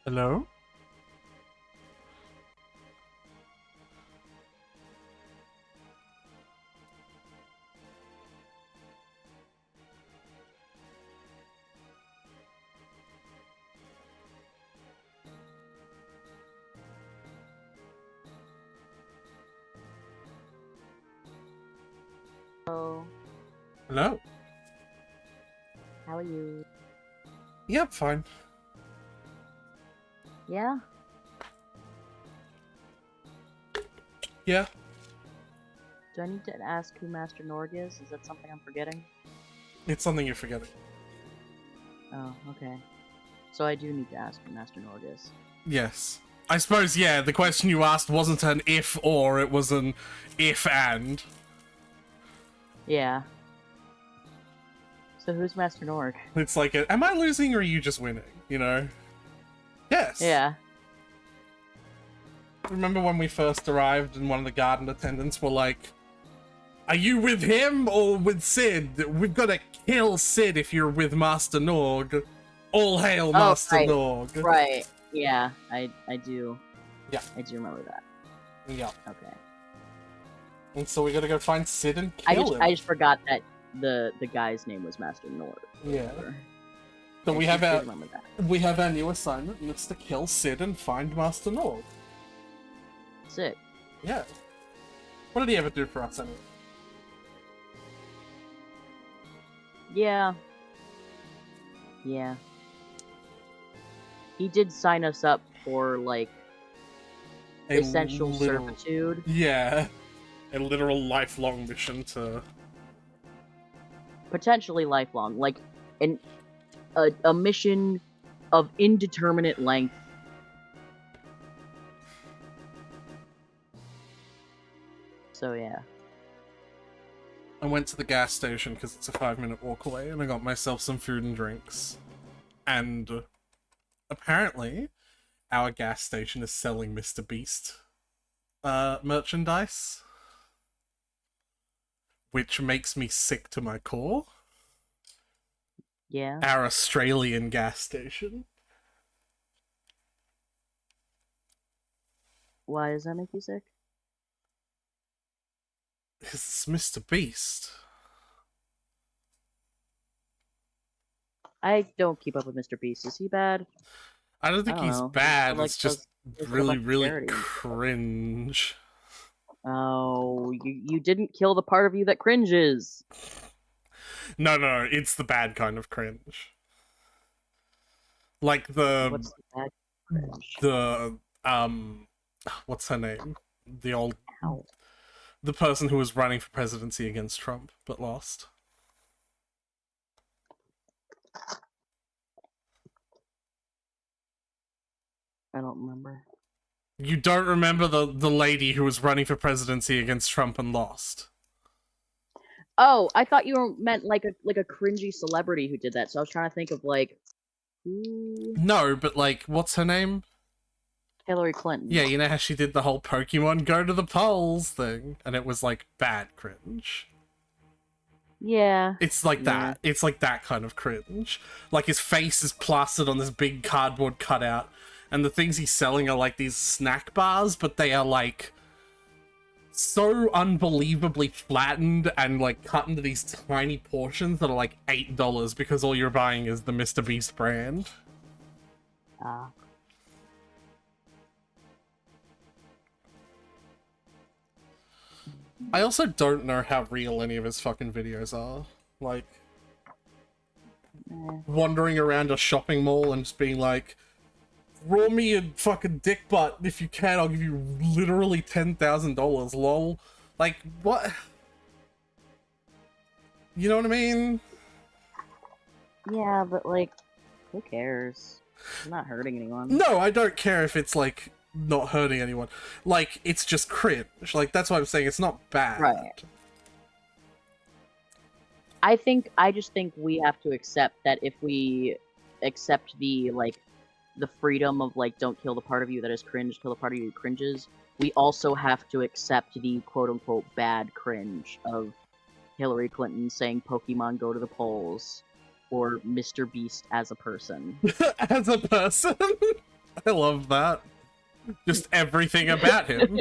Hello? Hello, Hello? how are you? Yep, fine. Yeah? Yeah. Do I need to ask who Master Norg is? Is that something I'm forgetting? It's something you're forgetting. Oh, okay. So I do need to ask who Master Norg is. Yes. I suppose, yeah, the question you asked wasn't an if or, it was an if and. Yeah. So who's Master Norg? It's like, am I losing or are you just winning? You know? Yes. Yeah. Remember when we first arrived and one of the garden attendants were like, are you with him or with Sid? We've got to kill Sid if you're with Master Norg. All hail Master right. Norg. Right. Yeah, I do. Yeah. I do remember that. Yeah. Okay. And so we gotta go find Sid and kill him. I just forgot that the guy's name was Master Norg. Yeah. So we have our new assignment, and it's to kill Sid and find Master Norg. Sick. Yeah. What did he ever do for us anyway? Yeah. Yeah. He did sign us up for, like, essential servitude. Yeah. A literal lifelong mission to... Potentially lifelong. Like, a mission of indeterminate length. So, yeah. I went to the gas station because it's a 5-minute walk away, and I got myself some food and drinks. And apparently, our gas station is selling Mr. Beast merchandise, which makes me sick to my core. Yeah. Our Australian gas station. Why does that make you sick? It's Mr. Beast. I don't keep up with Mr. Beast. Is he bad? I don't think he's bad. Like, it's just really cringe. Oh, you didn't kill the part of you that cringes. No, it's the bad kind of cringe. Like What's the bad cringe? what's her name? The Ow. the person who was running for presidency against Trump but lost. I don't remember. You don't remember the lady who was running for presidency against Trump and lost? Oh, I thought you meant like a cringy celebrity who did that. So I was trying to think of like who. No, but like, what's her name? Hillary Clinton. Yeah, you know how she did the whole Pokemon go to the polls thing, and it was like bad cringe. Yeah. It's like that. It's like that kind of cringe. Like his face is plastered on this big cardboard cutout, and the things he's selling are like these snack bars, but they are like so unbelievably flattened and like cut into these tiny portions that are like $8 because all you're buying is the Mr. Beast brand. I also don't know how real any of his fucking videos are. Like, wandering around a shopping mall and just being like, roll me a fucking dick butt. If you can, I'll give you literally $10,000, lol. Like, what? You know what I mean? Yeah, but like, who cares? It's not hurting anyone. No, I don't care if it's like not hurting anyone. Like, it's just cringe. Like, that's what I'm saying. It's not bad. Right. I just think we have to accept that if we accept the freedom of like, don't kill the part of you that is cringe, kill the part of you that cringes, we also have to accept the quote-unquote bad cringe of Hillary Clinton saying Pokemon go to the polls, or Mr. Beast as a person. As a person? I love that. Just everything about him.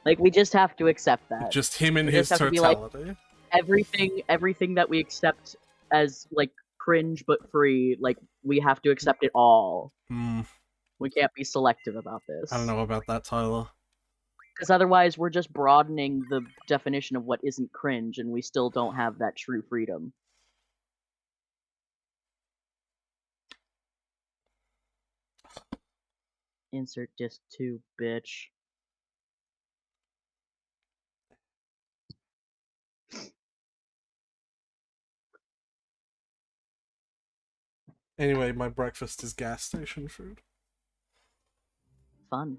Like, we just have to accept that. Just him in We his just have to be like, totality. everything that we accept as, like, cringe but free, like, we have to accept it all. We can't be selective about this. I don't know about that, Tyler. Because otherwise, we're just broadening the definition of what isn't cringe, and we still don't have that true freedom. Insert disc 2, bitch. Anyway, my breakfast is gas station food. Fun.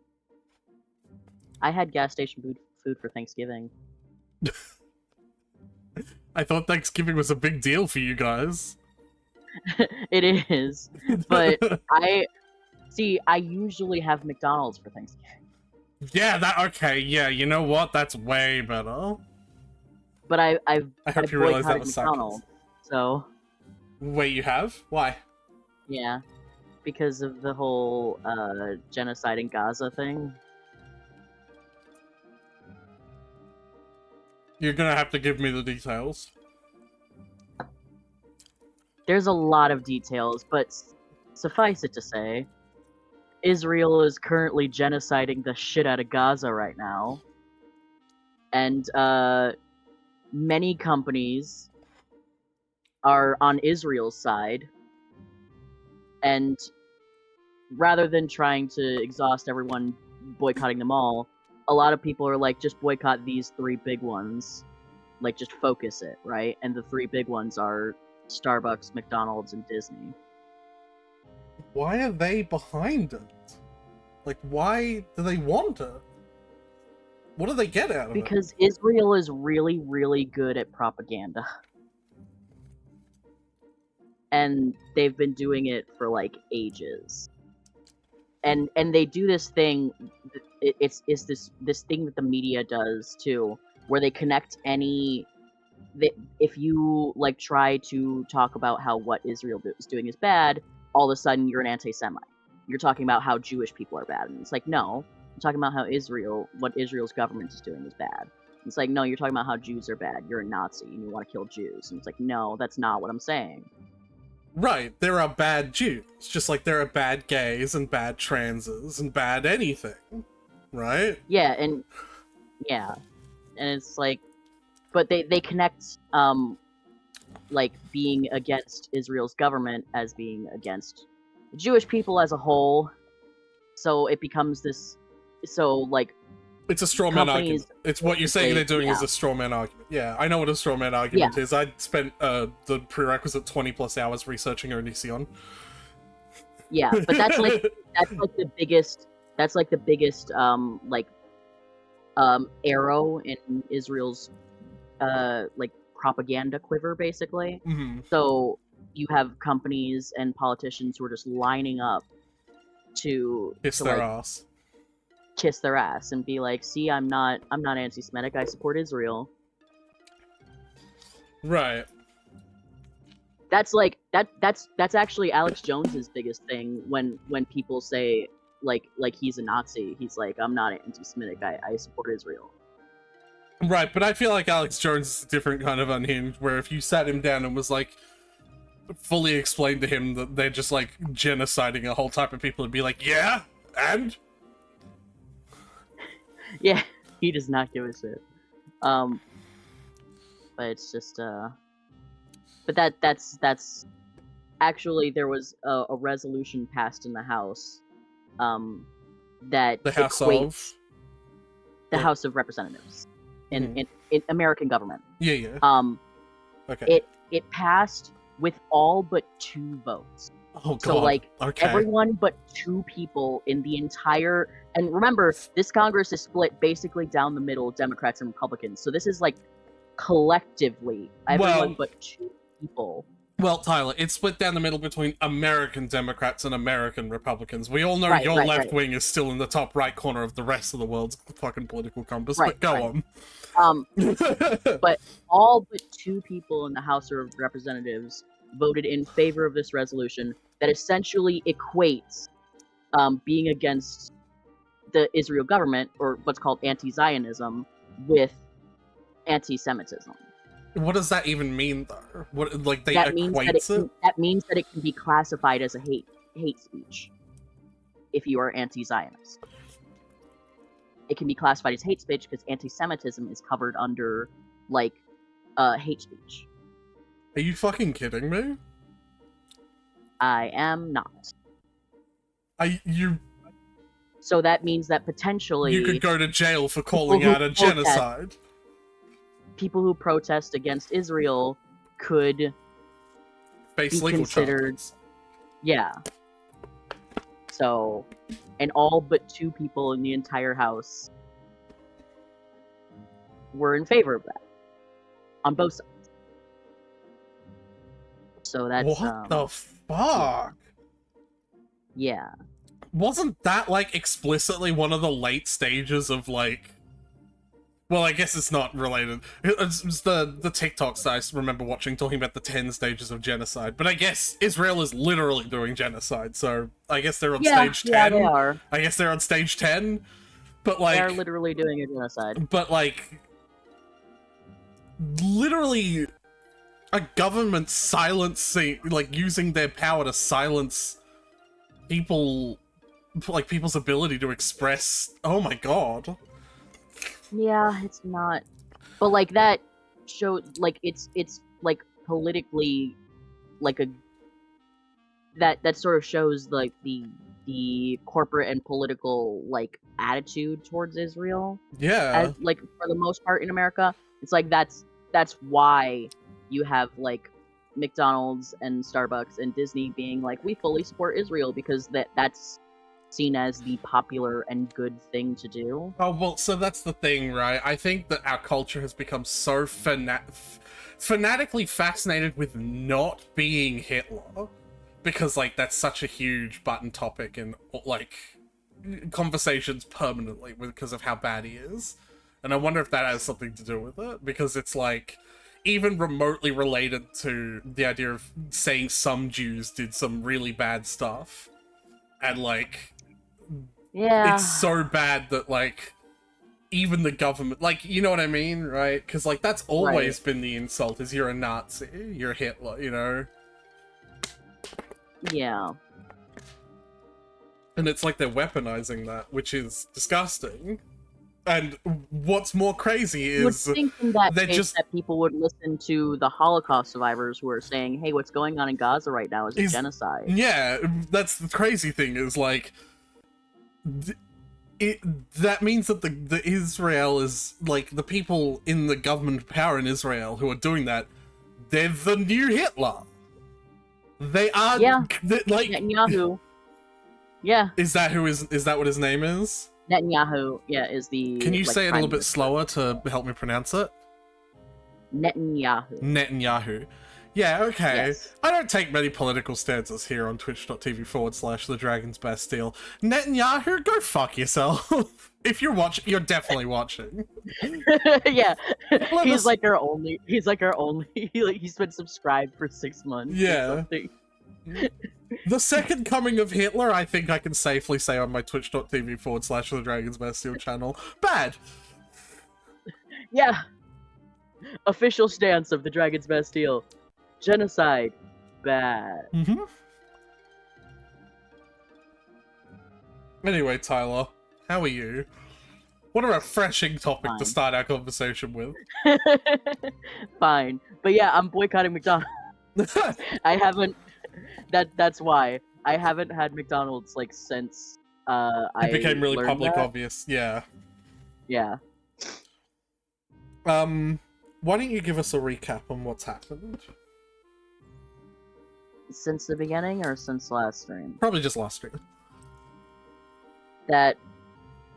I had gas station food for Thanksgiving. I thought Thanksgiving was a big deal for you guys. It is, but I usually have McDonald's for Thanksgiving. Yeah, okay, yeah, you know what? That's way better. But I hope you realize that was McDonald's, so... Wait, you have? Why? Yeah, because of the whole genocide in Gaza thing. You're gonna have to give me the details. There's a lot of details, but suffice it to say, Israel is currently genociding the shit out of Gaza right now. And many companies are on Israel's side. And rather than trying to exhaust everyone boycotting them all, a lot of people are like, just boycott these 3 big ones. Like, just focus it, right? And the 3 big ones are Starbucks, McDonald's, and Disney. Why are they behind it? Like, why do they want it? What do they get out of it? Because Israel is really, really good at propaganda. And they've been doing it for, like, ages. And they do this thing, it's this thing that the media does, too, where they connect if you, like, try to talk about how what Israel is doing is bad, all of a sudden you're an anti-Semite. You're talking about how Jewish people are bad. And it's like, no, I'm talking about how what Israel's government is doing is bad. It's like, no, you're talking about how Jews are bad. You're a Nazi and you want to kill Jews. And it's like, no, that's not what I'm saying. Right, there are bad Jews, just like there are bad gays and bad transes and bad anything, right? Yeah, and it's like, but they connect, like, being against Israel's government as being against the Jewish people as a whole, so it becomes this, so, like, it's a straw man argument. It's what you're saying they're doing is a straw man argument. Yeah, I know what a straw man argument is. I spent the prerequisite 20 plus hours researching Onision. Yeah, but that's like the biggest arrow in Israel's like propaganda quiver, basically. Mm-hmm. So you have companies and politicians who are just lining up to kiss their ass and be like, see, I'm not anti-Semitic, I support Israel. Right. That's like that's actually Alex Jones's biggest thing when people say like he's a Nazi. He's like, I'm not anti-Semitic, I support Israel. Right, but I feel like Alex Jones is a different kind of unhinged, where if you sat him down and was like, fully explained to him that they're just like genociding a whole type of people, and be like, yeah, and? Yeah, he does not give a shit. But it's just, but that's actually, there was a resolution passed in the House, that the House House of Representatives in American government. Yeah. Okay. It passed with all but 2 votes. Oh god. So like okay. Everyone but 2 people in the entire, and remember, this Congress is split basically down the middle, Democrats and Republicans. So this is like collectively everyone but 2 people. Well, Tyler, it's split down the middle between American Democrats and American Republicans. We all know your left wing is still in the top right corner of the rest of the world's fucking political compass, but go on. But all but 2 people in the House of Representatives voted in favor of this resolution that essentially equates being against the Israel government, or what's called anti-Zionism, with anti-Semitism. What does that even mean, though? What, like, they That equate means it? that means that it can be classified as a hate speech if you are anti-Zionist. It can be classified as hate speech because anti-Semitism is covered under, like, hate speech. Are you fucking kidding me? I am not. You So that means that potentially could go to jail for calling out a genocide. People who protest against Israel could Face be legal considered. charges. Yeah. So, and all but 2 people in the entire house were in favor of that on both sides. So that's What the fuck? Yeah. Wasn't that, like, explicitly one of the late stages of, like... Well, I guess it's not related. It's the TikToks I remember watching talking about the 10 stages of genocide. But I guess Israel is literally doing genocide, so I guess they're on stage 10. Yeah, they are. I guess they're on stage 10. But, like... They're literally doing a genocide. But, like... Literally... A government silencing... Like, using their power to silence people... Like, people's ability to express... Oh my god. Yeah, it's not. But, like, that shows... Like, it's like, politically... Like, a... That sort of shows, like, the corporate and political, like, attitude towards Israel. Yeah. Like, for the most part in America. It's like, that's why you have, like, McDonald's and Starbucks and Disney being like, we fully support Israel, because that's seen as the popular and good thing to do. Oh, well, so that's the thing, right? I think that our culture has become so fanatically fascinated with not being Hitler, because, like, that's such a huge button topic in, like, conversations permanently because of how bad he is. And I wonder if that has something to do with it, because it's, like, even remotely related to the idea of saying some Jews did some really bad stuff. And, like... Yeah. It's so bad that, like, even the government... Like, you know what I mean, right? Because, like, that's always been the insult, is you're a Nazi, you're Hitler, you know? Yeah. And it's like they're weaponizing that, which is disgusting. And what's more crazy is... You would think in that they're case just... that people would listen to the Holocaust survivors who are saying, hey, what's going on in Gaza right now is a genocide. Yeah, that's the crazy thing, is, like... that means that the Israel is, like, the people in the government power in Israel who are doing that, they're the new Hitler. They are... Yeah, like... Netanyahu. Yeah. Is that what his name is? Netanyahu, yeah, is the... Can you like, say it a prime little bit minister. slower to help me pronounce it? Netanyahu. Netanyahu. Yeah, okay. Yes. I don't take many political stances here on twitch.tv/The Dragon's Bastille. Netanyahu, go fuck yourself. If you're watching, you're definitely watching. Yeah. He's like our only, he's been subscribed for 6 months. Yeah. The second coming of Hitler, I think I can safely say on my twitch.tv/The Dragon's Bastille channel. Bad. Yeah. Official stance of the Dragon's Bastille. Genocide. Bad. Mm-hmm. Anyway, Tyler, how are you? What a refreshing topic to start our conversation with. Fine. But yeah, I'm boycotting McDonald's. I haven't... That's why. I haven't had McDonald's, like, since, It became really learned public that. obvious, yeah. Yeah. Why don't you give us a recap on what's happened? Since the beginning or since last stream? Probably just last stream. That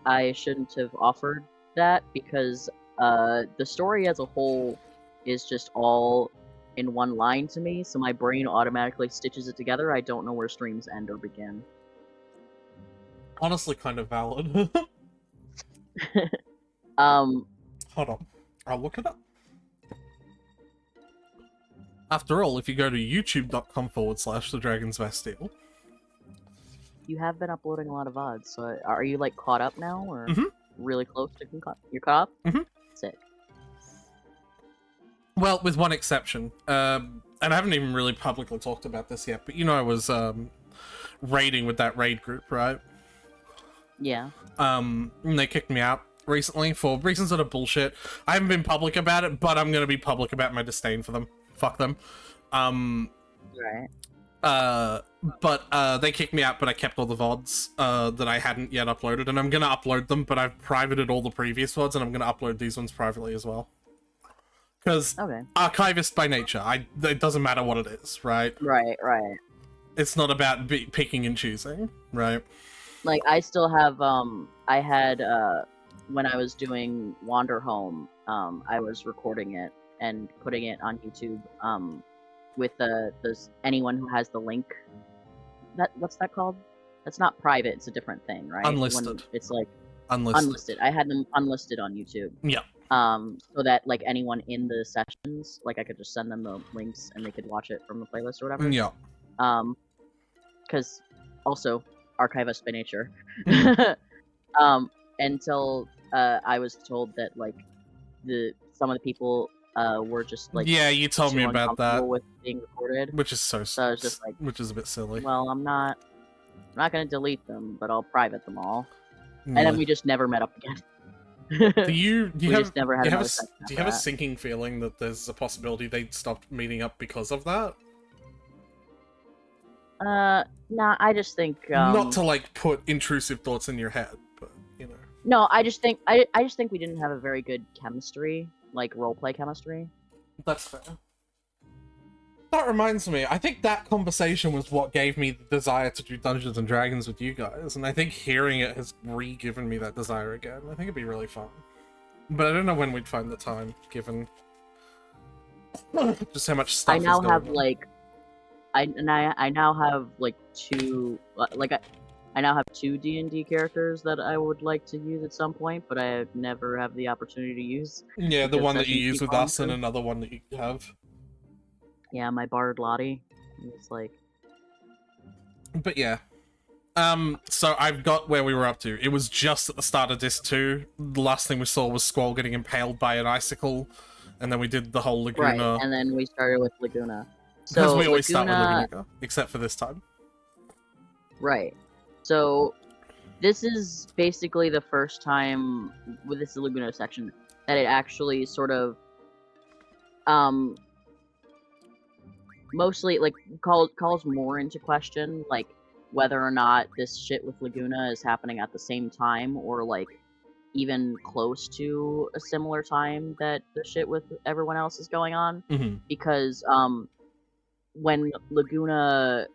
I shouldn't have offered that because the story as a whole is just all in one line to me, so my brain automatically stitches it together. I don't know where streams end or begin. Honestly, kind of valid. Hold on. I'll look it up. After all, if you go to youtube.com/The Dragon's Bastille, You have been uploading a lot of VODs, so are you like caught up now, or really close to you're caught up? Sick. Well, with one exception, and I haven't even really publicly talked about this yet, but you know I was raiding with that raid group, right? Yeah. And they kicked me out recently for reasons that are bullshit. I haven't been public about it, but I'm gonna be public about my disdain for them. Fuck them. Right. But they kicked me out, but I kept all the VODs that I hadn't yet uploaded, and I'm gonna upload them, but I've privated all the previous VODs, and I'm gonna upload these ones privately as well. Because archivist by nature, it doesn't matter what it is, right? Right. It's not about picking and choosing, right? Like, I still have, I had, when I was doing Wander Home, I was recording it and putting it on YouTube, with anyone who has the link. What's that called? That's not private, it's a different thing, right? Unlisted. It's like Unlisted. I had them unlisted on YouTube. Yeah. So that like anyone in the sessions, like I could just send them the links and they could watch it from the playlist or whatever. Yeah. Because also archivist by nature. Until I was told that like some of the people were just like you told me about that with being recorded, which is so I was just like, which is a bit silly. Well, I'm not gonna delete them, but I'll private them all. And then we just never met up again. Do you have a sinking feeling that there's a possibility they'd stop meeting up because of that? Nah, I just think not to like put intrusive thoughts in your head, but you know. No, I just think we didn't have a very good chemistry, like roleplay chemistry. That's fair. That reminds me, I think that conversation was what gave me the desire to do Dungeons and Dragons with you guys, and I think hearing it has re-given me that desire again. I think it'd be really fun. But I don't know when we'd find the time, given just how much stuff I now is going have on. like I now have like I now have two D&D characters that I would like to use at some point, but I never have the opportunity to use. Yeah, the one that you use with us and another one that you have. Yeah, my Bard Lottie. It's like... But yeah. So I've got where we were up to. It was just at the start of Disc 2. The last thing we saw was Squall getting impaled by an icicle, and then we did the whole Laguna. Right, and then we started with Laguna. Because we always start with Laguna, except for this time. Right. So, this is basically the first time with this Laguna section that it actually sort of, mostly, like, calls more into question, like, whether or not this shit with Laguna is happening at the same time, or, like, even close to a similar time that the shit with everyone else is going on. Mm-hmm. Because, when Laguna,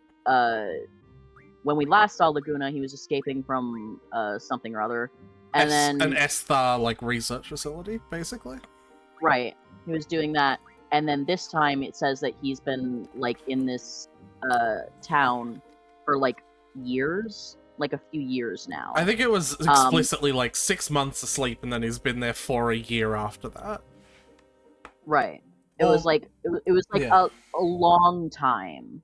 when we last saw Laguna, he was escaping from, something or other. And then... An Esthar, like, research facility, basically? Right. He was doing that. And then this time it says that he's been, like, in this, town for, like, years? Like, a few years now. I think it was explicitly, like, 6 months asleep, and then he's been there for a year after that. Right. It was like a long time.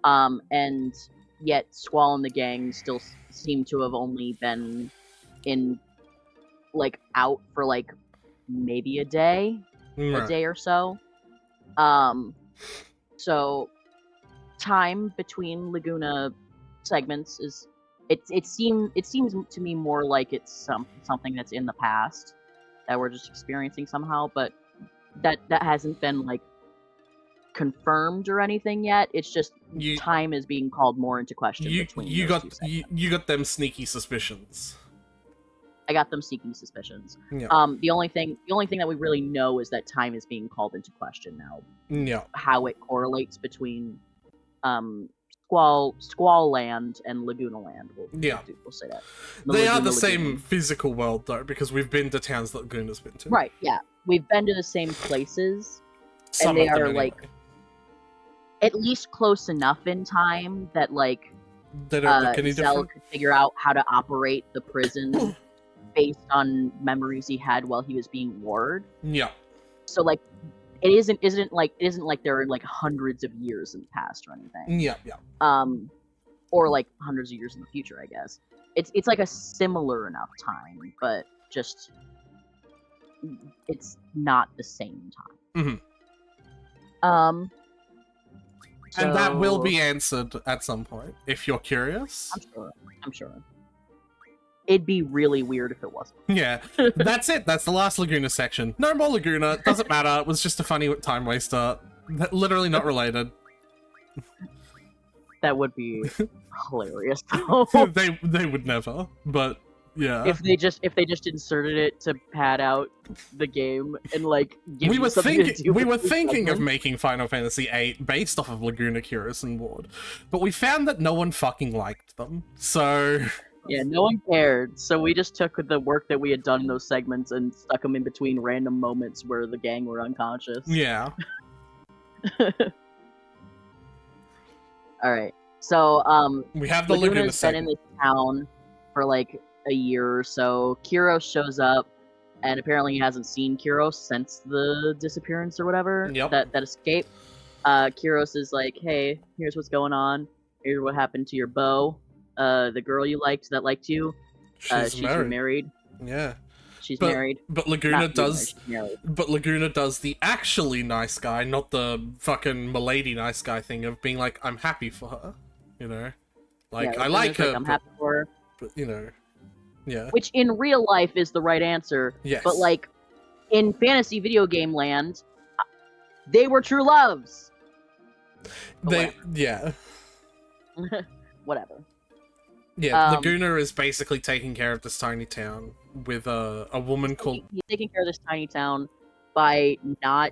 And yet Squall and the gang still seem to have only been in, like, out for, like, maybe a day or so. So time between Laguna segments is it seems to me more like it's something that's in the past that we're just experiencing somehow, but that hasn't been, like, confirmed or anything yet. It's just time is being called more into question. You got them sneaky suspicions. I got them sneaky suspicions. Yeah. The only thing that we really know is that time is being called into question now. Yeah. How it correlates between Squall Land and Laguna Land. We'll say that. They are the same physical world, though, because we've been to towns that Laguna's been to. Right, yeah. We've been to the same places, and they are, like, at least close enough in time that, like, they don't look any Zell different. could figure out how to operate the prison based on memories he had while he was being ward. Yeah. So, like, it isn't like there are, like, hundreds of years in the past or anything. Yeah. or like hundreds of years in the future, I guess. It's like a similar enough time, but just it's not the same time. And that will So- be answered at some point, if you're curious. I'm sure. It'd be really weird if it wasn't. Yeah, that's it. That's the last Laguna section. No more Laguna. Doesn't matter. It was just a funny time waster. Literally not related. That would be hilarious. they would never, but yeah. if they just inserted it to pad out the game and like give we you were something to do we with were the thinking of segment. making Final Fantasy VIII based off of Laguna, Curious, and Ward, but we found that no one fucking liked them. So Yeah, no one cared. So we just took the work that we had done in those segments and stuck them in between random moments where the gang were unconscious. yeah. All right. So We have the Laguna Laguna's been in segment. this town for like a year or so. Kyros shows up, and apparently he hasn't seen Kyros since the disappearance or whatever. Yep. That escape. Kyros is like, "Hey, here's what's going on. Here's what happened to your beau. The girl you liked that liked you. She's married. remarried. Yeah. She's But- married. But Laguna Not does. married, she's married. But Laguna does the actually nice guy, not the fucking milady nice guy thing of being like, I'm happy for her, you know? Like, Yeah, I like Laguna's her, I'm but, happy for her. but, you know, yeah. Which in real life is the right answer. Yes. But like in fantasy video game land, they were true loves. Yeah. Whatever. Yeah, Laguna is basically taking care of this tiny town with a woman called... He's taking care of this tiny town by not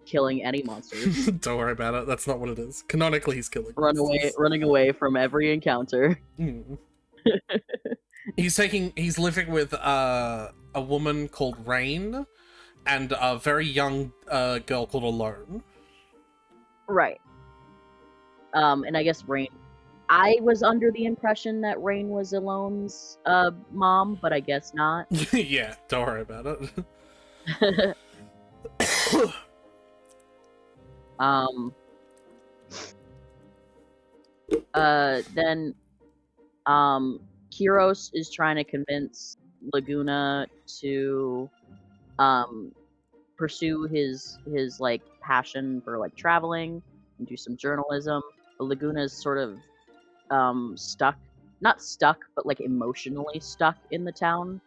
killing any monsters. Don't worry about it, that's not what it is. Canonically, he's killing monsters. running away from every encounter. Mm. He's living with a woman called Rain and a very young girl called Alone. Right. And I guess Rain. I was under the impression that Rain was Alone's mom, but I guess not. Yeah, don't worry about it. Then Kyros is trying to convince Laguna to pursue his like passion for like traveling and do some journalism. But Laguna's sort of not stuck, but like emotionally stuck in the town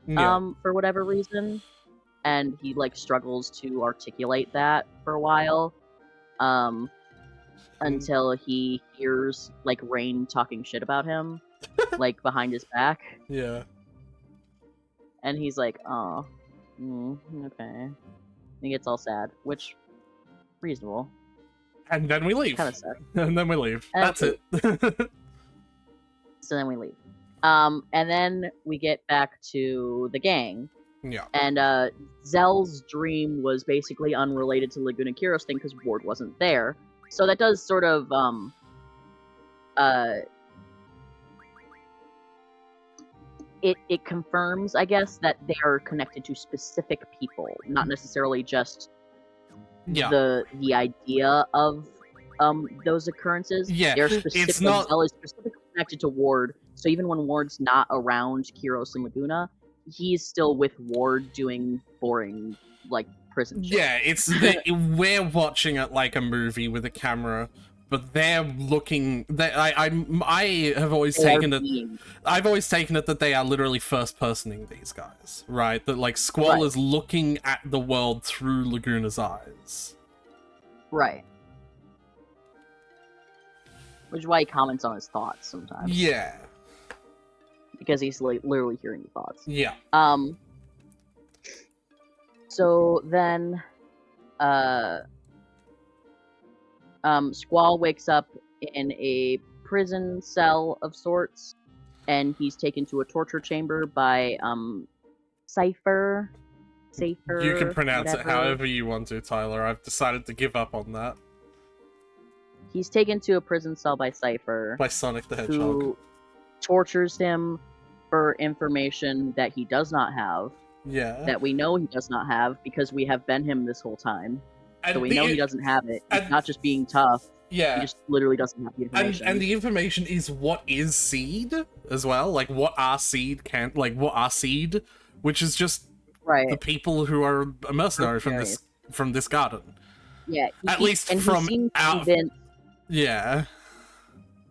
Yeah. for whatever reason, and he like struggles to articulate that for a while until he hears like Rain talking shit about him like behind his back, Yeah. and he's like, oh, okay. He gets all sad, which reasonable. And then we leave. Kind of sad. And then we leave. And That's it. So then we leave. And then we get back to the gang. Yeah. And Zell's dream was basically unrelated to Laguna Kyros thing because Ward wasn't there. So that does sort of it confirms, I guess, that they are connected to specific people, not necessarily just Yeah. the idea of those occurrences. Yeah, They're it's specific. not- Zell is specifically connected to Ward. So even when Ward's not around Kyros and Laguna, he's still with Ward doing boring like prison shit. Yeah, we're watching it like a movie with a camera, but they're looking. I have always They are taken it. being- I've always taken it that they are literally first personing these guys, right? That like Squall Right. is looking at the world through Laguna's eyes. Right. Which is why he comments on his thoughts sometimes. Yeah, Because he's like literally hearing the thoughts. yeah, So then Squall wakes up in a prison cell of sorts, and he's taken to a torture chamber by Cypher. Safer. you can pronounce it whatever. however you want to, Tyler. I've decided to give up on that. He's taken to a prison cell by Cypher, By Sonic the Hedgehog. who tortures him for information that he does not have, Yeah, that we know he does not have because we have been him this whole time. So and we know he doesn't have it. He's and- not just being tough. Yeah. He just literally doesn't have the information. And the information is what is seed as well, like what are seed which is just right. the people who are a mercenary from this garden. Yeah, at least and from he seems out. Convinced, Yeah.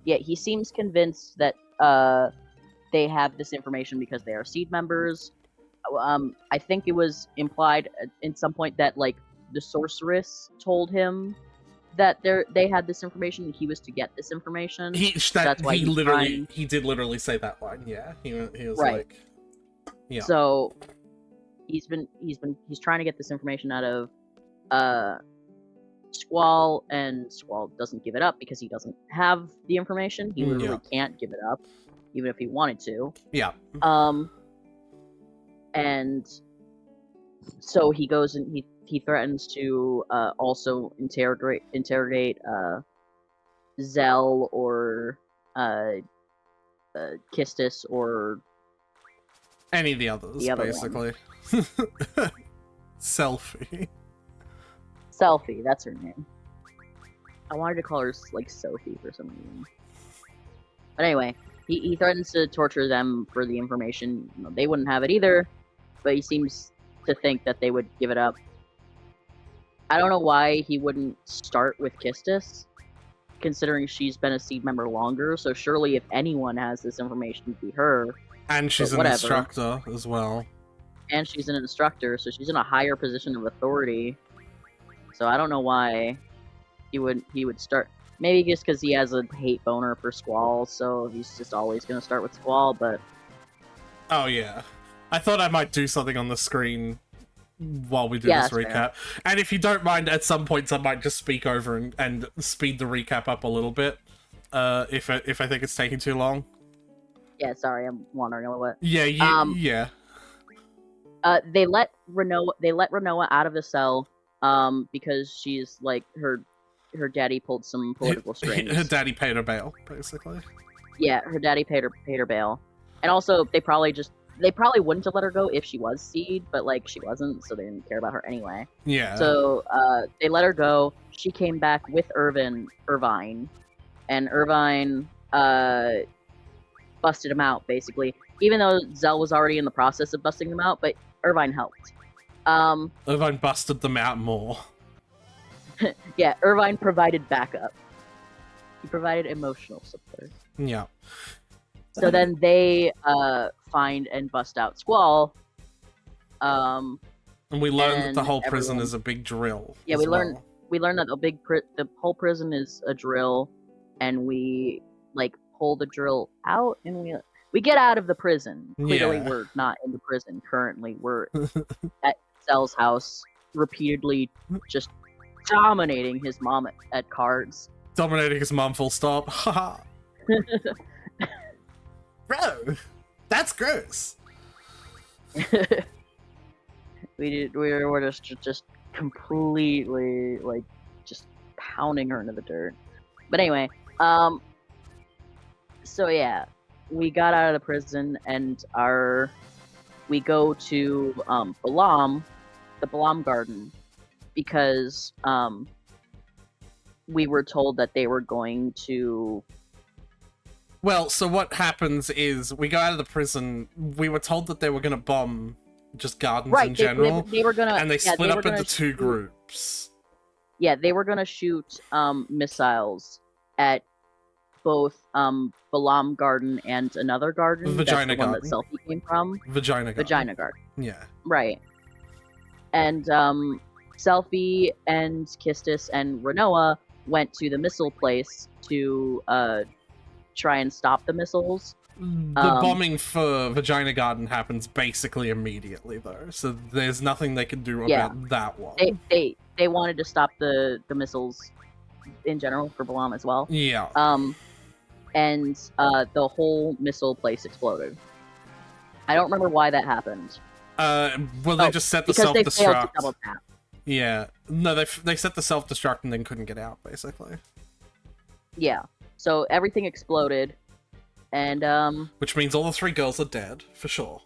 Yeah, he seems convinced that they have this information because they are seed members. I think it was implied in some point that like the sorceress told him that they had this information and he was to get this information. That's why he did literally say that line. Yeah, he was right. like, yeah. So he's trying to get this information out of Squall, and Squall doesn't give it up because he doesn't have the information. He literally can't give it up, even if he wanted to. Yeah. And so he goes and he threatens to also interrogate Zell or Kistis or any of the others, basically. Selfie, that's her name. I wanted to call her like Sophie for some reason. But anyway, he threatens to torture them for the information. They wouldn't have it either, but he seems to think that they would give it up. I don't know why he wouldn't start with Kistis, considering she's been a seed member longer, so surely if anyone has this information, it'd be her. And she's an instructor as well. And she's an instructor, so she's in a higher position of authority. So I don't know why he would start. Maybe just because he has a hate boner for Squall, so he's just always going to start with Squall, but... Oh, yeah. I thought I might do something on the screen while we do this recap. Fair. And if you don't mind, at some points I might just speak over and speed the recap up a little bit, if I think it's taking too long. Yeah, sorry, I'm wandering a little bit. Yeah, yeah. They let Renoa out of the cell, because she's like her daddy pulled some political strings. Her daddy paid her bail, basically. Yeah, her daddy paid her bail, and also they probably wouldn't have let her go if she was seed, but like she wasn't, so they didn't care about her anyway. Yeah. So they let her go. She came back with Irvine, and Irvine busted him out basically. Even though Zell was already in the process of busting them out, but Irvine helped. Irvine busted them out more. Yeah, Irvine provided backup. He provided emotional support. Yeah. So then they find and bust out Squall. And we learn that the whole prison is a big drill. Yeah, we learn that the whole prison is a drill, and we like pull the drill out, and we get out of the prison. Clearly, we're not in the prison currently. We're at Zell's house, repeatedly just dominating his mom at cards. Dominating his mom, full stop. Haha. Bro, that's gross. We were just completely like just pounding her into the dirt. But anyway, so yeah, we got out of the prison and we go to Balam, the Balam Garden, because we were told that they were going to... Well, so what happens is we go out of the prison. We were told that they were going to bomb just gardens in general. They were gonna, and they split up into two groups. Yeah, they were going to shoot missiles at both Balam Garden and another garden. Vagina Garden. That Selfie came from. Vagina Garden. Yeah. Right. And Selfie and Kistis and Renoa went to the missile place to try and stop the missiles. The bombing for Vagina Garden happens basically immediately, though, so there's nothing they can do about that one. They wanted to stop the missiles in general for Balam as well. Yeah. And the whole missile place exploded. I don't remember why that happened. Well, they just set the self-destruct. Because they failed to double tap. Yeah. No, they set the self-destruct and then couldn't get out, basically. Yeah. So everything exploded, and which means all the three girls are dead, for sure.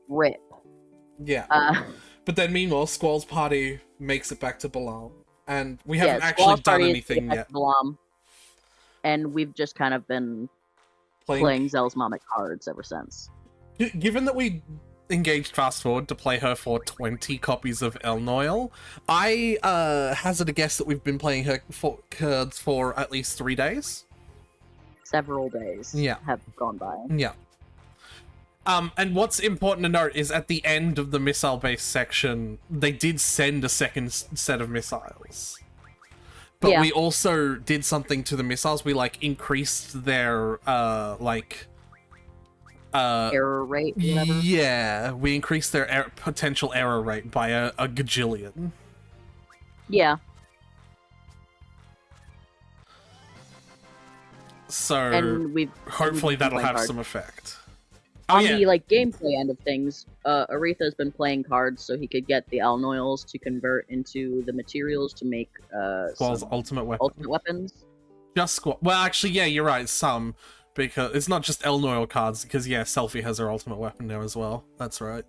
RIP. Yeah. But then meanwhile, Squall's party makes it back to Balam, and we haven't actually done anything yet. and we've just kind of been playing Zell's mom at cards ever since. Given that we engaged Fast Forward to play her for 20 copies of Elnoil, I hazard a guess that we've been playing her for cards for at least 3 days. Several days have gone by. Yeah. And what's important to note is at the end of the missile-based section, they did send a second set of missiles. But we also did something to the missiles. We, like, increased their, error rate, whatever. Yeah, we increased their potential error rate by a gajillion. Yeah. So, and hopefully that'll have some effect. On the like gameplay end of things, Aretha's been playing cards so he could get the Elnoils to convert into the materials to make Squall's ultimate weapons. Just Squall. Well, actually, yeah, you're right. Some, because it's not just Elnoil cards. Because yeah, Selphie has her ultimate weapon now as well. That's right.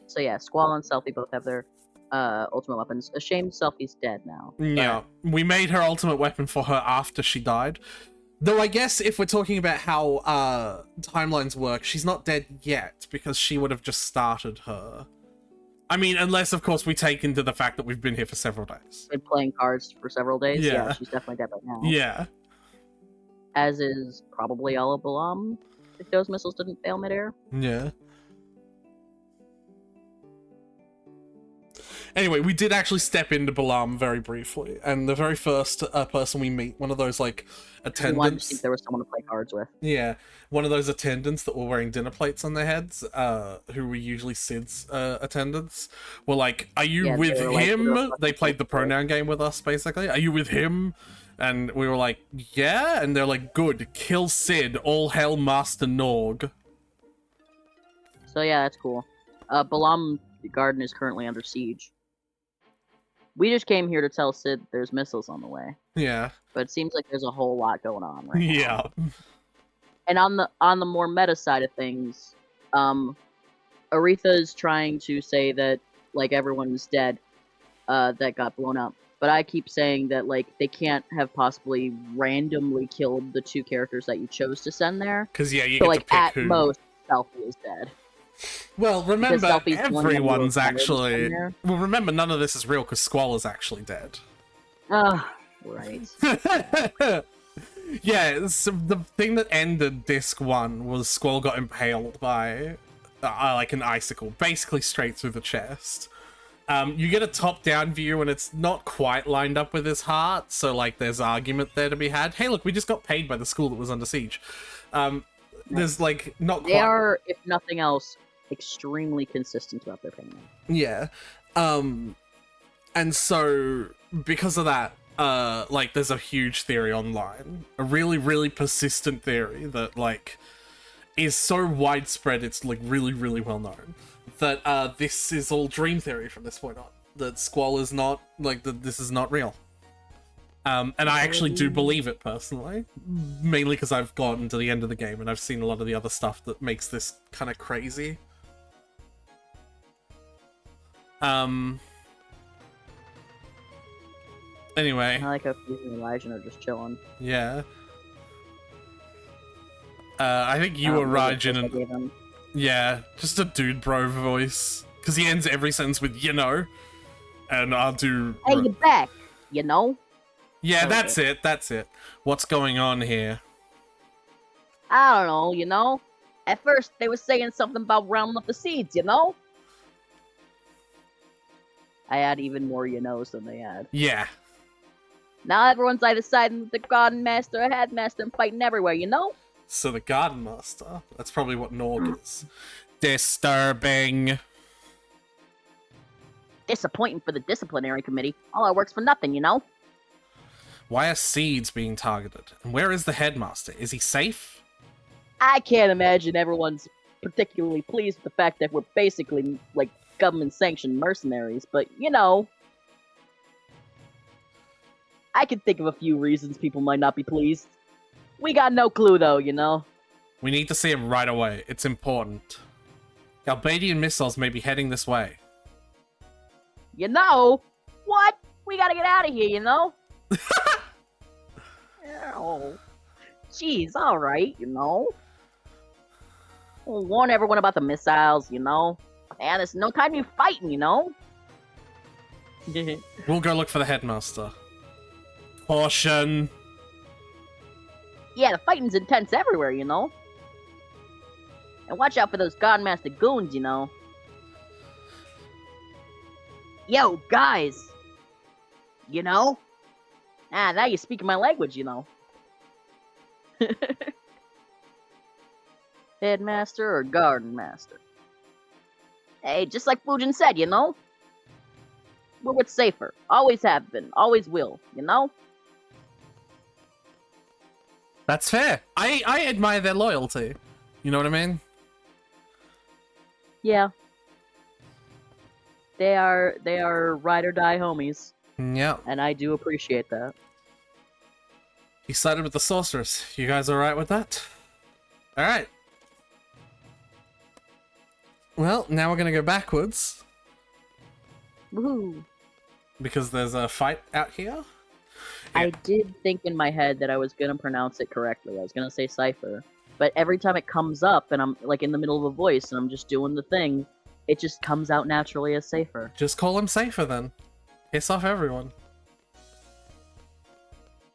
So yeah, Squall and Selphie both have their ultimate weapons. A shame Selphie's dead now. Yeah, we made her ultimate weapon for her after she died. Though I guess if we're talking about how timelines work, she's not dead yet, because she would have just started her. I mean, unless, of course, we take into the fact that we've been here for several days. Been playing cards for several days? Yeah, she's definitely dead right now. Yeah. As is probably all of Balam, if those missiles didn't fail midair. Yeah. Anyway, we did actually step into Balam very briefly, and the very first person we meet, one of those, like, attendants... We wanted to see if there was someone to play cards with. Yeah, one of those attendants that were wearing dinner plates on their heads, who were usually Sid's attendants, were like, are you with him? Like, they played the pronoun game with us, basically. Are you with him? And we were like, yeah? And they're like, good, kill Sid, all hell Master Norg. So yeah, that's cool. Balam Garden is currently under siege. We just came here to tell Sid there's missiles on the way. Yeah. But it seems like there's a whole lot going on right now. Yeah. And on the more meta side of things, Aretha's trying to say that like everyone's dead that got blown up. But I keep saying that like they can't have possibly randomly killed the two characters that you chose to send there. Because yeah, you so, get like, to pick at who. most, Selphie is dead. Well, remember, everyone's actually... Well, remember, none of this is real, because Squall is actually dead. Right. Yeah, so the thing that ended Disc 1 was Squall got impaled by, like, an icicle, basically straight through the chest. You get a top-down view, and it's not quite lined up with his heart, so, like, there's argument there to be had. Hey, look, we just got paid by the school that was under siege. There's, like, not quite... They are, if nothing else, extremely consistent about their payment. Yeah. And so, because of that, like, there's a huge theory online. A really, really persistent theory that, like, is so widespread, it's, like, really, really well known. That, this is all dream theory from this point on. That Squall is not, like, that this is not real. And I actually do believe it, personally. Mainly because I've gotten to the end of the game and I've seen a lot of the other stuff that makes this kind of crazy. Anyway. I like how Fusion and Elijah are just chilling. Yeah. I think you were Raijin and... Yeah, just a dude bro voice. Because he ends every sentence with, you know. And I'll do... Hey, you're back, you know? Yeah, that's it. What's going on here? I don't know, you know? At first, they were saying something about rounding up the seeds, you know? I add even more you knows than they had. Yeah. Now everyone's either siding with the Garden Master or Headmaster and fighting everywhere, you know? So the Garden Master? That's probably what Norg is. Disturbing. Disappointing for the disciplinary committee. All our work's for nothing, you know? Why are seeds being targeted? And where is the Headmaster? Is he safe? I can't imagine everyone's particularly pleased with the fact that we're basically, like, government-sanctioned mercenaries, but, you know... I can think of a few reasons people might not be pleased. We got no clue, though, you know? We need to see him right away. It's important. Albadian missiles may be heading this way. You know? What? We gotta get out of here, you know? Oh. Jeez, alright, We'll warn everyone about the missiles, Man, there's no time to be fighting, We'll go look for the headmaster. Caution. Yeah, the fighting's intense everywhere, And watch out for those Godmaster goons, Yo, guys! Now you're speaking my language, Headmaster or Garden Master? Hey, just like Fujin said, We're what's safer. Always have been. Always will, That's fair. I admire their loyalty. You know what I mean? Yeah. They are ride or die homies. Yeah. And I do appreciate that. He sided with the sorceress. You guys alright with that? Alright. Well, now we're gonna go backwards. Woohoo. Because there's a fight out here. Yeah. I did think in my head that I was gonna pronounce it correctly. I was gonna say cipher. But every time it comes up and I'm like in the middle of a voice and I'm just doing the thing, it just comes out naturally as safer. Just call him Safer then. Piss off everyone.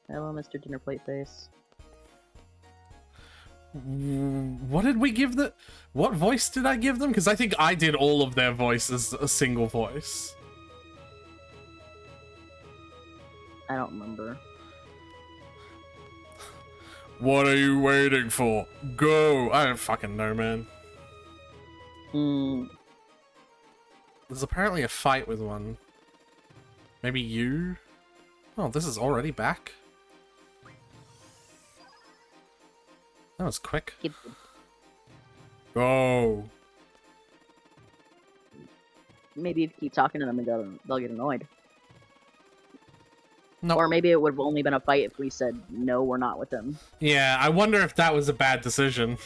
Hello, Mr. Dinner Plate Face. What did we give the... What voice did I give them? Because I think I did all of their voices a single voice. I don't remember. What are you waiting for? Go! I don't fucking know, man. There's apparently a fight with one. Maybe you? Oh, this is already back? That was quick. Go! Maybe if you keep talking to them, they'll get annoyed. No. Or maybe it would have only been a fight if we said, no, we're not with them. Yeah, I wonder if that was a bad decision.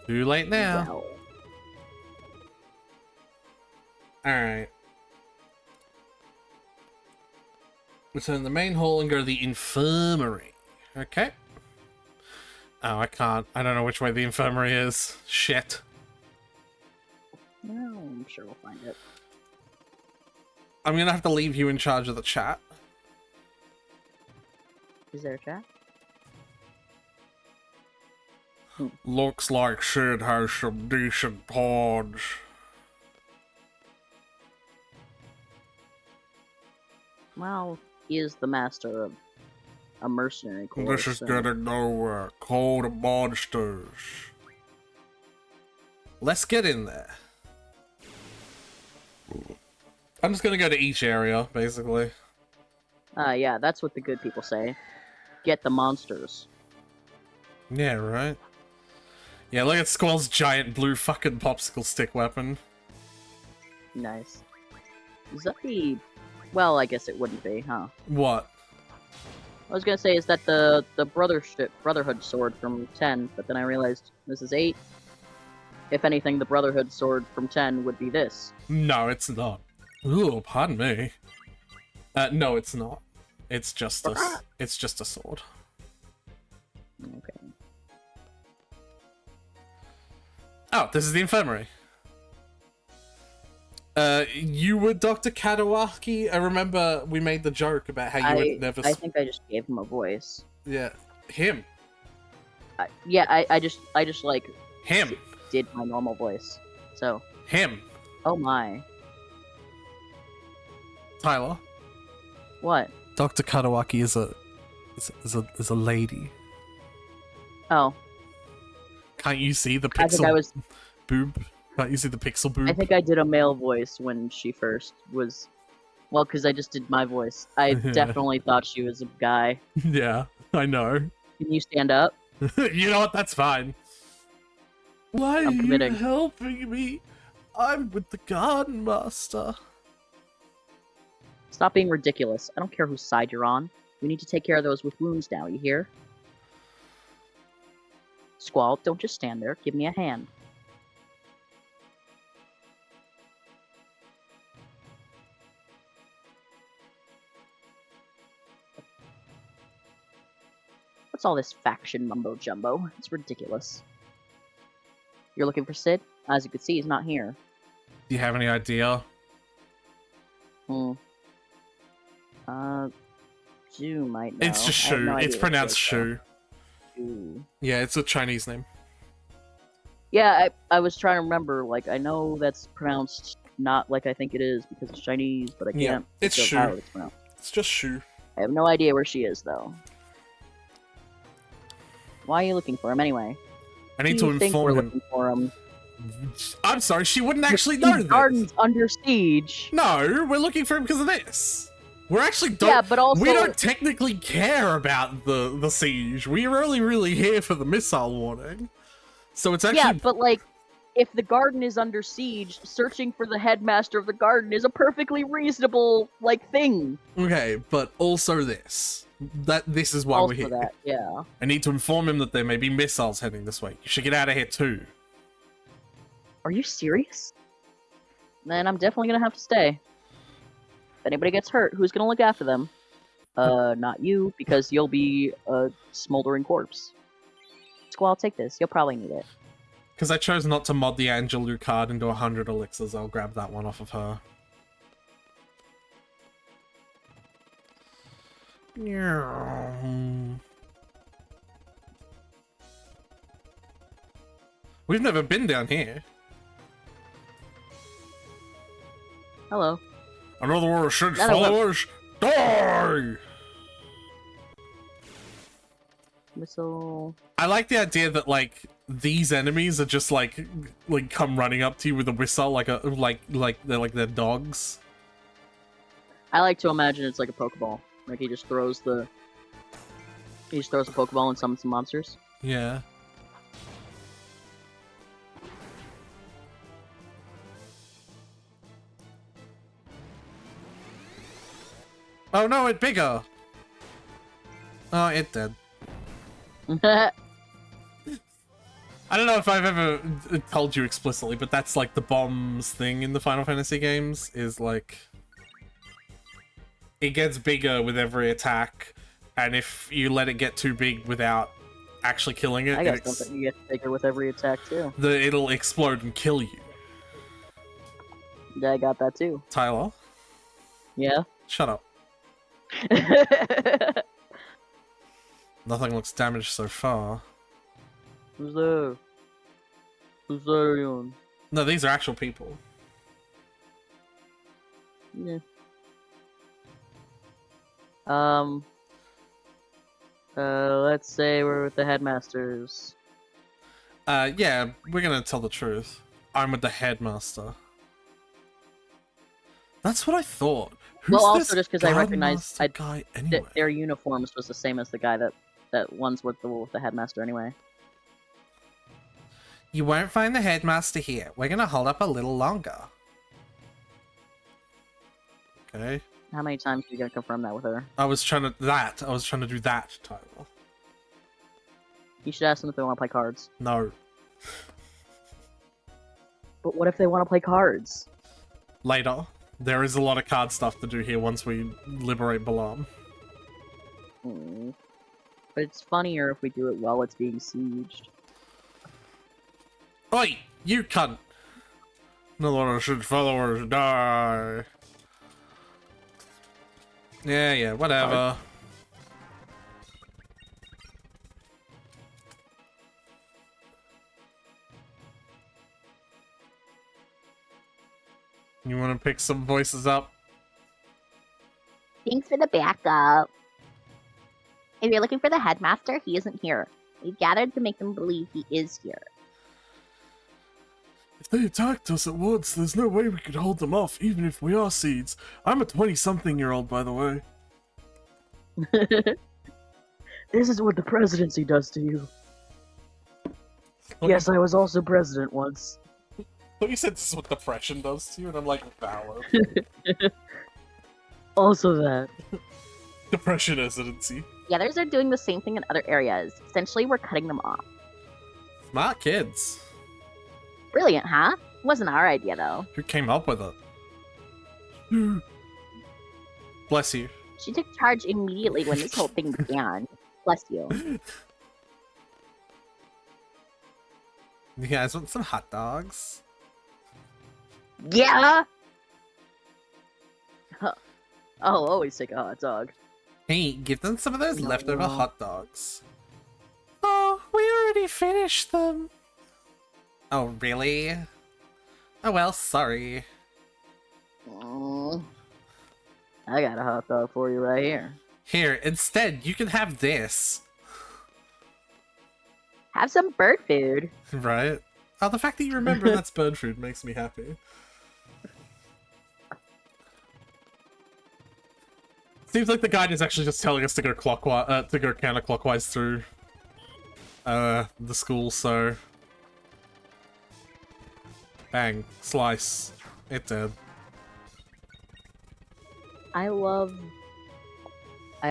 Too late now. Well. Alright. Return to the main hall and go to the infirmary. Okay. Oh, I can't. I don't know which way the infirmary is. Shit. No, I'm sure we'll find it. I'm gonna have to leave you in charge of the chat. Is there a chat? Looks like Sid has some decent pods. Well, he is the master of a mercenary corps. This is getting nowhere. Cold monsters. Let's get in there. I'm just gonna go to each area, basically. Yeah, that's what the good people say. Get the monsters. Yeah, right. Yeah, look at Squall's giant blue fucking popsicle stick weapon. Nice. Is that the... Well, I guess it wouldn't be, huh? What? I was gonna say, is that the Brotherhood sword from 10, but then I realized this is 8. If anything, the Brotherhood sword from 10 would be this. No, it's not. Ooh, pardon me. No, it's not. It's just a sword. Okay. Oh, this is the infirmary. You were Dr. Kadawaki. I remember we made the joke about how you would never... I think I just gave him a voice. Yeah, him. I just like... Him. Did my normal voice. So... Him. Oh my. Tyler. What? Dr. Kadawaki is a lady. Oh. Can't you see the I think pixel boob? Can't you see the pixel boob? I think I did a male voice when she first was... Well, because I just did my voice. I definitely thought she was a guy. Yeah, I know. Can you stand up? You know what? That's fine. Why I'm committing. Are you helping me? I'm with the Garden Master. Stop being ridiculous. I don't care whose side you're on. We need to take care of those with wounds now, you hear? Squall, don't just stand there. Give me a hand. What's all this faction mumbo jumbo? It's ridiculous. You're looking for Sid? As you can see, he's not here. Do you have any idea? Zhu might know. It's just Shu. No It's pronounced Shu. Shu. Yeah, it's a Chinese name. Yeah, I was trying to remember. Like, I know that's pronounced not like I think it is because it's Chinese, but I can't. Yeah, it's Shu. How it's pronounced. It's just Shu. I have no idea where she is, though. Why are you looking for him anyway? I need to inform him. Looking for him? I'm sorry, she wouldn't actually know this. Garden's under siege. No, we're looking for him because of this. We're actually Yeah, but also we don't technically care about the siege. We're only really here for the missile warning. So it's actually yeah, but like, if the garden is under siege, searching for the headmaster of the garden is a perfectly reasonable like thing. Okay, but also this. This is why also we're here. That, yeah. I need to inform him that there may be missiles heading this way. You should get out of here too. Are you serious? Then I'm definitely gonna have to stay. If anybody gets hurt, who's gonna look after them? Not you, because you'll be a smoldering corpse. Squall, take this. You'll probably need it. Because I chose not to mod the Angelou card into 100 elixirs, I'll grab that one off of her. We've never been down here. Hello. Another one of Shid's followers, die! Whistle. I like the idea that like these enemies are just like come running up to you with a whistle, like they're dogs. I like to imagine it's like a Pokeball. Like he just throws a Pokeball and summons some monsters. Yeah. Oh no, it bigger. Oh, it did. I don't know if I've ever told you explicitly, but that's like the bombs thing in the Final Fantasy games, is like it gets bigger with every attack, and if you let it get too big without actually killing it, I guess something you get bigger with every attack too. It'll explode and kill you. Yeah, I got that too. Tyler? Yeah? Shut up. Nothing looks damaged so far. Who's there? Who's there, Ian? No, these are actual people. Yeah. Let's say we're with the headmasters. Yeah, we're gonna tell the truth. I'm with the headmaster. That's what I thought. Who's well, also just because I recognized guy anyway? their uniforms was the same as the guy that one's with the headmaster anyway. You won't find the headmaster here. We're gonna hold up a little longer. Okay. How many times are you gonna confirm that with her? I was trying to do that, Tyler. You should ask them if they want to play cards. No. But what if they want to play cards? Later. There is a lot of card stuff to do here once we liberate Balam. But it's funnier if we do it while it's being sieged. Oi! You cunt! Another one of Shid's followers die! Yeah, whatever. You want to pick some voices up? Thanks for the backup. If you're looking for the headmaster, he isn't here. We've gathered to make them believe he is here. If they attacked us at once, there's no way we could hold them off, even if we are seeds. I'm a 20-something-year-old, by the way. This is what the presidency does to you. Yes, I was also president once. So you said this is what depression does to you, and I'm like, valid. Also that. Depression hesitancy. The others are doing the same thing in other areas. Essentially, we're cutting them off. Smart kids. Brilliant, huh? Wasn't our idea, though. Who came up with it? Bless you. She took charge immediately when this whole thing began. Bless you. You guys want some hot dogs? Yeah. I'll always take a hot dog. Hey, give them some of those No. leftover hot dogs. Oh, we already finished them. Oh, really? Oh well, sorry. Mm. I got a hot dog for you right here. Here, instead, you can have this. Have some bird food. Right? Oh, the fact that you remember that's bird food makes me happy. Seems like the guide is actually just telling us to go clockwise, to go counterclockwise through the school. So, bang, slice, it dead. I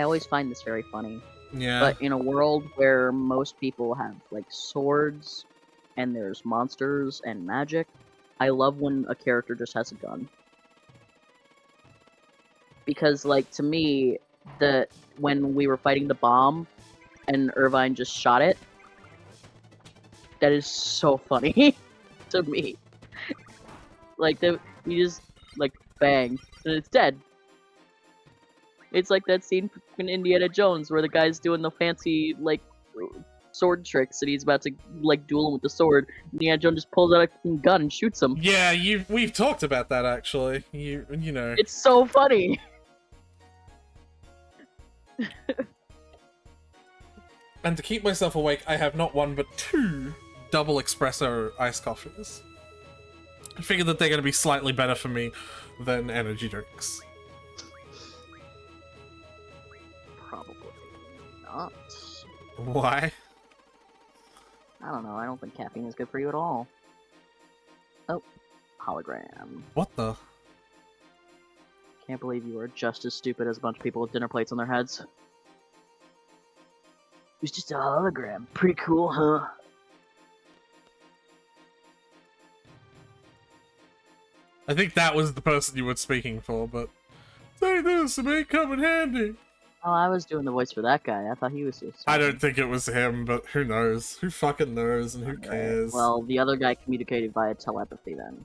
always find this very funny. Yeah. But in a world where most people have like swords and there's monsters and magic, I love when a character just has a gun. Because like to me, when we were fighting the bomb and Irvine just shot it, that is so funny to me. Like you just like bang and it's dead. It's like that scene in Indiana Jones where the guy's doing the fancy like sword tricks and he's about to like duel him with the sword. Indiana Jones just pulls out a fucking gun and shoots him. Yeah, we've talked about that actually. You know. It's so funny. And to keep myself awake, I have not one but 2 double espresso iced coffees. I figured that they're going to be slightly better for me than energy drinks. Probably not. Why? I don't know. I don't think caffeine is good for you at all. Oh, hologram. What the? Can't believe you are just as stupid as a bunch of people with dinner plates on their heads. It was just a hologram. Pretty cool, huh? I think that was the person you were speaking for, but... Say this, it may come in handy. Oh, I was doing the voice for that guy. I thought he was just... I don't think it was him, but who knows? Who fucking knows and who cares? Well, the other guy communicated via telepathy then.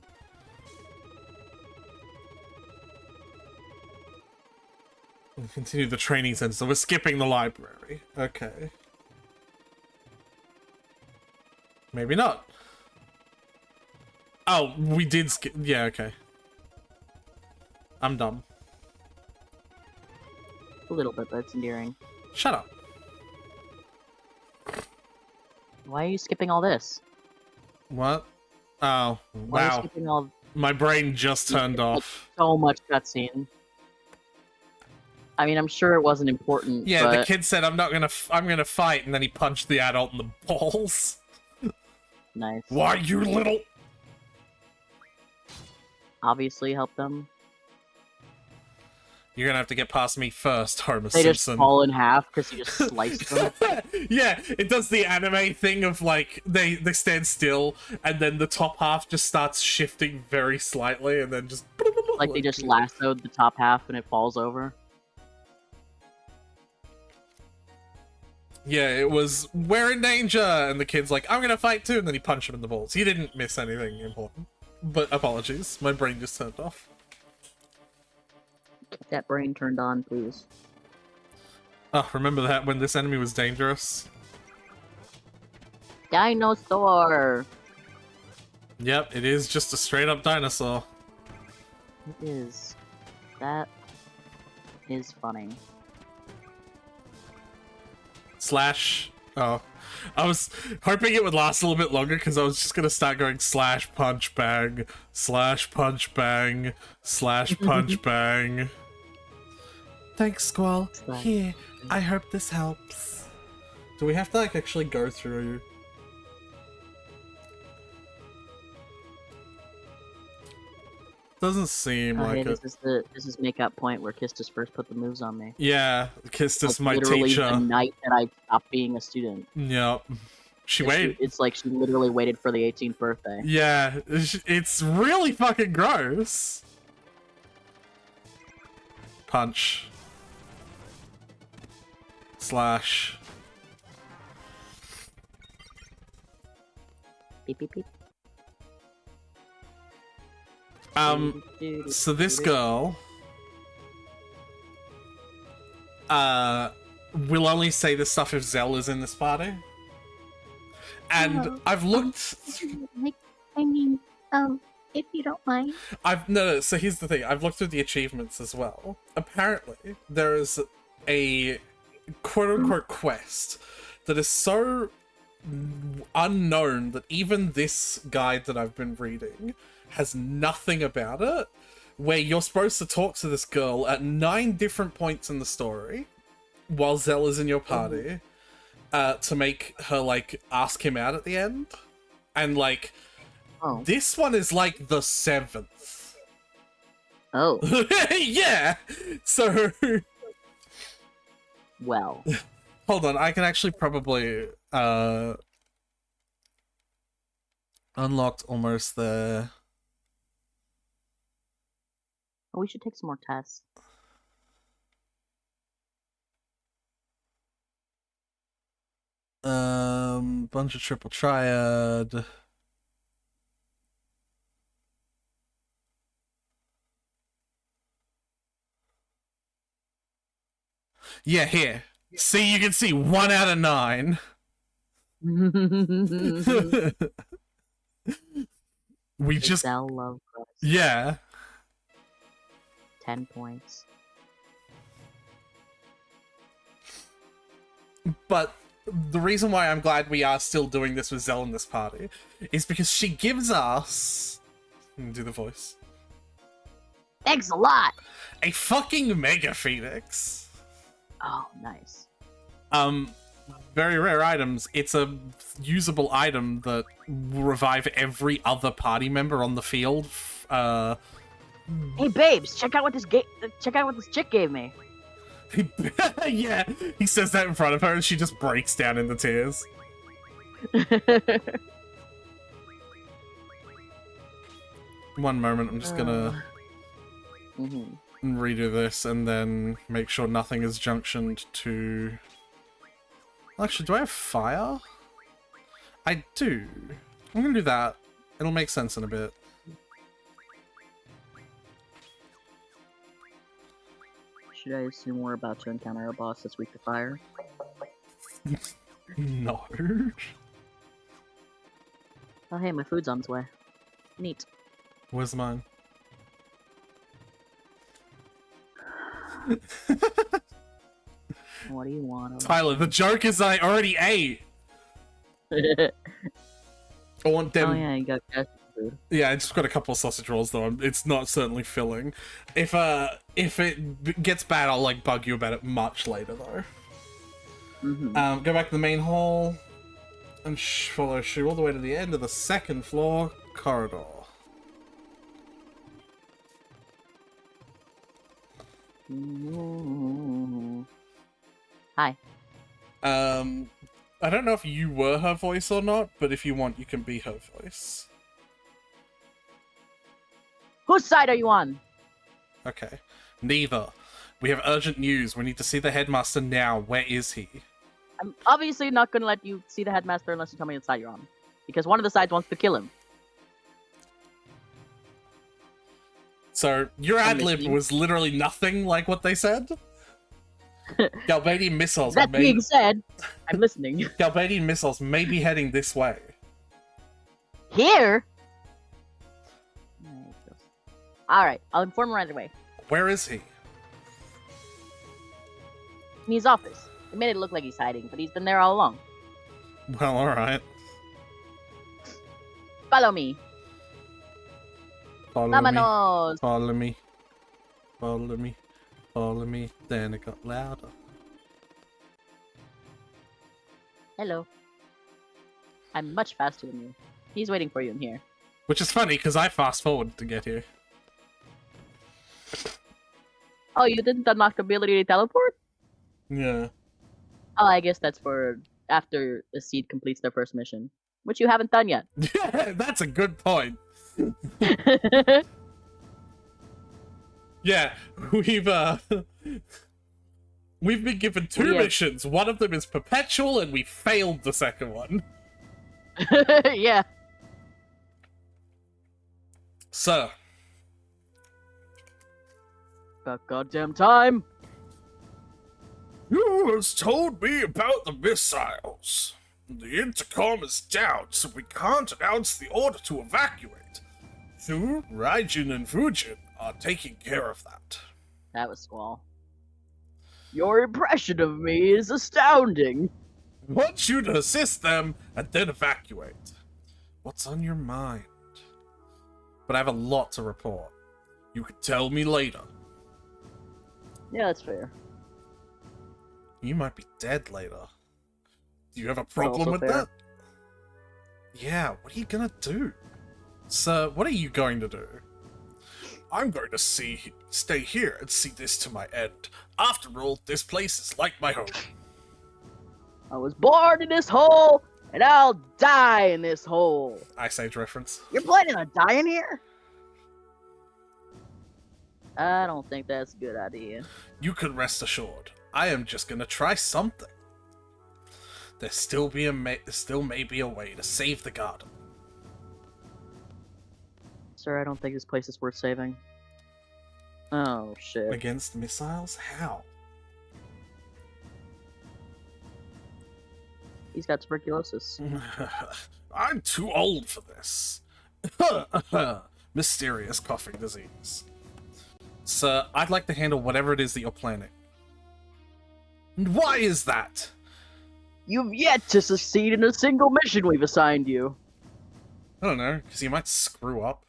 We'll continue the training center, so we're skipping the library. Okay. Maybe not. Oh, we did skip. Yeah, okay. I'm dumb. A little bit, but it's endearing. Shut up. Why are you skipping all this? What? Oh, Why are you wow. skipping all... My brain just turned off. So much cutscene. I mean, I'm sure it wasn't important, Yeah, but... the kid said, I'm gonna fight, and then he punched the adult in the balls. Nice. Why, you little... Obviously help them. You're gonna have to get past me first, Homer They just Simpson. fall in half because you just sliced them. Yeah, it does the anime thing of like they stand still and then the top half just starts shifting very slightly and then just Like they just lassoed the top half and it falls over. Yeah, it was we're in danger and the kid's like, I'm gonna fight too, and then he punched him in the balls. He didn't miss anything important. But apologies, my brain just turned off. Get that brain turned on, please. Oh, remember that when this enemy was dangerous? Dinosaur! Yep, it is just a straight up dinosaur. It is. That is funny. Slash. Oh. I was hoping it would last a little bit longer because I was just gonna start going slash punch bang, slash punch bang, slash punch bang. Thanks, Squall. Slash. Here, I hope this helps. Do we have to like actually go through? Doesn't seem Oh, like hey, it. this is make-up point where Kistis first put the moves on me. Yeah, Kistis, Like, my literally teacher. the night that I stopped being a student. Yep. She waited. It's like she literally waited for the 18th birthday. Yeah, it's really fucking gross. Punch. Slash. Beep beep beep. So this girl will only say this stuff if Zell is in this party. And Oh, I've looked I mean, if you don't mind. no, so here's the thing. I've looked through the achievements as well. Apparently, there is a quote-unquote quest that is so unknown that even this guide that I've been reading has nothing about it, where you're supposed to talk to this girl at 9 different points in the story while Zell is in your party, to make her, like, ask him out at the end. And, like, this one is, like, the 7th. Oh. Yeah! So... Well. Hold on, I can actually probably, unlocked almost there. Oh, we should take some more tests. Bunch of triple triad. Yeah, here. See, you can see 1 out of 9. We just... Zell love quest. Yeah. 10 points. But the reason why I'm glad we are still doing this with Zell in this party is because she gives us... Do the voice. Thanks a lot! A fucking Mega Phoenix. Oh, nice. Very rare items. It's a usable item that will revive every other party member on the field. Hey babes, check out what this chick gave me. Yeah, he says that in front of her and she just breaks down into tears. One moment, I'm just gonna redo this and then make sure nothing is junctioned to... Actually, do I have fire? I do. I'm gonna do that. It'll make sense in a bit. Should I assume we're about to encounter a boss that's weak to fire? No. Oh hey, my food's on its way. Neat. Where's mine? What do you want? Tyler, the joke is I already ate. I want them. Oh yeah, you got food. Yeah, I just got a couple of sausage rolls though. It's not certainly filling. If it gets bad, I'll like bug you about it much later though. Go back to the main hall and follow Shu all the way to the end of the 2nd floor corridor. Hi. I don't know if you were her voice or not, but if you want, you can be her voice. Whose side are you on? Okay. Neither. We have urgent news. We need to see the headmaster now. Where is he? I'm obviously not going to let you see the headmaster unless you tell me what side you're on. Because one of the sides wants to kill him. So, your ad-lib was literally nothing like what they said? Galbadian missiles That being said, I'm listening. Galbadian missiles may be heading this way. Here? Alright, I'll inform him right away. Where is he? In his office. He made it look like he's hiding, but he's been there all along. Well, alright. Follow me. Follow Vámonos. me. Follow me. Follow me. Follow me. Then it got louder. Hello. I'm much faster than you. He's waiting for you in here. Which is funny, because I fast-forwarded to get here. Oh, you didn't unlock the ability to teleport? Yeah. Oh, I guess that's for after the seed completes their first mission. Which you haven't done yet. Yeah, that's a good point. Yeah, we've been given 2 missions. One of them is perpetual, and we failed the second one. Yeah. Sir. About goddamn time. You has told me about the missiles. The intercom is down, so we can't announce the order to evacuate. Thu, Raijin, and Fujin are taking care of that. That was Squall. Your impression of me is astounding. I want you to assist them and then evacuate. What's on your mind? But I have a lot to report. You can tell me later. Yeah, that's fair. You might be dead later. Do you have a problem also with fair. that? Yeah, what are you gonna do? Sir, what are you going to do? I'm going to stay here and see this to my end. After all, this place is like my home. I was born in this hole, and I'll die in this hole. Ice Age reference. You're planning on dying here? I don't think that's a good idea. You can rest assured. I am just gonna try something. There still may be a way to save the garden. Sir, I don't think this place is worth saving. Oh, shit. Against missiles? How? He's got tuberculosis. I'm too old for this. Mysterious coughing disease. Sir, I'd like to handle whatever it is that you're planning. And why is that? You've yet to succeed in a single mission we've assigned you. I don't know, because you might screw up.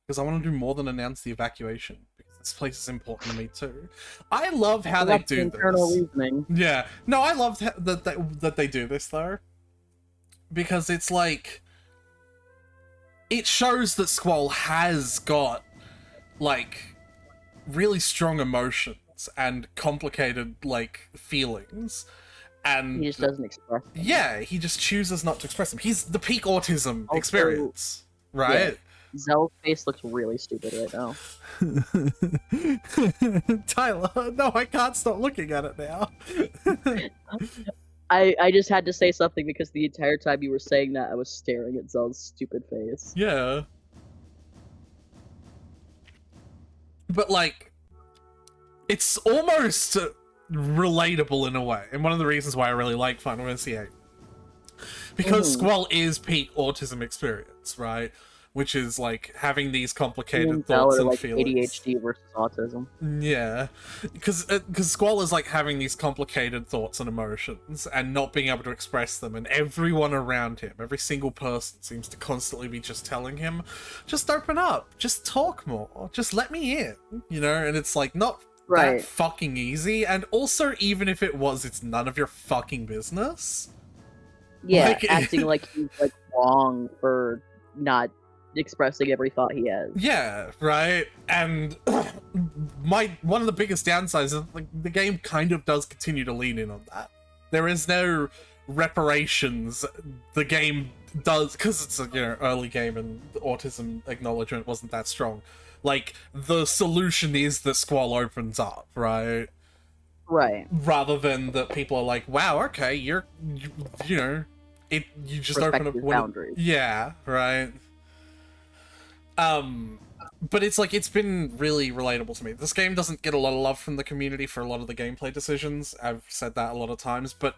Because I want to do more than announce the evacuation. Because this place is important to me too. I love how they That's do internal this. reasoning. Yeah. No, I love that they do this though. Because it's like... It shows that Squall has got, like, really strong emotions and complicated, like, feelings. And He just doesn't express them. yeah, he just chooses not to express them. He's the peak autism Also, experience, right? Zell's face looks really stupid right now. Tyler, no, I can't stop looking at it now. I just had to say something because the entire time you were saying that, I was staring at Zell's stupid face. Yeah. But, like, it's almost relatable in a way, and one of the reasons why I really like Final Fantasy VIII. Because Squall is peak autism experience, right? Which is, like, having these complicated thoughts and like feelings. ADHD versus autism. Yeah, because Squall is like having these complicated thoughts and emotions and not being able to express them, and everyone around him, every single person seems to constantly be just telling him, just open up, just talk more, just let me in, you know, and it's like not that fucking easy, and also even if it was, it's none of your fucking business. Yeah, Like, acting like he's like wrong for not expressing every thought he has. Yeah, right. And one of the biggest downsides is like the game kind of does continue to lean in on that. There is no reparations. The game does, because it's a early game and the autism acknowledgement wasn't that strong. Like the solution is that Squall opens up, right? Right. Rather than that people are like, wow, okay, you just open up boundaries. Yeah, right. But it's like, it's been really relatable to me. This game doesn't get a lot of love from the community for a lot of the gameplay decisions. I've said that a lot of times, but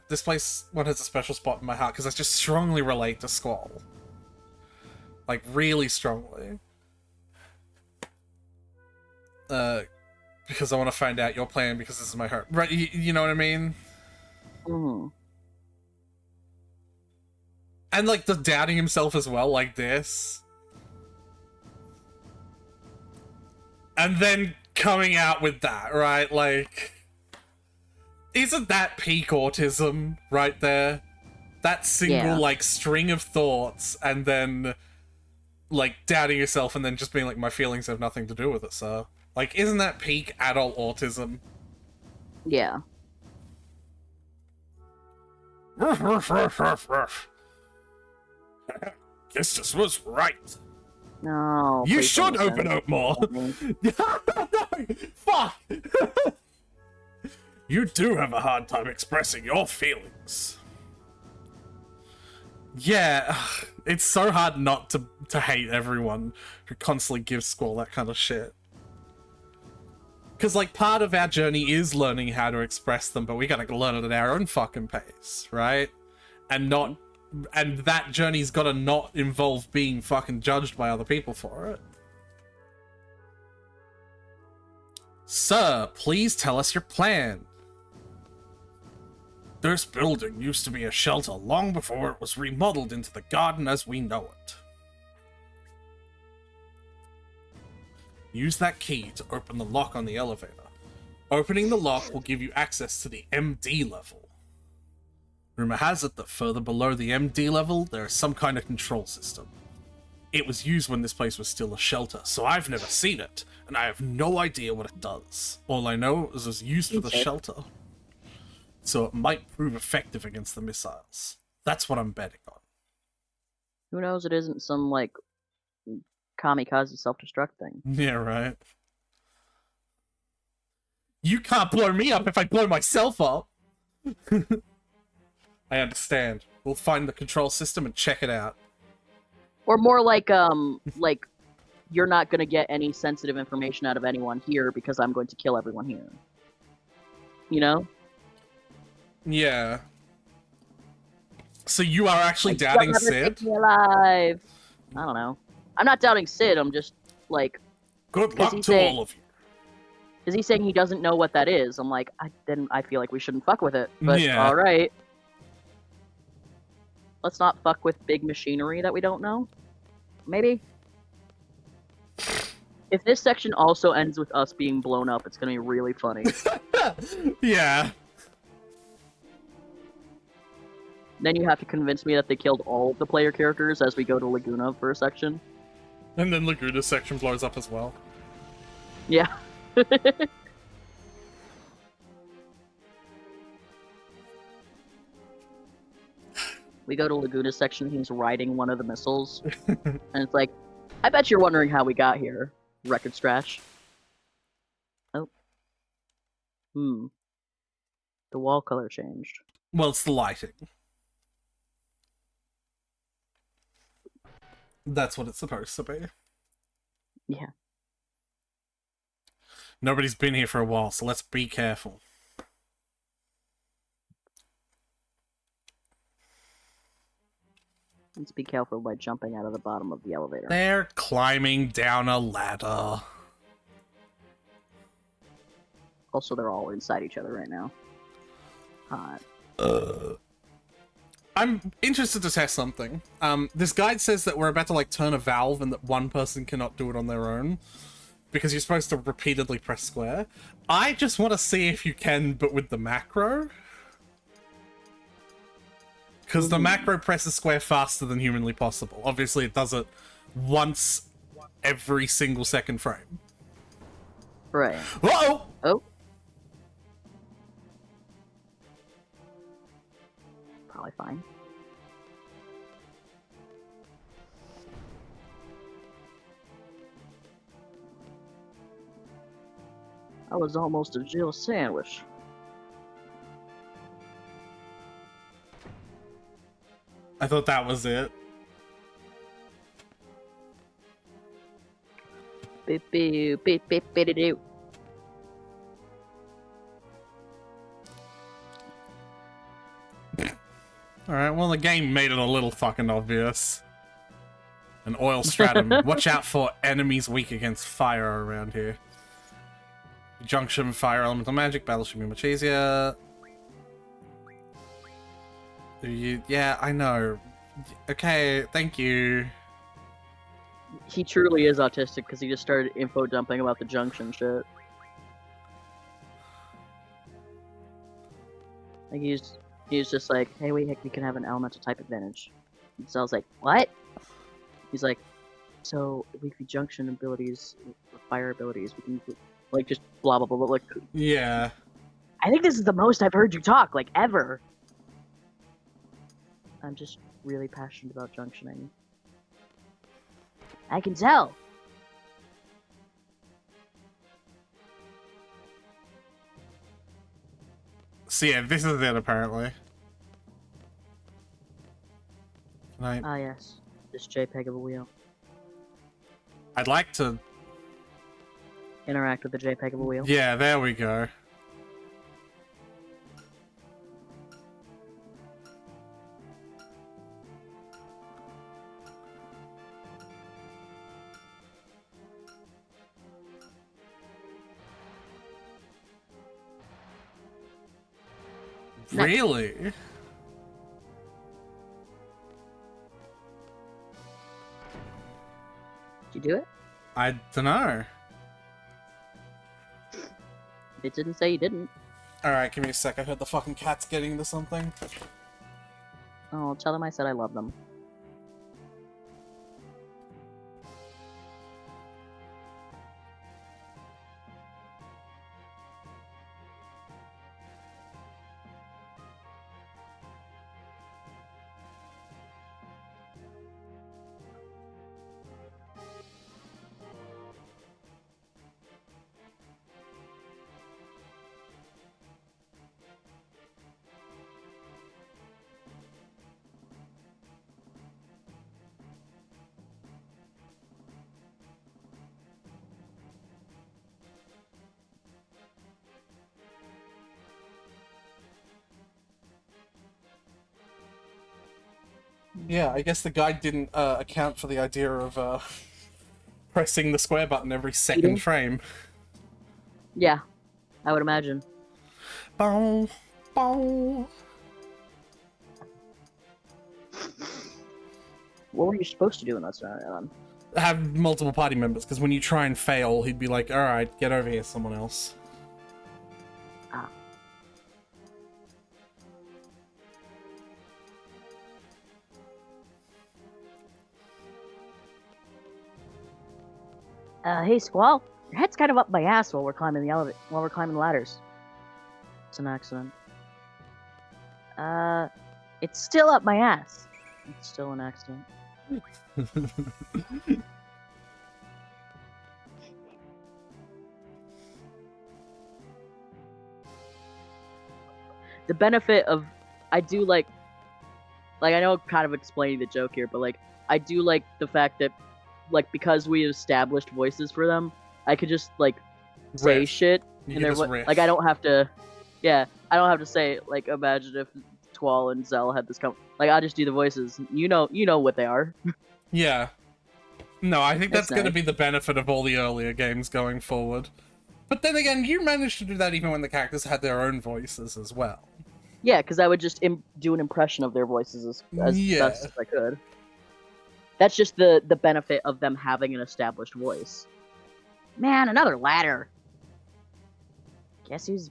this one has a special spot in my heart because I just strongly relate to Squall. Like, really strongly. Because I want to find out your plan because this is my heart. Right, you know what I mean? Mm-hmm. And, like, the doubting himself as well, like this. And then coming out with that, right? Like, isn't that peak autism right there? That single, like, string of thoughts, and then, like, doubting yourself, and then just being like, my feelings have nothing to do with it, sir. Like, isn't that peak adult autism? Yeah. Guess this was right. No. You please should don't open up more. No, fuck! You do have a hard time expressing your feelings. Yeah, it's so hard not to hate everyone who constantly gives Squall that kind of shit. Because, like, part of our journey is learning how to express them, but we gotta learn it at our own fucking pace, right? And that journey's gotta not involve being fucking judged by other people for it. Sir, please tell us your plan. This building used to be a shelter long before it was remodeled into the garden as we know it. Use that key to open the lock on the elevator. Opening the lock will give you access to the MD level. Rumor has it that further below the MD level, there is some kind of control system. It was used when this place was still a shelter, so I've never seen it, and I have no idea what it does. All I know is it was used for the shelter. So it might prove effective against the missiles. That's what I'm betting on. Who knows? It isn't some like kamikaze self-destruct thing. Yeah, right. You can't blow me up if I blow myself up. I understand. We'll find the control system and check it out. Or more like you're not gonna get any sensitive information out of anyone here because I'm going to kill everyone here. You know? Yeah. So you are actually doubting Sid? Take me alive. I don't know. I'm not doubting Sid. I'm just like. Good luck to saying, all of you. Is he saying he doesn't know what that is? I'm like, then I feel like we shouldn't fuck with it. But yeah. All right. Let's not fuck with big machinery that we don't know. Maybe. If this section also ends with us being blown up, it's gonna be really funny. Yeah. Then you have to convince me that they killed all of the player characters as we go to Laguna for a section. And then Laguna's section blows up as well. Yeah. We go to Laguna's section, he's riding one of the missiles. And it's like, I bet you're wondering how we got here. Record scratch. Oh. The wall color changed. Well, it's the lighting. That's what it's supposed to be. Yeah. Nobody's been here for a while, so let's be careful. Let's be careful by jumping out of the bottom of the elevator. They're climbing down a ladder. Also, they're all inside each other right now. Hot. I'm interested to test something. This guide says that we're about to, like, turn a valve and that one person cannot do it on their own. Because you're supposed to repeatedly press square. I just want to see if you can, but with the macro. Because the macro presses square faster than humanly possible. Obviously, it does it once every single second frame. Right. Whoa! Oh. Probably fine. I was almost a Jill sandwich. I thought that was it. Beep beep beep beep beep doo. Alright, well, the game made it a little fucking obvious. An oil stratum. Watch out for enemies weak against fire around here. Junction, fire, elemental magic, battle should be much easier. Yeah, I know. Okay, thank you. He truly is autistic because he just started info dumping about the junction shit. Like he's just like, hey, we can have an elemental type advantage. And so I was like, what? He's like, so with the junction abilities, fire abilities, we can like just blah blah blah blah. Like, Yeah. I think this is the most I've heard you talk, like ever. I'm just really passionate about junctioning. I can tell. So yeah, this is it apparently. Ah, yes. This JPEG of a wheel. I'd like to... Interact with the JPEG of a wheel. Yeah, there we go. Next. Really? Did you do it? I don't know. It didn't say you didn't. Alright, give me a sec. I heard the fucking cat's getting into something. Oh, tell them I said I love them. Yeah, I guess the guide didn't account for the idea of pressing the square button every second Eating? frame. Yeah, I would imagine. Bow, bow. What were you supposed to do in that scenario? Have multiple party members, because when you try and fail, he'd be like, alright, get over here, someone else. Ah. Hey, Squall. Your head's kind of up my ass while we're climbing the elevator. While we're climbing the ladders. It's an accident. It's still up my ass. It's still an accident. The benefit of, I do like I know I'm kind of explaining the joke here, but like I do like the fact that like because we established voices for them, I could just like say Riff. shit You and can they're just riff. like I don't have to, yeah, I don't have to say like imagine if Twal and Zell had this like I'll just do the voices. You know what they are. Yeah. No, I think that's That's going to nice. be the benefit of all the earlier games going forward. But then again, you managed to do that even when the characters had their own voices as well. Yeah, because I would just do an impression of their voices as Yeah. best as I could. That's just the benefit of them having an established voice. Man, another ladder. Guess whose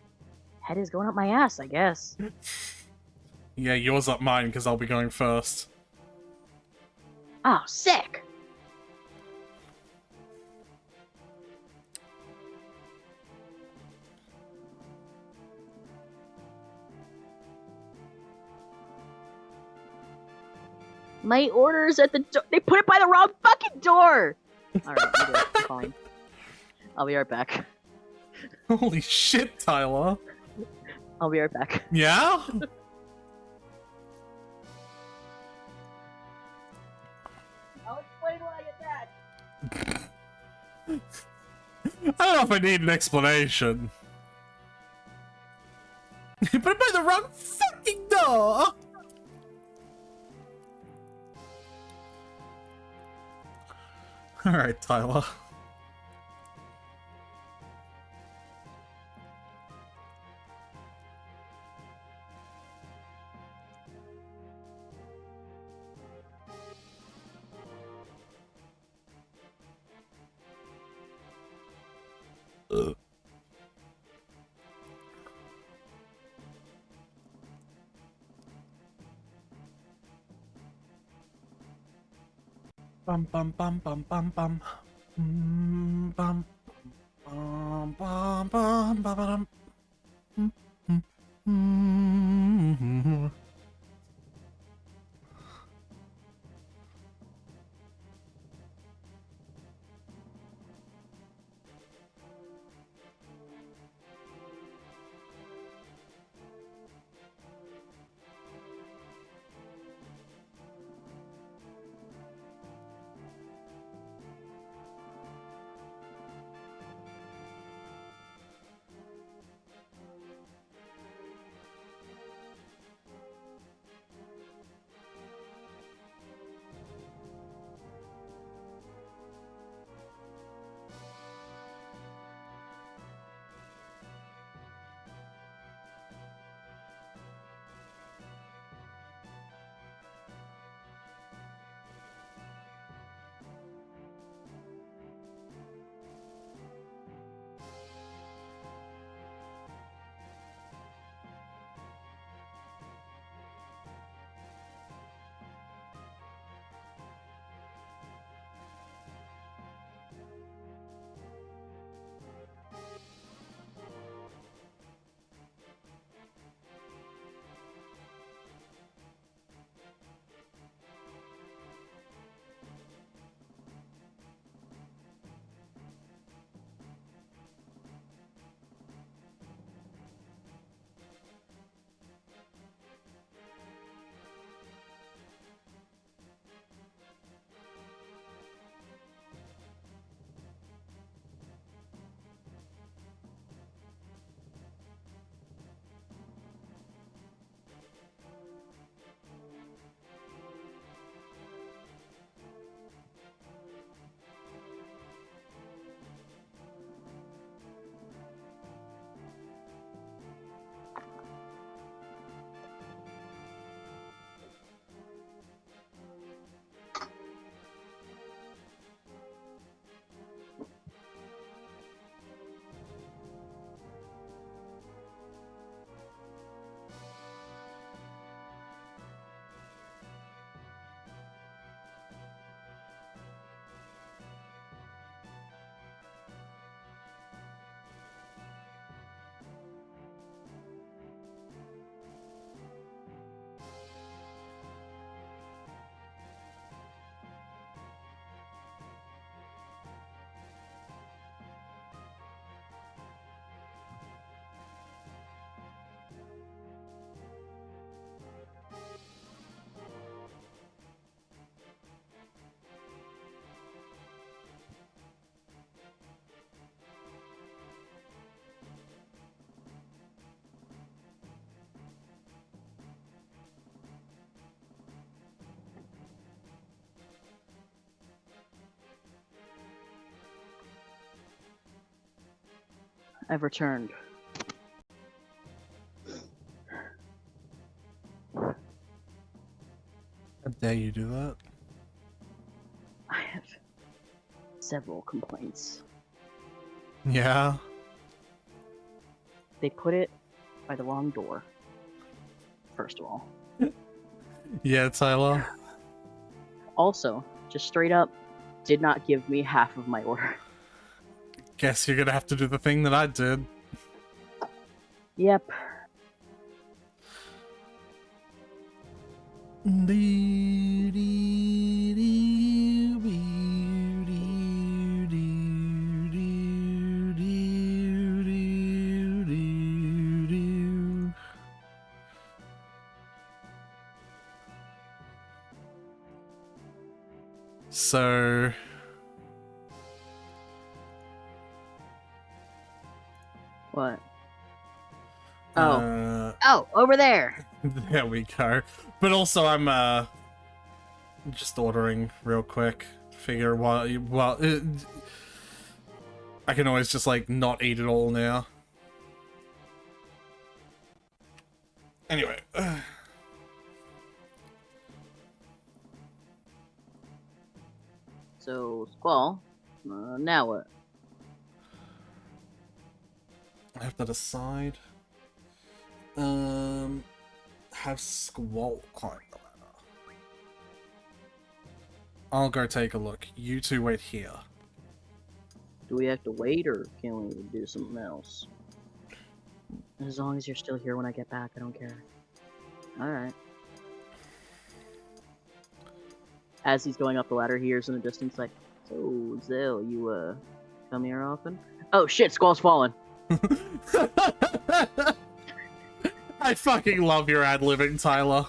head is going up my ass, I guess. Yeah, yours up mine, because I'll be going first. Oh, sick! My order's at the door. They put it by the wrong fucking door! Alright, I'm good. I'm fine. I'll be right back. Holy shit, Tyler. I'll be right back. Yeah? I'll explain when I get back. I don't know if I need an explanation. You put it by the wrong fucking door! Alright, Tyler. Bum bum bum bum bum bum. Bum bum bum bum bum bum. I've returned. How dare you do that? I have several complaints. Yeah. They put it by the wrong door. First of all. Yeah, Tyler. Also, just straight up, did not give me half of my order. Guess you're gonna have to do the thing that I did. Yep. So What? Oh, over there. there we go. But also I'm just ordering real quick. Figure I can always just like not eat it all now. Anyway. So, Squall, now what? I have to decide. Have Squall climb the ladder. I'll go take a look. You two wait here. Do we have to wait, or can we do something else? As long as you're still here when I get back, I don't care. Alright. As he's going up the ladder, he hears in the distance, like, so, Zell, you, come here often? Oh shit, Squall's fallen! I fucking love your ad-libbing, Tyler.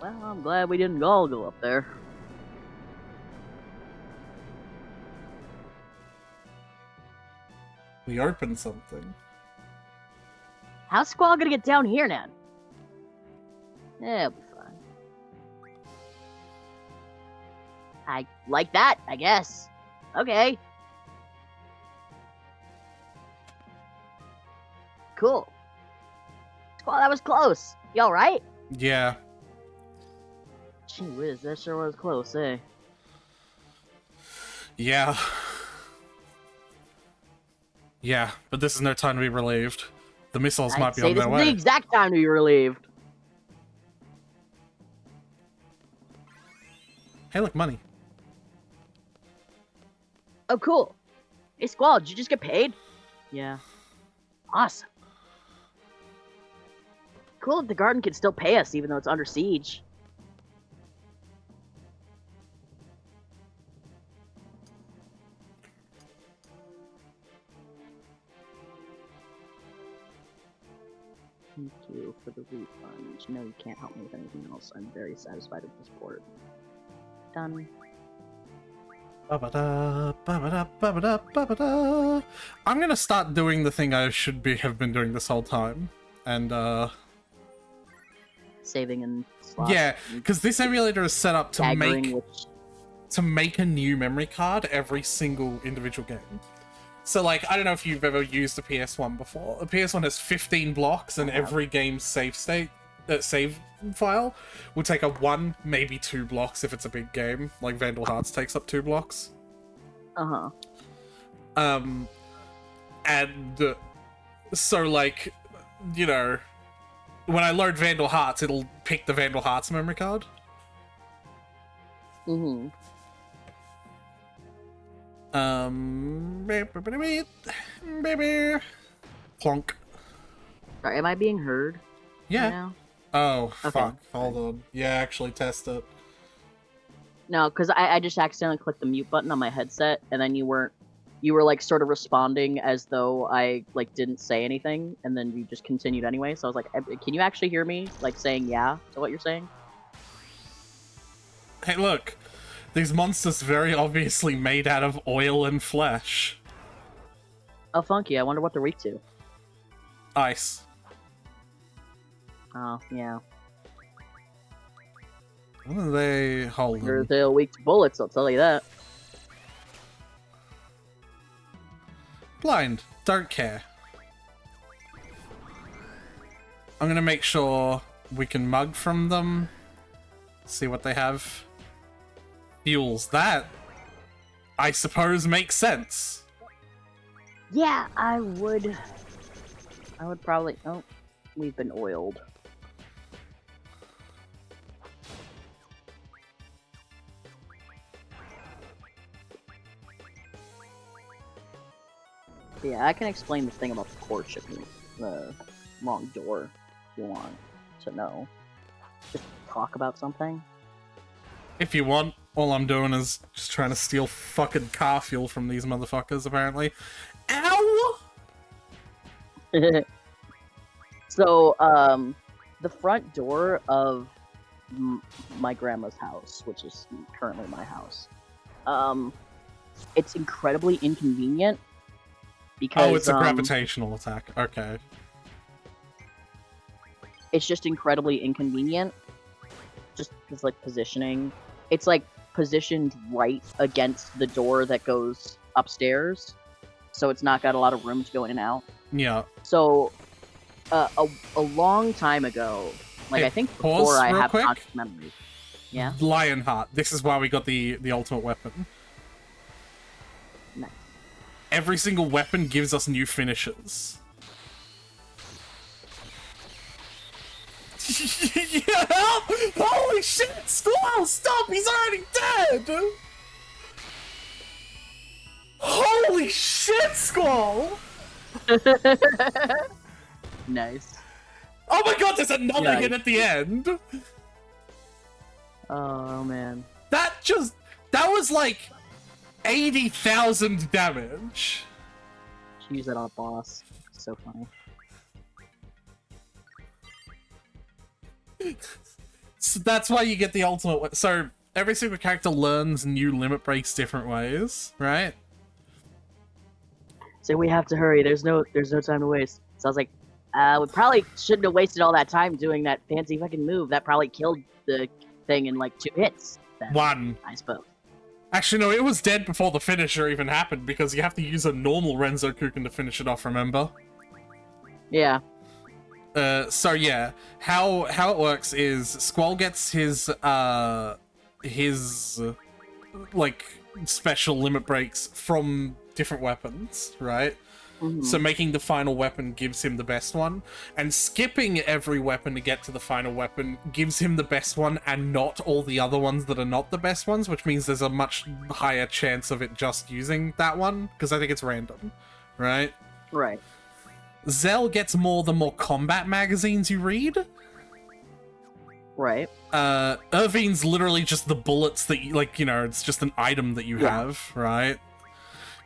Well, I'm glad we didn't all go up there. We opened something. How's Squall gonna get down here now? Yeah, it'll be fine. I like that, I guess. Okay. Cool. Squall, that was close. You alright? Yeah. Gee whiz, that sure was close, eh? Yeah. Yeah, but this is no time to be relieved. The missiles might be on their This is way. the exact time to be relieved. Hey, look, money. Oh, cool. Hey, Squall, did you just get paid? Yeah. Awesome. Cool that the garden can still pay us even though it's under siege. Thank you for the refund. No, you can't help me with anything else. I'm very satisfied with this port. Done. Ba-ba-da, ba-ba-da, ba-ba-da, ba-ba-da. I'm gonna start doing the thing I have been doing this whole time. And, Saving and slots. yeah, because this emulator is set up to Staggering, make a new memory card every single individual game. So, like, I don't know if you've ever used a PS1 before. A PS1 has 15 blocks, and every game's save file will take up 1, maybe 2 blocks if it's a big game. Like, Vandal Hearts takes up 2 blocks. Uh-huh. And so, like, you know, when I load Vandal Hearts, it'll pick the Vandal Hearts memory card. Mm-hmm. Baby. Plonk. Sorry, am I being heard? Yeah. Right now? Oh, Okay. fuck. Hold on. Yeah, actually test it. No, because I just accidentally clicked the mute button on my headset, and then you were like sort of responding as though I like didn't say anything, and then you just continued anyway. So I was like, can you actually hear me like saying yeah to what you're saying? Hey, look. These monsters very obviously made out of oil and flesh. Oh, funky. I wonder what they're weak to. Ice. Oh, yeah. What are they holding? They're weak to bullets, I'll tell you that. Blind. Don't care. I'm gonna make sure we can mug from them. See what they have. Fuels. That, I suppose, makes sense. Yeah, I would probably... Oh, we've been oiled. Yeah, I can explain the thing about the courtship and the wrong door if you want to know. Just talk about something. If you want, all I'm doing is just trying to steal fucking car fuel from these motherfuckers, apparently. Ow! So, the front door of my grandma's house, which is currently my house, it's incredibly inconvenient because Oh, it's a gravitational attack. Okay. it's just incredibly inconvenient. Just because, like, positioning. It's, like, positioned right against the door that goes upstairs, so it's not got a lot of room to go in and out. Yeah. So, a long time ago, like, Hey, I think pause before I real have quick. conscious memory. Yeah? Lionheart. This is why we got the ultimate weapon. Nice. Every single weapon gives us new finishes. Yeah! Holy shit! Squall, stop! He's already dead! Holy shit, Squall! Nice. Oh my god, there's another Yeah. hit at the end! Oh, man. That was like 80,000 damage. She used that on a boss. So funny. So that's why you get the ultimate. So every single character learns new limit breaks different ways, right? So we have to hurry. There's no time to waste. So I was like, we probably shouldn't have wasted all that time doing that fancy fucking move. That probably killed the thing in like 2 hits. Then, One. I suppose. Actually, no, it was dead before the finisher even happened because you have to use a normal Renzo Kuken to finish it off, remember? Yeah. So yeah, how it works is Squall gets his like special limit breaks from different weapons, right? Mhm. So making the final weapon gives him the best one, and skipping every weapon to get to the final weapon gives him the best one and not all the other ones that are not the best ones, which means there's a much higher chance of it just using that one, because I think it's random, right? Right. Zell gets more the more combat magazines you read. Right. Irvine's literally just the bullets that you, like, you know, it's just an item that you Yeah. have, right?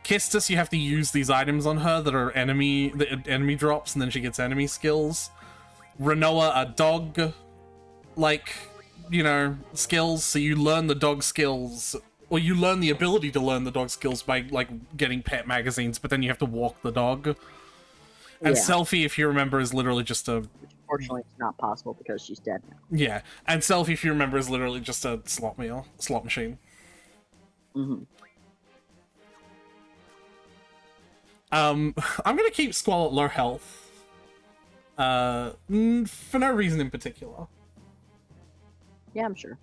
Kistis, you have to use these items on her that are enemy drops, and then she gets enemy skills. Renoa are dog, like, you know, skills, so you learn the dog skills, or you learn the ability to learn the dog skills by, like, getting pet magazines, but then you have to walk the dog. And Yeah. Selfie, if you remember, is literally just a... Fortunately, it's not possible because she's dead now. Yeah, and Selfie, if you remember, is literally just a slot machine. Mm-hmm. I'm gonna keep Squall at low health. For no reason in particular. Yeah, I'm sure.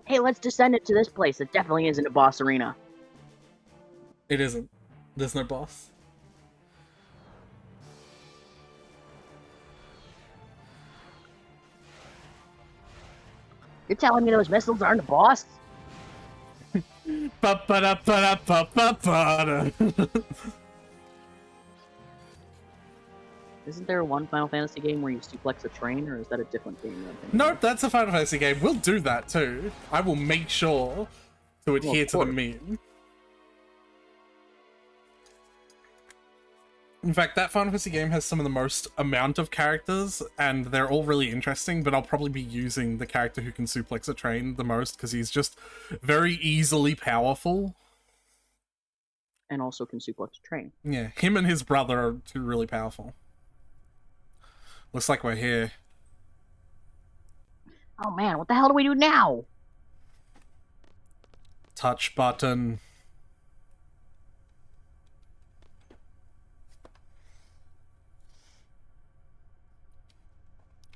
Hey, let's descend it to this place. It definitely isn't a boss arena. It isn't. There's no boss. You're telling me those missiles aren't a boss? Ba-ba-da-ba-da-ba-ba-ba-da. Isn't there one Final Fantasy game where you suplex a train, or is that a different game? Nope, that's a Final Fantasy game. We'll do that too. I will make sure to adhere to the course. meme. In fact, that Final Fantasy game has some of the most amount of characters, and they're all really interesting, but I'll probably be using the character who can suplex a train the most, because he's just very easily powerful. And also can suplex a train. Yeah, him and his brother are two really powerful. Looks like we're here. Oh man, what the hell do we do now? Touch button.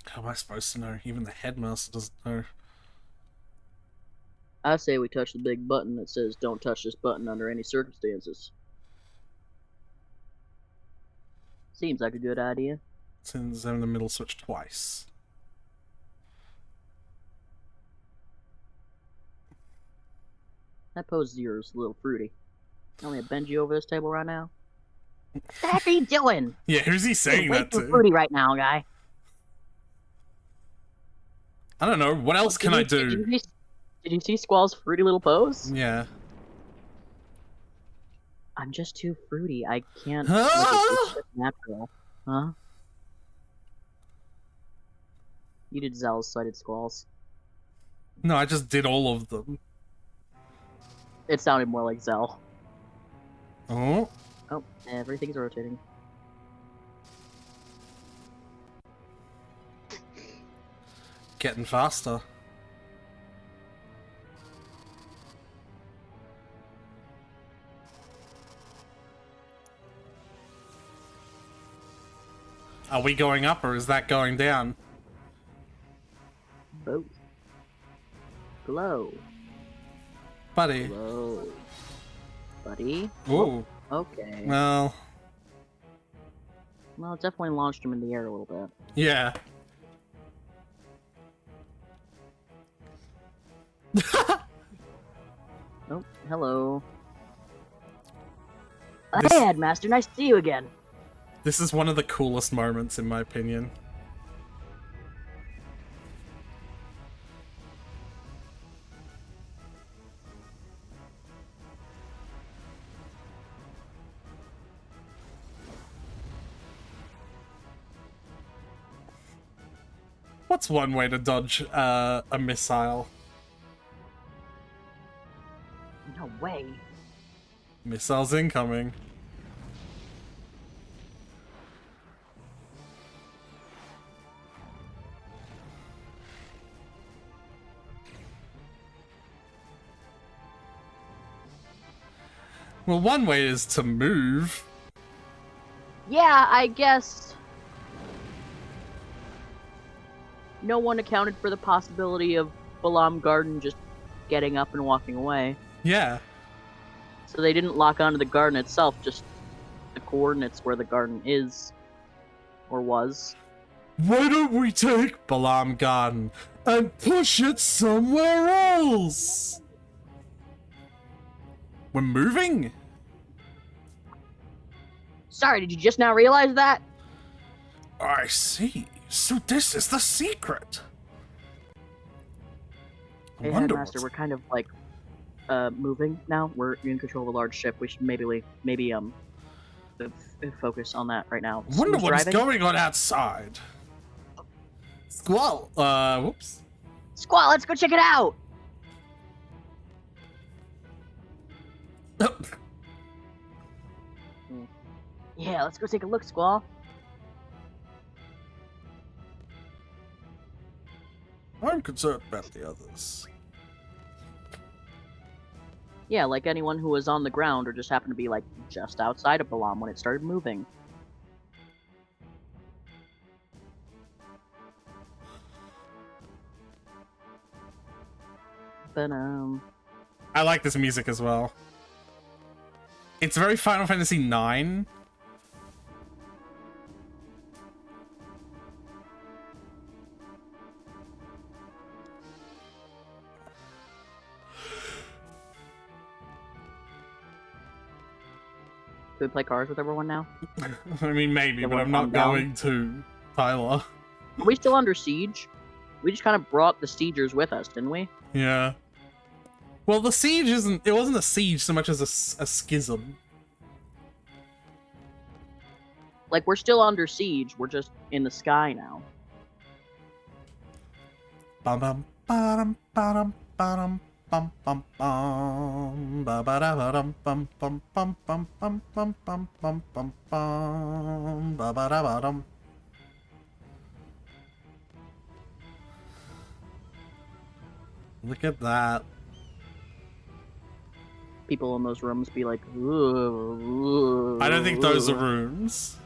How am I supposed to know? Even the headmaster doesn't know. I say we touch the big button that says don't touch this button under any circumstances. Seems like a good idea. Since I'm in the middle switch twice. That pose of yours is a little fruity. Only a Benji over this table right now. What the heck are you doing? Yeah, who's he saying You're way that too to? fruity right now, guy. I don't know. What else can I do? Did you see Squall's fruity little pose? Yeah. I'm just too fruity. I can't. Huh? It's just natural. Huh? You did Zell's, so I did Squall's. No, I just did all of them. It sounded more like Zell. Oh. Oh, everything's rotating. Getting faster. Are we going up or is that going down? Both. Glow. Buddy. Glow. Buddy. Ooh. Okay. Well, Well, it definitely launched him in the air a little bit. yeah. Oh, hello. This- Hey, Headmaster, nice to see you again. This is one of the coolest moments in my opinion. What's one way to dodge a missile? No way. Missiles incoming. Well, one way is to move. Yeah, I guess. No one accounted for the possibility of Balam Garden just getting up and walking away. Yeah. So they didn't lock onto the garden itself, just the coordinates where the garden is. Or was. Why don't we take Balam Garden and push it somewhere else? We're moving? Sorry, did you just now realize that? I see. So this is the secret. I Hey, wonder Headmaster, what's- we're kind of like moving now. We're in control of a large ship. We should maybe focus on that right now. wonder Who's what is driving? going on outside. Squall. Whoops. Squall, let's go check it out. Yeah, let's go take a look, Squall. I'm concerned about the others. Yeah, like anyone who was on the ground or just happened to be like just outside of Balam when it started moving. But I like this music as well. It's very Final Fantasy IX. can we play cards with everyone now? I mean, maybe, Yeah, but we'll I'm not calm down. going to, Tyler. Are we still under siege? We just kind of brought the siegers with us, didn't we? Yeah. Well, the siege isn't... It wasn't a siege so much as a schism. Like, we're still under siege. We're just in the sky now. Bum bum ba-dum ba-dum ba-dum bum bum bum ba ba da ba dum bum bum bum bum bum bum bum bum bum bum ba ba da ba dum. Look at that. People in those rooms be like, "Ooh, I don't think those are ooh." rooms.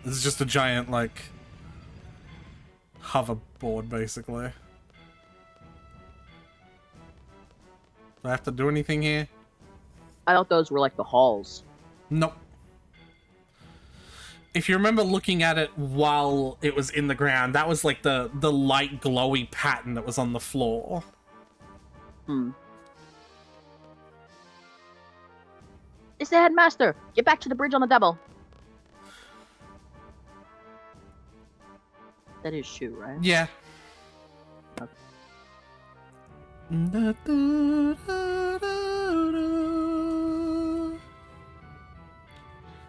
This is just a giant, like, hoverboard, basically. Do I have to do anything here? I thought those were like the halls. Nope. If you remember looking at it while it was in the ground, that was like the light glowy pattern that was on the floor. Hmm. It's the headmaster! Get back to the bridge on the double! That is Shu, right? Yeah. Okay.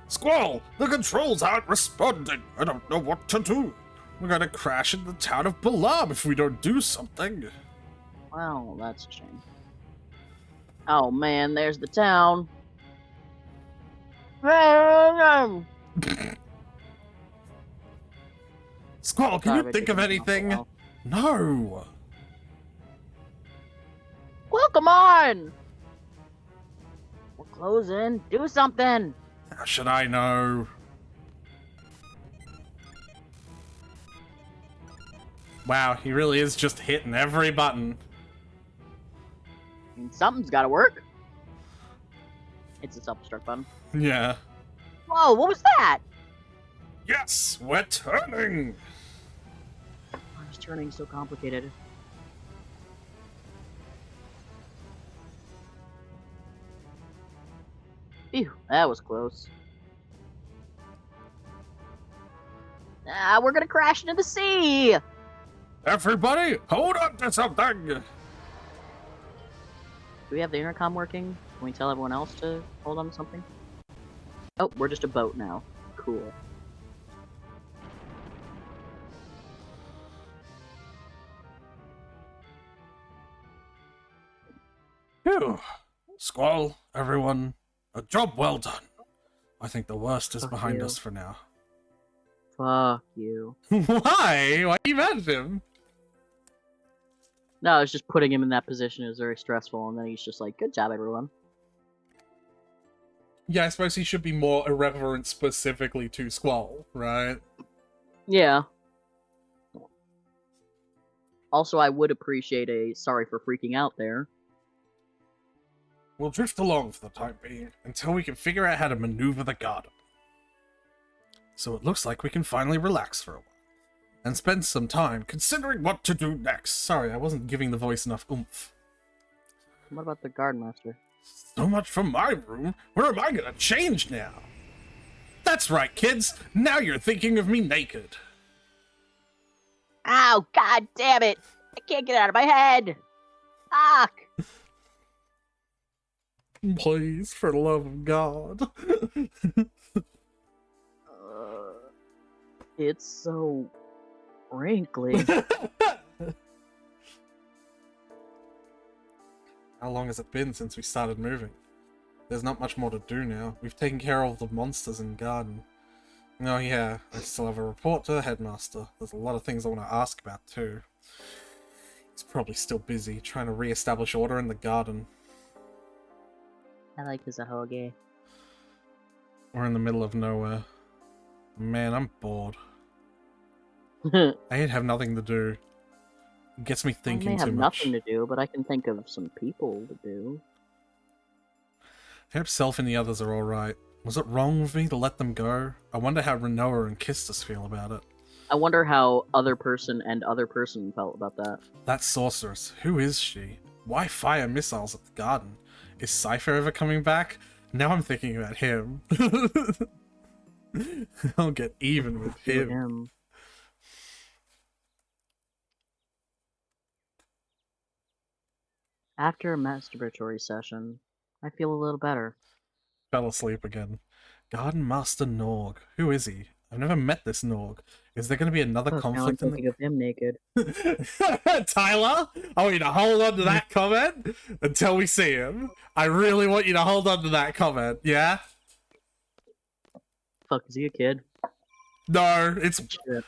Squall, the controls aren't responding. I don't know what to do. We're gonna crash in the town of Balam if we don't do something. Well, that's a shame. Oh man, there's the town. Squall, can Sorry, you but think you're of getting off the anything? wall. No. Well, come on! We're closing. Do something! How should I know? Wow, he really is just hitting every button. I mean, something's gotta work. It's a self-destruct button. Yeah. Whoa, what was that? Yes, we're turning. Why is turning so complicated? Phew, that was close. Ah, we're gonna crash into the sea! Everybody, hold on to something. Do we have the intercom working? Can we tell everyone else to hold on to something? Oh, we're just a boat now. Cool. Phew. Squall, everyone, a job well done. I think the worst is Fuck behind you. us for now. Fuck you. Why? Why are you mad at him? No, it's just putting him in that position is very stressful, and then he's just like, good job, everyone. Yeah, I suppose he should be more irreverent specifically to Squall, right? Yeah. Also, I would appreciate a sorry for freaking out there. We'll drift along for the time being, until we can figure out how to maneuver the garden. So it looks like we can finally relax for a while. And spend some time considering what to do next. Sorry, I wasn't giving the voice enough oomph. What about the guard master? So much from my room. Where am I gonna change now? That's right, kids. Now you're thinking of me naked. Ow, god damn it! I can't get it out of my head! Fuck! Please, for the love of God. It's so wrinkly. How long has it been since we started moving? There's not much more to do now. We've taken care of the monsters in the garden. Oh yeah, I still have a report to the headmaster. There's a lot of things I want to ask about too. He's probably still busy trying to re-establish order in the garden. I like his ahoge. We're in the middle of nowhere. Man, I'm bored. I I have nothing to do. It gets me thinking may have too much. nothing to do, but I can think of some people to do. I hope Self and the others are alright. Was it wrong of me to let them go? I wonder how Renoa and Kistis feel about it. I wonder how other person and other person felt about that. That sorceress, who is she? Why fire missiles at the garden? Is Cypher ever coming back? Now I'm thinking about him. I'll get even with him. After a masturbatory session, I feel a little better. Fell asleep again. Garden Master Norg. Who is he? I've never met this Norg. Is there going to be another Oh, now I'm conflict in thinking of him naked. the... Tyler, I want you to hold on to that comment until we see him. I really want you to hold on to that comment, yeah? Fuck, is he a kid? No, it's... Shit.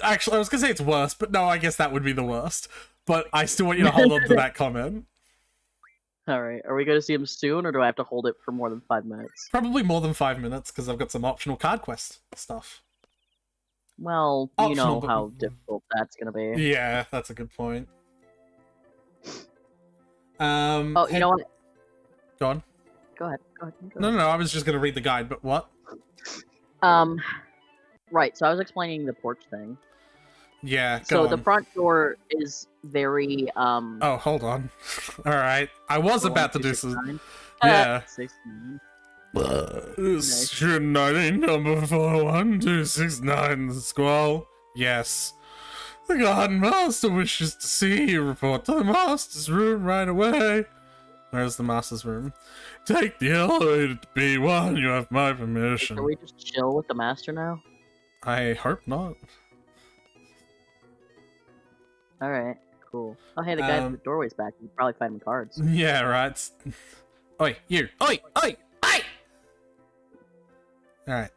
Actually, I was going to say it's worse, but no, I guess that would be the worst. But I still want you to hold on to that comment. Alright, are we gonna see him soon, or do I have to hold it for more than 5 minutes? Probably more than 5 minutes, because I've got some optional card quest stuff. Well, you Optional, know but- how difficult that's gonna be. Yeah, that's a good point. Oh, you know what? Go on. Go ahead. Go No, ahead. I was just going to read the guide, but what? Right, so I was explaining the porch thing. Yeah, go So on. the front door is very, Oh, hold on. Alright. I was about to do some... 1269. Yeah. 69. Student ID number 41269, Squall. Yes. The garden master wishes to see you. Report to the master's room right away. Where's the master's room? Take the elevator to B1. You have my permission. Can we just chill with the master now? I hope not. Alright, cool. Oh, hey, the guy at the doorway's back. You can probably find him cards. Yeah, right. Oi, you. Oi, oi, oi! Alright.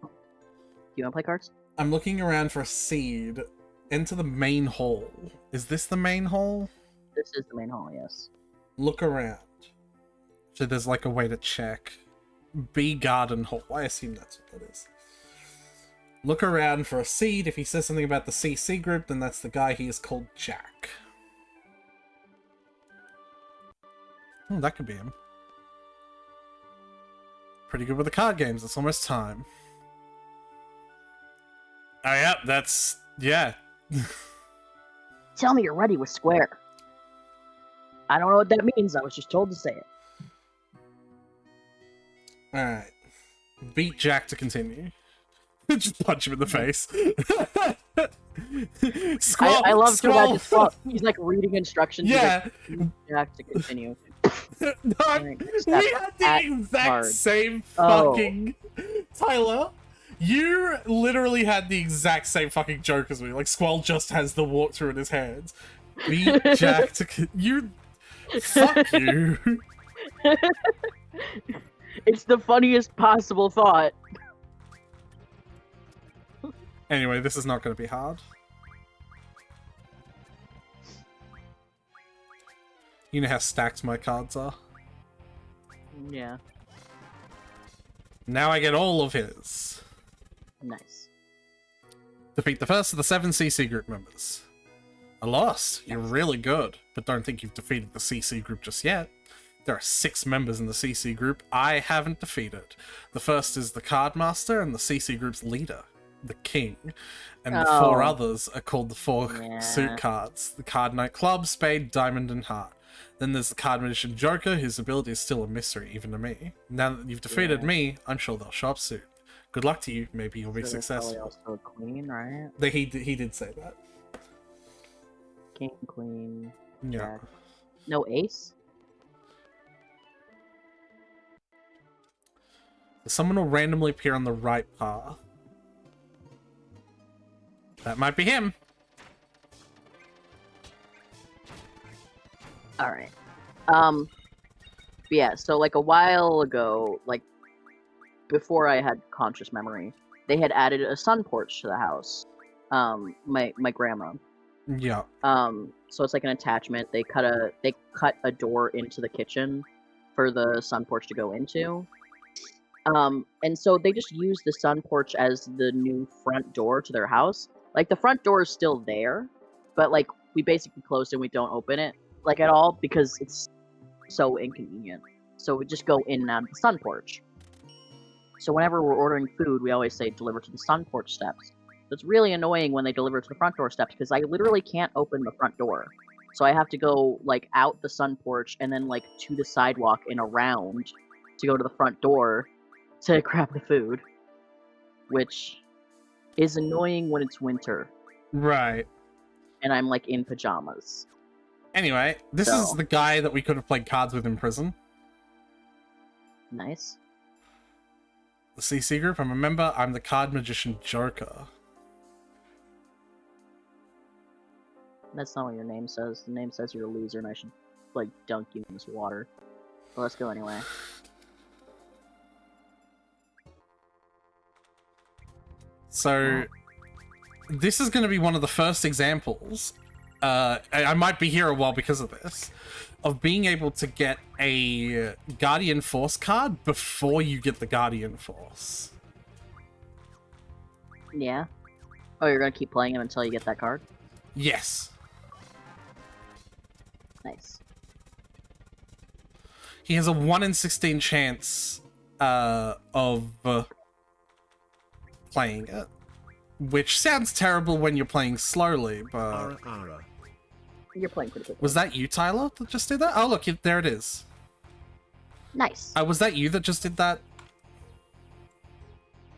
Do you want to play cards? I'm looking around for a seed. Enter the main hall. Is this the main hall? This is the main hall, yes. Look around. So there's like a way to check. B garden hall. I assume that's what that is. Look around for a seed. If he says something about the CC group, then that's the guy. He is called Jack. Oh, that could be him. Pretty good with the card games. It's almost time. Oh, yeah, that's... yeah. Tell me you're ready with square. I don't know what that means. I was just told to say it. Alright. Beat Jack to continue. Just punch him in the face. Squall, I love Squall. to Squall. He's like reading instructions. Yeah. He's like, Jack to continue. No, Alright, we step had the at exact card. same Oh. fucking... Tyler, you literally had the exact same fucking joke as me. Like, Squall just has the walkthrough in his hands. Beat Jack to... You... Fuck you. It's the funniest possible thought. Anyway, this is not going to be hard. You know how stacked my cards are. Yeah, Now I get all of his. nice. Defeat the first of the 7 CC group members. A loss. You're really good, but don't think you've defeated the CC group just yet. There are 6 members in the CC group I haven't defeated. The first is the card master and the CC group's leader, the king. And the 4 Oh. others are called the 4 Yeah. suit cards. The card knight club, spade, diamond, and heart. Then there's the card magician Joker, whose ability is still a mystery, even to me. Now that you've defeated Yeah. me, I'm sure they'll show up soon. Good luck to you, maybe you'll be So there's probably successful. also a queen, right? He did say that. King, queen, Yeah. jack. No ace? Someone will randomly appear on the right path. That might be him. Alright. Yeah, so like a while ago, like before I had conscious memory, they had added a sun porch to the house. My grandma. Yeah. So it's like an attachment. They cut a door into the kitchen for the sun porch to go into. And so they just use the sun porch as the new front door to their house. Like the front door is still there, but like we basically closed it and we don't open it like at all because it's so inconvenient. So we just go in and out of the sun porch. So whenever we're ordering food, we always say deliver to the sun porch steps. It's really annoying when they deliver to the front door steps because I literally can't open the front door. So I have to go like out the sun porch and then like to the sidewalk and around to go to the front door to grab the food, which is annoying when it's winter Right. and I'm like in pajamas. Anyway, this is So. the guy that we could have played cards with in prison. Nice. the CC group. I'm a member. I'm the card magician Joker. That's not what your name says. The name says you're a loser and I should, like, dunk you in this water. But let's go anyway. So, this is going to be one of the first examples, I might be here a while because of this, of being able to get a Guardian Force card before you get the Guardian Force. Yeah? Oh, you're gonna keep playing him until you get that card? Yes. Nice. He has a 1 in 16 chance of playing it, which sounds terrible when you're playing slowly, but... You're playing pretty quickly. Was that you, Tyler, that just did that? Oh, look, there it is. Nice. Was that you that just did that?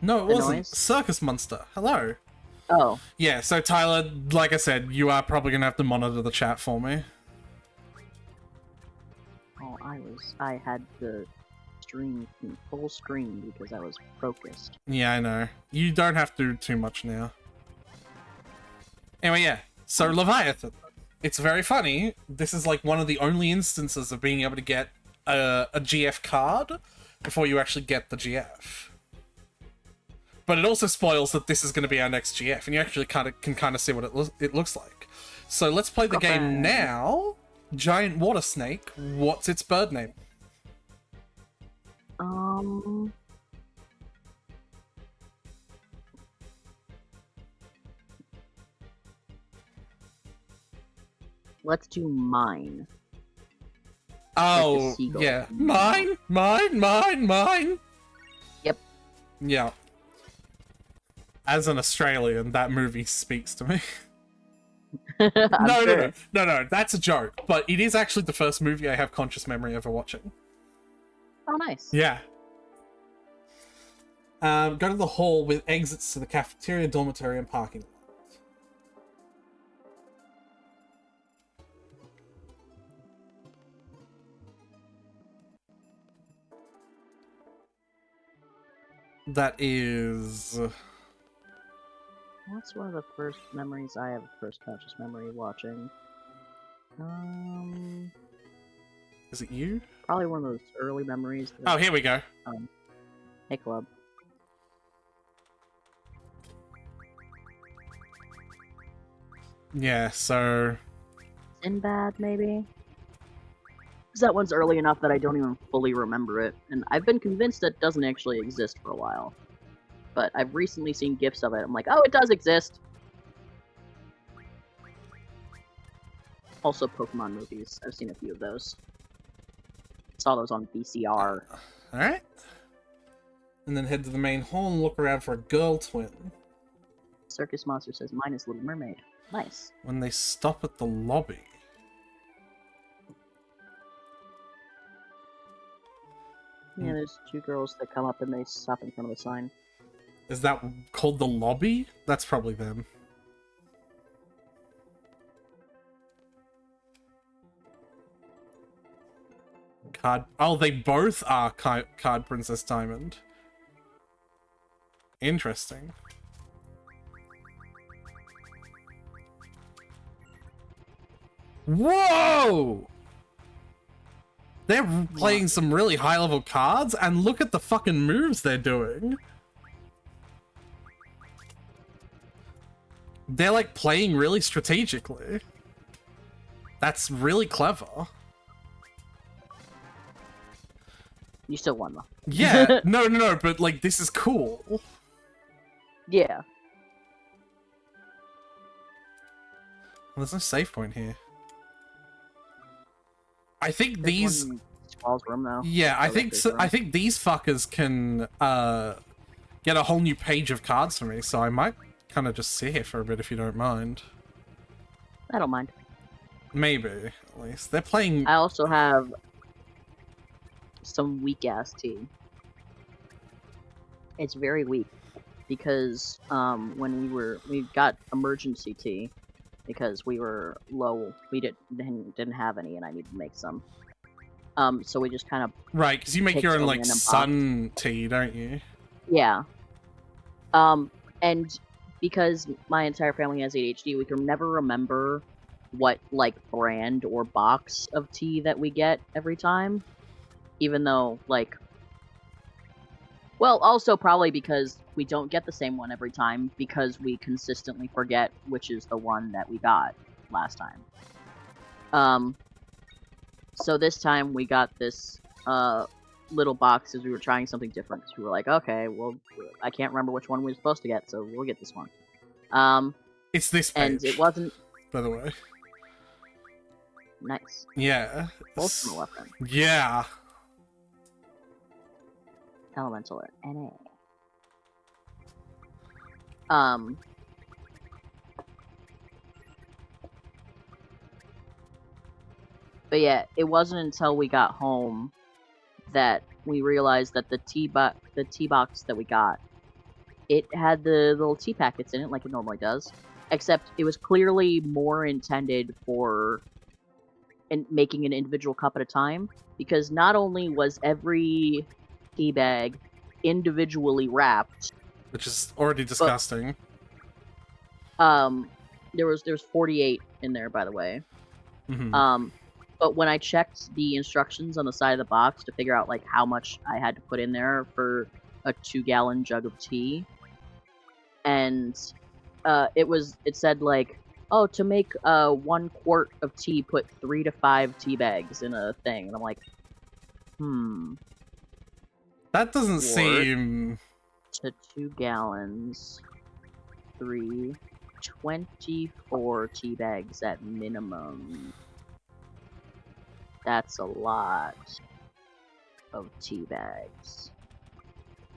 No, it The wasn't. noise? Circus Monster. Hello. Oh, Yeah, so Tyler, like I said, you are probably going to have to monitor the chat for me. oh, I had the stream in full screen because I was focused. Yeah, I know. You don't have to do too much now. Anyway, yeah. So, Leviathan. It's very funny. This is like one of the only instances of being able to get a GF card before you actually get the GF. But it also spoils that this is going to be our next GF, and you actually can kind of see what it looks like. So let's play the game now. Giant water snake. What's its bird name? Let's do mine. Oh, seagull. yeah. Mine. Yep. Yeah. As an Australian, that movie speaks to me. No, that's a joke. But it is actually the first movie I have conscious memory ever watching. Oh, nice. Yeah. Go to the hall with exits to the cafeteria, dormitory, and parking lot. That is... What's one of the first memories I have? First conscious memory watching. Is it you? Probably one of those early memories. Oh, here we go. Hey, club. Yeah, so... Sinbad, maybe? Because that one's early enough that I don't even fully remember it, and I've been convinced that it doesn't actually exist for a while. But I've recently seen GIFs of it. I'm like, oh, it does exist. Also, Pokemon movies. I've seen a few of those. Saw those on VCR. Alright. And then head to the main hall and look around for a girl twin. Circus Monster says, mine is Little Mermaid. Nice. When they stop at the lobby. Yeah, there's two girls that come up and they stop in front of the sign. Is that called the lobby? That's probably them. Card... Oh, they both are Card Princess Diamond. Interesting. Whoa! They're playing some really high-level cards, and look at the fucking moves they're doing. They're, like, playing really strategically. That's really clever. You still won, though. Yeah, no, but, like, this is cool. Yeah. Well, there's no save point here. I think There's these... one in Squall's room, though. Yeah, I think there's I think these fuckers can get a whole new page of cards for me, so I might kind of just sit here for a bit if you don't mind. I don't mind. Maybe, at least. They're playing... I also have some weak-ass tea. It's very weak, because when we got emergency tea, because we were low, we didn't have any, and I needed to make some. So we just kind of... Right, because you make take your own, some like, in a box. sun tea, don't you? Yeah. And because my entire family has ADHD, we can never remember what, like, brand or box of tea that we get every time. Even though, like... Well, also probably because we don't get the same one every time, because we consistently forget which is the one that we got last time. So this time we got this, little box as we were trying something different. So we were like, okay, well, I can't remember which one we were supposed to get, so we'll get this one. It's this page, And it wasn't... by the way. Nice. Yeah. Ultimate weapon. Yeah. Elemental NA. But yeah, it wasn't until we got home that we realized that the tea box that we got, it had the little tea packets in it like it normally does, except it was clearly more intended for making an individual cup at a time, because not only was every tea bag individually wrapped, Which is already disgusting. there's 48 in there, by the way. Mm-hmm. But when I checked the instructions on the side of the box to figure out like how much I had to put in there for a 2-gallon jug of tea, and it said like, oh, to make 1 quart of tea, put 3 to 5 tea bags in a thing, and I'm like, That doesn't Quart seem... to 2 gallons, 24 tea bags at minimum. That's a lot of tea bags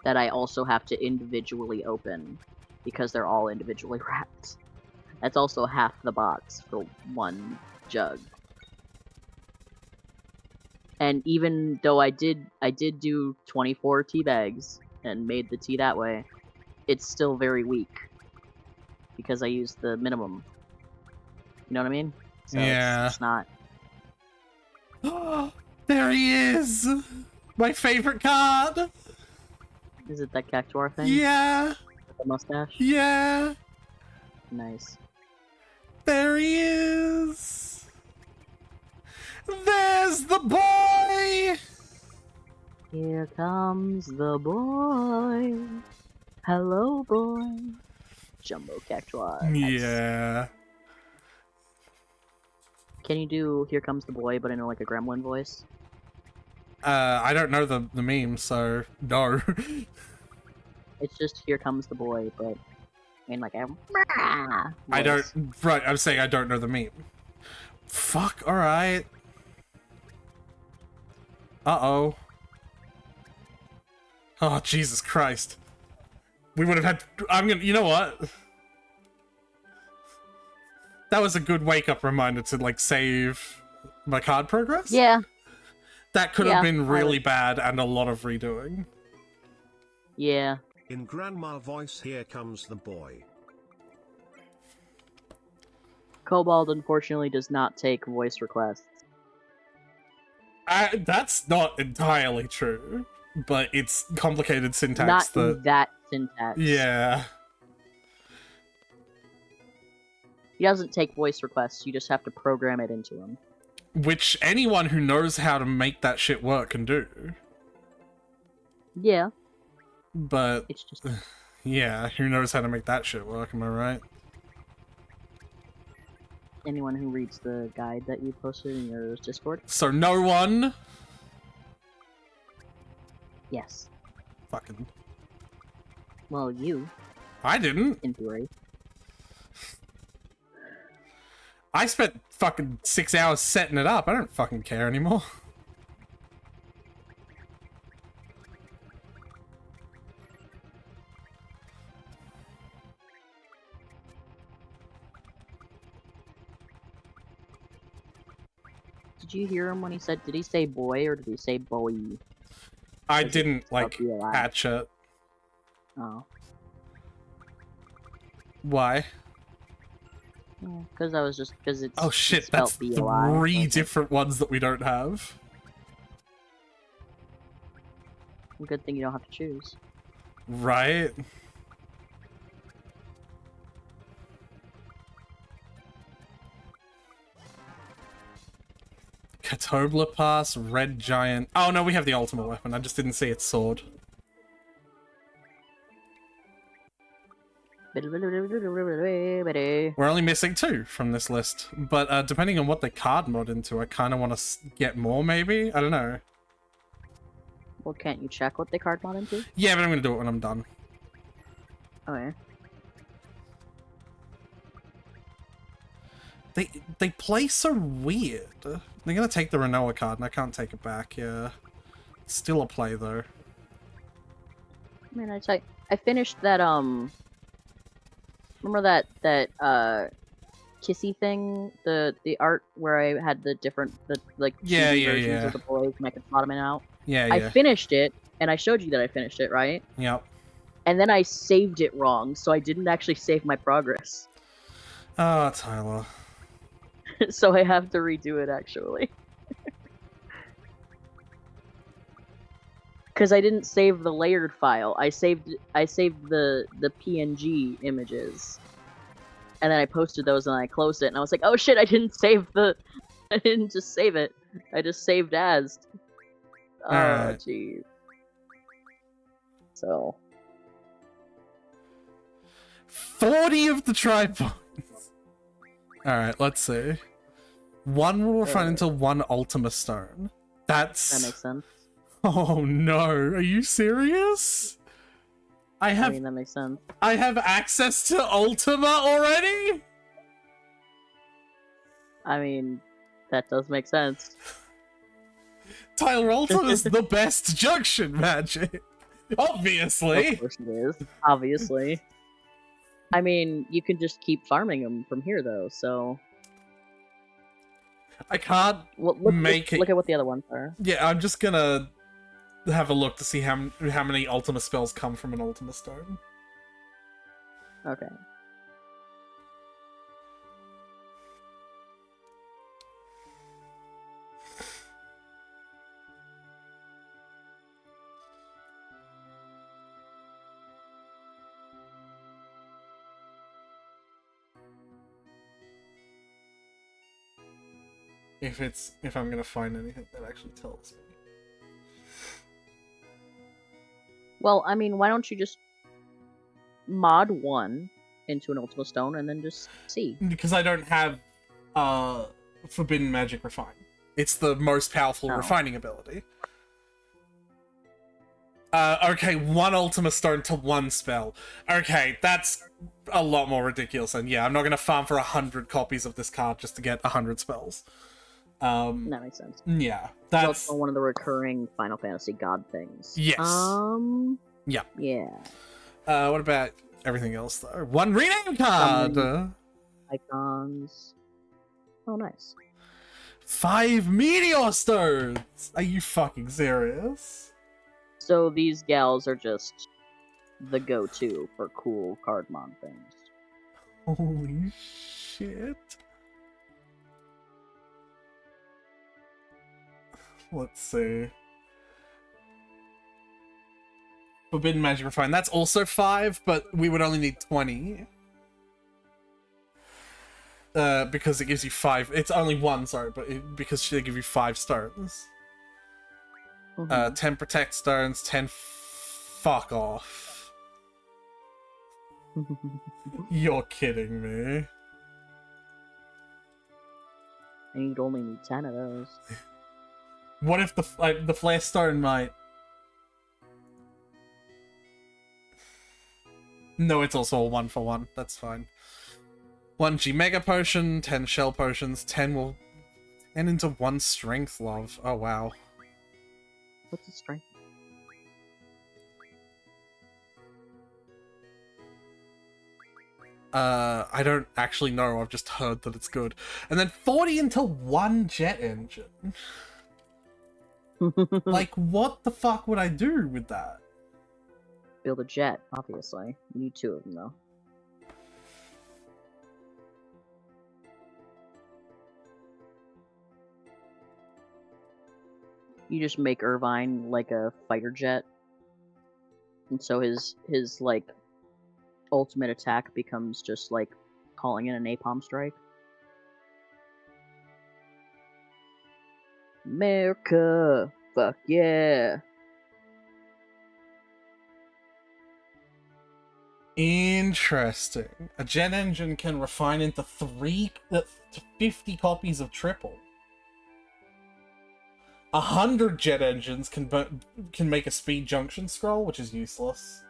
that I also have to individually open because they're all individually wrapped. That's also half the box for 1 jug. And even though I did do 24 tea bags and made the tea that way, it's still very weak because I used the minimum. You know what I mean? So Yeah. it's not... There he is! My favorite card! Is it that Cactuar thing? Yeah! With the mustache? Yeah! Nice. There he is! There's the boy! Here comes the boy. Hello, boy. Jumbo Cactuar. Nice. Yeah. Can you do Here Comes the Boy, but in like a gremlin voice? I don't know the meme, so no. It's just Here Comes the Boy, but in like a... I don't... voice. Right, I'm saying I don't know the meme. Fuck, alright. Uh-oh. Oh, Jesus Christ. We would have had... You know what? That was a good wake-up reminder to, like, save my card progress. Yeah. That could Yeah, have been really I- bad and a lot of redoing. Yeah. In grandma voice, here comes the boy. Cobalt, unfortunately, does not take voice requests. That's not entirely true, but it's complicated syntax Not that... in that syntax. Yeah. He doesn't take voice requests, you just have to program it into him. Which anyone who knows how to make that shit work can do. Yeah, But, it's just... yeah, who knows how to make that shit work, am I right? anyone who reads the guide that you posted in your Discord? So no one... Yes. Fucking... Well, you, I didn't. in theory. I spent fucking 6 hours setting it up. I don't fucking care anymore. Did you hear him when he said, did he say boy or did he say boy? I Does it didn't, spell like, B-O-I? catch it. Oh. Why? Because I was just, because it's... Oh shit, it's spelled that's B-O-I, 3 so- different ones that we don't have. Good thing you don't have to choose. Right? Katobla Pass, Red Giant. Oh no, we have the ultimate weapon. I just didn't see its sword. We're only missing 2 from this list. But depending on what they card mod into, I kind of want to get more, maybe? I don't know. Well, can't you check what they card mod into? Yeah, but I'm going to do it when I'm done. Oh, yeah. They play so weird. They're going to take the Renoa card, and I can't take it back, yeah. Still a play, though. Man, I finished that, remember that kissy thing? The art where I had the different, Yeah, chibi yeah, versions yeah. of the boys, and I could slot them in and out? Yeah, I yeah. finished it, and I showed you that I finished it, right? Yep. And then I saved it wrong, so I didn't actually save my progress. Oh, Tyler. So I have to redo it, actually. Because I didn't save the layered file. I saved the PNG images. And then I posted those and I closed it, and I was like, oh shit, I didn't just save it. I just saved as. Oh, Alright. jeez. So. 40 of the tripods! Alright, let's see. 1 will refine into 1 Ultima Stone. That makes sense. Oh no, are you serious? I mean, that makes sense. I have access to Ultima already? I mean, that does make sense. Tyler, Ultima is the best junction magic. Obviously. Of course it is. Obviously. I mean, you can just keep farming them from here, though, so... I can't Look at what the other ones are. Yeah, I'm just gonna have a look to see how many Ultima spells come from an Ultima Stone. Okay. If I'm gonna find anything that actually tells me. Well, I mean, why don't you just mod 1 into an Ultima Stone and then just see? Because I don't have Forbidden Magic Refine. It's the most powerful refining ability. Okay, 1 Ultima Stone to 1 spell. Okay, that's a lot more ridiculous, and yeah, I'm not gonna farm for 100 copies of this card just to get 100 spells. That makes sense. Yeah, It's that's also one of the recurring Final Fantasy god things. Yes. Yeah. Yeah. What about everything else though? 1 rename card. Icons. Oh, nice. 5 Meteor Stones. Are you fucking serious? So these gals are just the go-to for cool card mod things. Holy shit. Let's see. Forbidden Magic Refine. That's also 5, but we would only need 20. Because it gives you 5. It's only 1, sorry, but because they give you 5 stones. 10 Protect stones, 10 fuck off. You're kidding me. And you'd only need 10 of those. What if the Flare Stone might... No, it's also a 1-for-1. That's fine. 1 G Mega Potion, 10 Shell Potions, 10 will... 10 into 1 Strength Love. Oh, wow. What's the strength? I don't actually know. I've just heard that it's good. And then 40 into 1 Jet Engine. Like, what the fuck would I do with that? Build a jet, obviously. You need 2 of them, though. You just make Irvine like a fighter jet. And so his like ultimate attack becomes just like calling in a napalm strike. America, fuck yeah. Interesting. A jet engine can refine into 50 copies of triple. 100 jet engines can make a speed junction scroll, which is useless.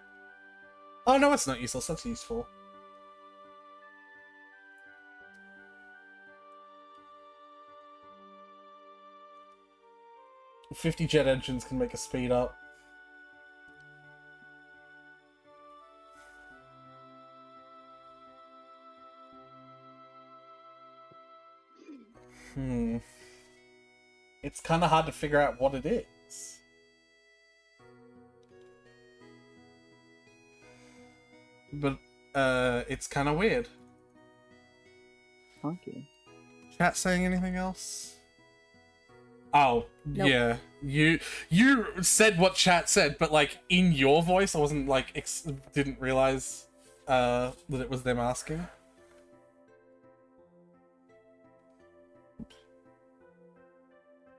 Oh no, it's not useless. That's useful. "50 jet engines can make a speed up." It's kind of hard to figure out what it is. But, it's kind of weird. Funky. Chat saying anything else? Oh, Nope. yeah. You said what chat said, but, like, in your voice, I wasn't, like, didn't realize, that it was them asking.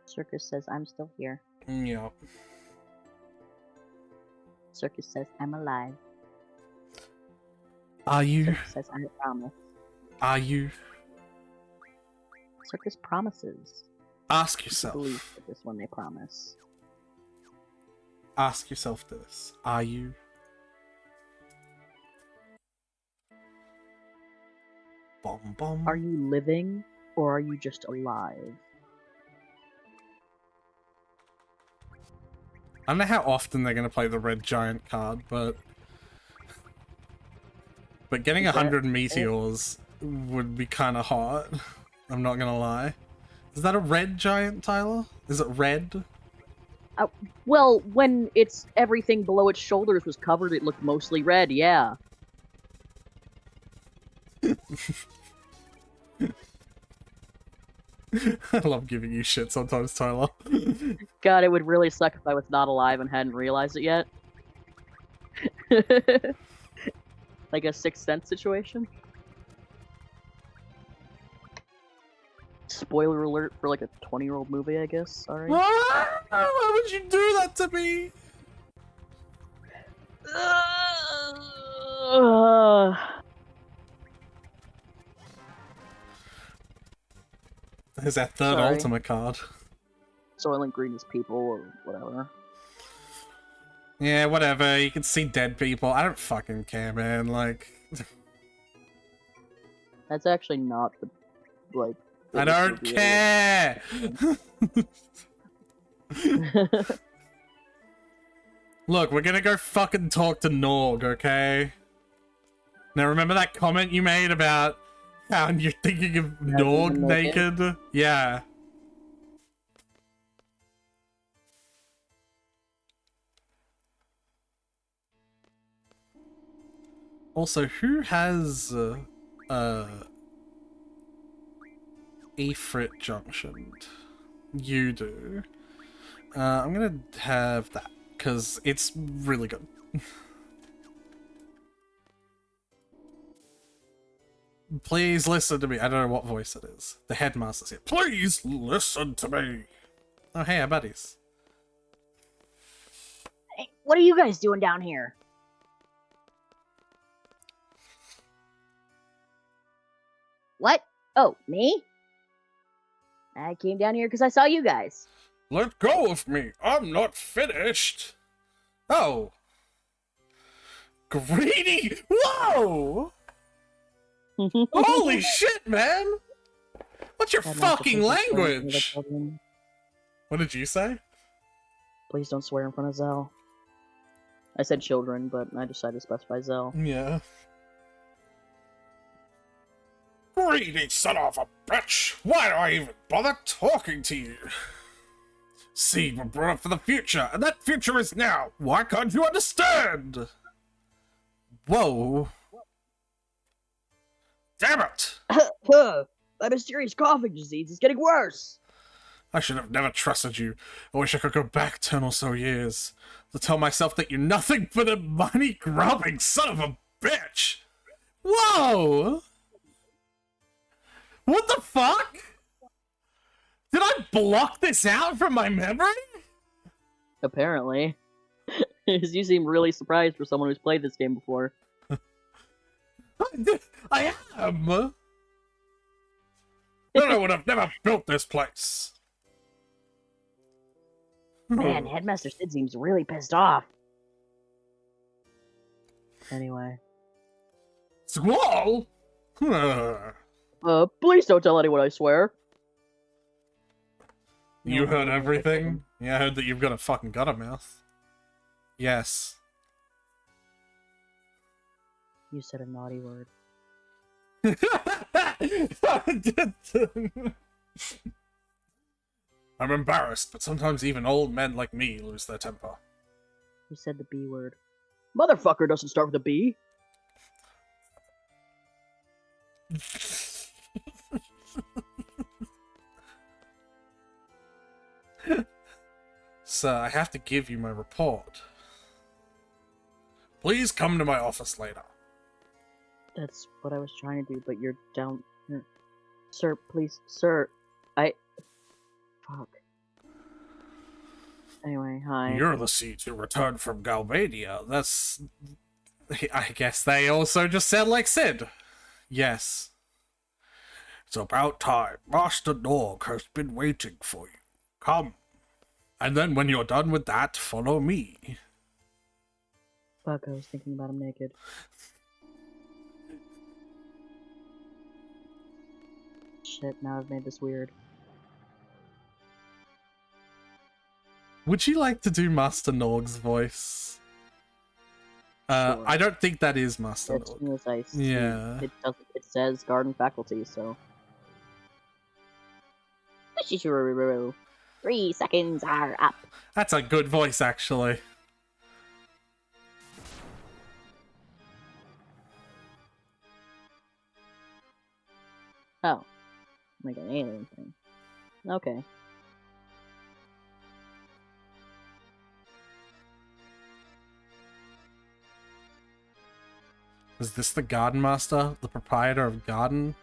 Circus says, I'm still here. Yeah. Circus says, I'm alive. Are you? Circus says, I promise. Are you? Circus promises. Ask I yourself. believe Circus when they promise. Ask yourself this. Are you? Bom bom. Are you living, or are you just alive? I don't know how often they're gonna play the red giant card, but getting 100 meteors would be kind of hot. I'm not gonna lie. Is that a red giant, Tyler? Is it red? Well, when it's everything below its shoulders was covered, it looked mostly red, yeah. I love giving you shit sometimes, Tyler. God, it would really suck if I was not alive and hadn't realized it yet. Like a Sixth Sense situation. Spoiler alert for like a 20-year-old movie, I guess. Sorry. Why would you do that to me? There's that third Sorry. ultimate card. Soylent Green is people or whatever. Yeah, whatever. You can see dead people. I don't fucking care, man. Like, That's actually not the like. I don't care. Look, we're gonna go fucking talk to Norg, okay? Now, remember that comment you made about how you're thinking of Norg naked? Yeah. Also, who has Ifrit junctioned? You do. I'm gonna have that because it's really good. Please listen to me. I don't know what voice it is. The headmaster's here. Please listen to me. Oh, hey, our buddies. Hey, what are you guys doing down here? What? Oh, me? I came down here because I saw you guys. Let go of me. I'm not finished. Oh. Greedy! Whoa! Holy shit, man! What's your fucking language? What did you say? Please don't swear in front of Zell. I said children, but I decided to specify Zell. Yeah. Greedy son of a bitch! Why do I even bother talking to you? Seed were brought up for the future, and that future is now! Why can't you understand? Whoa. Damn it! My mysterious coughing disease is getting worse. I should have never trusted you. I wish I could go back 10 or so years to tell myself that you're nothing but a money-grubbing son of a bitch. Whoa! What the fuck? Did I block this out from my memory? Apparently. You seem really surprised for someone who's played this game before. I am. I would have never built this place. Man, Headmaster Sid seems really pissed off. Anyway. Squall? Please don't tell anyone, I swear. You heard everything? Yeah, I heard that you've got a fucking gutter mouth. Yes. You said a naughty word. I'm embarrassed, but sometimes even old men like me lose their temper. You said the B word. Motherfucker doesn't start with a B. Sir, I have to give you my report. Please come to my office later. That's what I was trying to do, but you're down here. Sir, please, sir. Fuck. Anyway, hi. You're the seat who returned from Galbadia. That's... I guess they also just said like Sid. Yes. It's about time. Master Nog has been waiting for you. Come. And then when you're done with that, follow me. Fuck, I was thinking about him naked. Shit, now I've made this weird. Would you like to do Master Nog's voice? Sure. I don't think that is Master As Nog. soon as I see Yeah. it doesn't. It says garden faculty, so. 3 seconds are up. That's a good voice, actually. Oh. Like an alien thing. Okay. Is this the Garden Master? The proprietor of Garden?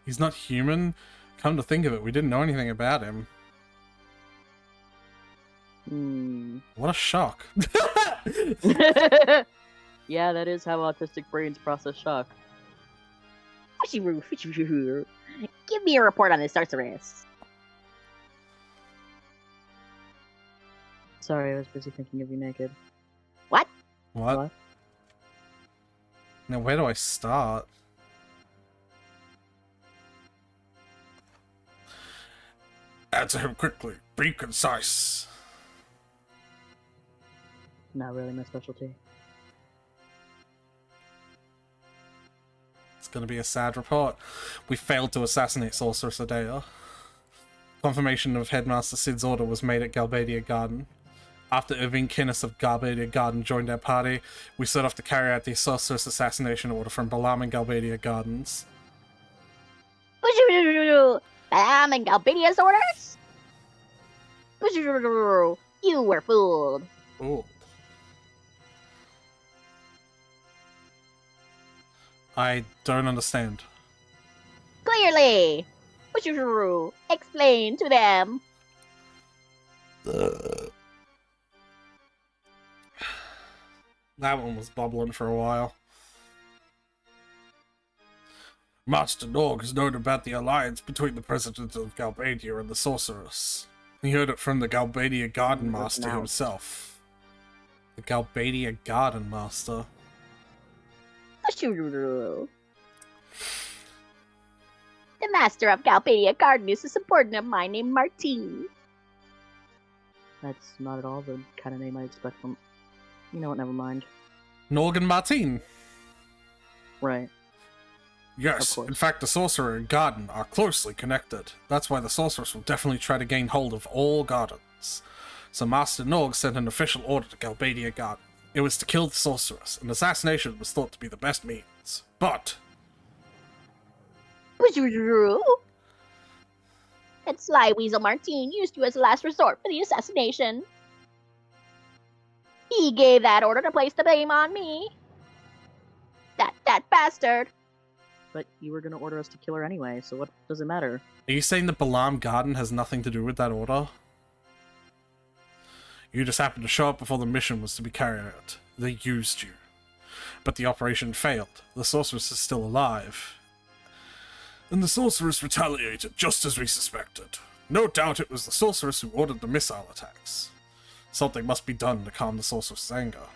He's not human? Come to think of it, we didn't know anything about him. What a shock. Yeah, that is how autistic brains process shock. Give me a report on this sorceress. Sorry, I was busy thinking of you naked. What? What? Now, where do I start? Answer him quickly. Be concise. Not really my specialty. It's gonna be a sad report. We failed to assassinate Sorceress Adea. Confirmation of Headmaster Sid's order was made at Galbadia Garden. After Irving Kinnis of Galbadia Garden joined our party, we set off to carry out the Sorceress assassination order from Balam and Galbadia Gardens. Balam and Galbadia's orders? You were fooled. Ooh. I don't understand. Clearly. Explain to them. That one was bubbling for a while. Master Nog has known about the alliance between the President of Galbadia and the Sorceress. He heard it from the Galbadia Garden Master Now. himself. The Galbadia Garden Master. The master of Galbadia Garden is a subordinate of mine named Martine. That's not at all the kind of name I expect from... You know what, never mind. Norgan Martin. Right. Yes, Of course. in fact, the Sorcerer and Garden are closely connected. That's why the Sorceress will definitely try to gain hold of all gardens. So Master Nog sent an official order to Galbadia Garden. It was to kill the Sorceress, and assassination was thought to be the best means. But That sly weasel Martine used you as a last resort for the assassination. He gave that order to place the blame on me. That bastard. But you were gonna order us to kill her anyway, so what does it matter? Are you saying the Balam Garden has nothing to do with that order? You just happened to show up before the mission was to be carried out. They used you. But the operation failed. The sorceress is still alive. And the sorceress retaliated, just as we suspected. No doubt it was the sorceress who ordered the missile attacks. Something must be done to calm the sorceress's anger.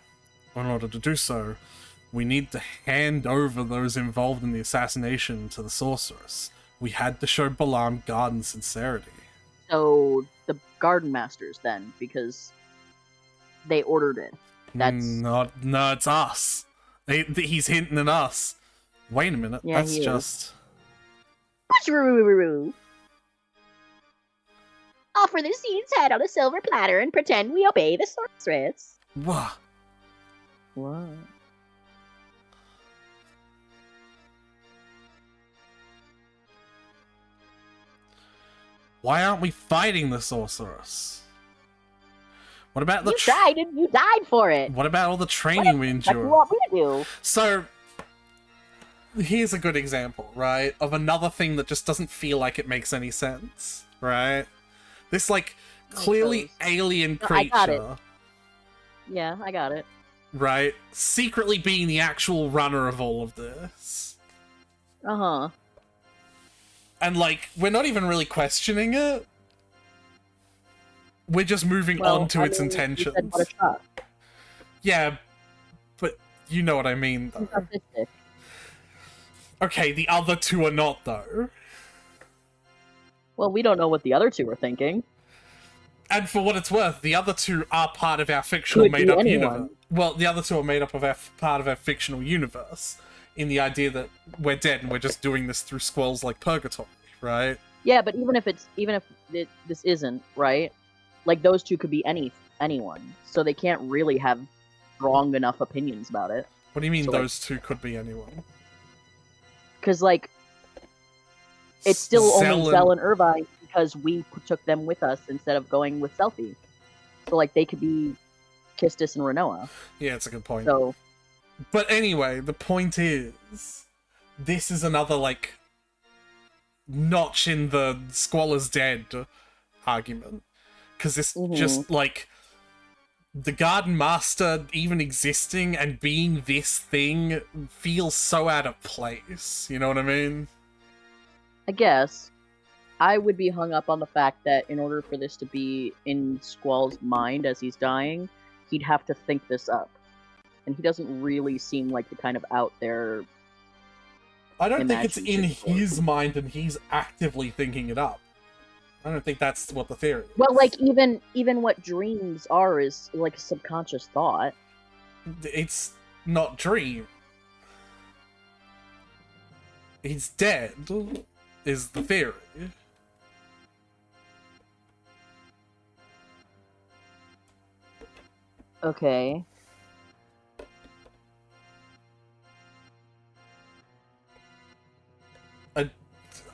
In order to do so, we need to hand over those involved in the assassination to the sorceress. We had to show Balam Garden sincerity. So, the Garden Masters, then, because they ordered it. That's... No, it's us. He's hinting at us. Wait a minute, Yeah, that's he just... Offer the seed's head on a silver platter and pretend we obey the sorceress. Wah. What? Why aren't we fighting the sorceress? What about the You tried and you died for it. What about all the training we What do you endured? want me to do? So, here's a good example, right? Of another thing that just doesn't feel like it makes any sense, right? This, like, clearly alien No, I got it. creature, Yeah, I got it. right? Secretly being the actual runner of all of this. Uh-huh. And, like, we're not even really questioning it. We're just moving Well, on to I its mean, you intentions. said what a shock. Yeah, but you know what I mean, He's though. autistic. Okay, the other two are not, though. Well, we don't know what the other two are thinking. And for what it's worth, the other two are part of our fictional Could be made-up anyone. universe. Well, the other two are made up of part of our fictional universe, in the idea that we're dead and we're just doing this through squalls like purgatory, right? Yeah, but even if this isn't, right? Like, those two could be anyone. So they can't really have strong enough opinions about it. What do you mean So, like- those two could be anyone? Because, like, it's still only Zell and- Zell and Irvine because we took them with us instead of going with Selfie. So, like, they could be Kistis and Renoa. Yeah, it's a good point. So, But anyway, the point is, this is another, like, notch in the Squalor's dead argument. Because it's just, like, the Garden Master even existing and being this thing feels so out of place. You know what I mean? I guess I would be hung up on the fact that in order for this to be in Squall's mind as he's dying, he'd have to think this up. And he doesn't really seem like the kind of out there... I don't think it's in imaginative his mind and he's actively thinking it up. I don't think that's what the theory is. Well, like, even what dreams are is, like, a subconscious thought. It's not dream. He's dead, is the theory. Okay.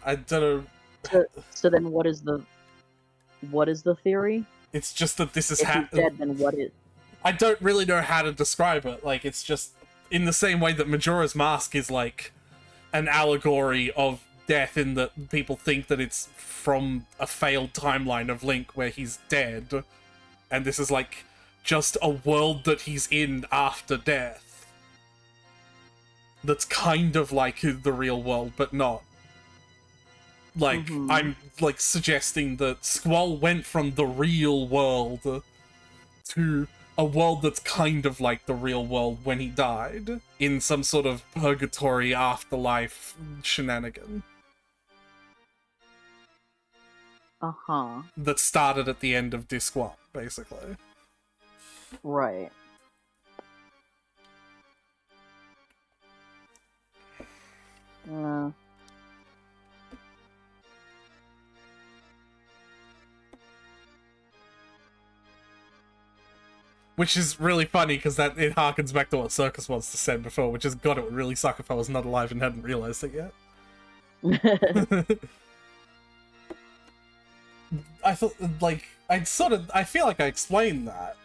I don't know. So then what is the theory? It's just that this is If he's dead, then what is... I don't really know how to describe it. Like, it's just in the same way that Majora's Mask is like an allegory of death, in that people think that it's from a failed timeline of Link where he's dead, and this is like just a world that he's in after death. That's kind of like the real world, but not. Like, I'm, like, suggesting that Squall went from the real world to a world that's kind of like the real world when he died, in some sort of purgatory afterlife shenanigan Uh-huh. that started at the end of Disc 1, basically. Right. Which is really funny, because that it harkens back to what Circus Monster said before, which is, God, it would really suck if I was not alive and hadn't realized it yet. I thought, like, I feel like I explained that.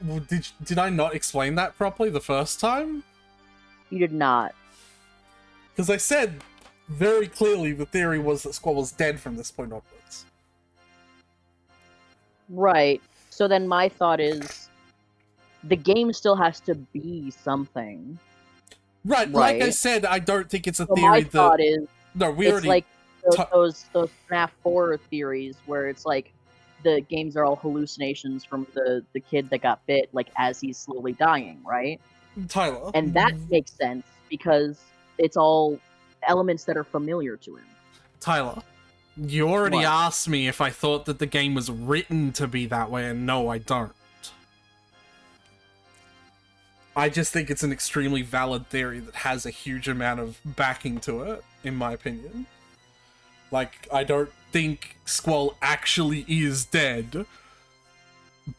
Did I not explain that properly the first time? You did not. Because I said very clearly the theory was that Squall was dead from this point onwards. Right. So then my thought is, the game still has to be something. Right, like I said, I don't think it's a So theory my that... thought is, No, we it's already... like those FNAF 4 theories where it's like the games are all hallucinations from the kid that got bit, like as he's slowly dying, right? Tyler. And that makes sense because it's all elements that are familiar to him. Tyler, you already What? asked me if I thought that the game was written to be that way, and no, I don't. I just think it's an extremely valid theory that has a huge amount of backing to it, in my opinion. Like, I don't think Squall actually is dead,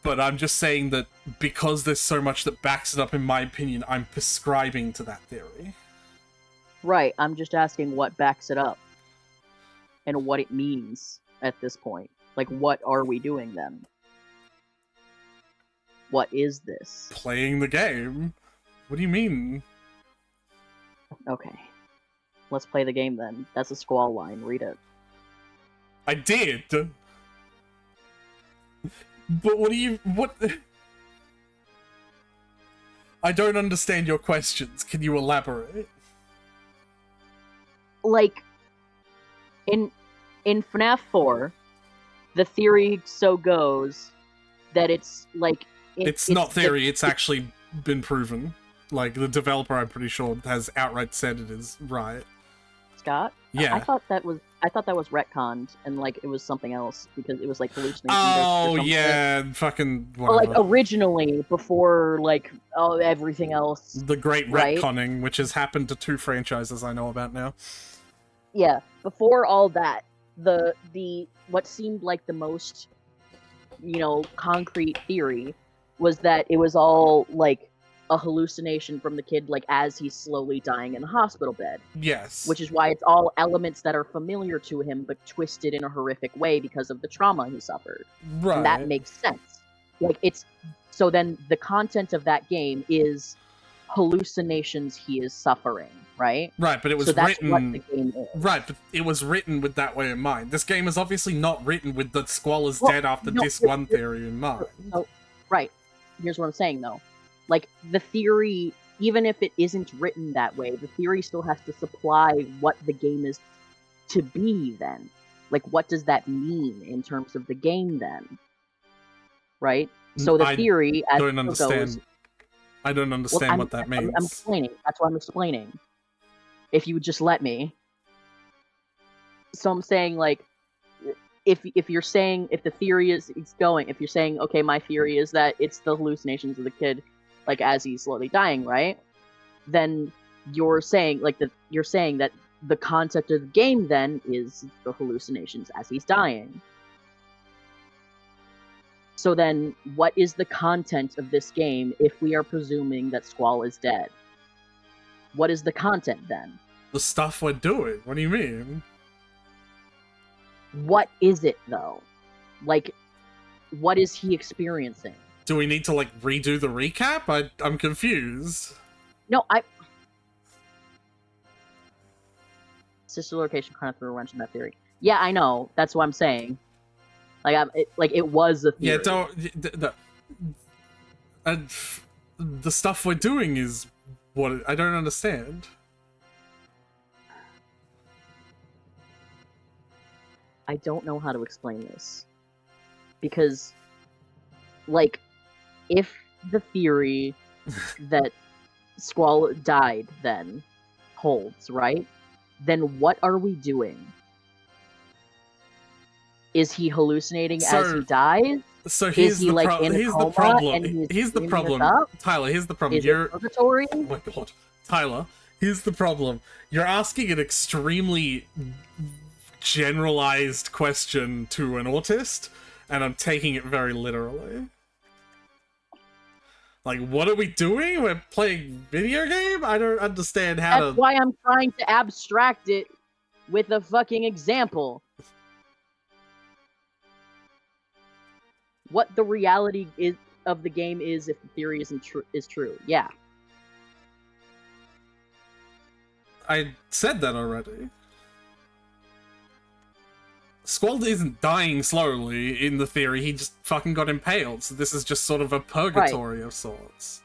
but I'm just saying that because there's so much that backs it up, in my opinion, I'm prescribing to that theory. Right, I'm just asking what backs it up and what it means at this point. Like, what are we doing then? What is this? Playing the game? What do you mean? Okay. Let's play the game then. That's a Squall line. Read it. I did! But what do you... what... I don't understand your questions. Can you elaborate? Like, in FNAF 4, the theory so goes that it's like... It's not theory, it's actually been proven. Like, the developer, I'm pretty sure, has outright said it is right. Scott? Yeah. I thought that was retconned, and like it was something else because it was like hallucinations. Oh or something. yeah, fucking whatever. Or like originally, before like everything else. The great right? retconning, which has happened to 2 franchises I know about now. Yeah, before all that, the what seemed like the most, concrete theory was that it was all like a hallucination from the kid, like as he's slowly dying in the hospital bed. Yes. Which is why it's all elements that are familiar to him, but twisted in a horrific way because of the trauma he suffered. Right. And that makes sense. Like so then the content of that game is hallucinations he is suffering, right? Right, but it was so that's written... what the game is. Right, but it was written with that way in mind. This game is obviously not written with the Squall is dead after Disc 1 theory in mind. No, right. Here's what I'm saying, though. Like, the theory, even if it isn't written that way, the theory still has to supply what the game is to be then. Like, what does that mean in terms of the game then? Right? So the theory, as don't understand. Goes, I don't understand what that means. I'm explaining. That's what I'm explaining. If you would just let me. So I'm saying, like, if you're saying, if the theory is if you're saying, okay, my theory is that it's the hallucinations of the kid, like as he's slowly dying, right? Then you're saying, like, you're saying that the concept of the game then is the hallucinations as he's dying. So then, what is the content of this game if we are presuming that Squall is dead? What is the content then? The stuff we're doing. What do you mean? What is it, though? Like, what is he experiencing? Do we need to, like, redo the recap? I'm confused. No, Sister Location kind of threw a wrench in that theory. Yeah, I know. That's what I'm saying. Like, it was a theory. Yeah, the stuff we're doing is what... I don't understand. I don't know how to explain this. Because, like, if the theory that Squall died then holds, right? Then what are we doing? Is he hallucinating as he dies? So here's the problem. Here's the problem. Tyler, here's the problem. Is it purgatory? Oh my god. Tyler, here's the problem. You're asking an extremely generalized question to an autist, and I'm taking it very literally. Like, what are we doing? We're playing video game? I don't understand how That's why I'm trying to abstract it with a fucking example. what the reality is of the game is if the theory is true. Yeah. I said that already. Squall isn't dying slowly in the theory, he just fucking got impaled, so this is just sort of a purgatory of sorts.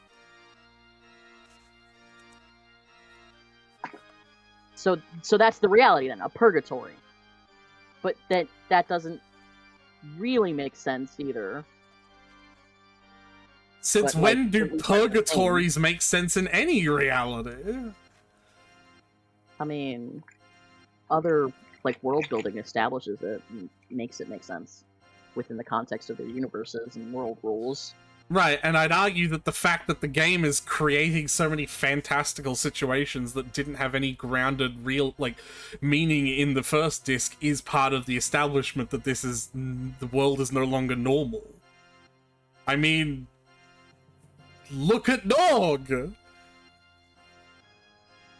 So that's the reality then, a purgatory. But that doesn't really make sense either. Since But, when like, do at least purgatories make sense in any reality? I mean, other like world building establishes it and makes it make sense within the context of their universes and world rules. Right, and I'd argue that the fact that the game is creating so many fantastical situations that didn't have any grounded real, like, meaning in the first disc is part of the establishment that this is, the world is no longer normal. I mean, look at Nog!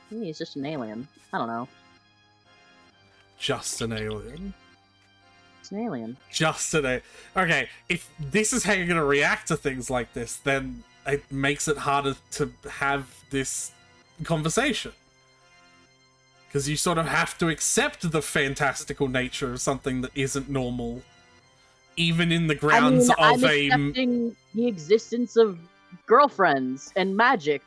He's just an alien. I don't know. Just an alien. It's an alien. Just an alien. Okay, if this is how you're gonna react to things like this, then it makes it harder to have this conversation. Because you sort of have to accept the fantastical nature of something that isn't normal. Even in the grounds I'm of accepting the existence of girlfriends and magic.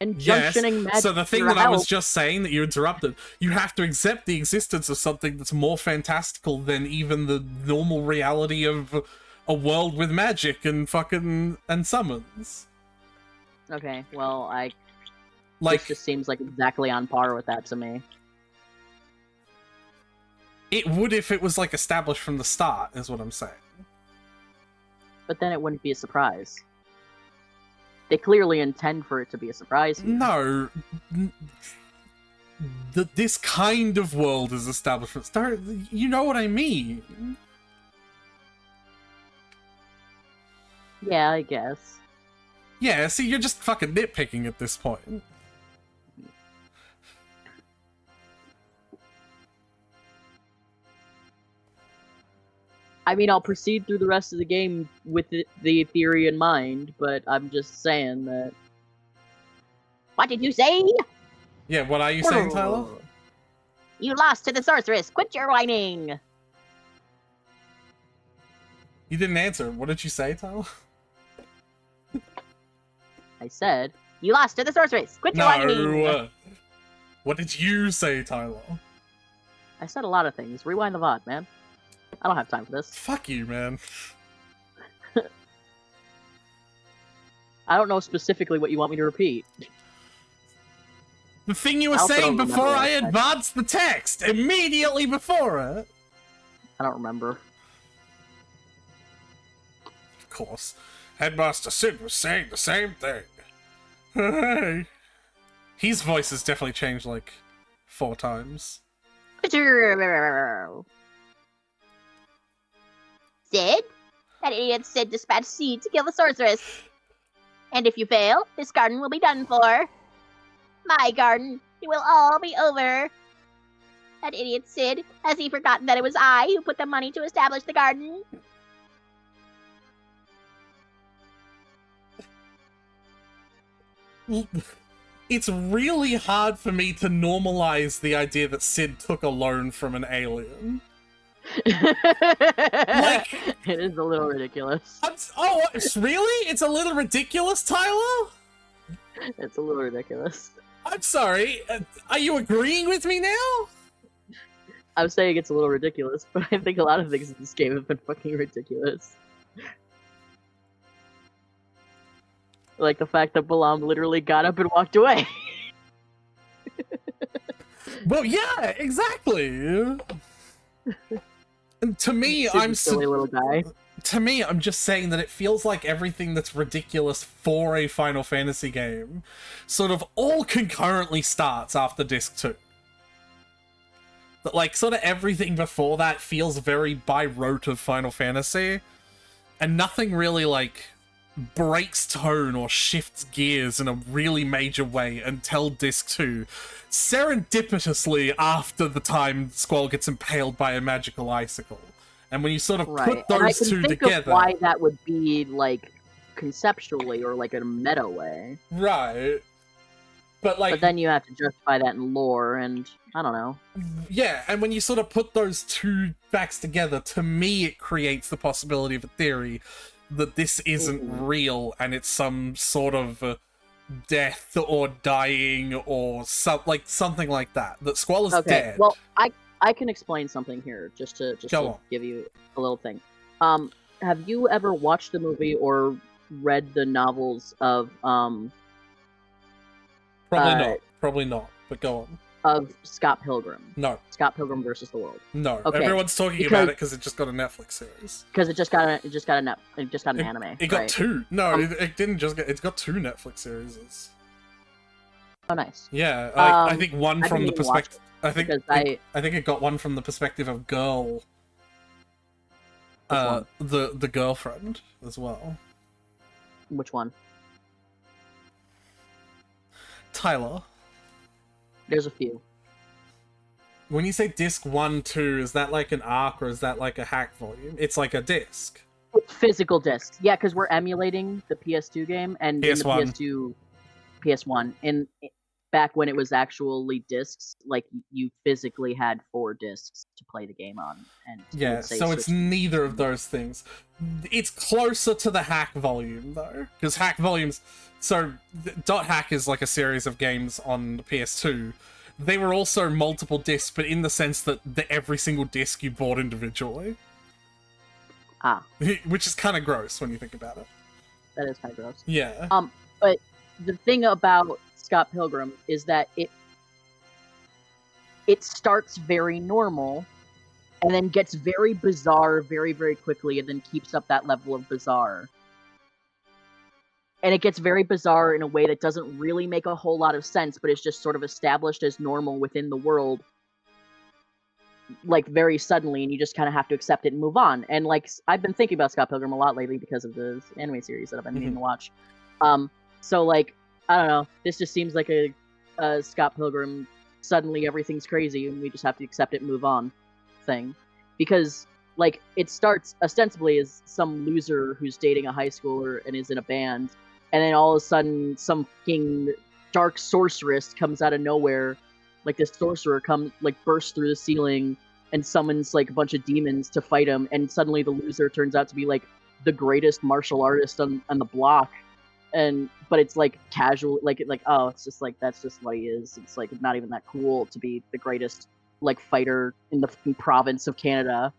And junctioning magic. So the thing that I was just saying that you interrupted, you have to accept the existence of something that's more fantastical than even the normal reality of a world with magic and fucking and summons. Okay, well, Like, this just seems like exactly on par with that to me. it would if it was like established from the start, is what I'm saying. But then it wouldn't be a surprise. They clearly intend for it to be a surprise here. No. This kind of world is established from the start. You know what I mean? Yeah, I guess. Yeah, see, you're just fucking nitpicking at this point. I mean, I'll proceed through the rest of the game with the theory in mind, but I'm just saying that... What did you say? Yeah, what are you saying, Tyler? You lost to the sorceress. Quit your whining. You didn't answer. What did you say, Tyler? I said... You lost to the sorceress. Quit your whining. No! What did you say, Tyler? I said a lot of things. Rewind the VOD, man. I don't have time for this. Fuck you, man. I don't know specifically what you want me to repeat. The thing you were I also saying don't before remember I what I said. advanced the text! Immediately before it! I don't remember. Of course. Headmaster Sid was saying the same thing. Hey. His voice has definitely changed like 4 times. Sid? That idiot Sid dispatched Seed to kill the sorceress. And if you fail, this garden will be done for. My garden. It will all be over. That idiot Sid. Has he forgotten that it was I who put the money to establish the garden? It's really hard for me to normalize the idea that Sid took a loan from an alien. Like, it is a little ridiculous. Oh, really? It's a little ridiculous, Tyler? It's a little ridiculous. I'm sorry. Are you agreeing with me now? I'm saying it's a little ridiculous, but I think a lot of things in this game have been fucking ridiculous. Like the fact that Balam literally got up and walked away. Well, yeah, exactly. And to me, Sid's a I'm silly little guy. To me, I'm just saying that it feels like everything that's ridiculous for a Final Fantasy game sort of all concurrently starts after Disc 2. But like, sort of everything before that feels very by rote of Final Fantasy, and nothing really, like, breaks tone or shifts gears in a really major way until Disc 2, serendipitously after the time Squall gets impaled by a magical icicle. And when you sort of Right. put And I those can two think together, of why that would be, like, conceptually or, like, in a meta way. right? But like, But then you have to justify that in lore, and I don't know. yeah, and when you sort of put those two facts together, to me, it creates the possibility of a theory that this isn't real and it's some sort of death or dying or something like that. That Squall is dead. Well, I can explain something here just to on. give you a little thing. Have you ever watched the movie or read the novels of Probably not. But go on. of Scott Pilgrim? No, Scott Pilgrim versus the World. no. Okay, Everyone's talking about it because it just got a Netflix series. Because it just got an anime. It got right? two. No, it didn't just get. It's got two Netflix series. Oh, nice. Yeah, I think one I from the haven't even watched perspective. I think it got one from the perspective of girl. Which one? The girlfriend as well. Which one? Tyler. There's a few. When you say disc 1, 2, is that like an arc or is that like a hack volume? It's like a disc. Physical discs. Yeah, because we're emulating the PS2 game and PS1. in the PS1. And back when it was actually discs, like you physically had 4 discs to play the game on. And Yeah, so it's neither of those things. It's closer to the hack volume though, because hack volumes. So Dot Hack is like a series of games on the PS2. They were also multiple discs, but in the sense that every single disc you bought individually. Ah. Which is kind of gross when you think about it. That is kind of gross. Yeah. But the thing about Scott Pilgrim is that it starts very normal and then gets very bizarre very, very quickly and then keeps up that level of bizarre. And it gets very bizarre in a way that doesn't really make a whole lot of sense, but it's just sort of established as normal within the world, like, very suddenly, and you just kind of have to accept it and move on. And, like, I've been thinking about Scott Pilgrim a lot lately because of the anime series that I've been meaning to watch. So, like, I don't know, this just seems like a Scott Pilgrim, suddenly everything's crazy and we just have to accept it and move on thing. Because, like, it starts ostensibly as some loser who's dating a high schooler and is in a band, and then all of a sudden some fucking dark sorceress comes out of nowhere. Like, this sorcerer bursts through the ceiling and summons, like, a bunch of demons to fight him, and suddenly the loser turns out to be, like, the greatest martial artist on the block. But it's, like, casual, oh, it's just, like, that's just what he is. It's, like, not even that cool to be the greatest, like, fighter in the province of Canada.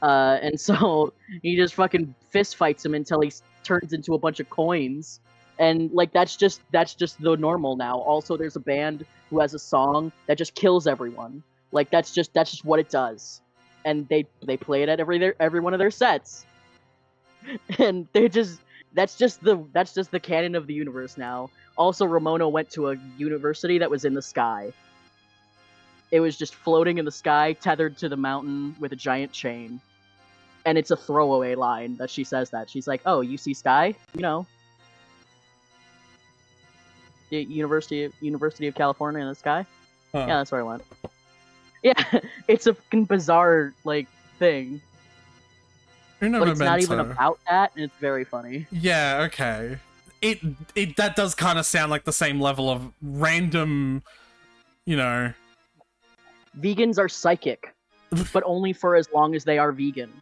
And so he just fucking fist fights him until he turns into a bunch of coins. And, like, that's just the normal now. Also, there's a band who has a song that just kills everyone. Like, that's just what it does. And they play it at every one of their sets. And that's just the canon of the universe now. Also, Ramona went to a university that was in the sky. It was just floating in the sky, tethered to the mountain with a giant chain. And it's a throwaway line that she says that. She's like, oh, you see sky? You know. The University of California in the sky? Huh. Yeah, that's where I went. Yeah, it's a fucking bizarre, like, thing. But it's not even about that, and it's very funny. Yeah, okay. It that does kind of sound like the same level of random, you know... Vegans are psychic, but only for as long as they are vegan.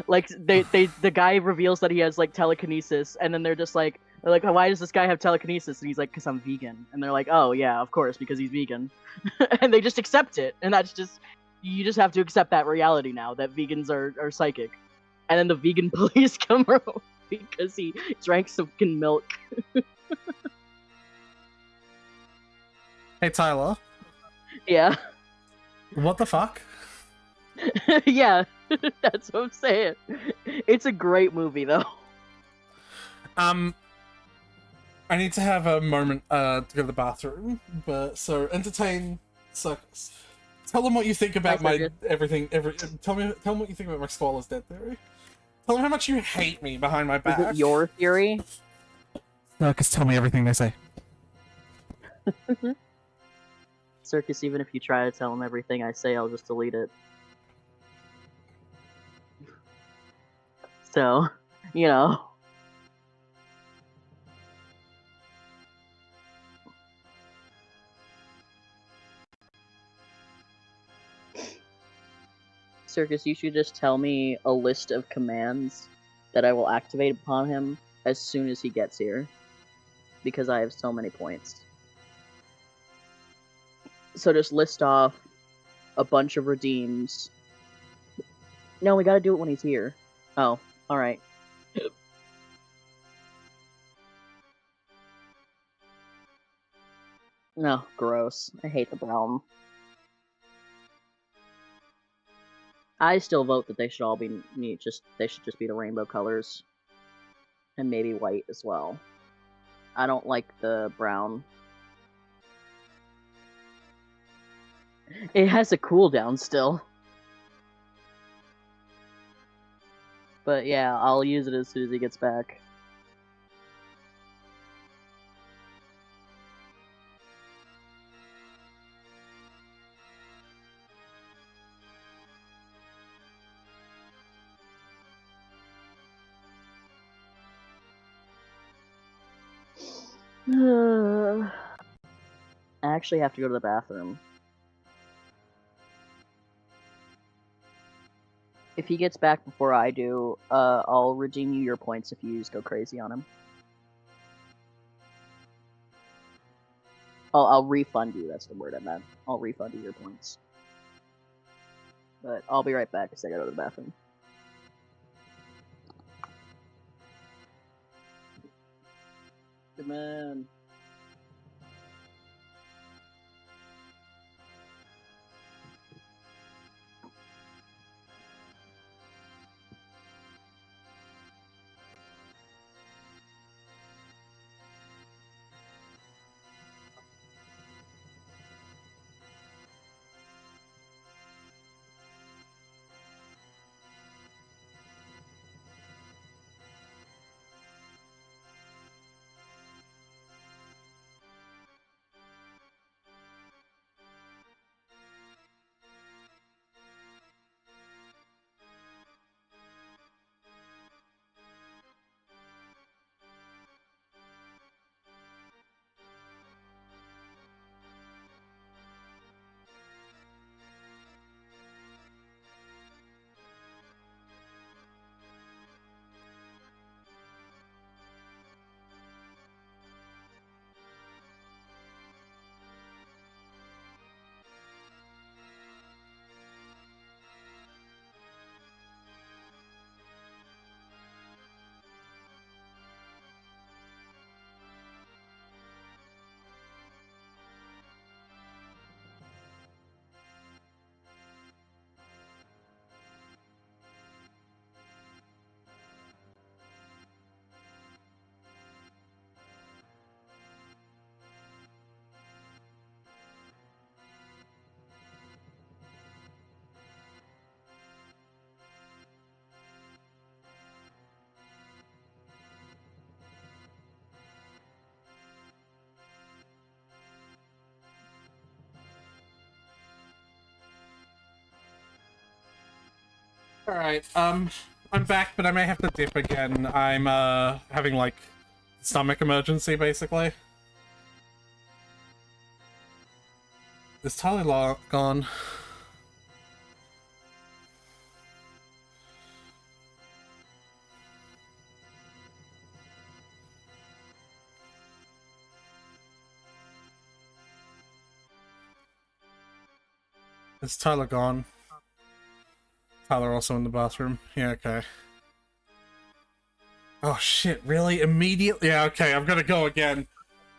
Like, the guy reveals that he has, like, telekinesis, and then they're like, why does this guy have telekinesis? And he's like, because I'm vegan. And they're like, oh, yeah, of course, because he's vegan. And they just accept it, and that's just... You just have to accept that reality now, that vegans are psychic. And then the vegan police come around because he drank some fucking milk. Hey, Tyler. Yeah. What the fuck? Yeah, that's what I'm saying. It's a great movie, though. I need to have a moment to go to the bathroom, but so entertain Circus. Tell them what you think about my everything. Tell them what you think about my Squall is dead theory. Tell them how much you hate me behind my back. Is it your theory? Circus, tell me everything they say. Circus, even if you try to tell him everything I say, I'll just delete it. So, you know. Circus, you should just tell me a list of commands that I will activate upon him as soon as he gets here. Because I have so many points. So just list off a bunch of redeems. No, we gotta do it when he's here. Oh, alright. No, gross. I hate the brown. I still vote that they should all be they should just be the rainbow colors. And maybe white as well. I don't like the brown. It has a cooldown still. But yeah, I'll use it as soon as he gets back. I actually have to go to the bathroom. If he gets back before I do, I'll redeem you your points if you just go crazy on him. I'll refund you, that's the word I meant. I'll refund you your points. But I'll be right back because I gotta go to the bathroom. Good man. Alright, I'm back, but I may have to dip again. I'm, having, like, stomach emergency, basically. Is Tyler gone? Is Tyler gone? Tyler also in the bathroom? Yeah, okay. Oh shit, really? Immediately? Yeah, okay, I've gotta go again.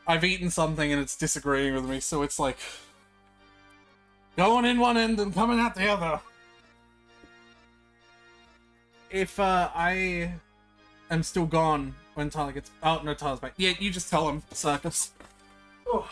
I've eaten something and it's disagreeing with me, so it's like... going in one end and coming out the other. If, I am still gone when Tyler gets... Oh, no, Tyler's back. Yeah, you just tell him, Circus. Oh.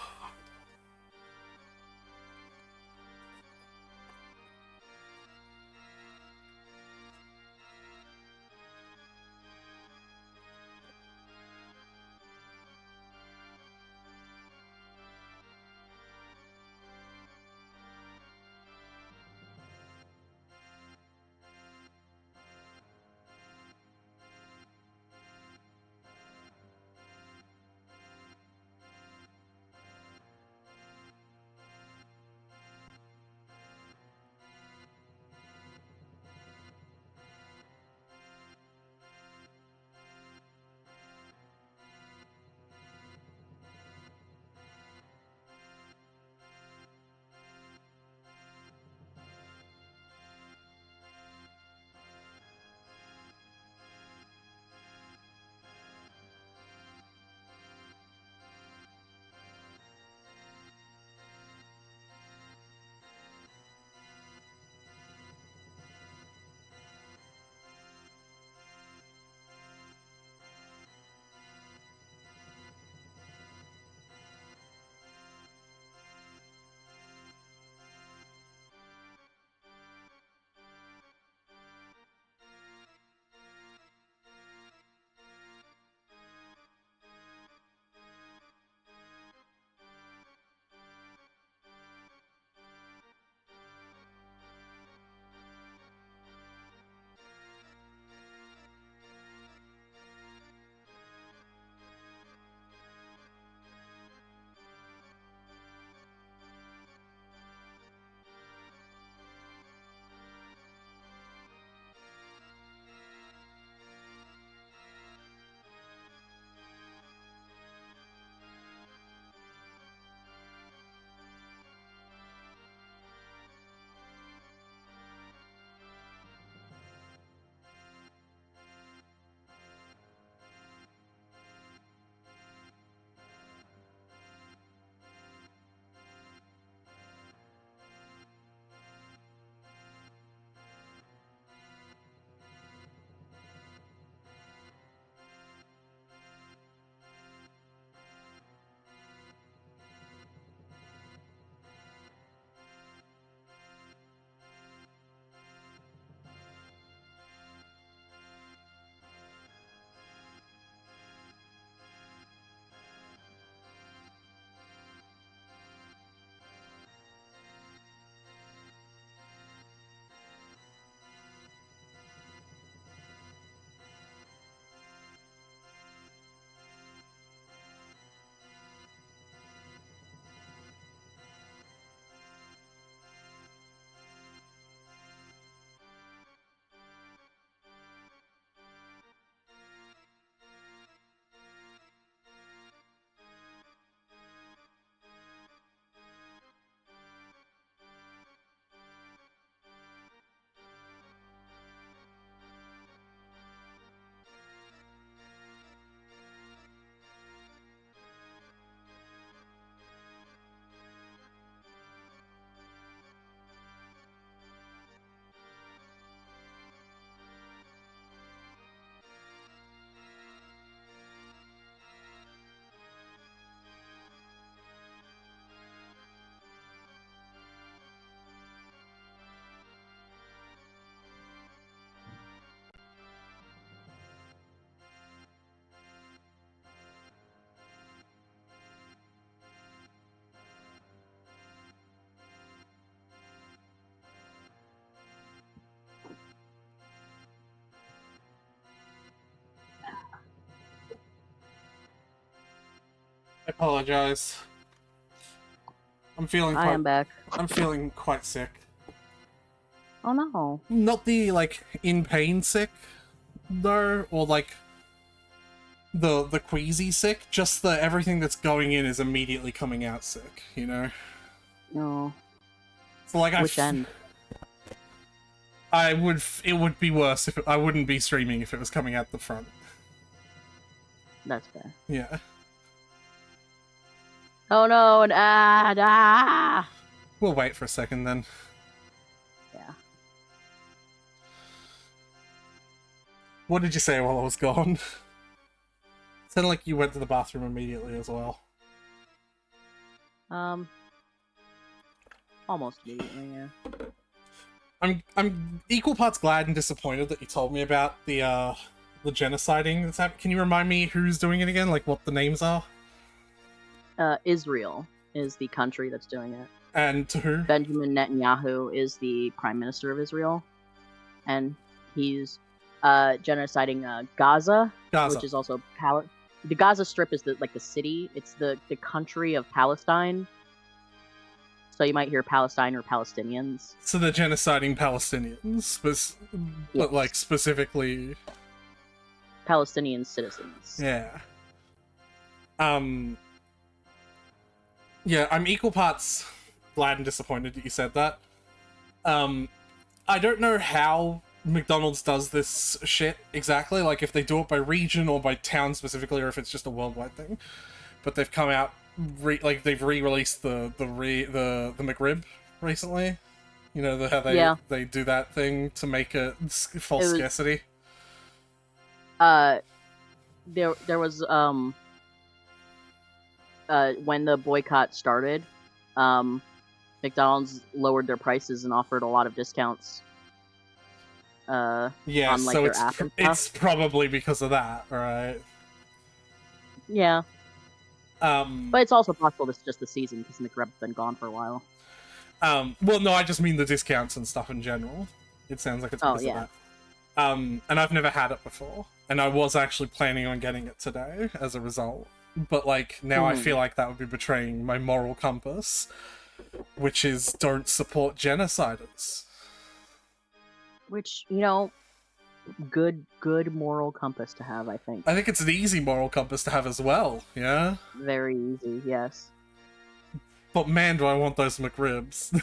apologize. I'm feeling I am back. I'm feeling quite sick. Oh no. Not the, like, in pain sick, though, or, like, the queasy sick, just the everything that's going in is immediately coming out sick, you know? No. So, like, Which end? it would be worse if I wouldn't be streaming if it was coming out the front. That's fair. Yeah. Oh no, and ah! We'll wait for a second then. Yeah. What did you say while I was gone? Sounded like you went to the bathroom immediately as well. Almost immediately, yeah. I'm equal parts glad and disappointed that you told me about the genociding that's happening. Can you remind me who's doing it again? Like what the names are? Israel is the country that's doing it. And to who? Benjamin Netanyahu is the Prime Minister of Israel. And he's genociding Gaza, which is also the Gaza Strip is the city. It's the country of Palestine. So you might hear Palestine or Palestinians. So they're genociding Palestinians, but like specifically Palestinian citizens. Yeah. Yeah, I'm equal parts glad and disappointed that you said that. I don't know how McDonald's does this shit exactly, like if they do it by region or by town specifically, or if it's just a worldwide thing. But they've come out they've re-released the McRib recently. You know how they do that thing to make it false scarcity. There was when the boycott started, McDonald's lowered their prices and offered a lot of discounts. Yeah, on, like, so their app and it's stuff. probably because of that, right? Yeah. But it's also possible this is just the season, because McRib's been gone for a while. Well, no, I just mean the discounts and stuff in general. It sounds like it's because of that. And I've never had it before, and I was actually planning on getting it today as a result. But, like, now I feel like that would be betraying my moral compass, which is don't support genociders. Which, you know, good moral compass to have, I think. I think it's an easy moral compass to have as well, yeah? Very easy, yes. But man, do I want those McRibs.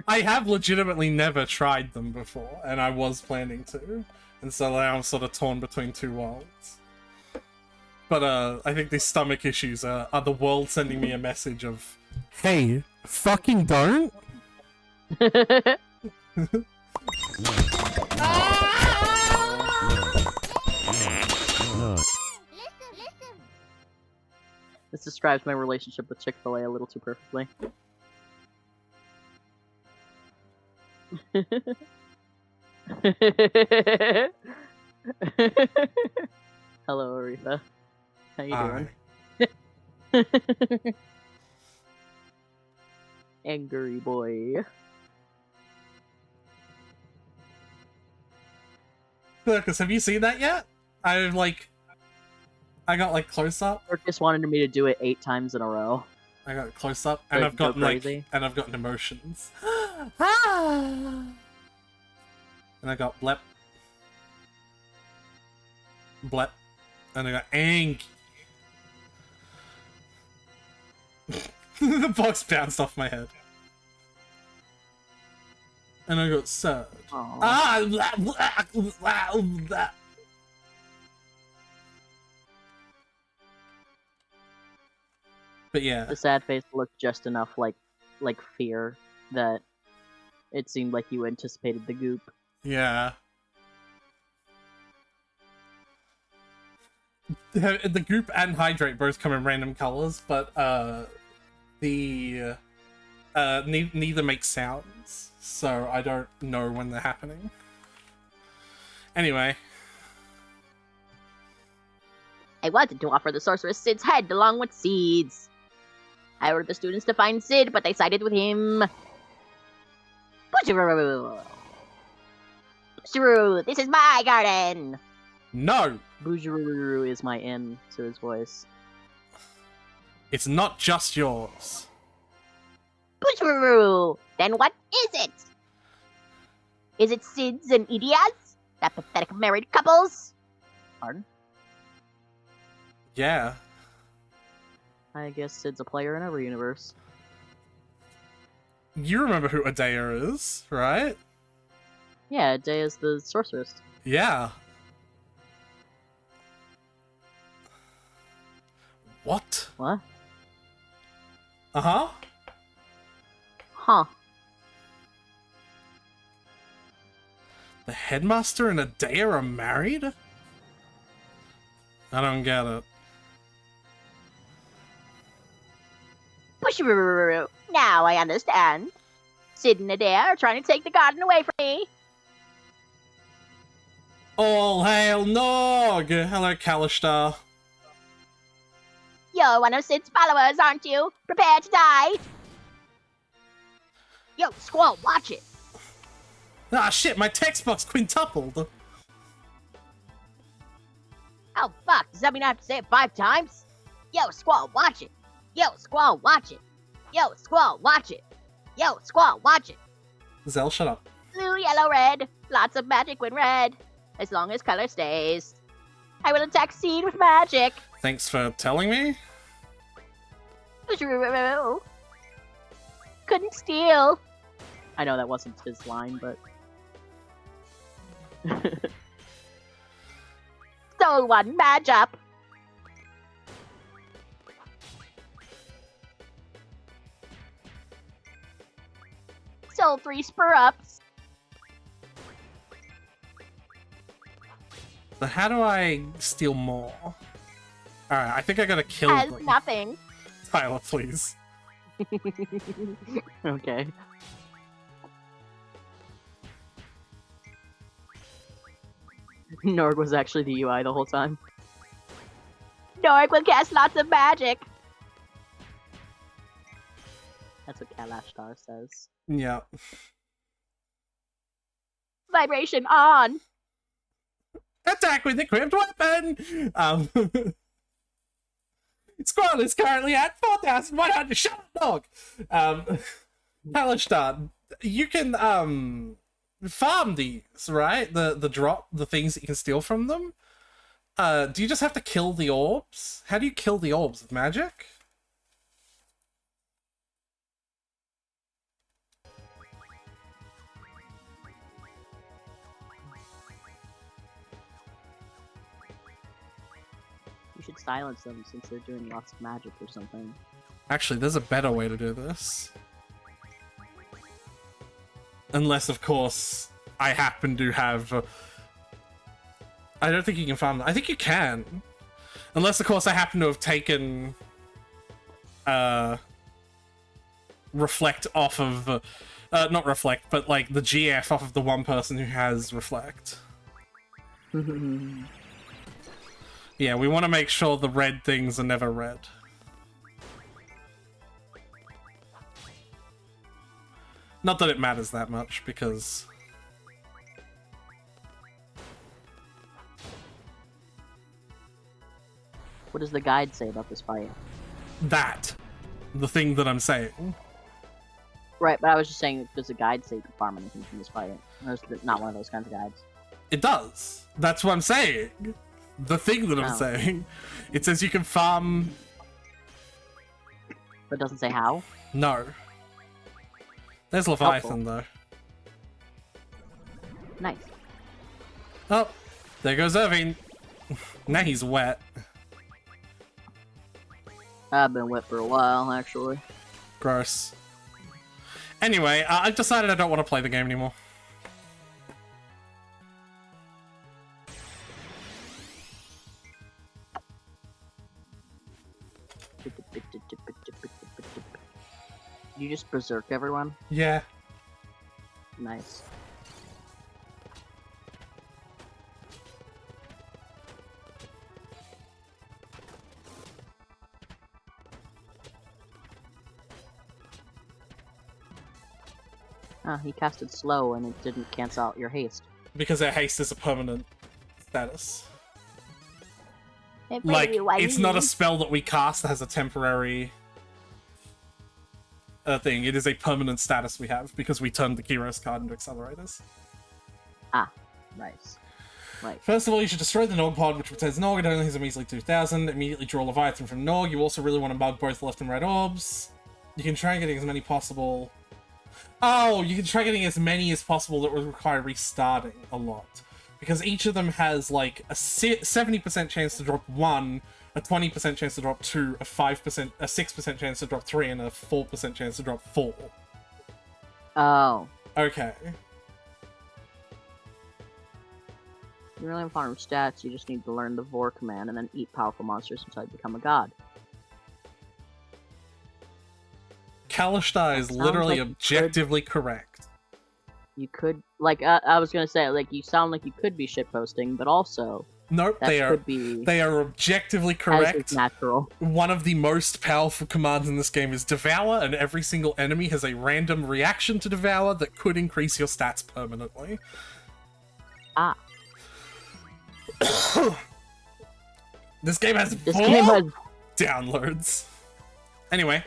I have legitimately never tried them before, and I was planning to. And so now I'm sort of torn between two worlds. But I think these stomach issues are the world sending me a message of, hey, fucking don't? This describes my relationship with Chick-fil-A a little too perfectly. Hello, Aretha. How you doing? Angry boy. Circus, have you seen that yet? I got like close up. Circus wanted me to do it 8 times in a row. I got close up, and I've gotten I've gotten emotions. And I got blep, blep, and I got angry. The box bounced off my head. And I got sad. But yeah. The sad face looked just enough like fear that it seemed like you anticipated the goop. Yeah. The goop and hydrate both come in random colors, but neither make sounds, so I don't know when they're happening. Anyway. I wanted to offer the sorceress Sid's head along with seeds. I ordered the students to find Sid, but they sided with him. Boojaroo! Boojaroo, this is my garden! No! Boojaroo is my in to his voice. It's not just yours. Pusharoo! Then what is it? Is it Sid's and Idia's? That pathetic married couples? Pardon? Yeah. I guess Sid's a player in every universe. You remember who Adea is, right? Yeah, Day is the sorceress. Yeah. What? What? Uh-huh. Huh. The headmaster and Adea are married? I don't get it. Pusharoo! Now I understand. Sid and Adair are trying to take the garden away from me. All hail Nog! Hello, Kalishtar. You're one of Sid's followers, aren't you? Prepare to die. Yo, Squall, watch it. Ah, shit, my textbook's quintupled. Oh, fuck. Does that mean I have to say it 5 times? Yo, Squall, watch it. Yo, Squall, watch it. Yo, Squall, watch it. Yo, Squall, watch it. Zell, shut up. Blue, yellow, red. Lots of magic when red. As long as color stays. I will attack Seed with magic. Thanks for telling me. Couldn't steal. I know that wasn't his line, but... Stole one, badge up. Stole 3 spur-ups. So how do I steal more? Alright, I think I gotta kill Has them. nothing. Tyler, please. Okay. Norg was actually the UI the whole time. Dork will cast lots of magic. That's what Kalashtar says. Yeah. Vibration on. Attack with equipped weapon! Squall is currently at 4,100. Shut up, dog! Kalishtar, you can, farm these, right? The things that you can steal from them. Do you just have to kill the orbs? How do you kill the orbs? With magic? You should silence them since they're doing lots of magic or something. Actually, there's a better way to do this. Unless, of course, I happen to have... I don't think you can farm them. I think you can. Unless, of course, I happen to have taken... Reflect off of... not Reflect, but, like, the GF off of the one person who has Reflect. Yeah, we want to make sure the red things are never red. Not that it matters that much, because... What does the guide say about this fight? That. The thing that I'm saying. Right, but I was just saying, does the guide say you can farm anything from this fight? Or is it not one of those kinds of guides? It does. That's what I'm saying. The thing that I'm Oh. saying. It says you can farm... But it doesn't say how? No. There's Leviathan, though. Nice. Oh, there goes Irving. Now he's wet. I've been wet for a while, actually. Gross. Anyway, I've decided I don't want to play the game anymore. You just berserk everyone? Yeah. Nice. Ah, he casted slow and it didn't cancel out your haste. Because their haste is a permanent status. Like, it's not a Viii. spell that we cast that has a temporary thing. It is a permanent status we have because we turned the Kyros card into accelerators. Nice. Right. First of all, you should destroy the Nog pod, which returns Nog. It only has a measly 2,000. Immediately draw Leviathan from Nog. You also really want to mug both left and right orbs. You can try getting as many possible... Oh, you can try getting as many as possible that would require restarting a lot. Because each of them has, like, a 70% chance to drop 1, a 20% chance to drop 2, a 5%, a 6% chance to drop 3, and a 4% chance to drop 4. Oh. Okay. You really have fun with stats, you just need to learn the Vor command and then eat powerful monsters until you become a god. Kalishtar is Sounds literally like you objectively correct. You could, like, I was gonna say, like, you sound like you could be shitposting, but also, Nope, that they are could be objectively as correct. is natural. One of the most powerful commands in this game is Devour, and every single enemy has a random reaction to Devour that could increase your stats permanently. Ah. This game has This 4 game has downloads. Anyway,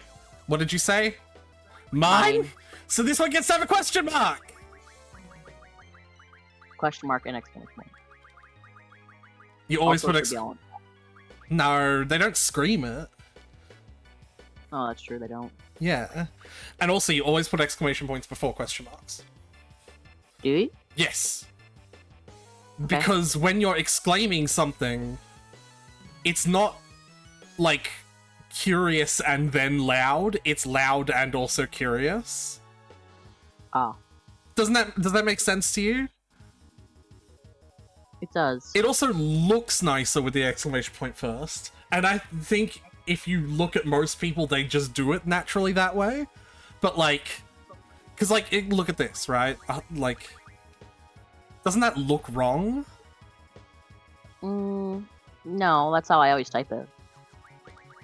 what did you say? Mine? So this one gets to have a question mark! question mark and exclamation point. You always Also put should be on. No, they don't scream it. Oh, that's true, they don't. Yeah. And also, you always put exclamation points before question marks. Do you? Yes. Okay. Because when you're exclaiming something, it's not, like, curious and then loud. It's loud and also curious. Ah, Does that make sense to you? it does. It also looks nicer with the exclamation point first. And I think if you look at most people, they just do it naturally that way. But, like... Because, like, look at this, right? Like... Doesn't that look wrong? No, that's how I always type it.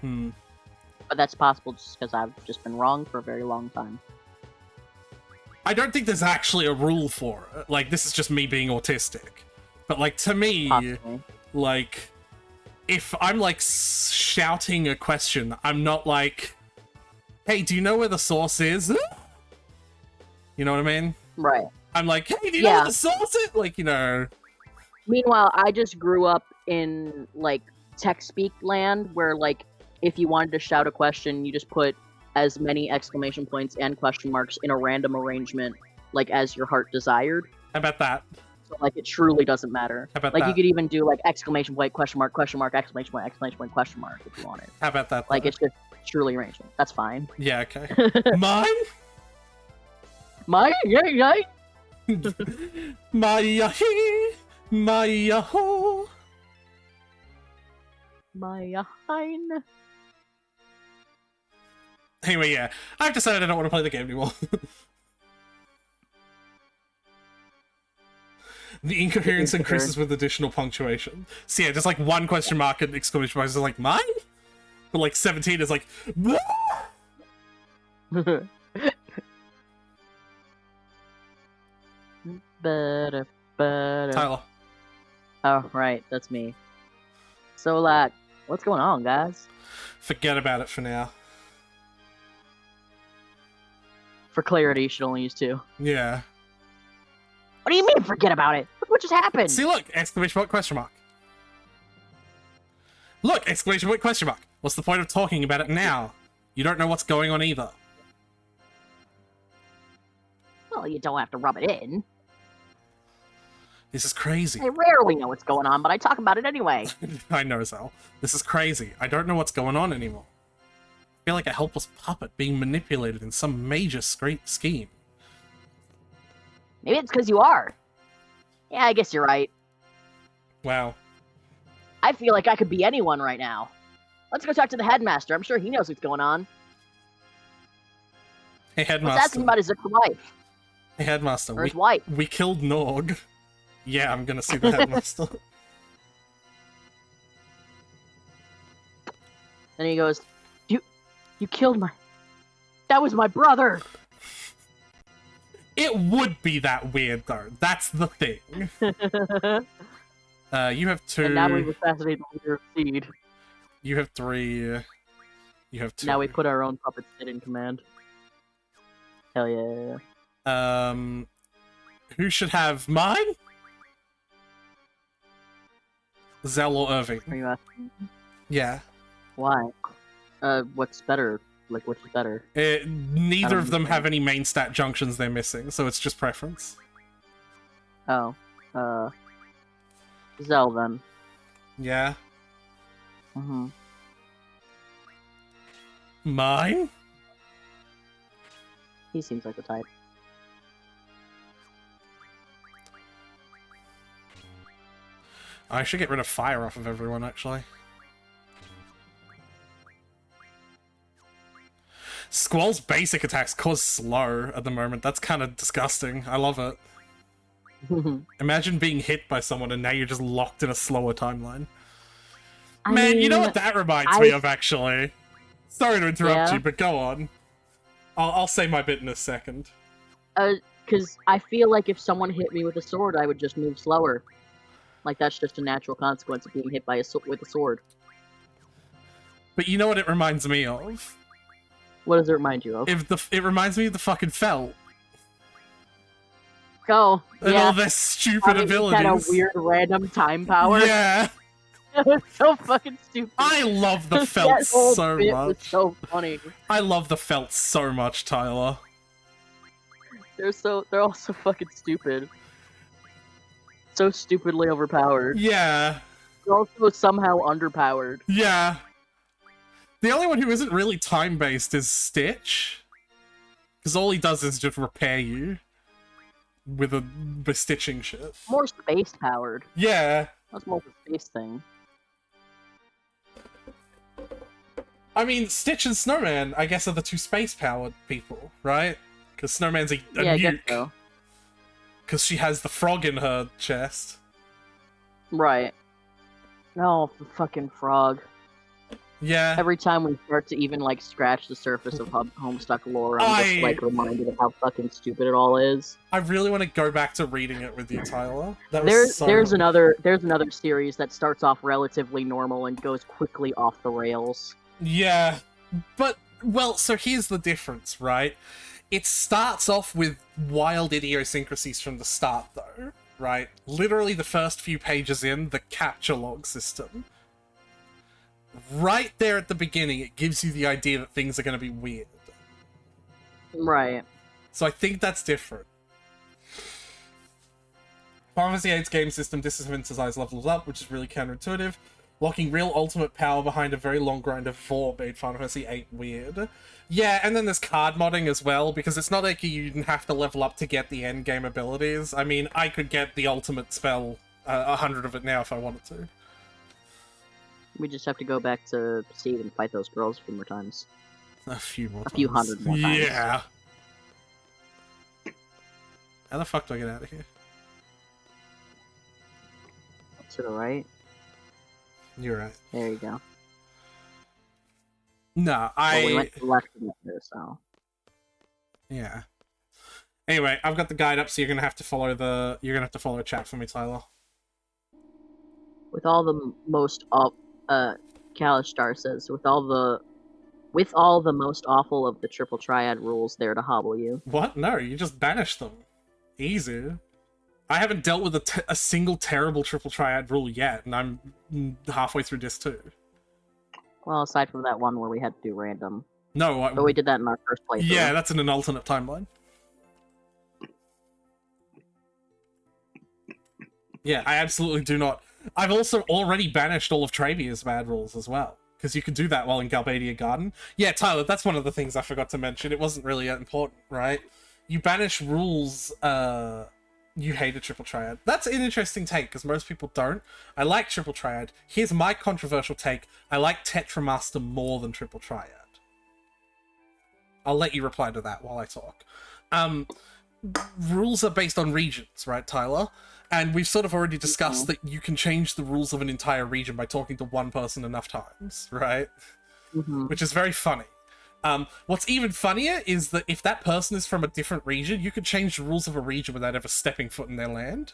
But that's possible just because I've just been wrong for a very long time. I don't think there's actually a rule for it. Like, this is just me being autistic. But, like, to me, Possibly. like, if I'm, like, shouting a question, I'm not like, hey, do you know where the source is? You know what I mean? Right. I'm like, hey, do you know where the source is? Like, you know. Meanwhile, I just grew up in, like, tech speak land where, like, if you wanted to shout a question, you just put as many exclamation points and question marks in a random arrangement, like, as your heart desired. How about that? So, like, it truly doesn't matter. How about like, that? you could even do, like, exclamation point, question mark, exclamation point, question mark, if you wanted. How about that? Like, though? it's just truly arrangement. That's fine. Yeah, okay. Mine? My yay. My yahi, my yaho. My hein. Anyway, yeah. I've decided I don't want to play the game anymore. The incoherence increases with additional punctuation. So yeah, just like one question mark and exclamation mark is like, mine? But like 17 is like, Tyler. Oh, right, that's me. So, like, what's going on, guys? Forget about it for now. For clarity, you should only use 2. Yeah. What do you mean, forget about it? Look what just happened! See, look! Exclamation point, question mark. Look! Exclamation point, question mark. What's the point of talking about it now? You don't know what's going on either. Well, you don't have to rub it in. This is crazy. I rarely know what's going on, but I talk about it anyway. I know, Zal. This is crazy. I don't know what's going on anymore. I feel like a helpless puppet being manipulated in some major scheme. Maybe it's because you are. Yeah, I guess you're right. Wow. I feel like I could be anyone right now. Let's go talk to the headmaster. I'm sure he knows what's going on. Hey, Let's Headmaster. ask him about his wife. Hey, Headmaster. Or his wife. We killed Nog. Yeah, I'm gonna see the Headmaster. Then he goes, You killed my... That was my brother! It would be that weird, though. That's the thing. You have 2. And now we've assassinated the leader of Seed. You have 3. You have 2. Now we put our own puppet Sid in command. Hell yeah. Who should have mine? Zell or Irving? Are you asking? Yeah. Why? What's better? Like, which is better? Neither of them have any main stat junctions they're missing, so it's just preference. Oh. Zell then. Yeah. Mm-hmm. Mine? He seems like the type. I should get rid of fire off of everyone, actually. Squall's basic attacks cause slow at the moment. That's kind of disgusting. I love it. Imagine being hit by someone and now you're just locked in a slower timeline. Man, you know what that reminds me of, actually? Sorry to interrupt you, but go on. I'll say my bit in a second. Because I feel like if someone hit me with a sword, I would just move slower. Like, that's just a natural consequence of being hit by with a sword. But you know what it reminds me of? What does it remind you of? It reminds me of the fucking felt. Oh, and all their stupid abilities. Had a weird random time power. Yeah. It was so fucking stupid. I love the felt so much. Was so funny. I love the felt so much, Tyler. They're all so fucking stupid. So stupidly overpowered. Yeah. They're also somehow underpowered. Yeah. The only one who isn't really time-based is Stitch. Because all he does is just repair you. With a bestitching shit. More space-powered. Yeah. That's more of a space thing. I mean, Stitch and Snowman, I guess, are the 2 space-powered people, right? Because Snowman's a nuke. I guess so. Because she has the frog in her chest. Right. No, the fucking frog. Yeah. Every time we start to even, like, scratch the surface of Homestuck lore, I'm just, like, reminded of how fucking stupid it all is. I really want to go back to reading it with you, Tyler. There's another series that starts off relatively normal and goes quickly off the rails. Yeah. But, well, so here's the difference, right? It starts off with wild idiosyncrasies from the start, though, right? Literally the first few pages in, the capture log system. Right there at the beginning, it gives you the idea that things are going to be weird. Right. So I think that's different. Final Fantasy VIII's game system disemphasizes levels up, which is really counterintuitive. Locking real ultimate power behind a very long grind of 4 made Final Fantasy VIII weird. Yeah, and then there's card modding as well, because it's not like you have to level up to get the end game abilities. I mean, I could get the ultimate spell, 100 of it now if I wanted to. We just have to go back to Seed and fight those girls a few more times. A few hundred more times. Yeah. How the fuck do I get out of here? To the right. You're right. There you go. No, Well, we went to the left of there, so. Yeah. Anyway, I've got the guide up, so you're gonna have to follow a chat for me, Tyler. With all the most Kalistar says, with all the most awful of the triple triad rules there to hobble you. What? No, you just banish them. Easy. I haven't dealt with a single terrible triple triad rule yet, and I'm halfway through Disc 2. Well, aside from that one where we had to do random. No, but we did that in our first playthrough. Yeah, that's in an alternate timeline. Yeah, I absolutely do not. I've also already banished all of Travia's bad rules as well, because you could do that while in Galbadia Garden. Yeah, Tyler, that's one of the things I forgot to mention. It wasn't really that important, right? You banish rules, you hate a triple triad. That's an interesting take, because most people don't. I like triple triad. Here's my controversial take. I like Tetramaster more than triple triad. I'll let you reply to that while I talk. Rules are based on regions, right, Tyler? And we've sort of already discussed that you can change the rules of an entire region by talking to one person enough times, right? Which is very funny. What's even funnier is that if that person is from a different region, you could change the rules of a region without ever stepping foot in their land.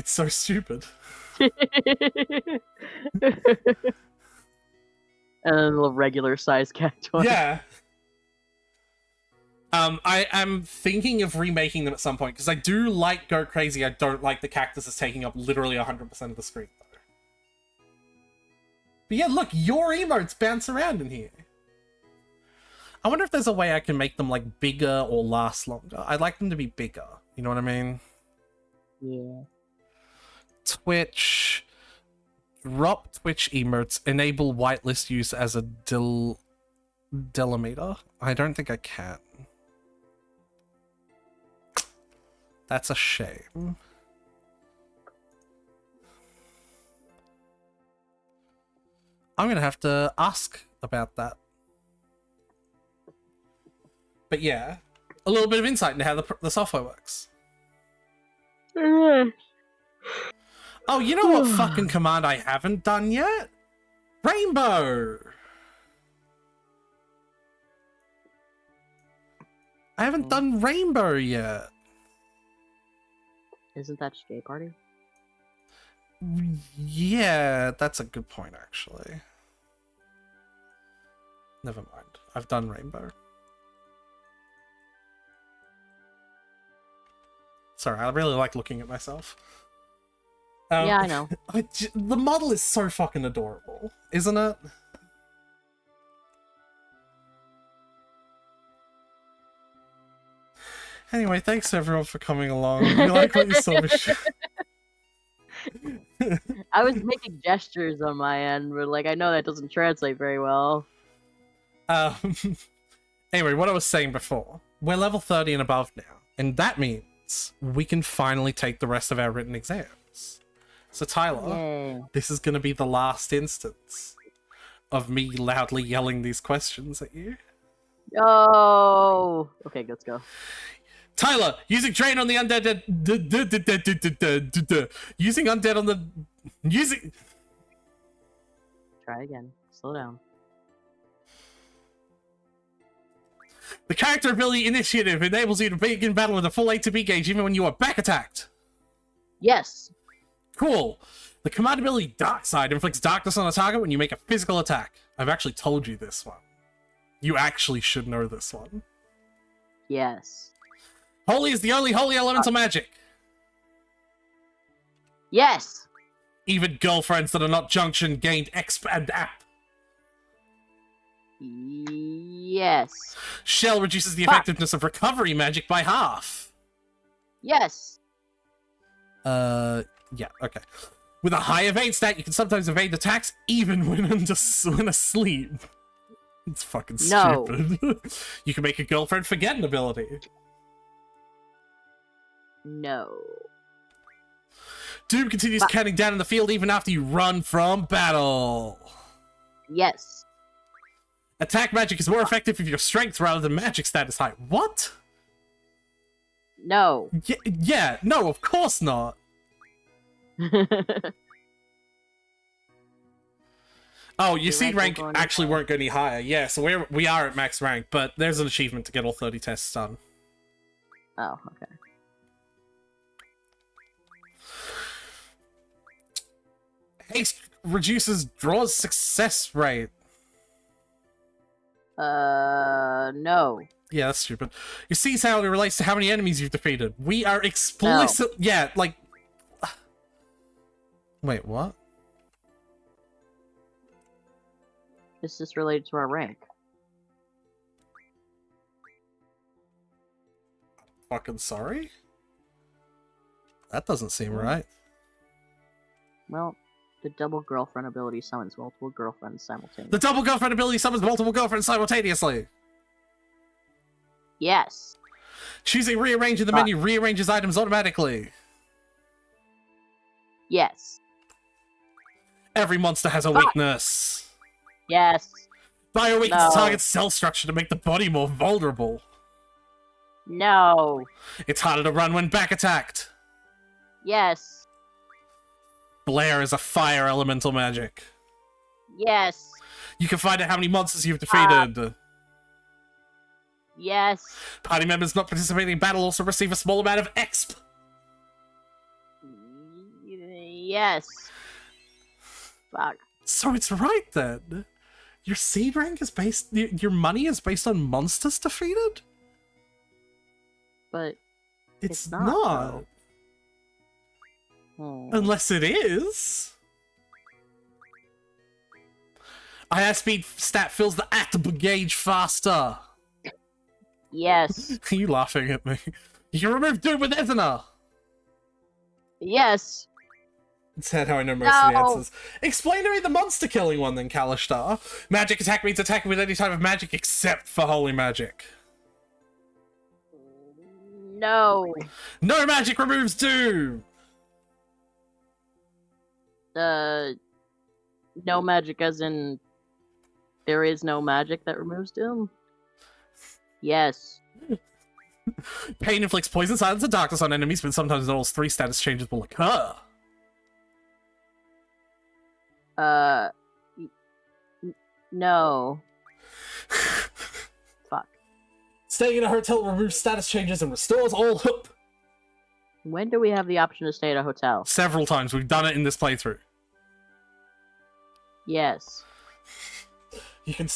It's so stupid. And then a regular size cactus. Yeah. I am thinking of remaking them at some point, because I do like Go Crazy. I don't like the cactuses taking up literally 100% of the screen, though. But yeah, look, your emotes bounce around in here. I wonder if there's a way I can make them, like, bigger or last longer. I'd like them to be bigger. You know what I mean? Yeah. Twitch. Drop Twitch emotes. Enable whitelist use as a delimiter. I don't think I can. That's a shame. I'm gonna have to ask about that. But yeah, a little bit of insight into how the software works. Oh, you know what fucking command I haven't done yet? Rainbow! I haven't done Rainbow yet. Isn't that Gay Party? Yeah, that's a good point, actually. Never mind. I've done Rainbow. Sorry, I really like looking at myself. Yeah, I know. The model is so fucking adorable, isn't it? Anyway, thanks everyone for coming along. We like what you saw. I was making gestures on my end, but like I know that doesn't translate very well. Anyway, what I was saying before, we're level 30 and above now, and that means we can finally take the rest of our written exams. So Tyler, Yay. this is going to be the last instance of me loudly yelling these questions at you. Oh, okay, let's go. Tyler, using drain on the undead. Using undead on the. Using. Try again. Slow down. The character ability initiative enables you to begin battle with a full A to B gauge even when you are back attacked. Yes. Cool. The command ability Dark Side inflicts darkness on a target when you make a physical attack. I've actually told you this one. You actually should know this one. Yes. Holy is the only holy elemental magic. Yes. Even girlfriends that are not junction gained expand app. Yes. Shell reduces the effectiveness of recovery magic by half. Yes. Yeah, okay. With a high evade stat, you can sometimes evade attacks even when asleep. It's fucking stupid. No. You can make a girlfriend forget an ability. No. Doom continues counting down in the field even after you run from battle. Yes. Attack magic is more effective if your strength rather than magic stat is high. What? No. Yeah, no, of course not. Oh, your seed rank actually won't go any higher. Yeah, so we are at max rank, but there's an achievement to get all 30 tests done. Oh, okay. Haste reduces draws success rate. No. Yeah, that's stupid. You see how it relates to how many enemies you've defeated. We are explicit. No. Yeah, like. Wait, what? This is related to our rank. Fucking sorry? That doesn't seem right. Well, the double girlfriend ability summons multiple girlfriends simultaneously. The double girlfriend ability summons multiple girlfriends simultaneously! Yes. Choosing rearrange in the menu rearranges items automatically. Yes. Every monster has a weakness. Yes. Bio weakens the target's cell structure to make the body more vulnerable. No. It's harder to run when back attacked. Yes. Blare is a fire elemental magic. Yes. You can find out how many monsters you've defeated. Yes. Party members not participating in battle also receive a small amount of exp. Yes. Fuck. So it's right then. Your seed rank is based. Your money is based on monsters defeated. But It's not, not. Unless it is. IR speed stat fills the active gauge faster. Yes. Are you laughing at me? You can remove Doom with Ethna. Yes. That's how I know most of the No. answers. Explain to me the monster killing one then, Kalistar. Magic attack means attacking with any type of magic except for holy magic. No. No magic removes Doom. No magic as in there is no magic that removes Doom? Yes. Pain inflicts poison, silence, and darkness on enemies, but sometimes not all 3 status changes will occur. No. Fuck. Staying in a hotel removes status changes and restores all hope. When do we have the option to stay at a hotel? Several times. We've done it in this playthrough. Yes. You can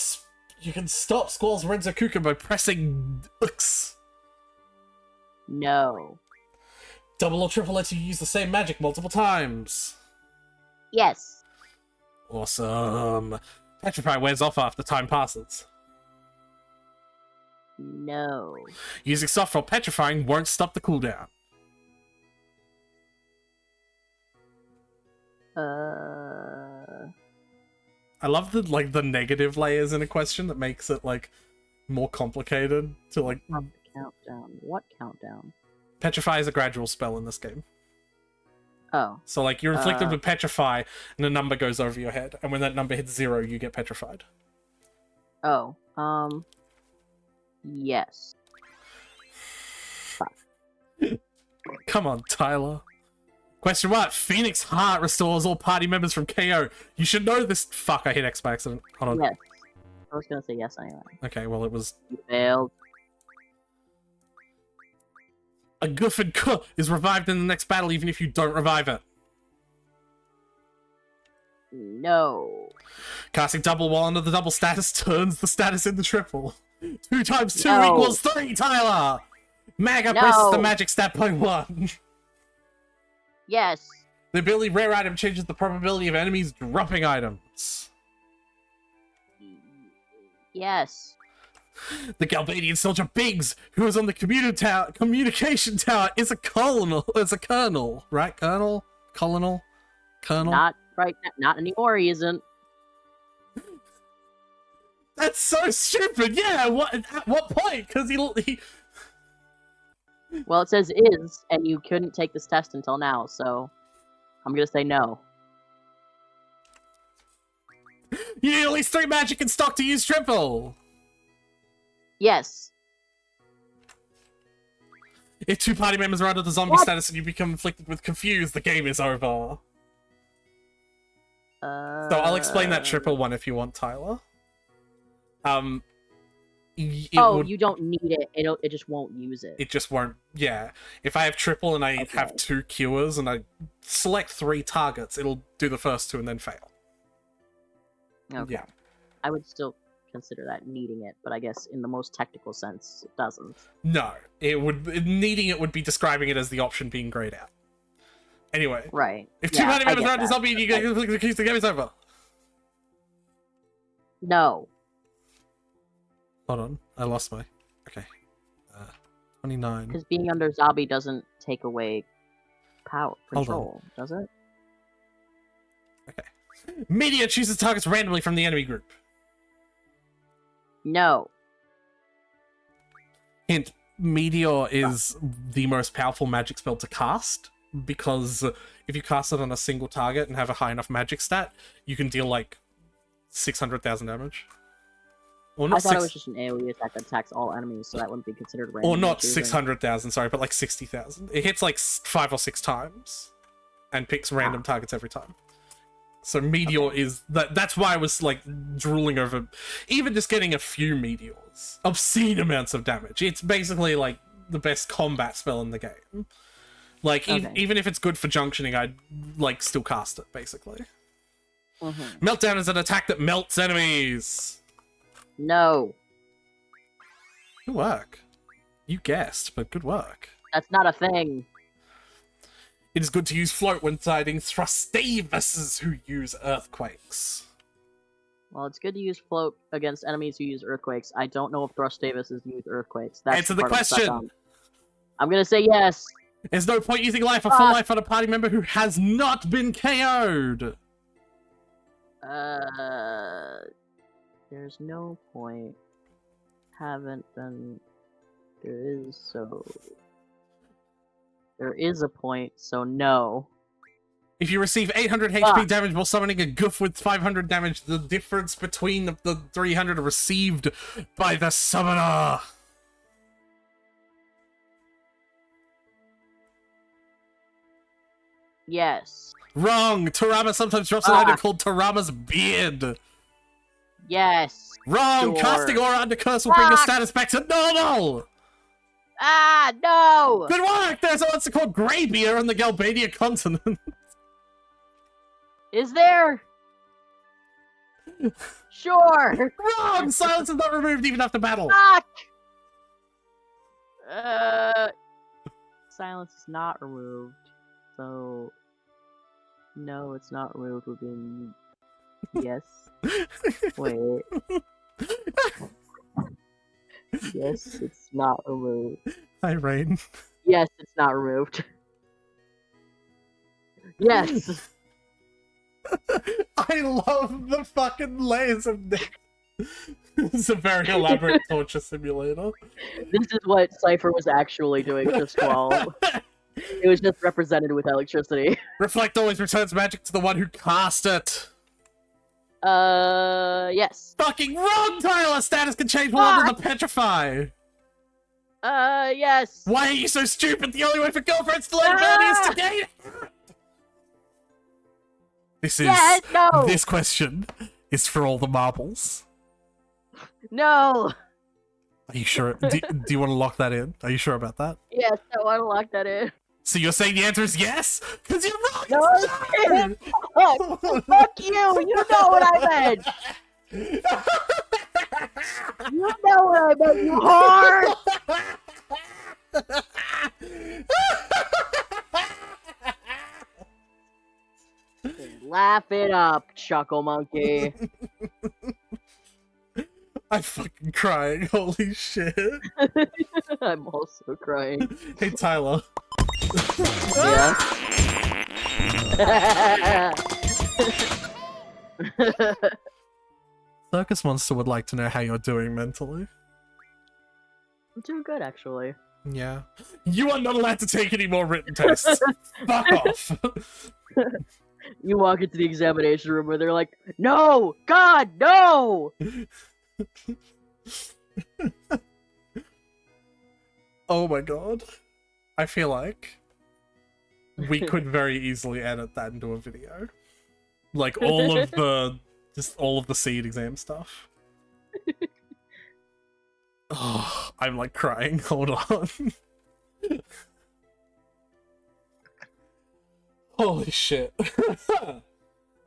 stop Squall's Renzokuken by pressing X. No. Double or triple lets you use the same magic multiple times. Yes. Awesome. Petrify wears off after time passes. No. Using soft roll petrifying won't stop the cooldown. I love the the negative layers in a question that makes it more complicated to Countdown. What countdown? Petrify is a gradual spell in this game. Oh. So you're inflicted with petrify and a number goes over your head, and when that number hits 0, you get petrified. Oh. Yes. Come on, Tyler. Question what? Phoenix Heart restores all party members from KO. You should know this. Fuck, I hit X by accident. Hold on. Yes. I was gonna say yes anyway. Okay, well, it was... You failed. A Guffin Kuh is revived in the next battle even if you don't revive it. No. Casting double while under the double status turns the status into triple. 2 times 2 No. equals 3, Tyler! Mag No. presses the magic stat by 1. Yes. The ability rare item changes the probability of enemies dropping items. Yes. The Galbadian soldier Biggs, who is on the communication tower, is a colonel. Right? Colonel? Colonel? Not right now. Not anymore, he isn't. That's so stupid. Yeah. At what point? Because he. Well, it says is, and you couldn't take this test until now, so I'm gonna say no. You need at least 3 magic in stock to use triple. Yes. If 2 party members are under the zombie status and you become inflicted with confuse, the game is over. So I'll explain that triple one if you want, Tyler. You don't need it. It just won't use it. It just won't. Yeah. If I have triple and I have 2 cures and I select 3 targets, it'll do the first 2 and then fail. Okay. Yeah. I would still consider that needing it, but I guess in the most technical sense, it doesn't. No. Needing it would be describing it as the option being grayed out. Anyway. Right. If 2 party members are under zombie and you get the keys, the game is over. No. Hold on. I lost my... Okay. 29. Because being under zombie doesn't take away power Hold control, does it? Okay. Meteor chooses targets randomly from the enemy group. No. Hint, Meteor is the most powerful magic spell to cast, because if you cast it on a single target and have a high enough magic stat, you can deal 600,000 damage. Or not I thought it was just an AoE attack that attacks all enemies, so that wouldn't be considered random. Or not choosing. 600,000, sorry, but 60,000. It hits 5 or 6 times and picks random targets every time. So Meteor is... That's why I was drooling over... Even just getting a few Meteors. Obscene amounts of damage. It's basically the best combat spell in the game. Like, Okay. even if it's good for junctioning, I'd, like, still cast it, basically. Mm-hmm. Meltdown is an attack that melts enemies! No, Good work. You guessed, but good work. that's not a thing. It is good to use float when fighting Thrustavuses who use earthquakes. Well, it's good to use float against enemies who use earthquakes. I don't know if Thrustavuses use earthquakes. That's Answer the part I'm stuck question! on. I'm gonna say yes. There's no point using life or full life on a party member who has not been KO'd! There's no point. Haven't been. There is a point, so no. If you receive 800 HP damage while summoning a goof with 500 damage, the difference between the 300 are received by the summoner. Yes. Wrong! Tarama sometimes drops an item called Tarama's Beard. Yes. Wrong! Sure. Casting Aura under Curse will bring the status back to normal! Ah, no! Good work! There's a monster called Greybeard on the Galbadia continent. Is there? Sure. Wrong! Silence is not removed even after battle. Fuck! Silence is not removed. So no, it's not removed within. Yes. Wait. Yes, it's not removed. Hi, Rain. Yes, it's not removed. Yes. I love the fucking layers of death. It's a very elaborate torture simulator. This is what Cypher was actually doing to Squall. It was just represented with electricity. Reflect always returns magic to the one who cast it. Yes. Fucking wrong, Tyler! Status can change while under the petrify. Yes. Why are you so stupid? The only way for girlfriends to learn ability is to gain. This is no. This question is for all the marbles. No. Are you sure? Do you want to lock that in? Are you sure about that? Yes, I want to lock that in. So you're saying the answer is yes? Because you're wrong! No, it's Fuck, fuck you! You know what I meant! You know what I meant, you whore! Laugh it up, Chuckle Monkey. I'm fucking crying. Holy shit. I'm also crying. Hey, Tyler. Yeah. Circus Monster would like to know how you're doing mentally. I'm doing good, actually. Yeah. You are not allowed to take any more written tests. Fuck off. You walk into the examination room where they're like, no! God, no! Oh my god. I feel like we could very easily edit that into a video. Like all of the seed exam stuff. Oh, I'm like crying. Hold on. Holy shit.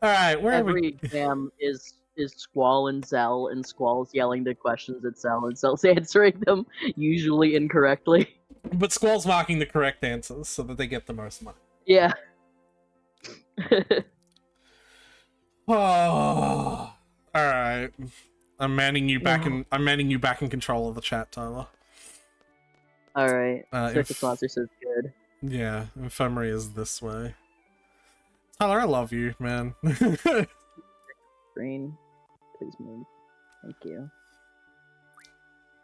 Alright, where are we? Every exam is Squall and Zell, and Squall's yelling the questions at Zell, and Zell's answering them, usually incorrectly. But Squall's marking the correct answers so that they get the most money. Yeah. Oh, alright. I'm manning you back in control of the chat, Tyler. Alright. If- Circus Monster says good. Yeah, infirmary is this way. Tyler, I love you, man. Green. Please move. Thank you.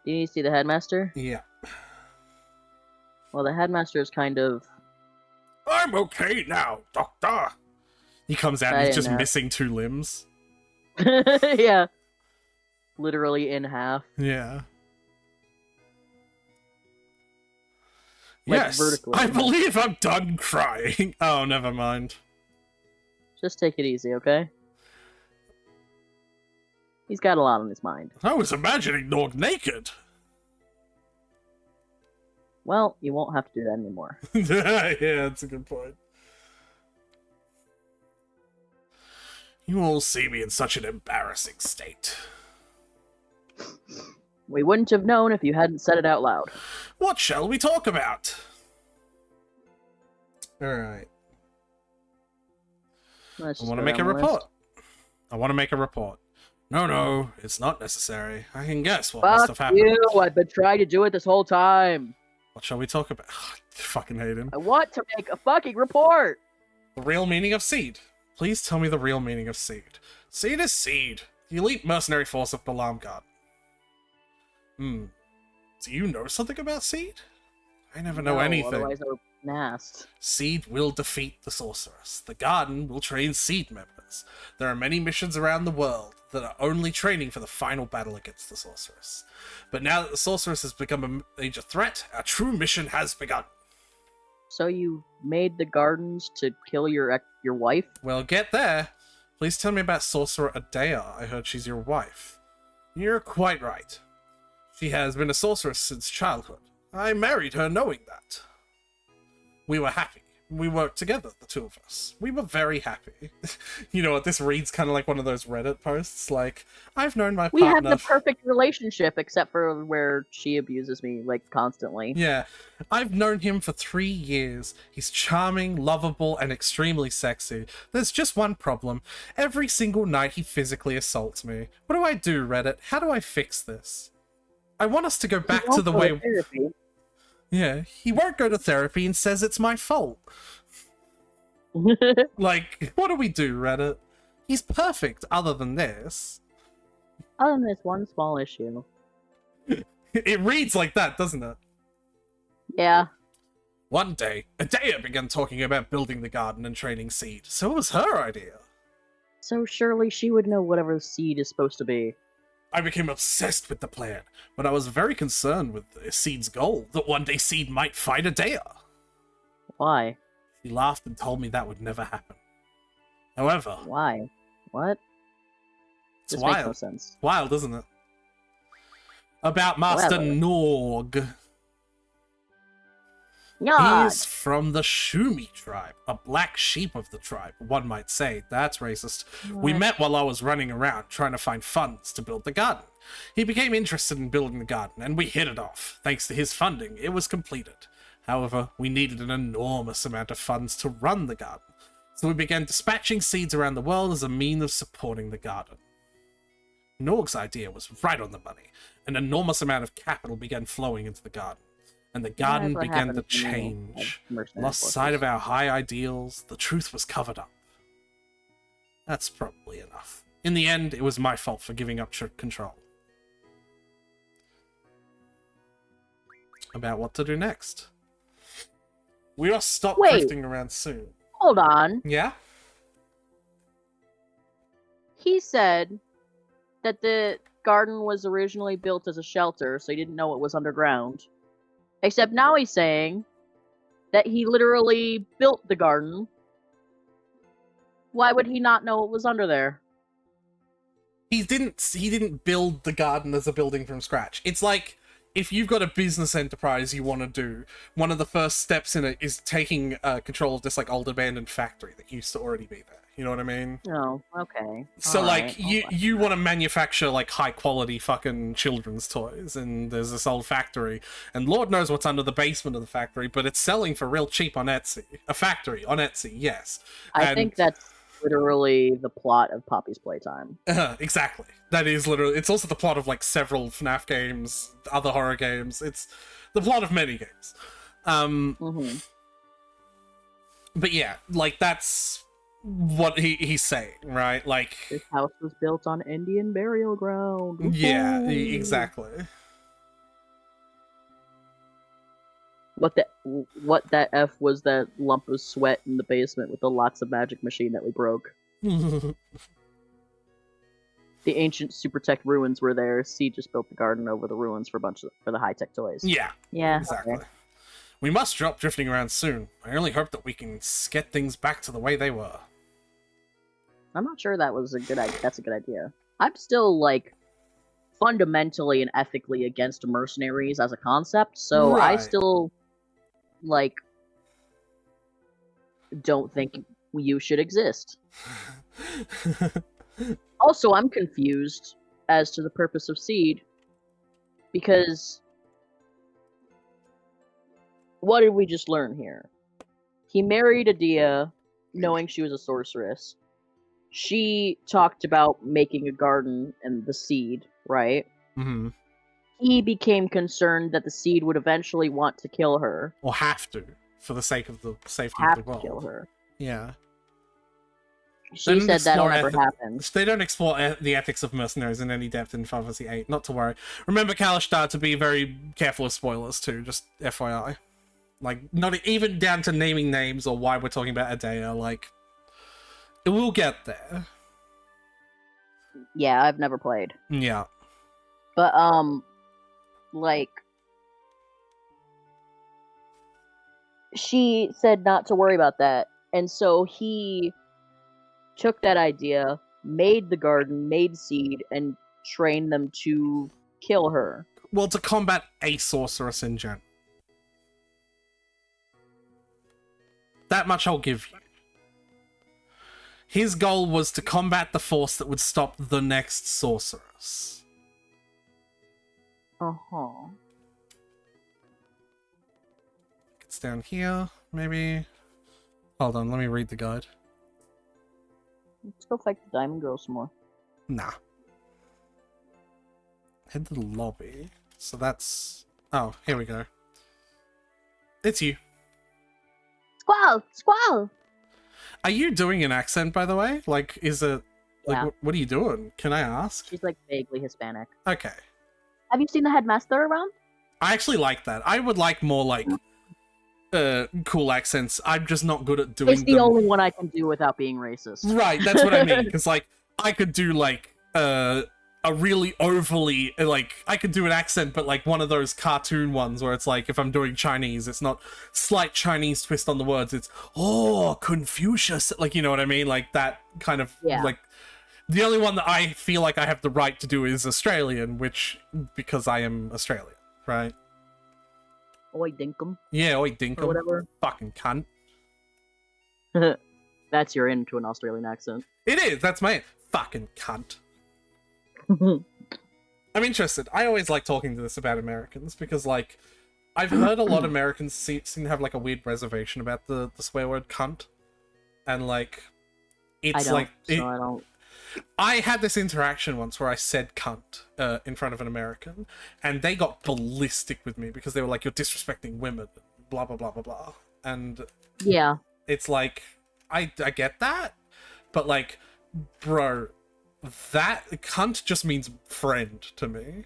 Do you need to see the headmaster? Yeah. Well, the headmaster is kind of... I'm okay now, Doctor. He comes out I and he's didn't just know. missing 2 limbs. yeah. Literally in half. Yeah. Like, Yes, vertically. I believe I'm done crying. Oh, never mind. Just take it easy, okay? He's got a lot on his mind. I was imagining Nog naked. Well, you won't have to do that anymore. Yeah, that's a good point. You all see me in such an embarrassing state. We wouldn't have known if you hadn't said it out loud. What shall we talk about? Alright. Let's I just want to go make a down the list. report. I want to make a report. No, it's not necessary. I can guess what must have Fuck happened. you! I've been trying to do it this whole time. What shall we talk about? I fucking hate him. I want to make a fucking report. The real meaning of seed. Please tell me the real meaning of seed. Seed is seed. The elite mercenary force of Balam Garden. Do you know something about seed? I never know anything. Otherwise I would be asked. Seed will defeat the sorceress. The garden will train seed members. There are many missions around the world that are only training for the final battle against the sorceress. But now that the sorceress has become a major threat, our true mission has begun. So you made the gardens to kill your wife? Well, get there. Please tell me about Sorcerer Adea. I heard she's your wife. You're quite right. She has been a sorceress since childhood. I married her knowing that. We were happy. We worked together, the two of us. We were very happy. You know what, this reads kind of like one of those Reddit posts, like, I've known my We have partner... the perfect relationship, except for where she abuses me, like, constantly. Yeah. I've known him for 3 years. He's charming, lovable, and extremely sexy. There's just one problem. Every single night he physically assaults me. What do, Reddit? How do I fix this? I want us to go back to the way... Therapy. Yeah, he won't go to therapy and says it's my fault. Like, what do we do, Reddit? He's perfect other than this. Other than this one small issue. It reads like that, doesn't it? Yeah. One day, Adea began talking about building the garden and training seed, so it was her idea. So surely she would know whatever the seed is supposed to be. I became obsessed with the plan, but I was very concerned with Seed's goal, that one day Seed might fight Adea. Why? She laughed and told me that would never happen. However... Why? What? It's This wild. makes no sense. Wild, isn't it? About Master Norg. He Yod! is from the Shumi tribe, a black sheep of the tribe, one might say. That's racist. We What? met while I was running around trying to find funds to build the garden. He became interested in building the garden, and we hit it off. Thanks to his funding, it was completed. However, we needed an enormous amount of funds to run the garden, so we began dispatching seeds around the world as a means of supporting the garden. Norg's idea was right on the money. An enormous amount of capital began flowing into the garden, and the garden That's what began to happens when you change. have mercenary Lost forces. sight of our high ideals, the truth was covered up. That's probably enough. In the end, it was my fault for giving up control. About what to do next. We will stop Wait. drifting around soon. Hold on. Yeah? He said that the garden was originally built as a shelter, so he didn't know it was underground. Except now he's saying that he literally built the garden. Why would he not know it was under there? He didn't build the garden as a building from scratch. It's like, if you've got a business enterprise you want to do, one of the first steps in it is taking control of this like old abandoned factory that used to already be there. You know what I mean? Oh, okay. So Alright, like okay. you want to manufacture like high quality fucking children's toys, and there's this old factory, and Lord knows what's under the basement of the factory, but it's selling for real cheap on Etsy. A factory on Etsy, yes. I think that's literally the plot of Poppy's Playtime. Exactly. That is literally. It's also the plot of like several FNAF games, other horror games. It's the plot of many games. Mm-hmm. But yeah, like that's what he's saying, right? Like, This house was built on Indian burial ground. yeah, Woohoo! exactly. What that F was that lump of sweat in the basement with the lots of magic machine that we broke. The ancient Supertech ruins were there. C just built the garden over the ruins for the high-tech toys. Yeah, Yeah, exactly. okay. We must drop drifting around soon. I only hope that we can get things back to the way they were. I'm not sure that was a good idea. That's a good idea. I'm still like fundamentally and ethically against mercenaries as a concept. So I Right. still like don't think you should exist. Also, I'm confused as to the purpose of Seed because what did we just learn here? He married Adia knowing she was a sorceress. She talked about making a garden and the seed, right? Hmm. He became concerned that the seed would eventually want to kill her, Or have to, for the sake of the safety have of the to kill world. her. Yeah. She didn't said that'll explore never happen. They don't explore the ethics of mercenaries in any depth in Final Fantasy VIII. Not to worry. Remember, Kalishtar, to be very careful of spoilers too. Just FYI. Like, not even down to naming names or why we're talking about Adea. Like, it will get there. Yeah, I've never played. Yeah. But, like, she said not to worry about that. And so he took that idea, made the garden, made Seed, and trained them to kill her. Well, to combat a sorceress in general. That much I'll give you. His goal was to combat the force that would stop the next sorceress. Uh-huh. It's down here, maybe. Hold on, let me read the guide. Let's go fight the Diamond Girl some more. Nah. Head to the lobby. So that's... Oh, here we go. It's you. Squall! Squall! Are you doing an accent, by the way? Like, is it... Like, Yeah. what are you doing? Can I ask? She's like vaguely Hispanic. Okay. Have you seen the headmaster around? I actually like that. I would like more, like, cool accents. I'm just not good at doing It's the them. only one I can do without being racist. Right, that's what I mean. Because, like, I could do, like, a really overly, like, I could do an accent, but, like, one of those cartoon ones where it's like, if I'm doing Chinese, it's not slight Chinese twist on the words. It's, oh, Confucius. Like, you know what I mean? Like, that kind of, Yeah. like, the only one that I feel like I have the right to do is Australian, which, because I am Australian, right? Oi, dinkum. Yeah, oi, Or dinkum. whatever. Fucking cunt. That's your into an Australian accent. It is, that's my fucking cunt. I'm interested. I always like talking to this about Americans because, like, I've heard a lot of Americans seem to have, like, a weird reservation about the swear word cunt. And, like, I it's don't, like... so I don't. I had this interaction once where I said cunt in front of an American, and they got ballistic with me because they were like, you're disrespecting women, blah, blah, blah, blah, blah. And Yeah. it's like, I get that, but, like, bro, that cunt just means friend to me.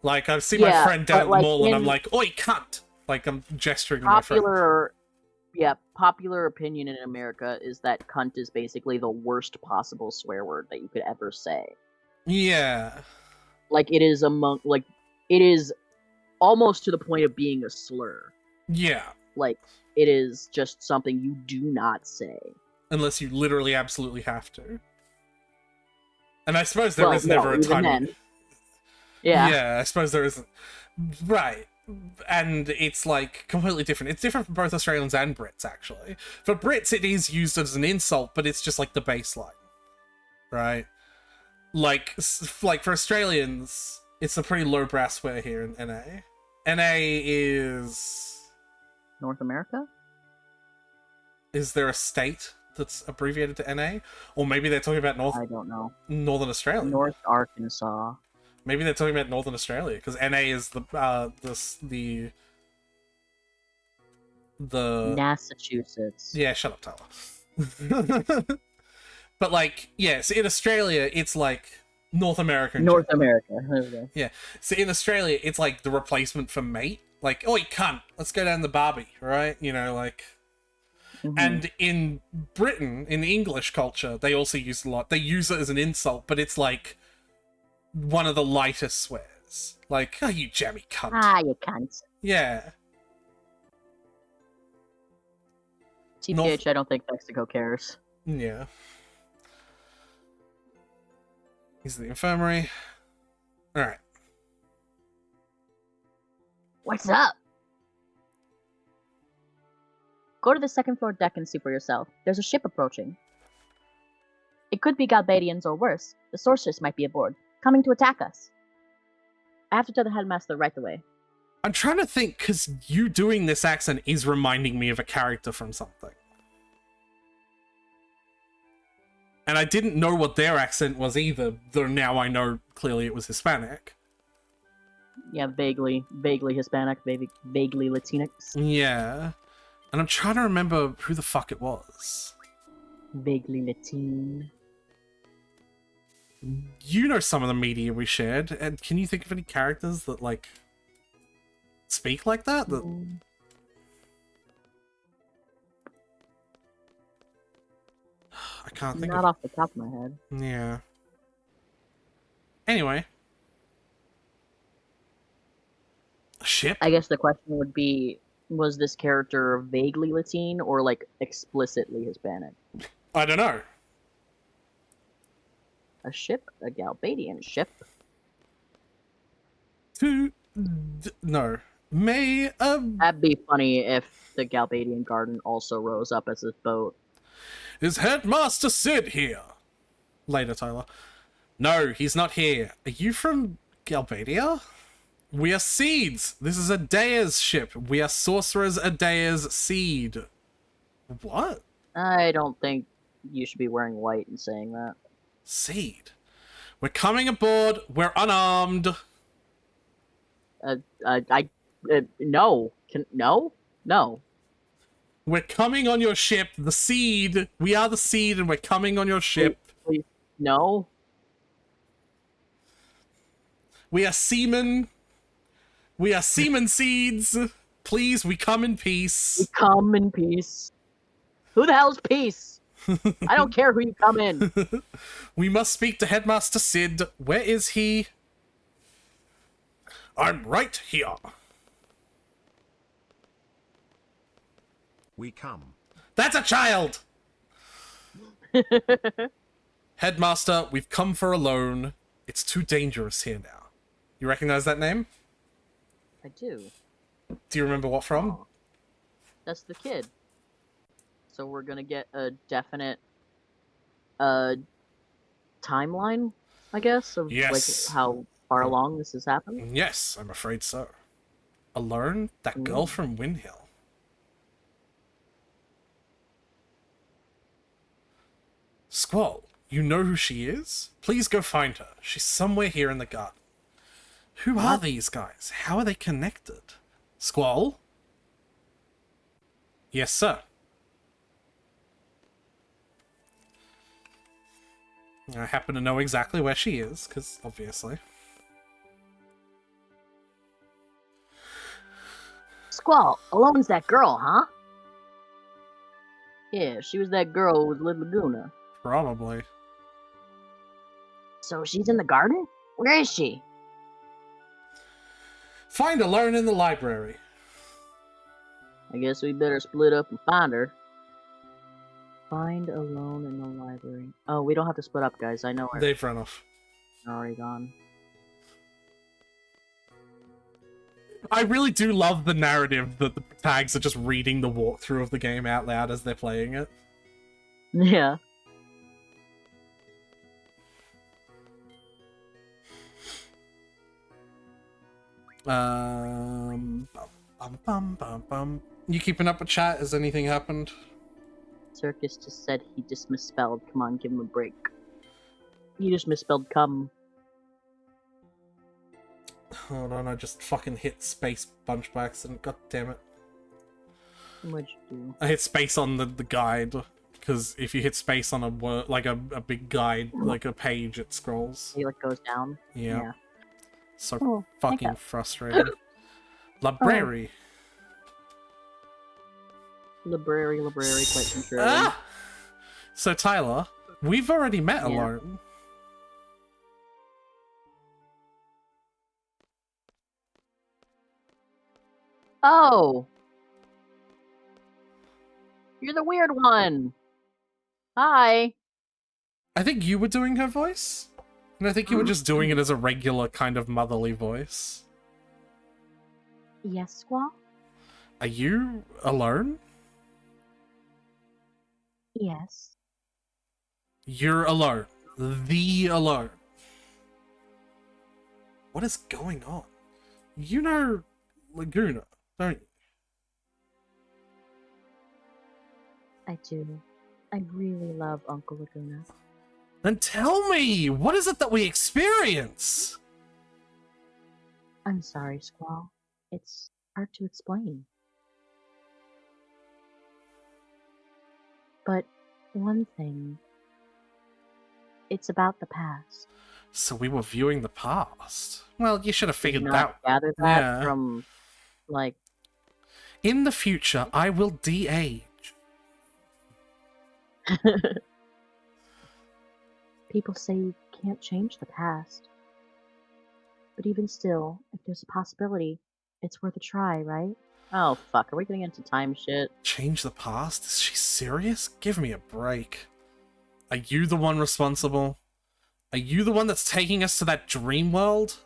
Like, I've seen my Yeah, friend down at but, the like, mall and I'm in like, oi, cunt! Like, I'm gesturing to my friend. Popular opinion in America is that cunt is basically the worst possible swear word that you could ever say. Yeah. Like, it is it is almost to the point of being a slur. Yeah. Like, it is just something you do not say. Unless you literally absolutely have to. And I suppose there Well, is no, never a even time... then. Yeah. Yeah, I suppose there isn't. Right. And it's, like, completely different. It's different for both Australians and Brits, actually. For Brits, it is used as an insult, but it's just, like, the baseline. Right? Like, for Australians, it's a pretty lowbrow swear here in NA. NA is... North America? Is there a state that's abbreviated to NA? Or maybe they're talking about I don't know. Northern Australia. North Arkansas. Maybe they're talking about Northern Australia, because NA is the Massachusetts. yeah, shut up, Tyler. But, like, yes, in Australia, it's like North America. North America. There we go. Yeah. So in Australia, it's like the replacement for mate. Like, oi, cunt, let's go down the Barbie, right? You know, like. Mhm. And in Britain, in English culture, they also use it a lot. They use it as an insult, but it's like one of the lightest swears. Like, oh, you jammy cunt. Ah, you cunt. Yeah. TPH, I don't think Mexico cares. Yeah. Here's the infirmary. Alright. What's up? Go to the second floor deck and see for yourself. There's a ship approaching. It could be Galbadians or worse. The sorceress might be aboard, coming to attack us. I have to tell the headmaster right away. I'm trying to think, because you doing this accent is reminding me of a character from something. And I didn't know what their accent was either, though now I know clearly it was Hispanic. Yeah, vaguely Hispanic, vaguely Latinx. Yeah. And I'm trying to remember who the fuck it was. Vaguely Latin. You know some of the media we shared, and can you think of any characters that, like, speak like that? I can't think Not of... off the top of my head. Yeah. Anyway. A ship? I guess the question would be, was this character vaguely Latin or, like, explicitly Hispanic? I don't know. A ship? A Galbadian ship? No. May That'd be funny if the Galbadian garden also rose up as a boat. Is Headmaster Sid here? Later, Tyler. No, he's not here. Are you from Galbadia? We are Seeds. This is Adea's ship. We are Sorcerers Adea's Seed. What? I don't think you should be wearing white and saying that. Seed. We're coming aboard. We're unarmed. No. No. We're coming on your ship. The Seed. We are the Seed, and we're coming on your ship. Please, no. We are seamen. We are seaman seeds. Please, we come in peace. We come in peace. Who the hell's peace? I don't care who you come in. We must speak to Headmaster Sid. Where is he? I'm right here. We come. That's a child! Headmaster, we've come for a loan. It's too dangerous here now. You recognize that name? I do. Do you remember what from? That's the kid. So we're gonna get a definite timeline, I guess, of Yes. like how far along this has happened. Yes, I'm afraid so. Alone? That girl from Windhill. Squall, you know who she is? Please go find her. She's somewhere here in the garden. Who are these guys? How are they connected? Squall? Yes, sir. I happen to know exactly where she is, because obviously. Squall, Alone's that girl, huh? Yeah, she was that girl with Lid Laguna. Probably. So she's in the garden? Where is she? Find Alone in the library. I guess we better split up and find her. Find Alone in the library. Oh, we don't have to split up, guys. I know her. They've run off. Already gone. I really do love the narrative that the tags are just reading the walkthrough of the game out loud as they're playing it. Yeah. You keeping up with chat? Has anything happened? Circus just said he just misspelled. Come on, give him a break. He just misspelled come. Hold on, I just fucking hit space bunch by accident. God damn it. What'd you do? I hit space on the guide, because if you hit space on a word, like a big guide, like a page, it scrolls. He like goes down. Yeah. So Oh, fucking okay. frustrating. Library. Library, quite contrary. Ah! So Tyler, we've already met Yeah. Alone. Oh! You're the weird one! Hi! I think you were doing her voice? And I think you were just doing it as a regular kind of motherly voice. Yes, Squall? Are you alone? Yes. You're alone. The alone. What is going on? You know Laguna, don't you? I do. I really love Uncle Laguna. Then tell me, what is it that we experience? I'm sorry, Squall. It's hard to explain. But one thing, it's about the past. So we were viewing the past. Well, you should have Did figured you that. not gather that Yeah. from, like, In the future, I will de-age. people say you can't change the past. But even still, if there's a possibility, it's worth a try, right? Oh, fuck. Are we getting into time shit? Change the past? Is she serious? Give me a break. Are you the one responsible? Are you the one that's taking us to that dream world?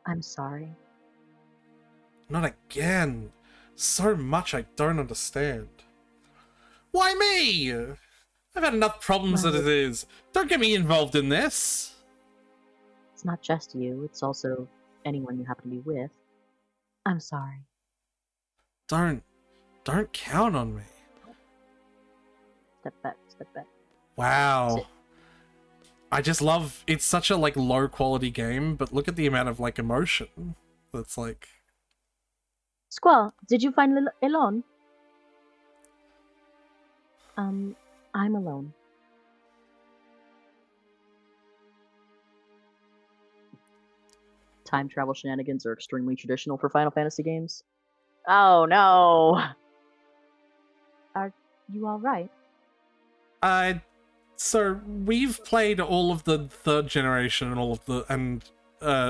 I'm sorry. Not again. So much I don't understand. Why me? I've had enough problems Well, as it is. Don't get me involved in this. It's not just you, it's also anyone you happen to be with. I'm sorry. Don't count on me. Step back, step back. Wow. Sit. I just love, it's such a like low quality game, but look at the amount of like emotion that's like. Squall, did you find Elon? I'm alone. Time travel shenanigans are extremely traditional for Final Fantasy games. Oh no! Are you alright? So we've played all of the third generation and all of the, and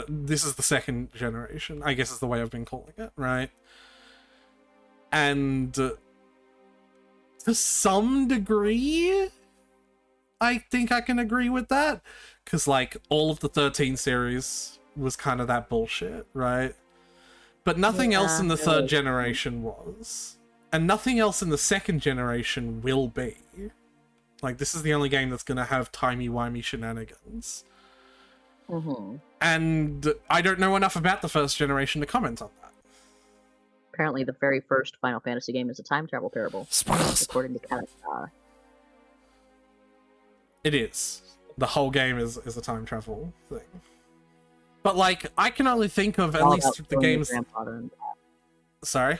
this is the second generation, I guess is the way I've been calling it, right? And to some degree, I think I can agree with that, because like all of the 13 series was kind of that bullshit, right? But nothing else in the third generation was, and nothing else in the second generation will be. Like, this is the only game that's going to have timey-wimey shenanigans. Mm-hmm. And I don't know enough about the first generation to comment on that. Apparently, the very first Final Fantasy game is a time travel parable, Spoilers! according to Katakar. It is. The whole game is a time travel thing. But, like, I can only think of at least the games... Sorry?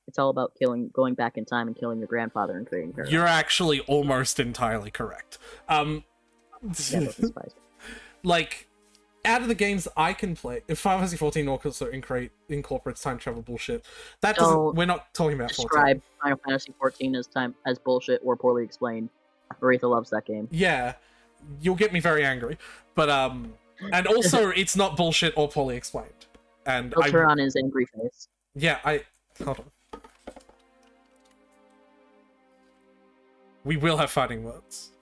It's all about going back in time and killing your grandfather and creating paradox. You're actually almost entirely correct. Yeah, don't despise me. Like, out of the games I can play, if Final Fantasy 14 also incorporates time travel bullshit, that doesn't. We're not talking about 14. Describe Final Fantasy 14 as bullshit or poorly explained. Aretha loves that game. Yeah, you'll get me very angry, but and also it's not bullshit or poorly explained. And He'll turn on his angry face. Yeah, hold on. We will have fighting words.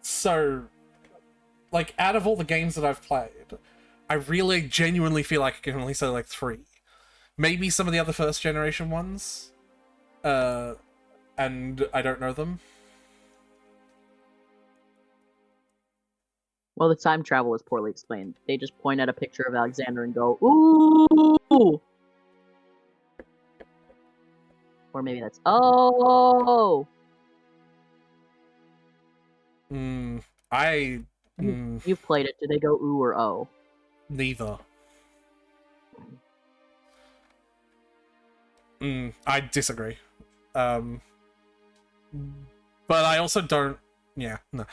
So, like, out of all the games that I've played, I really genuinely feel like I can only say, like, 3. Maybe some of the other first generation ones. And I don't know them. Well, the time travel is poorly explained. They just point at a picture of Alexander and go, ooh! Or maybe that's, oh! You've played it. Do they go ooh or oh? Neither. I disagree. But I also don't. Yeah, no.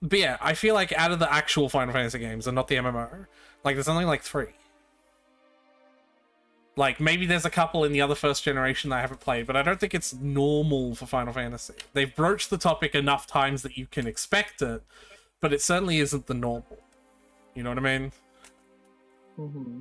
But yeah, I feel like out of the actual Final Fantasy games and not the MMO, like there's only like 3. Like maybe there's a couple in the other first generation that I haven't played, but I don't think it's normal for Final Fantasy. They've broached the topic enough times that you can expect it, but it certainly isn't the normal. You know what I mean? Mm-hmm.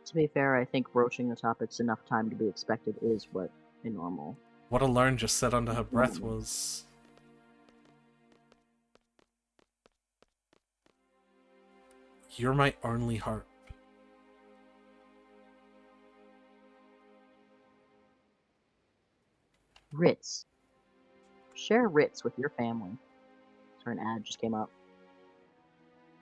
To be fair, I think broaching the topic's enough time to be expected is what a normal. What Alone just said under her breath was... You're my only hope. Ritz. Share Ritz with your family. Sorry, an ad just came up.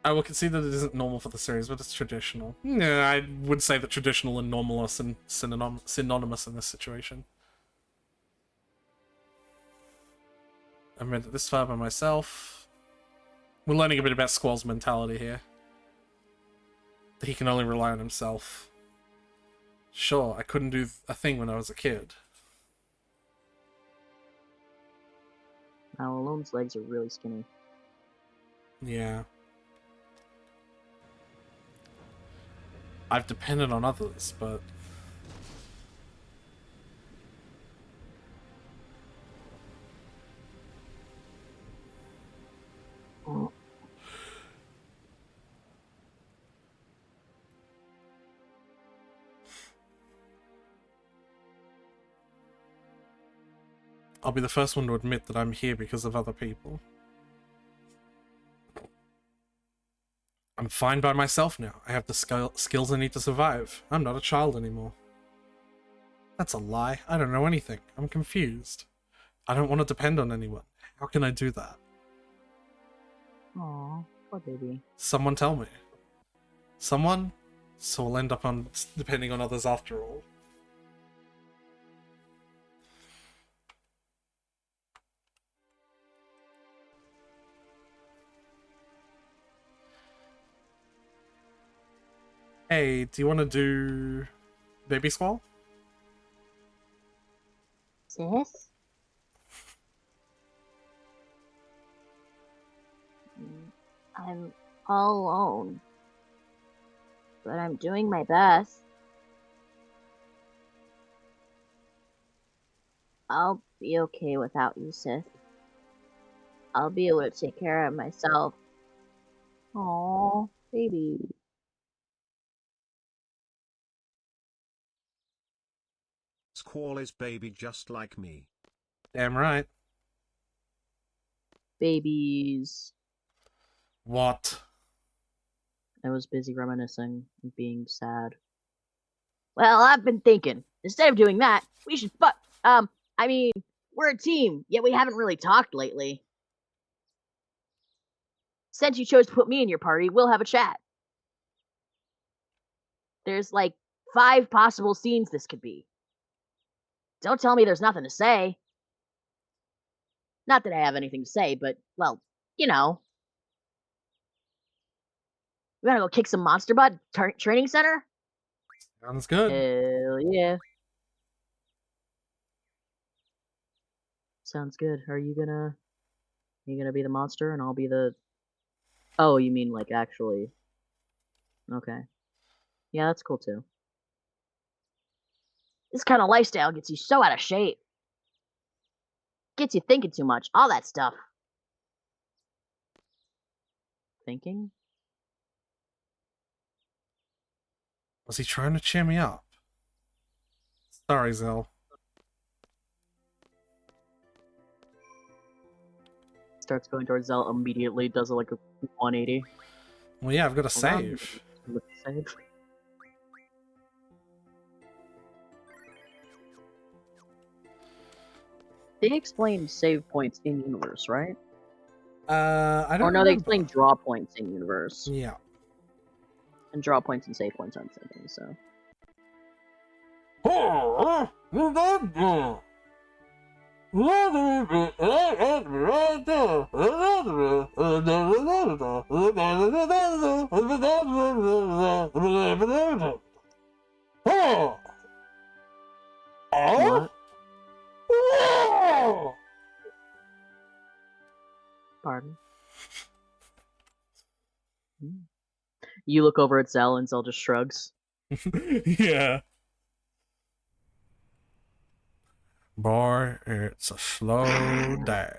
I will concede that it isn't normal for the series, but it's traditional. Yeah, I would say that traditional and normal are synonymous in this situation. I've made it this far by myself. We're learning a bit about Squall's mentality here. That he can only rely on himself. Sure, I couldn't do a thing when I was a kid. Now, Alone's legs are really skinny. Yeah. I've depended on others, but... Oh. I'll be the first one to admit that I'm here because of other people. I'm fine by myself now. I have the skills I need to survive. I'm not a child anymore. That's a lie. I don't know anything. I'm confused. I don't want to depend on anyone. How can I do that? Aw, poor baby. Someone tell me. Someone? So we'll end up on depending on others after all. Hey, do you want to do Baby Squall? Sis? I'm all alone. But I'm doing my best. I'll be okay without you, Sith. I'll be able to take care of myself. Aw, baby. Squall is baby just like me. Damn right. Babies. What? I was busy reminiscing and being sad. Well, I've been thinking, instead of doing that, we should I mean, we're a team, yet we haven't really talked lately. Since you chose to put me in your party, we'll have a chat. There's like 5 possible scenes this could be. Don't tell me there's nothing to say. Not that I have anything to say, but, well, you know. We wanna go kick some monster butt? Training center? Sounds good. Hell yeah. Sounds good. Are you gonna be the monster and I'll be the... Oh, you mean like actually... Okay. Yeah, that's cool too. This kind of lifestyle gets you so out of shape. Gets you thinking too much. All that stuff. Thinking? Was he trying to cheer me up? Sorry, Zell. Starts going towards Zell immediately, does like a 180. Well, yeah, I've got to Hold on. save. Save. They explained save points in universe, right? I don't Or no, remember. they explained draw points in universe. Yeah. And draw points and save points aren't the same thing, so. What? Pardon? You look over at Zell and Zell just shrugs. Yeah. Boy, it's a slow day.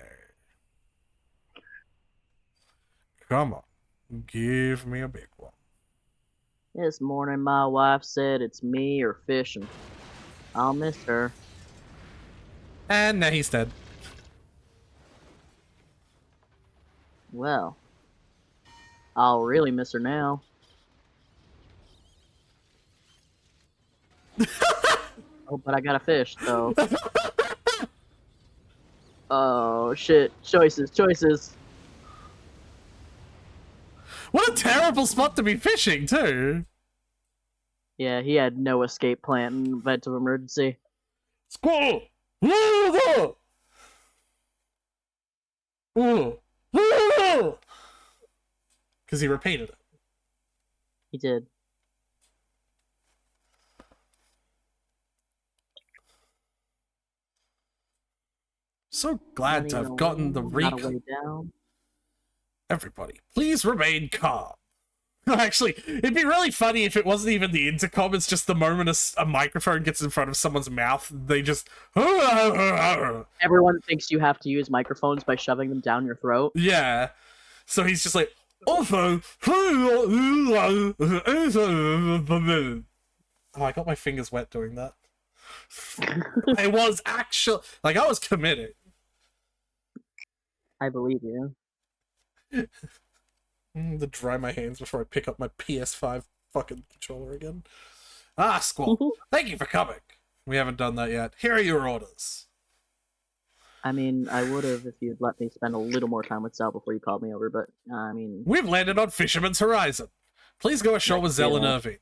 Come on, give me a big one. This morning, my wife said it's me or fishing. I'll miss her. And now he's dead. Well, I'll really miss her now. Oh, but I got a fish, though. Oh, shit. Choices. What a terrible spot to be fishing, too. Yeah, he had no escape plan in event of emergency. Squall! Because he repeated it. He did. So glad to have gotten the Not a recon. way down. Everybody, please remain calm. Actually, it'd be really funny if it wasn't even the intercom, it's just the moment a microphone gets in front of someone's mouth, they just... Everyone thinks you have to use microphones by shoving them down your throat. Yeah. So he's just like, also... Oh, I got my fingers wet doing that. I was actually... Like, I was committed. I believe you. To dry my hands before I pick up my PS5 fucking controller again. Ah, Squall. Thank you for coming. We haven't done that yet. Here are your orders. I mean, I would have if you'd let me spend a little more time with Sal before you called me over, but, We've landed on Fisherman's Horizon. Please go ashore with Zell and Yeah. Irving.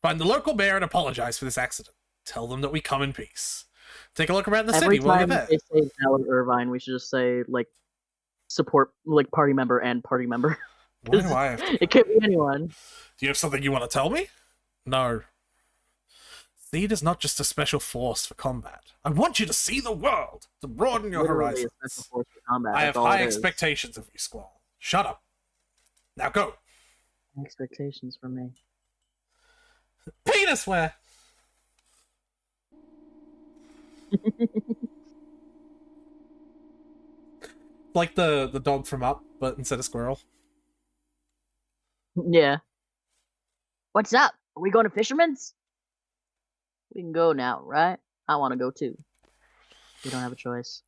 Find the local mayor and apologize for this accident. Tell them that we come in peace. Take a look around the every city while you're time there. they say Sal or Irvine, we should just say, like, support, like, party member and party member. Why do I have to? It could be anyone. Do you have something you want to tell me? No. Seed is not just a special force for combat. I want you to see the world, to broaden your Literally a horizons. special force for combat, I have that's all high it is. expectations of you, Squall. Shut up. Now go. Expectations from me. Penis where? Like the dog from Up, but instead of squirrel. Yeah. What's up? Are we going to Fisherman's? We can go now, right? I want to go too. We don't have a choice.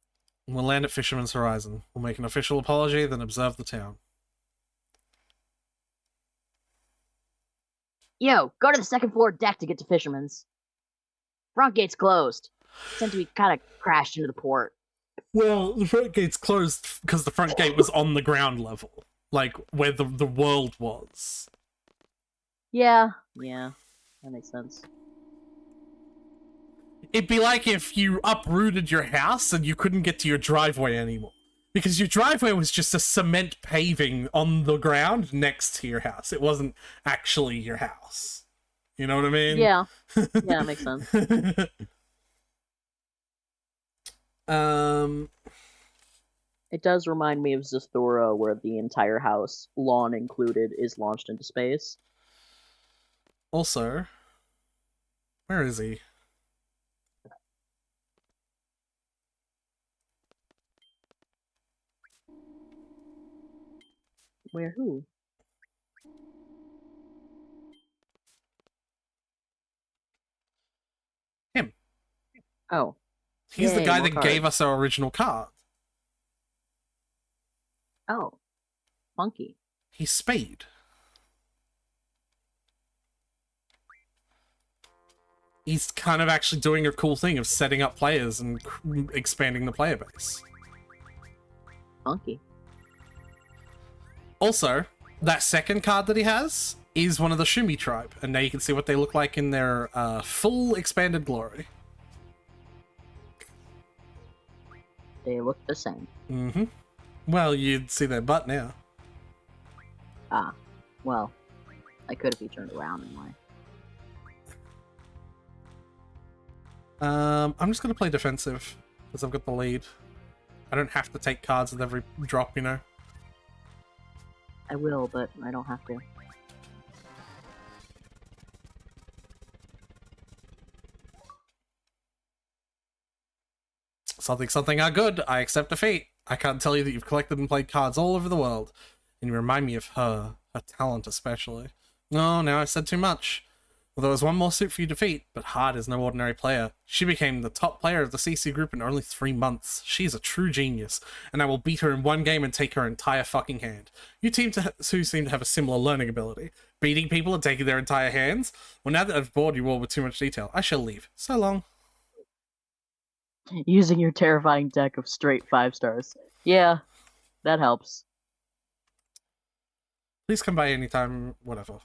We'll land at Fisherman's Horizon. We'll make an official apology, then observe the town. Yo, go to the second floor deck to get to Fisherman's. Front gate's closed. Since we kind of crashed into the port. Well, the front gate's closed because the front gate was on the ground level. Like, where the world was. Yeah, that makes sense. It'd be like if you uprooted your house and you couldn't get to your driveway anymore. Because your driveway was just a cement paving on the ground next to your house. It wasn't actually your house. You know what I mean? Yeah, that makes sense. It does remind me of Zathura, where the entire house, lawn included, is launched into space. Also, where is he? Where who? Him. Oh. He's the Yay, guy more that gave cards. us our original card. Oh. Funky. He's Spade. He's kind of actually doing a cool thing of setting up players and expanding the player base. Funky. Also, that second card that he has is one of the Shumi tribe, and now you can see what they look like in their full expanded glory. They look the same. Mm-hmm. Well, you'd see their butt now. Ah. Well, I could if he turned around anyway. I'm just gonna play defensive, because I've got the lead. I don't have to take cards with every drop, you know? I will, but I don't have to. something are good. I accept defeat. I can't tell you that you've collected and played cards all over the world. And you remind me of her talent especially. No, now I've said too much. Well, there was one more suit for you to defeat, but Hard is no ordinary player. She became the top player of the CC group in only 3 months. She's a true genius, and I will beat her in one game and take her entire fucking hand. You two seem to have a similar learning ability. Beating people and taking their entire hands? Well, now that I've bored you all with too much detail, I shall leave. So long. Using your terrifying deck of straight 5 stars. Yeah, that helps. Please come by anytime, whatever.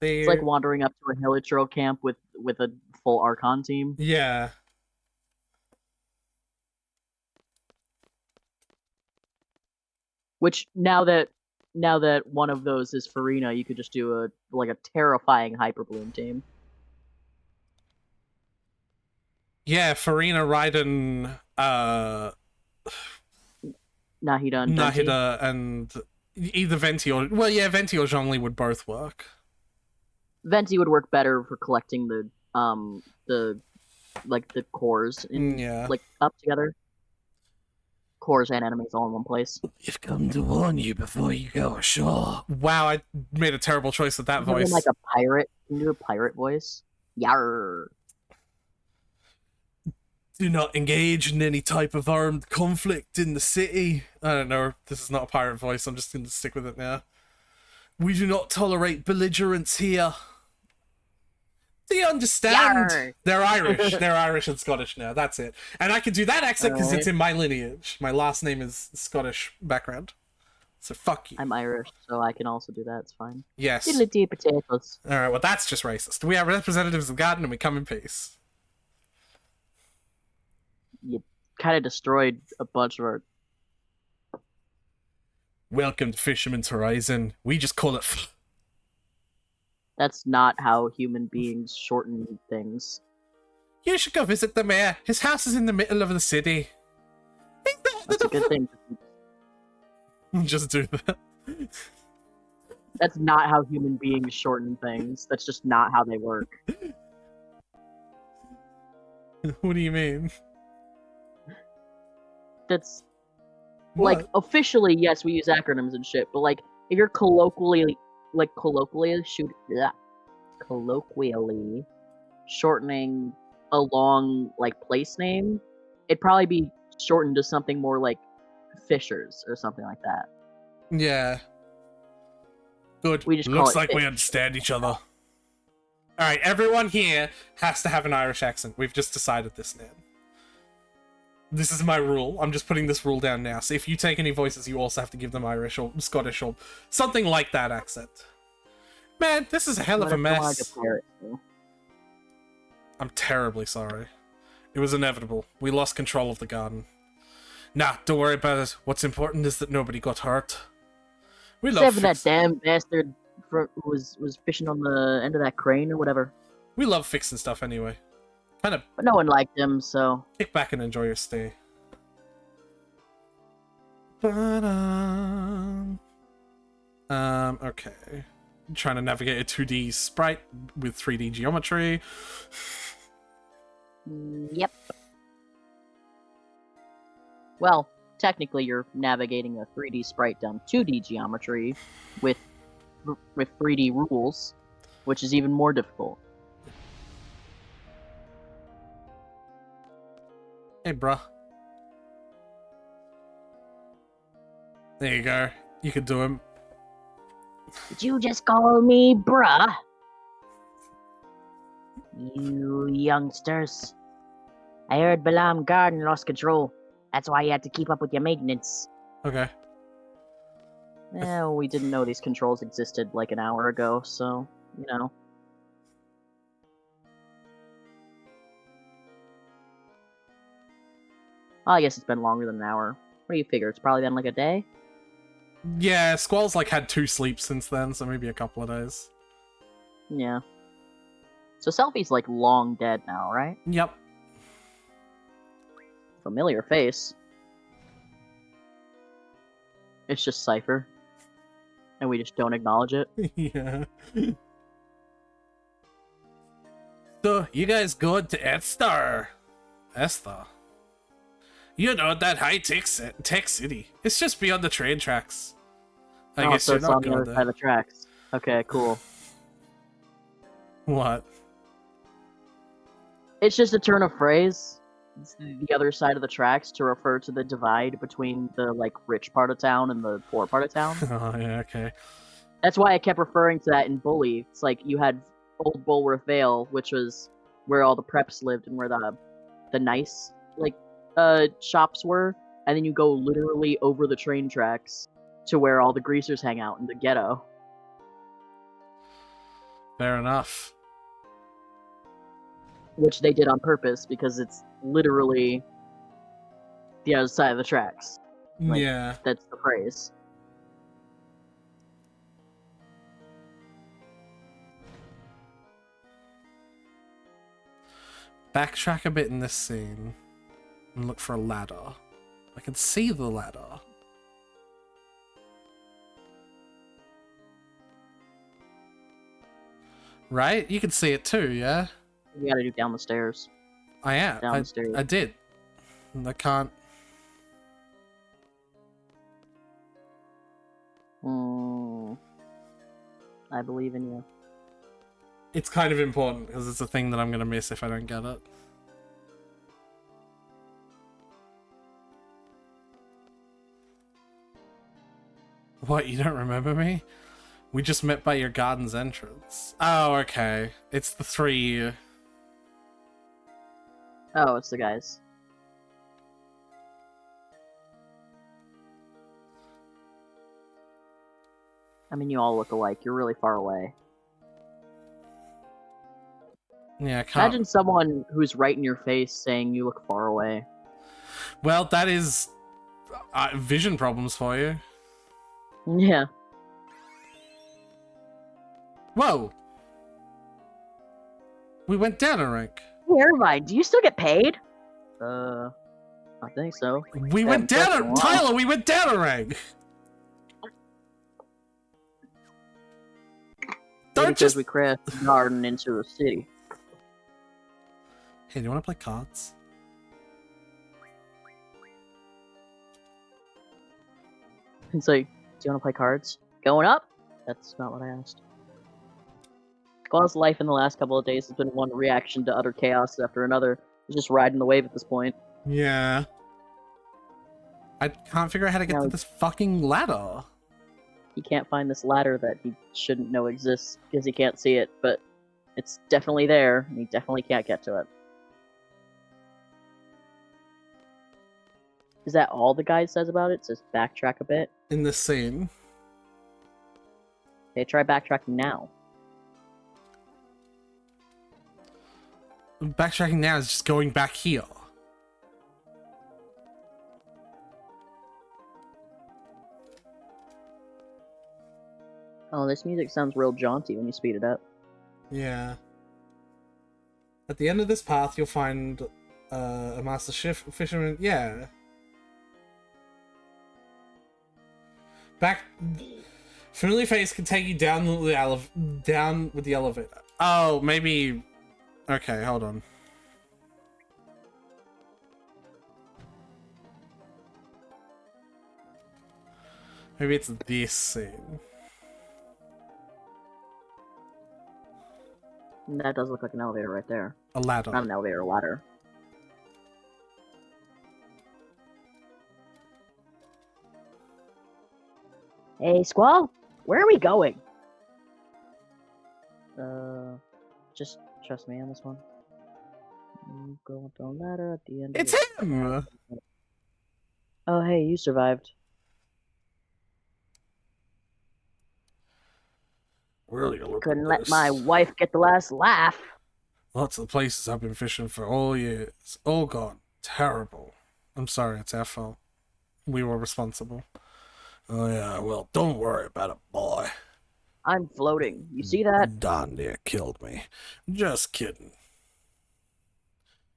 It's like wandering up to a Hilichurl camp with a full Archon team. Yeah. Which now that one of those is Farina, you could just do a terrifying Hyperbloom team. Yeah, Farina, Raiden, Nahida and either Venti or... Well, yeah, Venti or Zhongli would both work. Venti would work better for collecting the cores up together. Cores and enemies all in one place. You've come to warn you before you go ashore. Wow, I made a terrible choice with that voice. Like a pirate. Can you do a pirate voice? Yarr. Do not engage in any type of armed conflict in the city. I don't know. This is not a pirate voice. I'm just going to stick with it now. We do not tolerate belligerence here. Do you understand? Yarr. They're Irish. They're Irish and Scottish now. That's it. And I can do that accent because it's in my lineage. My last name is Scottish background. So fuck you. I'm Irish, so I can also do that. It's fine. Yes. Diddly-dee potatoes. Alright, well that's just racist. We are representatives of the garden and we come in peace. You kind of destroyed a bunch of our... Welcome to Fisherman's Horizon. We just call it... That's not how human beings shorten things. You should go visit the mayor. His house is in the middle of the city. That's a good thing. Just do that. That's not how human beings shorten things. That's just not how they work. What do you mean? That's... What? Like, officially, yes, we use acronyms and shit, but, like, if you're colloquially shortening a long, like, place name, it'd probably be shortened to something more like Fishers or something like that. Yeah. Good. We just Looks call it like we fish. understand each other. Alright, everyone here has to have an Irish accent. We've just decided this now. This is my rule. I'm just putting this rule down now. So if you take any voices, you also have to give them Irish or Scottish or something like that accent. Man, this is a hell of a mess. I'm terribly sorry. It was inevitable. We lost control of the garden. Nah, don't worry about it. What's important is that nobody got hurt. We love Except for that damn bastard who was fishing on the end of that crane or whatever. We love fixing stuff anyway. Kind of But no one liked him, so... kick back and enjoy your stay. Okay. I'm trying to navigate a 2D sprite with 3D geometry. Yep. Well, technically you're navigating a 3D sprite down 2D geometry with 3D rules, which is even more difficult. Hey, bruh. There you go. You could do him. Did you just call me bruh? You youngsters. I heard Balam Garden lost control. That's why you had to keep up with your maintenance. Okay. We didn't know these controls existed like an hour ago, so, you know. Well, I guess it's been longer than an hour. What do you figure? It's probably been like a day? Yeah, Squall's like had 2 sleeps since then, so maybe a couple of days. Yeah. So Selfie's like long dead now, right? Yep. Familiar face. It's just Cypher. And we just don't acknowledge it. Yeah. So, you guys go to Esther. Esther. You know, that tech city. It's just beyond the train tracks. I Oh, guess so you're it's not on the going other side of there. the tracks. Okay, cool. What? It's just a turn of phrase. It's the other side of the tracks to refer to the divide between the like rich part of town and the poor part of town. Oh, yeah, okay. That's why I kept referring to that in Bully. It's like you had Old Bulworth Vale, which was where all the preps lived and where the nice like shops were, and then you go literally over the train tracks to where all the greasers hang out in the ghetto. Fair enough. Which they did on purpose because it's literally the other side of the tracks. Like, Yeah. that's the phrase. Backtrack a bit in this scene and look for a ladder. I can see the ladder. Right? You can see it too, yeah? You gotta do down the stairs. I am. Down the stairs. I did. I can't. I believe in you. It's kind of important because it's a thing that I'm going to miss if I don't get it. What, you don't remember me? We just met by your garden's entrance. Oh, okay. It's the three... Oh, it's the guys. I mean, you all look alike. You're really far away. Yeah, I can't... Imagine someone who's right in your face saying you look far away. Well, that is... vision problems for you. Yeah. Whoa! We went down a rank. Never mind. Do you still get paid? I think so. We went down a... Tyler, we went down a rank! Don't Because just... we crashed the garden into the city. Hey, do you want to play cards? It's like, do you want to play cards? Going up? That's not what I asked. Squall's life in the last couple of days has been one reaction to utter chaos after another. He's just riding the wave at this point. Yeah. I can't figure out how to get No. to this fucking ladder. He can't find this ladder that he shouldn't know exists because he can't see it, but it's definitely there, and he definitely can't get to it. Is that all the guide says about it? It says backtrack a bit. In this scene. Okay, try backtracking now. Backtracking now is just going back here. Oh, this music sounds real jaunty when you speed it up. Yeah. At the end of this path, you'll find a master fisherman. Yeah. Back. Familiar face can take you down down with the elevator. Oh, maybe. Okay, hold on. Maybe it's this scene. That does look like an elevator right there. A ladder. Not an elevator, a ladder. Hey, Squall, where are we going? Just trust me on this one. You go up the ladder at the end. It's him! Oh, hey, you survived. Really, look Couldn't at let this. my wife get the last laugh. Lots of the places I've been fishing for all years. All gone. Terrible. I'm sorry, it's our fault. We were responsible. Oh yeah, well, don't worry about it, boy. I'm floating. You see that? Don near killed me. Just kidding.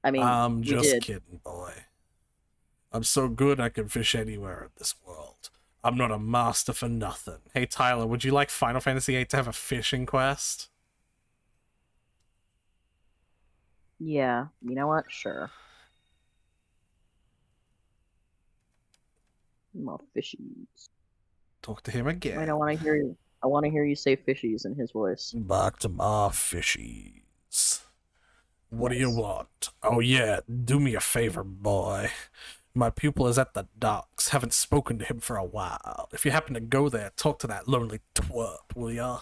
I mean, I'm we just did. kidding, boy. I'm so good I can fish anywhere in this world. I'm not a master for nothing. Hey Tyler, would you like Final Fantasy VIII to have a fishing quest? Yeah, you know what? Sure. My fishies. Talk to him Wait, again. I want to hear you. I want to hear you say fishies in his voice. Back to my fishies. What do you Yes. want? Oh yeah, do me a favor, boy. My pupil is at the docks. Haven't spoken to him for a while. If you happen to go there, talk to that lonely twerp, will ya?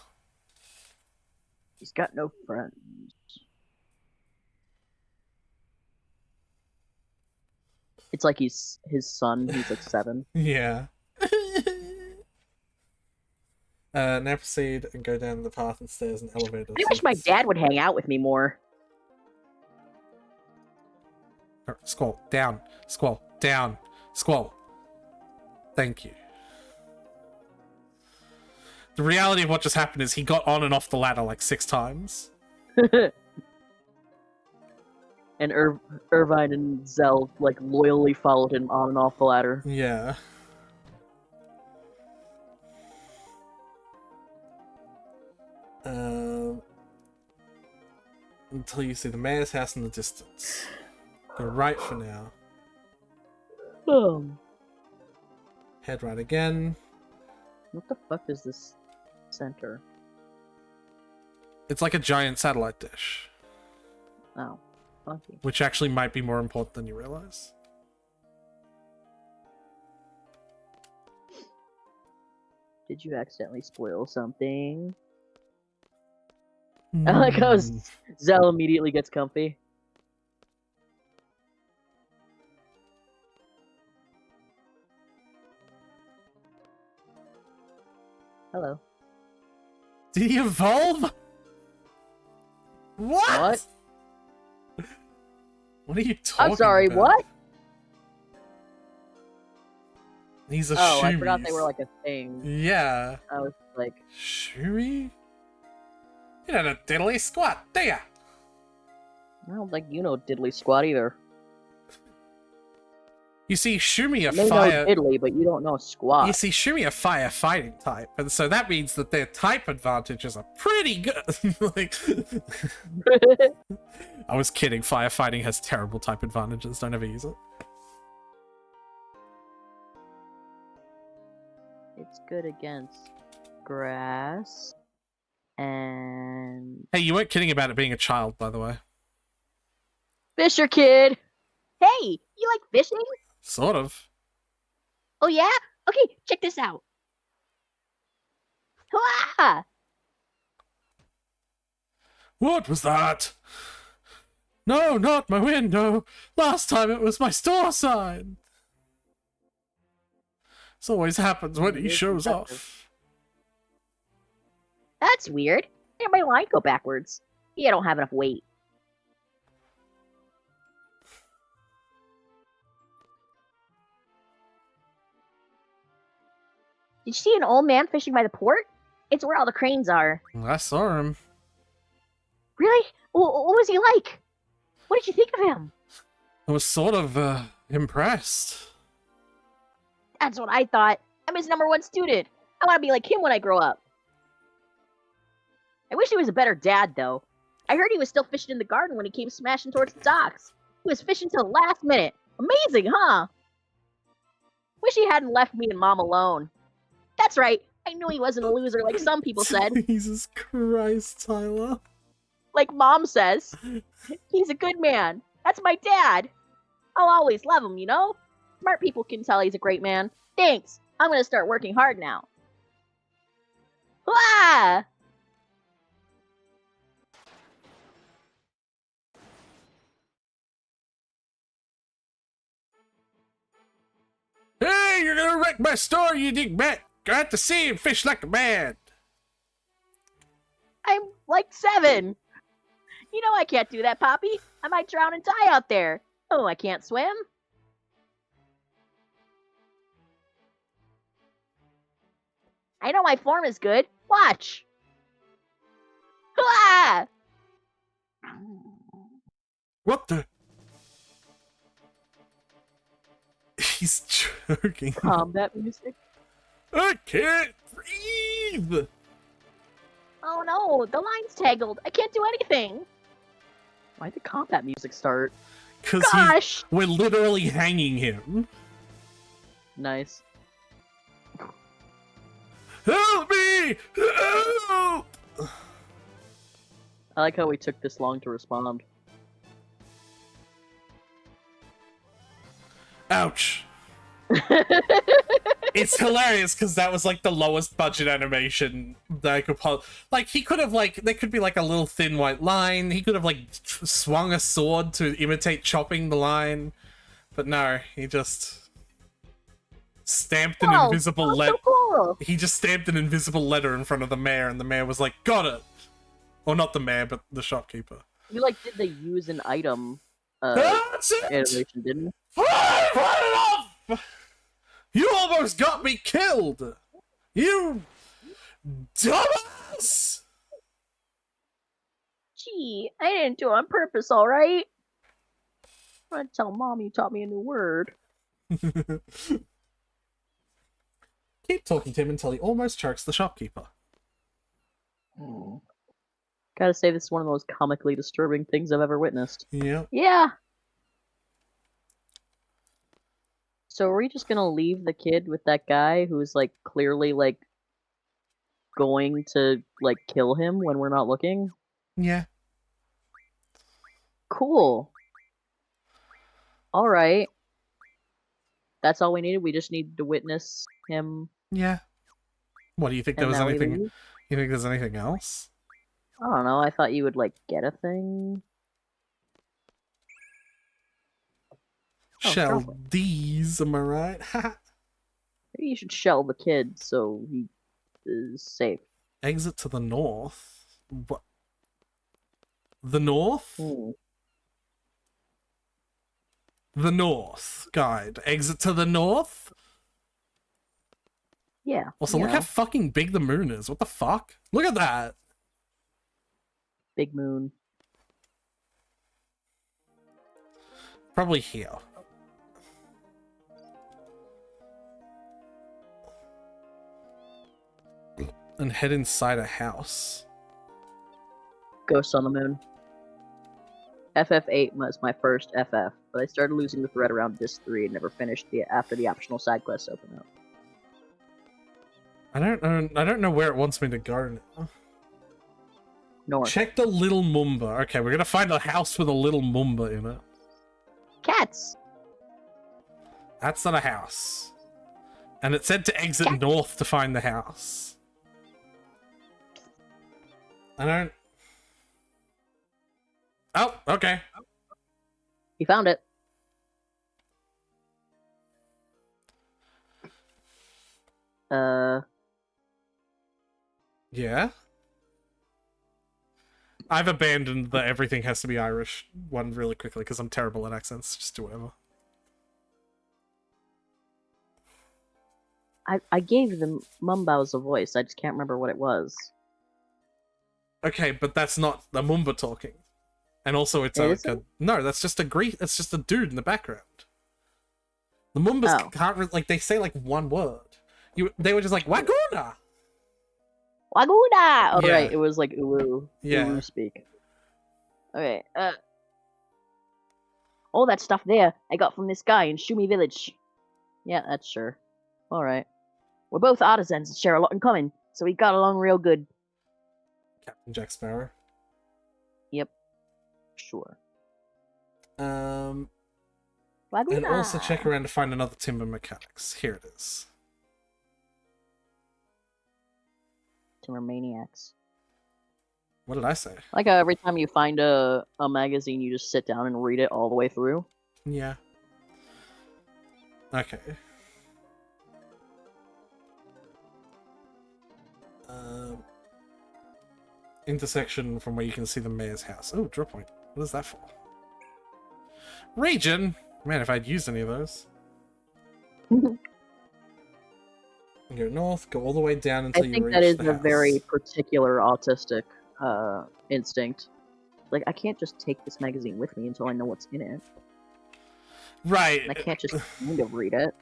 He's got no friends. It's like he's his son. He's like 7. Yeah. Now proceed and go down the path and stairs and elevators. I wish my dad would hang out with me more. Squall, down. Squall, down. Squall. Thank you. The reality of what just happened is he got on and off the ladder like 6 times. And Irvine and Zell like loyally followed him on and off the ladder. Yeah. Until you see the mayor's house in the distance. Go right for now. Head right again. What the fuck is this center? It's like a giant satellite dish, Oh, funky. which actually might be more important than you realize. Did you accidentally spoil something? I like how Zell immediately gets comfy. Hello. Did he evolve? What? What are you talking I'm sorry, about? what? He's a Oh, I Shumis. forgot they were like a thing. Yeah. I was like, Shumi? You don't know diddly squat, do ya? I don't think you know diddly squat either. You see, Shumi You are may fire. know diddly, but you don't know squat. You see, Shumi are fire fighting type, and so that means that their type advantages are pretty good. Like, I was kidding. Firefighting has terrible type advantages. Don't ever use it. It's good against grass and Hey, you weren't kidding about it being a child, by the way. Fisher Kid. Hey, you like fishing? Sort of. Oh yeah? Okay, check this out. Hurrah! What was that? No, not my window. Last time it was my store sign. This always happens when he shows off. That's weird. Why did my line go backwards? You don't have enough weight. Did you see an old man fishing by the port? It's where all the cranes are. I saw him. Really? What was he like? What did you think of him? I was sort of, impressed. That's what I thought. I'm his #1 student. I want to be like him when I grow up. I wish he was a better dad, though. I heard he was still fishing in the garden when he came smashing towards the docks. He was fishing till the last minute. Amazing, huh? Wish he hadn't left me and Mom alone. That's right. I knew he wasn't a loser like some people said. Jesus Christ, Tyler. Like Mom says. He's a good man. That's my dad. I'll always love him, you know? Smart people can tell he's a great man. Thanks. I'm gonna start working hard now. Ah! Hey, you're gonna wreck my store, you dickbat! Got to see him fish like a man! I'm like 7. You know I can't do that, Poppy. I might drown and die out there. Oh, I can't swim. I know my form is good. Watch. Ah! What the? He's choking. Combat music. I can't breathe! Oh no, the line's tangled. I can't do anything. Why'd the combat music start? Because Gosh! we're literally hanging him. Nice. Help me! Help! I like how we took this long to respond. Ouch. It's hilarious because that was like the lowest budget animation that I could like. He could have like there could be like a little thin white line. He could have like swung a sword to imitate chopping the line, but no, he just stamped an invisible letter. So cool. He just stamped an invisible letter in front of the mayor, and the mayor was like, "Got it," or not the mayor, but the shopkeeper. You like did the use an item That's it. animation, didn't you? Run it off! You almost got me killed! You dumbass! Gee, I didn't do it on purpose, alright? I'm gonna tell Mom you taught me a new word. Keep talking to him until he almost chokes the shopkeeper. Gotta say, this is one of the most comically disturbing things I've ever witnessed. Yeah. Yeah. So are we just gonna leave the kid with that guy who's like clearly like going to like kill him when we're not looking? Yeah. Cool. Alright. That's all we needed? We just needed to witness him. Yeah. What, do you think there And was now we anything... leave? You think there's anything else? I don't know, I thought you would like get a thing. Oh, Shell probably. these, am I right? Maybe you should shell the kid so he is safe. Exit to the north? What? The north? Hmm. The north. Guide. Exit to the north? Yeah. Also, you look know, how fucking big the moon is. What the fuck? Look at that. Big moon. Probably here. And head inside a house. Ghosts on the Moon. FF8 was my first FF, but I started losing the thread around Disc 3 and never finished after the optional side quests open up. I don't know where it wants me to go now. North. Check the Little Mumba. Okay, we're gonna find a house with a Little Mumba in it. Cats. That's not a house. And it said to exit north to find the house. I don't... Oh, okay. You found it. Yeah? I've abandoned the everything has to be Irish one really quickly because I'm terrible at accents. Just do whatever. I gave the Mumbaus a voice, I just can't remember what it was. Okay, but that's not the Mumba talking. And also it's Is like it? no, that's just a it's just a dude in the background. The Mumbas Oh. can't like they say like one word. They were just like Waguna. Waguna! Oh, Yeah. right, it was like Ulu. Yeah. Ulu speak. Okay, all that stuff there I got from this guy in Shumi Village. Yeah, that's sure. Alright. We're both artisans and share a lot in common, so we got along real good. Captain Jack Sparrow. Yep. Sure. And Waguna! also check around to find another timber mechanics. Here it is. Timber Maniacs. What did I say? Like how every time you find a magazine, you just sit down and read it all the way through. Yeah. Okay. Intersection from where you can see the mayor's house. Oh, drop point. What is that for? Region! Man, if I'd used any of those. Go north, go all the way down until I you think reach that is the a house. very particular autistic instinct. Like, I can't just take this magazine with me until I know what's in it. Right. And I can't just kind of read it.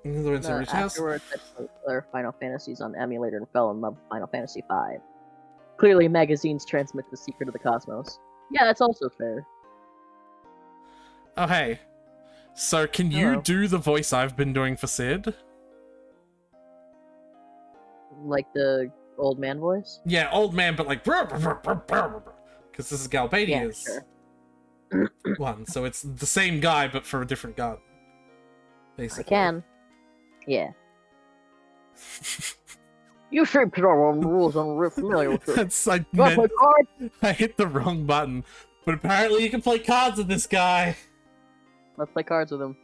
In other words, reach house. Afterwards, I played other Final Fantasies on the emulator and fell in love with Final Fantasy V. Clearly, magazines transmit the secret of the cosmos. Yeah, that's also fair. Oh, hey. So, can you Hello. do the voice I've been doing for Sid? Like the old man voice? Yeah, old man, but like... Because this is Galbadia's one, so it's the same guy, but for a different god. Basically. I can. Yeah. You should put our own rules on we're familiar with this. I hit the wrong button. But apparently you can play cards with this guy. Let's play cards with him.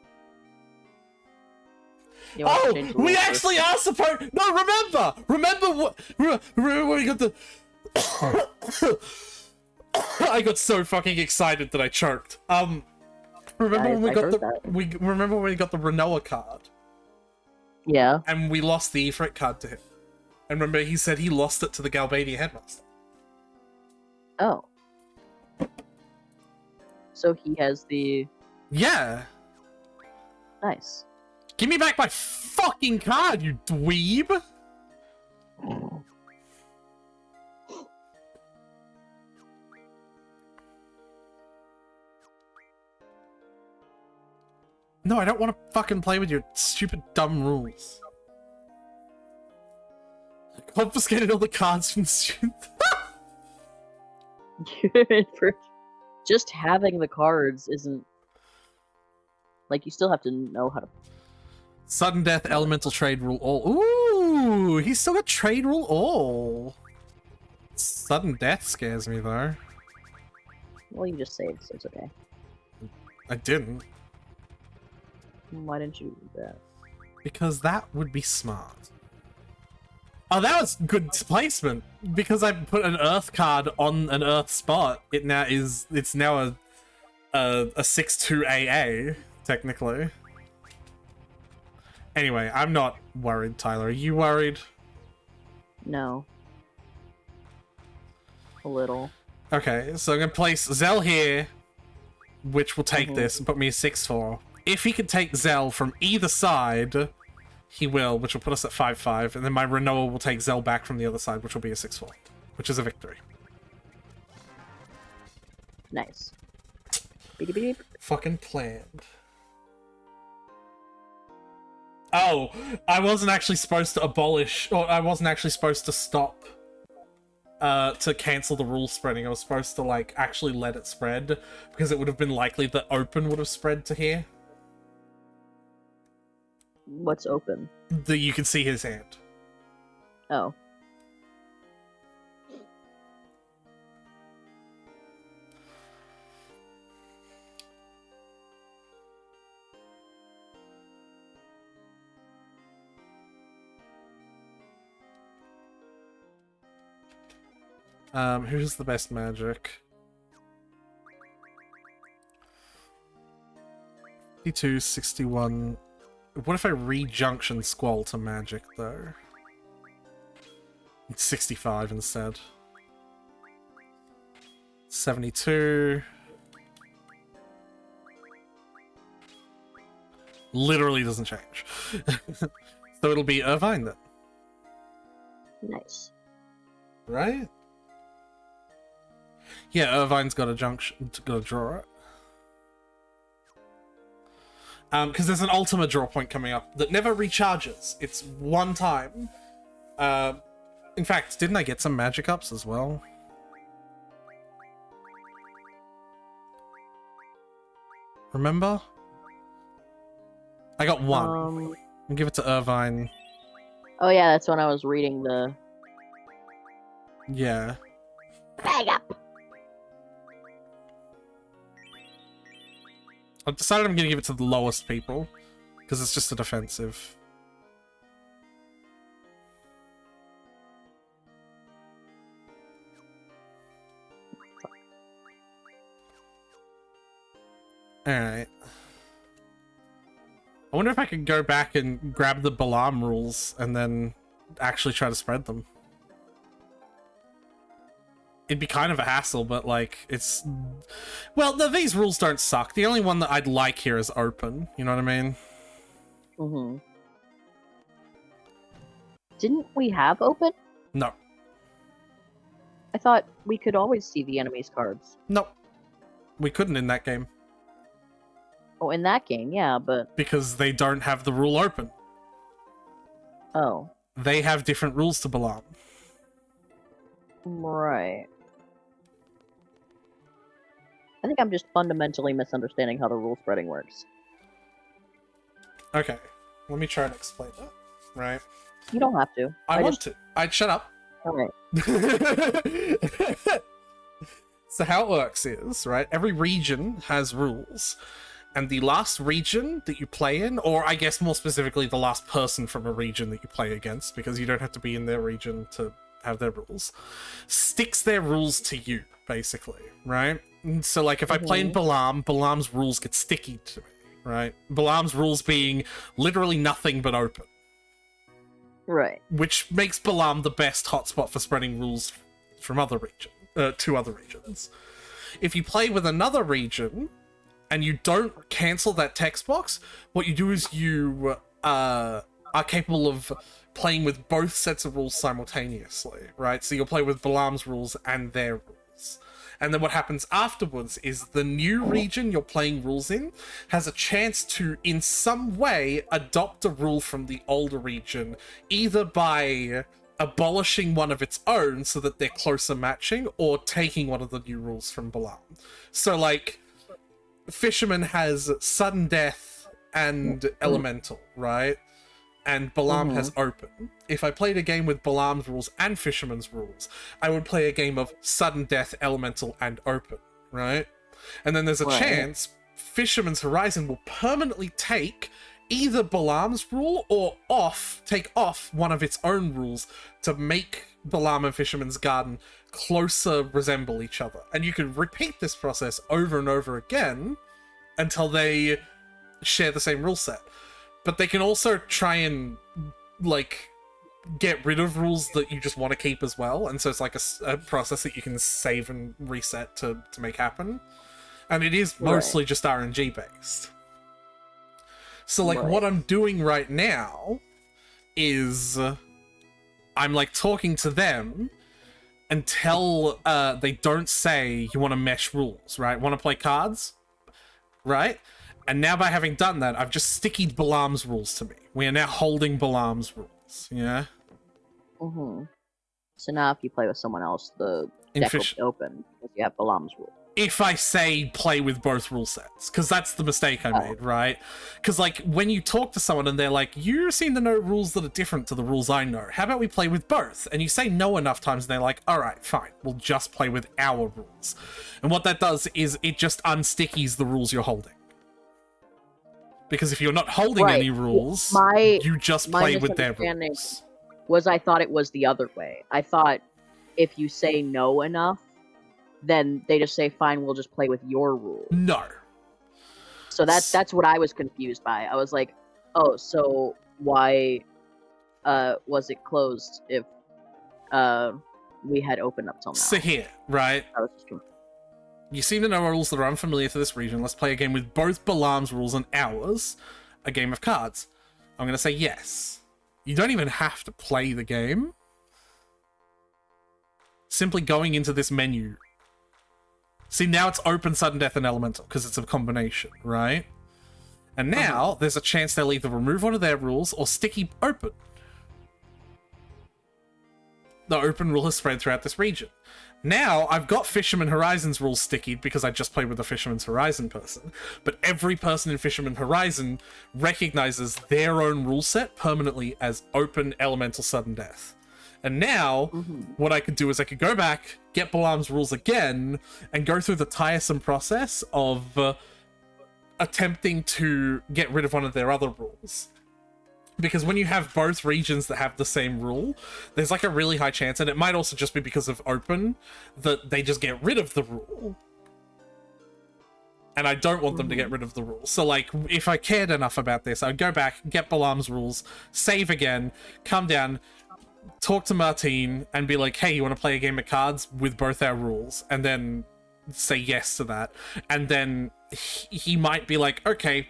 You want to change the We rules actually are supposed... No, remember what... Remember when we got the... I got so fucking excited that I choked. Remember when we got the... Remember when we got the Renoa card? Yeah. And we lost the Ifrit card to him. And remember, he said he lost it to the Galbadia headmaster. Oh. So he has the... Yeah. Nice. Give me back my fucking card, you dweeb! No, I don't want to fucking play with your stupid, dumb rules. Confiscated all the cards from the student. Just having the cards isn't... Like, you still have to know how to... Sudden death, elemental trade rule all. Ooh, he's still got trade rule all. Sudden death scares me though. Well, you just saved, so it's okay. I didn't. Why didn't you do that? Because that would be smart. Oh, that was good placement. Because I put an Earth card on an Earth spot, it's now a 6/2 AA technically. Anyway, I'm not worried, Tyler. Are you worried? No. A little. Okay, so I'm gonna place Zell here, which will take this and put me a 6/4. If he can take Zell from either side, he will, which will put us at 5/5, and then my Renoa will take Zell back from the other side, which will be a 6/4, which is a victory. Nice. Beep, beep, beep. Fucking planned. Oh, I wasn't actually supposed to abolish, or I wasn't actually supposed to stop, to cancel the rule spreading. I was supposed to, like, actually let it spread, because it would have been likely that open would have spread to here. What's open? That you can see his hand. Oh. Who's the best magic? 52, 61. What if I re-junction Squall to magic, though? 65 instead. 72. Literally doesn't change. So it'll be Irvine then. Nice. Right? Yeah, Irvine's got a junction, got to draw it. Because there's an ultimate draw point coming up that never recharges. It's one time. In fact, didn't I get some magic ups as well? Remember? I got one. I'll give it to Irvine. Oh yeah, that's when I was reading the... Yeah. Bag up. I've decided I'm going to give it to the lowest people, because it's just a defensive. Alright. I wonder if I could go back and grab the Balaam rules and then actually try to spread them. It'd be kind of a hassle, but, like, it's... Well, these rules don't suck. The only one that I'd like here is open. You know what I mean? Mm-hmm. Didn't we have open? No. I thought we could always see the enemy's cards. Nope. We couldn't in that game. Oh, in that game, yeah, but... Because they don't have the rule open. Oh. They have different rules to Balam. Right. I think I'm just fundamentally misunderstanding how the rule spreading works. Okay. Let me try and explain that. Right? You don't have to. I want to. I'd shut up. Alright. So how it works is, right, every region has rules, and the last region that you play in, or I guess more specifically the last person from a region that you play against, because you don't have to be in their region to have their rules, sticks their rules to you, basically, right? And so like if I play in Balam, Balam's rules get sticky to me, right? Balam's rules being literally nothing but open. Right. Which makes Balam the best hotspot for spreading rules from other regions, to other regions. If you play with another region and you don't cancel that text box, what you do is you are capable of playing with both sets of rules simultaneously, right? So you'll play with Balam's rules and their rules. And then what happens afterwards is the new region you're playing rules in has a chance to, in some way, adopt a rule from the older region, either by abolishing one of its own so that they're closer matching, or taking one of the new rules from Balam. So, like, Fisherman has Sudden Death and Elemental, right? And Balam has Open. If I played a game with Balam's rules and Fisherman's rules, I would play a game of Sudden Death, Elemental, and Open, right? And then there's a chance Fisherman's Horizon will permanently take either Balam's rule or take off one of its own rules to make Balam and Fisherman's Garden closer resemble each other. And you can repeat this process over and over again until they share the same rule set. But they can also try and, like, get rid of rules that you just want to keep as well. And so it's like a process that you can save and reset to make happen. And it is mostly just RNG based. So, like, what I'm doing right now is I'm, like, talking to them until they don't say you want to mesh rules, right? Want to play cards? Right? And now by having done that, I've just stickied Balam's rules to me. We are now holding Balam's rules, yeah? So now if you play with someone else, the deck will be open if you have Balam's rule. If I say play with both rule sets, because that's the mistake I made, right? Because, like, when you talk to someone and they're like, you seem to know rules that are different to the rules I know. How about we play with both? And you say no enough times and they're like, all right, fine. We'll just play with our rules. And what that does is it just unstickies the rules you're holding. Because if you're not holding any rules, you just play with their rules. I thought it was the other way. I thought if you say no enough, then they just say, fine, we'll just play with your rules. No. So that's what I was confused by. I was like, oh, so why was it closed if we had opened up till now? So here, right? I was just confused. You seem to know rules that are unfamiliar to this region. Let's play a game with both Balam's rules and ours. A game of cards. I'm going to say yes. You don't even have to play the game. Simply going into this menu. See, now it's open, Sudden Death, and Elemental, because it's a combination, right? And now, there's a chance they'll either remove one of their rules or sticky Open. The Open rule has spread throughout this region. Now, I've got Fisherman Horizon's rules stickied because I just played with a Fisherman's Horizon person, but every person in Fisherman Horizon recognizes their own rule set permanently as Open, Elemental, Sudden Death. And now, what I could do is I could go back, get Balam's rules again, and go through the tiresome process of attempting to get rid of one of their other rules. Because when you have both regions that have the same rule, there's like a really high chance, and it might also just be because of Open, that they just get rid of the rule. And I don't want them to get rid of the rule. So, like, if I cared enough about this, I'd go back, get Balam's rules, save again, come down, talk to Martine, and be like, hey, you want to play a game of cards with both our rules? And then say yes to that, and then he might be like, okay,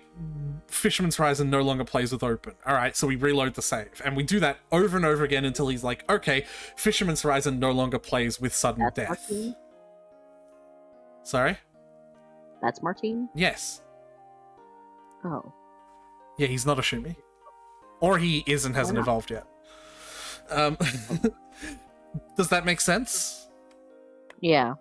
Fisherman's Horizon no longer plays with open. All right, so we reload the save, and we do that over and over again until he's like, okay, Fisherman's Horizon no longer plays with sudden That's death. Martine? Sorry? That's Martine? Yes. Oh. Yeah, he's not a Shumi. Or he is and hasn't not? evolved yet. Does that make sense? Yeah.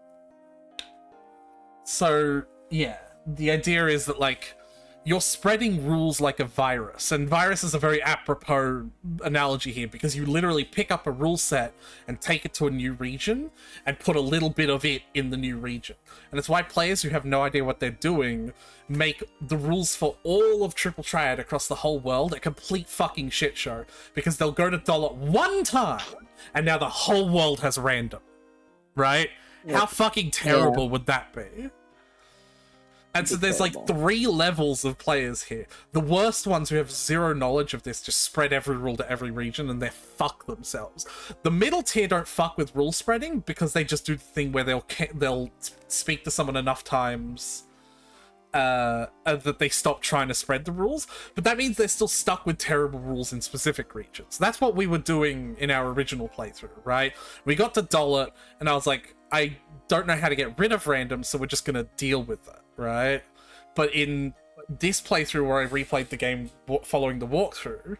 So, yeah, the idea is that, like, you're spreading rules like a virus, and virus is a very apropos analogy here, because you literally pick up a rule set and take it to a new region, and put a little bit of it in the new region. And it's why players who have no idea what they're doing make the rules for all of Triple Triad across the whole world a complete fucking shit show, because they'll go to dollar one time, and now the whole world has random. Right? How fucking terrible would that be? And so there's like 3 levels of players here. The worst ones who have zero knowledge of this just spread every rule to every region and they fuck themselves. The middle tier don't fuck with rule spreading because they just do the thing where they'll speak to someone enough times that they stop trying to spread the rules. But that means they're still stuck with terrible rules in specific regions. That's what we were doing in our original playthrough, right? We got to Dollet and I was like, I don't know how to get rid of random, so we're just going to deal with it, right? But in this playthrough where I replayed the game following the walkthrough,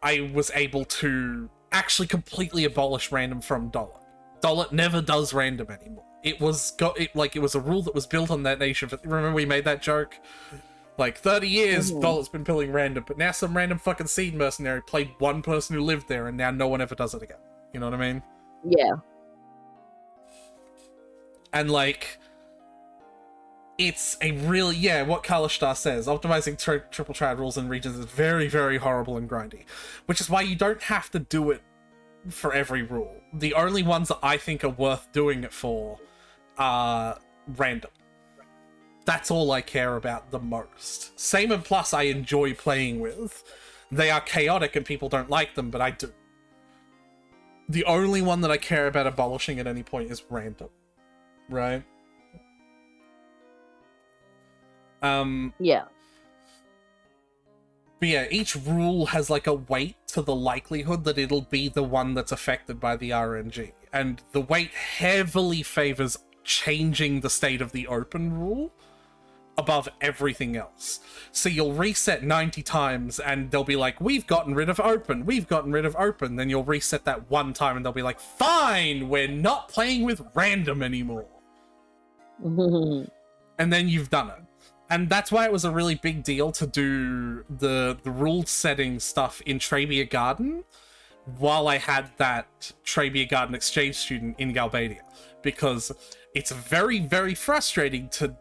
I was able to actually completely abolish random from Dollet. Dollet never does random anymore. It was a rule that was built on that nation. Remember we made that joke? Like 30 years, Dollet's been pilling random, but now some random fucking seed mercenary played one person who lived there, and now no one ever does it again. You know what I mean? Yeah. And like, it's a really, what Kalishtar says, optimizing triple triad rules and regions is very, very horrible and grindy. Which is why you don't have to do it for every rule. The only ones that I think are worth doing it for are random. That's all I care about the most. Same and Plus I enjoy playing with. They are chaotic and people don't like them, but I do. The only one that I care about abolishing at any point is random. Right? Yeah. But yeah, each rule has like a weight to the likelihood that it'll be the one that's affected by the RNG. And the weight heavily favors changing the state of the open rule above everything else. So you'll reset 90 times and they'll be like, we've gotten rid of open, we've gotten rid of open. Then you'll reset that one time and they'll be like, fine, we're not playing with random anymore. And then you've done it. And that's why it was a really big deal to do the rule setting stuff in Trabia Garden while I had that Trabia Garden exchange student in Galbadia. Because it's very, very frustrating to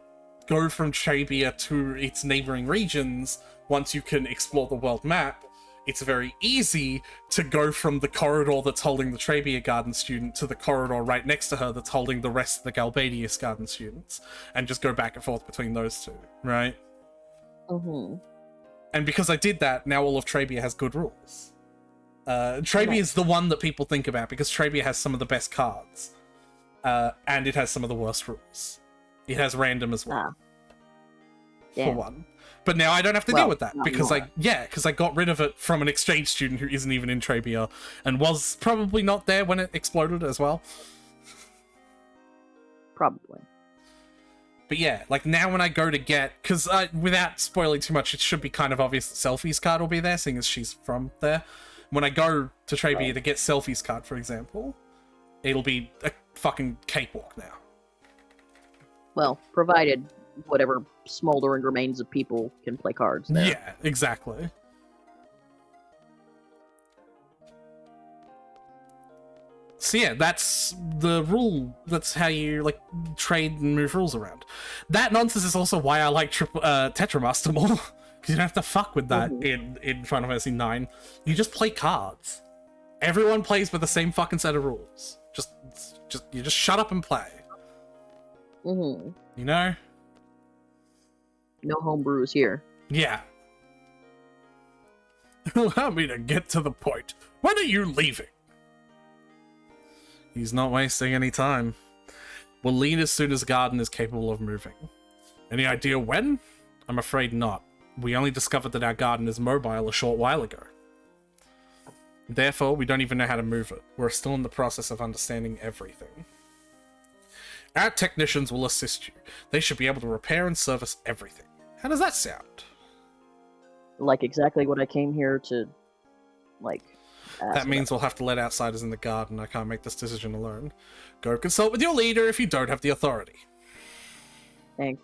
go from Trabia to its neighboring regions once you can explore the world map. It's very easy to go from the corridor that's holding the Trabia Garden student to the corridor right next to her that's holding the rest of the Galbadius Garden students, and just go back and forth between those two, right? And because I did that, now all of Trabia has good rules. Trabia is the one that people think about because Trabia has some of the best cards, and it has some of the worst rules. It has random as well, for one. But now I don't have to deal with that because I got rid of it from an exchange student who isn't even in Trabia and was probably not there when it exploded as well. Probably. But yeah, like now when I go to get, because without spoiling too much, it should be kind of obvious that Selfie's card will be there, seeing as she's from there. When I go to Trabia to get Selfie's card, for example, it'll be a fucking cakewalk now. Well, provided whatever smoldering remains of people can play cards there. Yeah, exactly. So yeah, that's the rule. That's how you like trade and move rules around. That nonsense is also why I like Tetramaster more, because you don't have to fuck with that in Final Fantasy IX. You just play cards. Everyone plays with the same fucking set of rules. You just shut up and play. You know? No homebrews here. Yeah. Allow me to get to the point. When are you leaving? He's not wasting any time. We'll leave as soon as Garden is capable of moving. Any idea when? I'm afraid not. We only discovered that our garden is mobile a short while ago. Therefore, we don't even know how to move it. We're still in the process of understanding everything. Our technicians will assist you. They should be able to repair and service everything. How does that sound? Like exactly what I came here to, like, ask That means about. we'll have to let outsiders in the garden. I can't make this decision alone. Go consult with your leader if you don't have the authority. Thanks.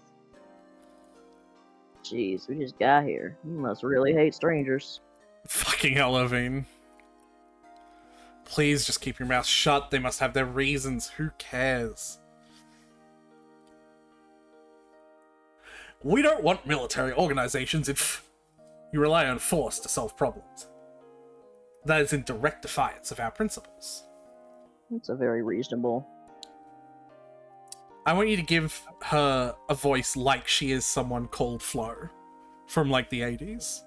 Jeez, we just got here. You must really hate strangers. Fucking hell, Irvine. Please just keep your mouth shut. They must have their reasons. Who cares? We don't want military organizations if you rely on force to solve problems. That is in direct defiance of our principles. That's a very reasonable. I want you to give her a voice like she is someone called Flo from like the 80s.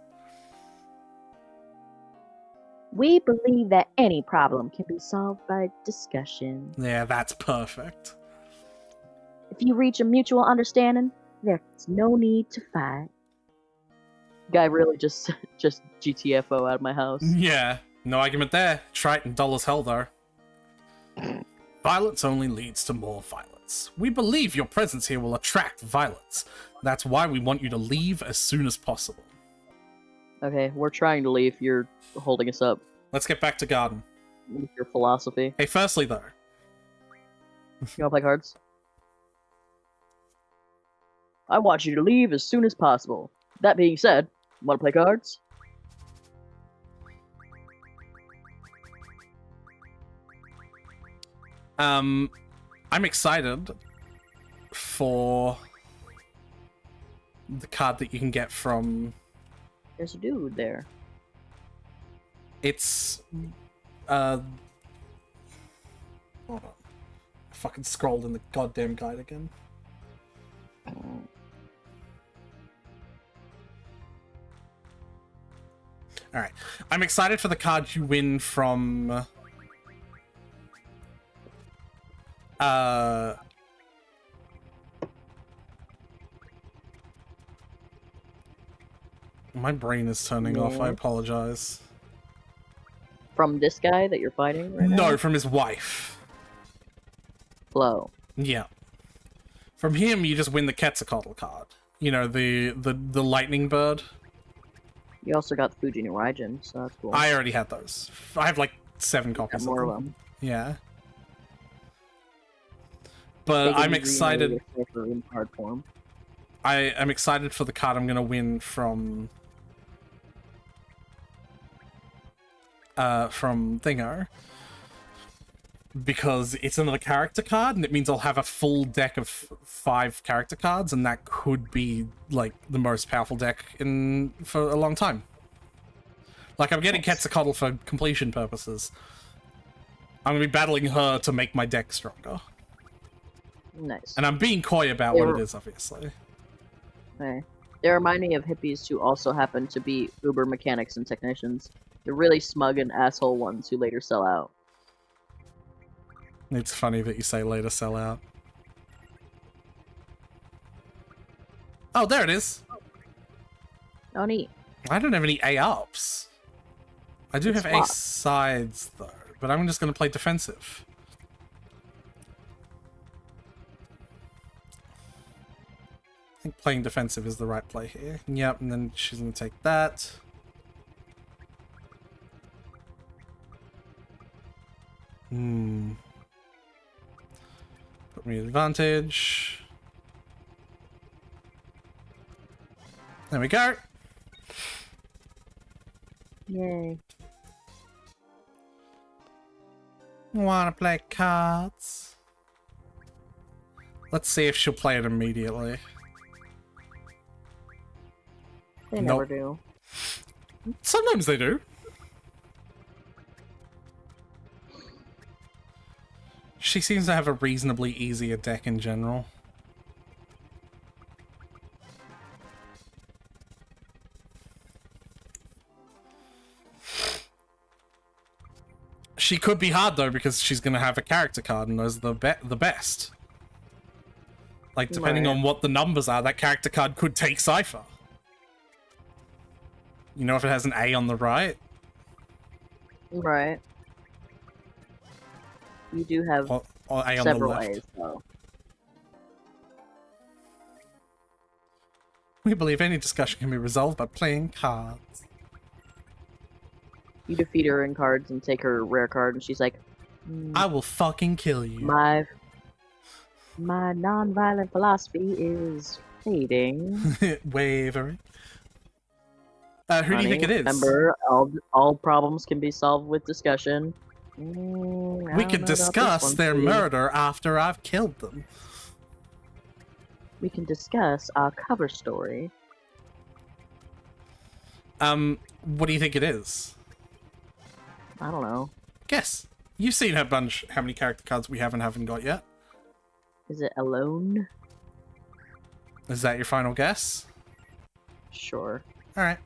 We believe that any problem can be solved by discussion. Yeah, that's perfect. If you reach a mutual understanding, there's no need to fight. Guy really just GTFO out of my house. Yeah, no argument there. Triton dull as hell though. Violence only leads to more violence. We believe your presence here will attract violence. That's why we want you to leave as soon as possible. Okay, we're trying to leave. You're holding us up Let's get back to garden. with your philosophy. Hey, firstly though, You wanna play cards? I want you to leave as soon as possible. That being said, wanna play cards? I'm excited for the card that you can get from... There's a dude there. It's... Hold on. I fucking scrolled in the goddamn guide again. Alright. I'm excited for the card you win from... My brain is turning off, I Yeah. apologize. From this guy that you're fighting right now? No, from his wife. Flo. Yeah. From him, you just win the Quetzalcoatl card. You know, the lightning bird. You also got the Fuji no Raijin, so that's cool. I already had those. I have like 7 got copies more of of them. them. Yeah. But I'm excited. In card form. I am excited for the card I'm gonna win from Thingo. Because it's another character card, and it means I'll have a full deck of 5 character cards, and that could be like the most powerful deck for a long time. Like, I'm getting Quetzalcoatl for completion purposes. I'm gonna be battling her to make my deck stronger. Nice. And I'm being coy about what it is, obviously. Okay. They remind me of hippies who also happen to be Uber mechanics and technicians. The really smug and asshole ones who later sell out. It's funny that you say later sell out. Oh, there it is. Oh, neat. I don't have any A-ups. I do have Swap. A-sides, though. But I'm just going to play defensive. I think playing defensive is the right play here. Yep, and then she's going to take that. Put me at advantage. There we go. Yay. Wanna play cards? Let's see if she'll play it immediately. They Nope. never do. Sometimes they do. She seems to have a reasonably easier deck in general. She could be hard though, because she's going to have a character card and those are the best. Like, depending Right. on what the numbers are, that character card could take Cypher. You know, if it has an A on the right? Right. You do have Or A on the several left. A's, though. We believe any discussion can be resolved by playing cards. You defeat her in cards and take her rare card, and she's like, I will fucking kill you. my non-violent philosophy is fading. Wavering. Who do you think it is? Remember, all problems can be solved with discussion. I We don't could know about discuss this one, their sweetie. murder after I've killed them. We can discuss our cover story. What do you think it is? I don't know. Guess. You've seen how many character cards we haven't got yet. Is it alone? Is that your final guess? Sure. Alright.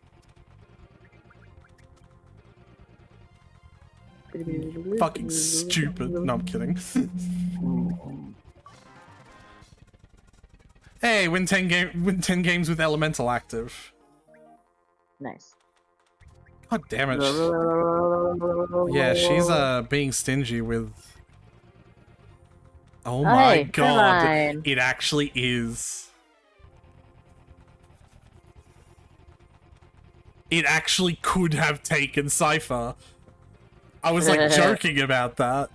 Fucking stupid. No, I'm kidding. Hey, win 10 games with Elemental active. Nice. God damn it. Yeah, she's being stingy with... Oh my Hey, god. fine. It actually is. It actually could have taken Cypher. I was like joking about that.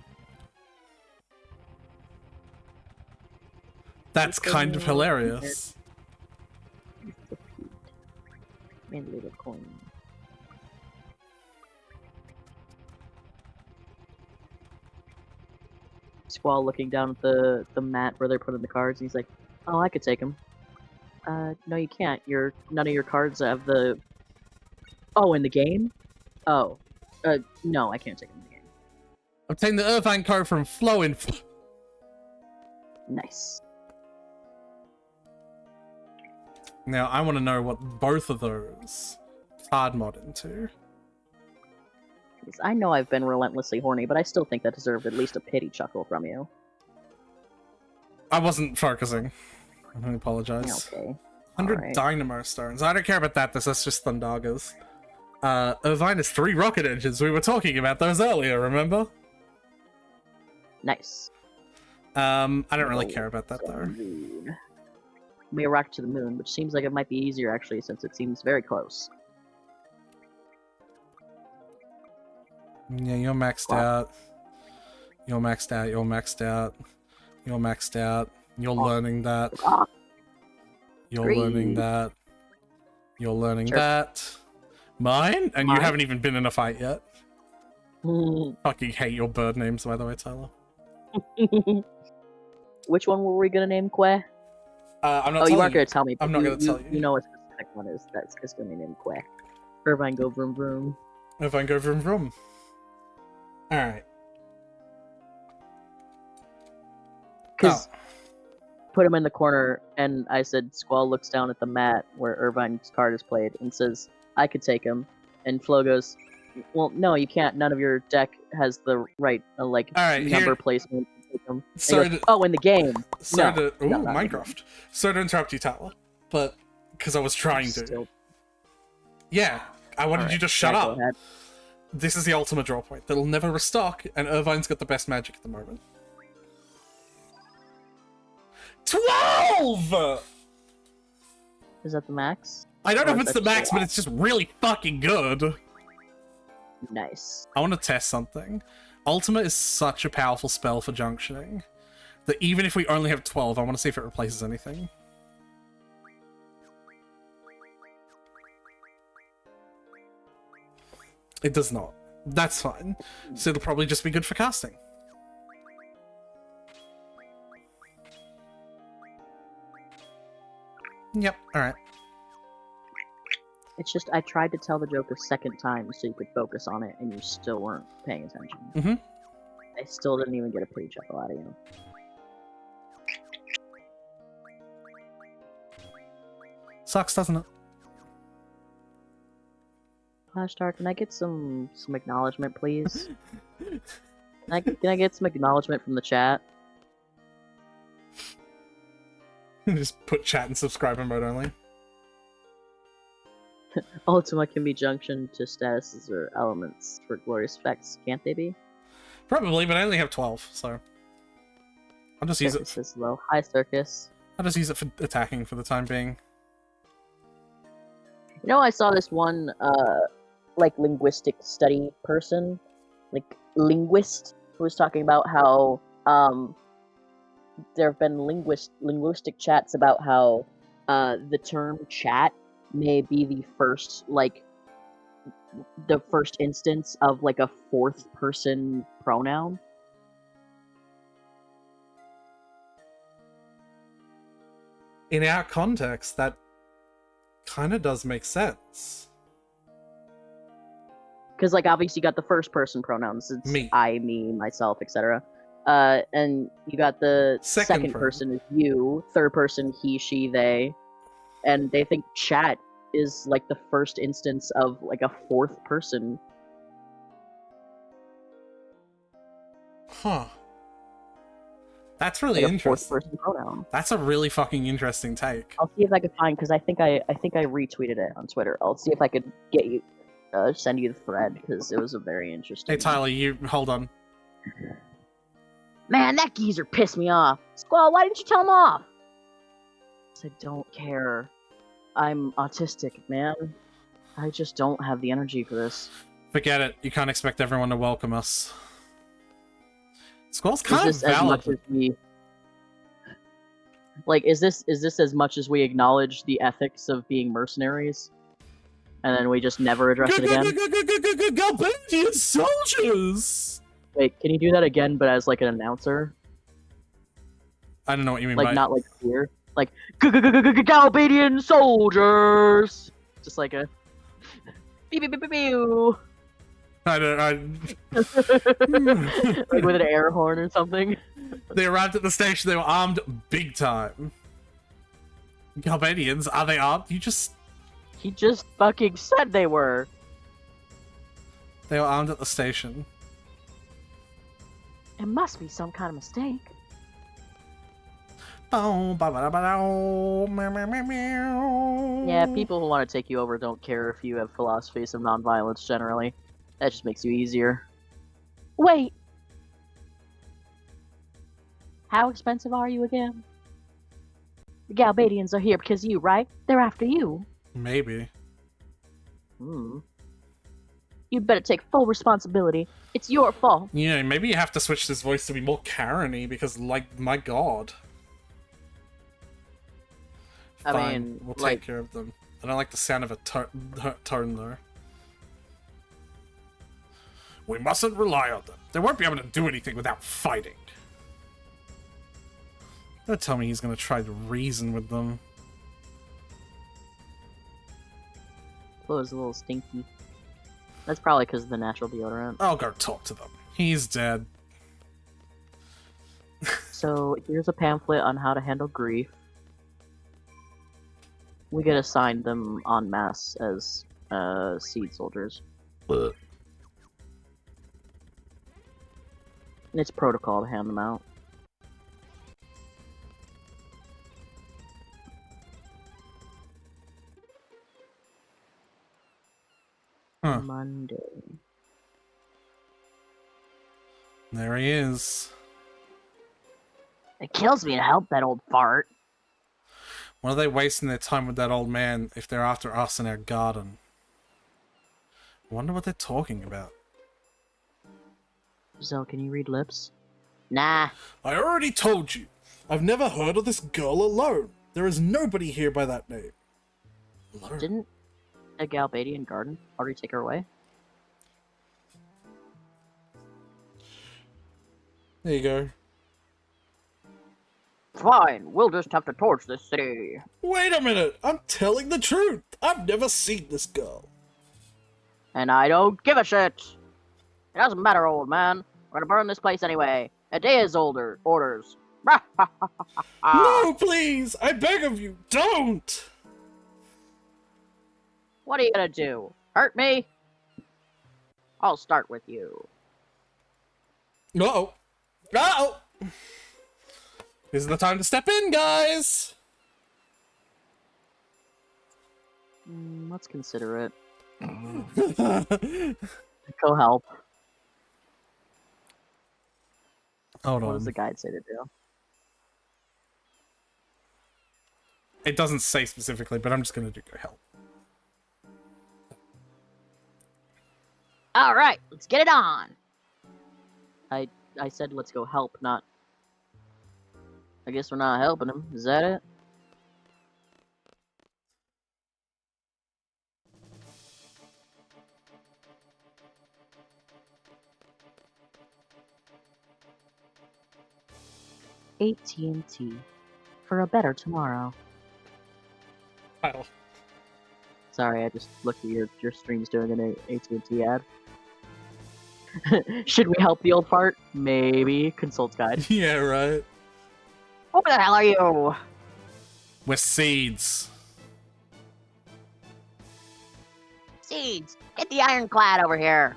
That's kind of hilarious. And a little coin. Squall looking down at the mat where they're putting the cards, and he's like, "Oh, I could take them." No, you can't. None of your cards have the. Oh, in the game? Oh, no, I can't take them in the game. Obtain the Irvine card from Flowing. Nice. Now, I want to know what both of those card mod into. 'Cause I know I've been relentlessly horny, but I still think that deserved at least a pity chuckle from you. I wasn't focusing. I apologize. Okay. 100 Alright. Dynamo Stones. I don't care about that. That's just Thundagas. Irvine has 3 rocket engines. We were talking about those earlier, remember? Nice. I don't really care about that, though. Moon. May rocket to the moon, which seems like it might be easier actually, since it seems very close. Yeah, you're maxed out. You're maxed out. You're maxed out. You're maxed out. You're learning that. Ah, You're learning that. You're learning Sure. that. Mine? And you Mine? haven't even been in a fight yet. Hmm. Fucking hate your bird names, by the way, Tyler. Which one were we gonna name Que? I'm not Oh, you telling aren't gonna tell me. I'm but not gonna tell you. You know what specific one is. That's just gonna be named Que. Irvine go vroom vroom. Irvine go vroom vroom. Alright. Because put him in the corner, and I said, Squall looks down at the mat where Irvine's card is played and says, I could take him. And Flo goes, well, no, you can't. None of your deck has the right, Alright, number here- placement to take him. And he Sorry goes, to- oh, in the game. Sorry No, to... Ooh, no, not Minecraft. Sorry to interrupt you, Tyler. But... Because I was trying to. Still- Yeah. I wanted Alright, you to shut yeah, go up. ahead. This is the ultimate draw point. That'll never restock, and Irvine's got the best magic at the moment. 12! Is that the max? I don't know Or if is it's the that max, but it's just really fucking good. Nice. I want to test something. Ultimate is such a powerful spell for junctioning that even if we only have 12, I want to see if it replaces anything. It does not. That's fine. So it'll probably just be good for casting. Yep, alright. It's just I tried to tell the joke a second time so you could focus on it, and you still weren't paying attention. Mhm. I still didn't even get a pity chuckle out of you. Sucks, doesn't it? Flashstar, can I get some acknowledgement, please? Can I get some acknowledgement from the chat? Just put chat and subscriber mode only. Ultima can be junctioned to statuses or elements for glorious effects, can't they be? Probably, but I only have 12, so I'll just use it. Circus is low. Hi, Circus. I'll just use it for attacking for the time being. You know, I saw this one, like, linguistic study person, like, linguist, who was talking about how, there have been linguistic chats about how, the term chat may be the first instance of, like, a fourth person pronoun. In our context, that kind of does make sense. Because, like, obviously you got the first person pronouns. It's Me. I, me, myself, etc. And you got the second person is you, third person he, she, they. And they think chat is, like, the first instance of, like, a fourth person. Huh. That's really Like a interesting. fourth person pronoun. That's a really fucking interesting take. I'll see if I can find, because I think I retweeted it on Twitter. I'll see if I could get you, send you the thread, because it was a very interesting. Hey Tyler, you hold on. Man, that geezer pissed me off. Squall, why didn't you tell him off? I don't care. I'm autistic, man. I just don't have the energy for this. Forget it. You can't expect everyone to welcome us. Squall's kind of Is this as valid. much as we... Like, is this as much as we acknowledge the ethics of being mercenaries? And then we just never address it again? Galbadian soldiers! Wait, can you do that again, but as, like, an announcer? I don't know what you mean by Like, not like here. Like, Galbadian soldiers! Just like a... Beep, beep, beep, beep, beep. I Like with an air horn or something. They arrived at the station, they were armed big time. Galbadians, are they armed? He just fucking said they were. They were armed at the station. It must be some kind of mistake. Yeah, people who want to take you over don't care if you have philosophies of nonviolence generally. That just makes you easier. Wait! How expensive are you again? The Galbadians are here because of you, right? They're after you. Maybe. You'd better take full responsibility. It's your fault. Yeah, maybe you have to switch this voice to be more Karen-y because, like, my god. I Fine, mean, we'll like- take care of them. I don't like the sound of a tone, though. We mustn't rely on them. They won't be able to do anything without fighting. Don't tell me he's gonna try to reason with them. Clothes a little stinky. That's probably because of the natural deodorant. I'll go talk to them. He's dead. So, here's a pamphlet on how to handle grief. We get assigned them en masse as seed soldiers. And it's protocol to hand them out. Huh. Monday. There he is. It kills me to help that old fart. Why are they wasting their time with that old man if they're after us in our garden? I wonder what they're talking about. Zell, can you read lips? Nah. I already told you. I've never heard of this girl alone. There is nobody here by that name. Alone. Didn't a Galbadian garden already take her away? There you go. Fine, we'll just have to torch this city. Wait a minute. I'm telling the truth. I've never seen this girl. And I don't give a shit. It doesn't matter, old man. We're gonna burn this place anyway. A day is orders. No, please. I beg of you. Don't. What are you gonna do? Hurt me? I'll start with you. Uh-oh. Uh-oh! This is the time to step in, guys! Let's consider it. Go help. Hold What does on. the guide say to do? It doesn't say specifically, but I'm just gonna do go help. All right, let's get it on. I said let's go help, not. I guess we're not helping him. Is that it? AT&T for a better tomorrow. Title. Sorry, I just looked at your streams doing an AT&T ad. Should we help the old fart? Maybe. Consult guide. Yeah, right. Who the hell are you? We're seeds. Seeds, get the ironclad over here.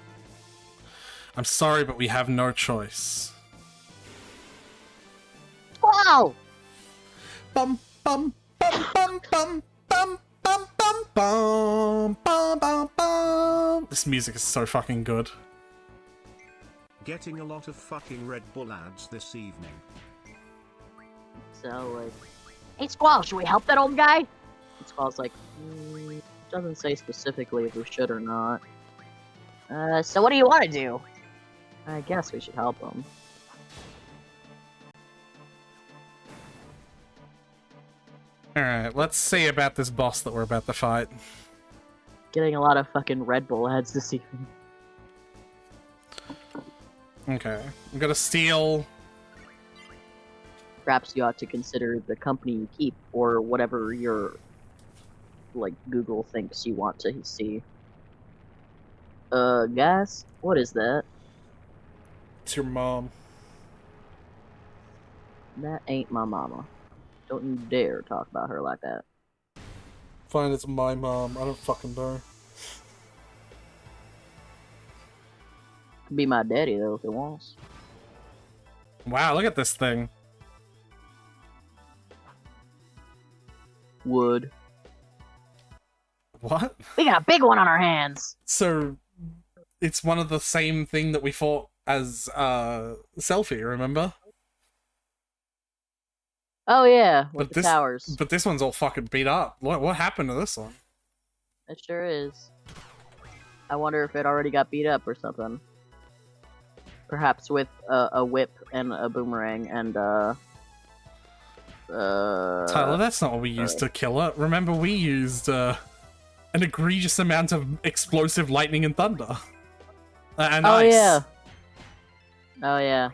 I'm sorry, but we have no choice. Whoa! Bum bum bum bum bum bum bum bum bum bum bum bum. This music is so fucking good. Getting a lot of fucking Red Bull ads this evening. So, like, Hey, Squall, should we help that old guy? Squall's like, doesn't say specifically if we should or not. So what do you want to do? I guess we should help him. Alright, let's see about this boss that we're about to fight. Getting a lot of fucking Red Bull ads this evening. Okay. I'm gonna steal... Perhaps you ought to consider the company you keep, or whatever your, like, Google thinks you want to see. Guys? What is that? It's your mom. That ain't my mama. Don't you dare talk about her like that. Fine, it's my mom. I don't fucking know. Could be my daddy, though, if it wants. Wow, look at this thing. Wood. What? We got a big one on our hands. So, it's one of the same thing that we fought as, Selfie, remember? Oh yeah, with But the this- towers. But this one's all fucking beat up. What happened to this one? It sure is. I wonder if it already got beat up or something. Perhaps with a whip and a boomerang and Tyler, that's not what we used to kill it. Remember, we used an egregious amount of explosive lightning and thunder. And oh ice. yeah. Oh yeah.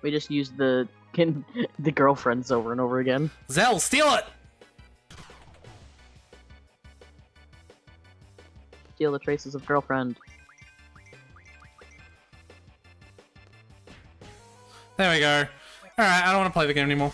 We just used the girlfriends over and over again. Zell, steal it! Steal the traces of girlfriend. There we go. Alright, I don't want to play the game anymore.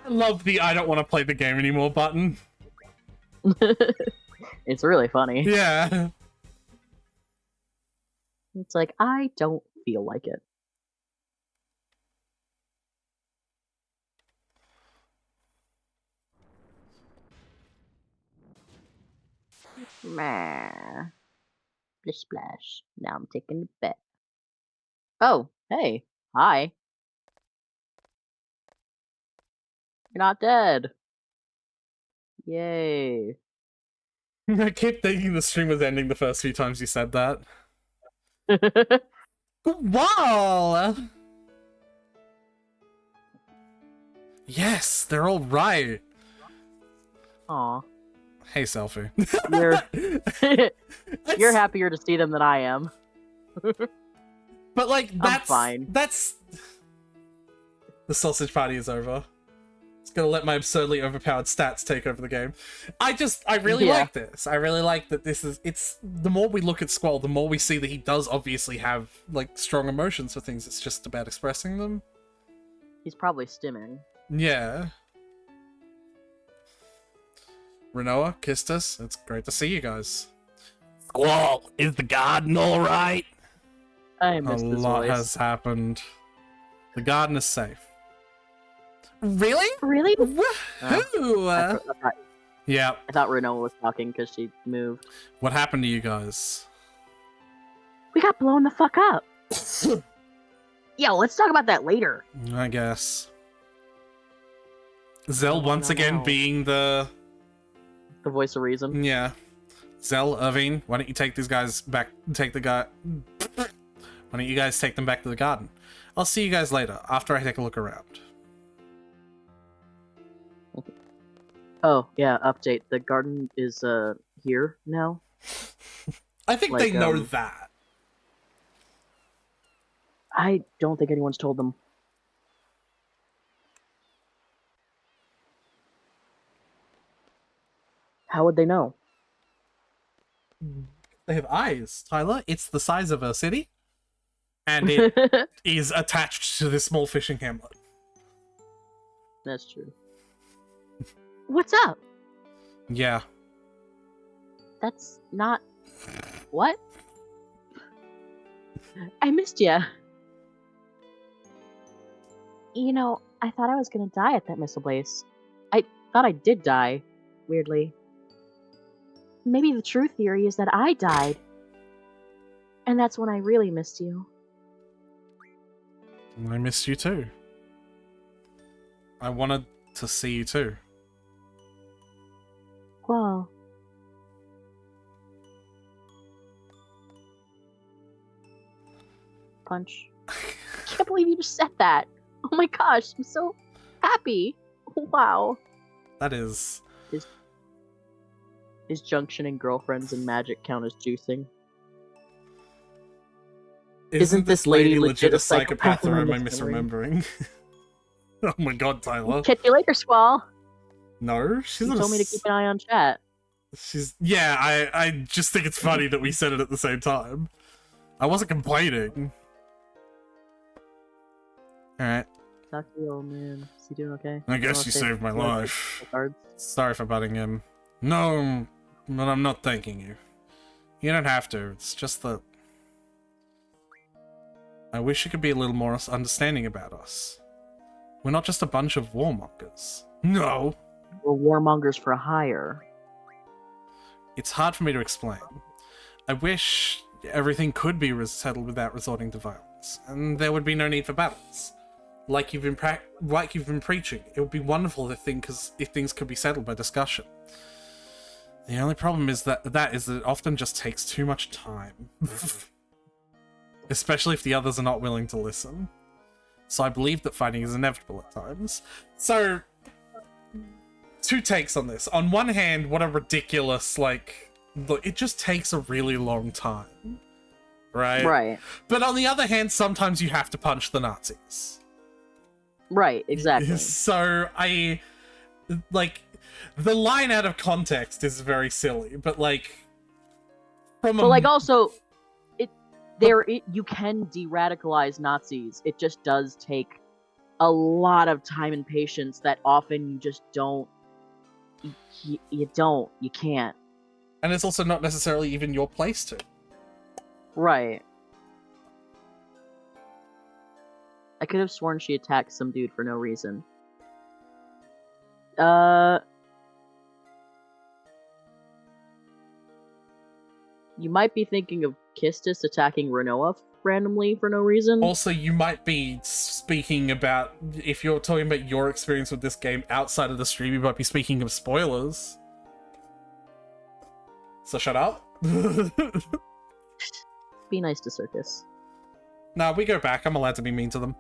I love the I don't want to play the game anymore button. It's really funny. Yeah. It's like, I don't feel like it. Meh. Splish splash. Now I'm taking the bet. Oh, hey. Hi. You're not dead. Yay. I kept thinking the stream was ending the first few times you said that. Wow! Yes, they're all right. Aw. Hey, Selfie. You're happier to see them than I am. But like, that's fine. That's the sausage party is over. It's gonna let my absurdly overpowered stats take over the game. I really Yeah. like this. I really like that it's the more we look at Squall, the more we see that he does obviously have like strong emotions for things. It's just about expressing them. He's probably stimming. Yeah. Renoa, Kistis, it's great to see you guys. Squall, is the garden alright? I A missed this lot voice. has happened. The garden is safe. Really? Really? Woohoo! Yeah. I thought Renoa was talking because she moved. What happened to you guys? We got blown the fuck up. Yo, let's talk about that later. I guess. Zell once again no. being the... The voice of reason. Yeah. Zell, Irvine, why don't you take these guys back... Take the guy... Why don't you guys take them back to the garden? I'll see you guys later, after I take a look around. Oh, yeah, update. The garden is, here now. I think Like, they know that. I don't think anyone's told them. How would they know? They have eyes, Tyler. It's the size of a city. And it is attached to this small fishing hamlet. That's true. What's up? Yeah. That's not... What? I missed ya. You know, I thought I was gonna die at that missile base. I thought I did die, weirdly. Maybe the true theory is that I died. And that's when I really missed you. I missed you too. I wanted to see you too. Well... Punch. I can't believe you just said that. Oh my gosh, I'm so happy. Wow. That is... Is junction and girlfriends and magic count as juicing? Isn't this lady legit a psychopath psychopath, or am I misremembering? misremembering? Oh my god, Tyler. Catch you later, Squall. No, she's You not told me to keep an eye on chat. She's... Yeah, I just think it's funny that we said it at the same time. I wasn't complaining. Alright. Talk to the old man. Is he doing okay? I guess wanna you take- saved my you wanna take life. the cards? Sorry for butting in. No, but I'm not thanking you. You don't have to. It's just that... I wish you could be a little more understanding about us. We're not just a bunch of warmongers. No! We're warmongers for hire. It's hard for me to explain. I wish everything could be settled without resorting to violence, and there would be no need for battles. Like you've been preaching, it would be wonderful if things could be settled by discussion. The only problem is that it often just takes too much time. Especially if the others are not willing to listen. So I believe that fighting is inevitable at times. So, two takes on this. On one hand, what a ridiculous, look, it just takes a really long time. Right? Right. But on the other hand, sometimes you have to punch the Nazis. Right, exactly. So, the line out of context is very silly, but But also, you can de-radicalize Nazis. It just does take a lot of time and patience that often you just don't. You can't. And it's also not necessarily even your place to. Right. I could have sworn she attacked some dude for no reason. You might be thinking of Kistis attacking Renoa randomly for no reason. Also, you might be speaking about, if you're talking about your experience with this game outside of the stream, you might be speaking of spoilers. So shut up. Be nice to Circus. Nah, we go back. I'm allowed to be mean to them.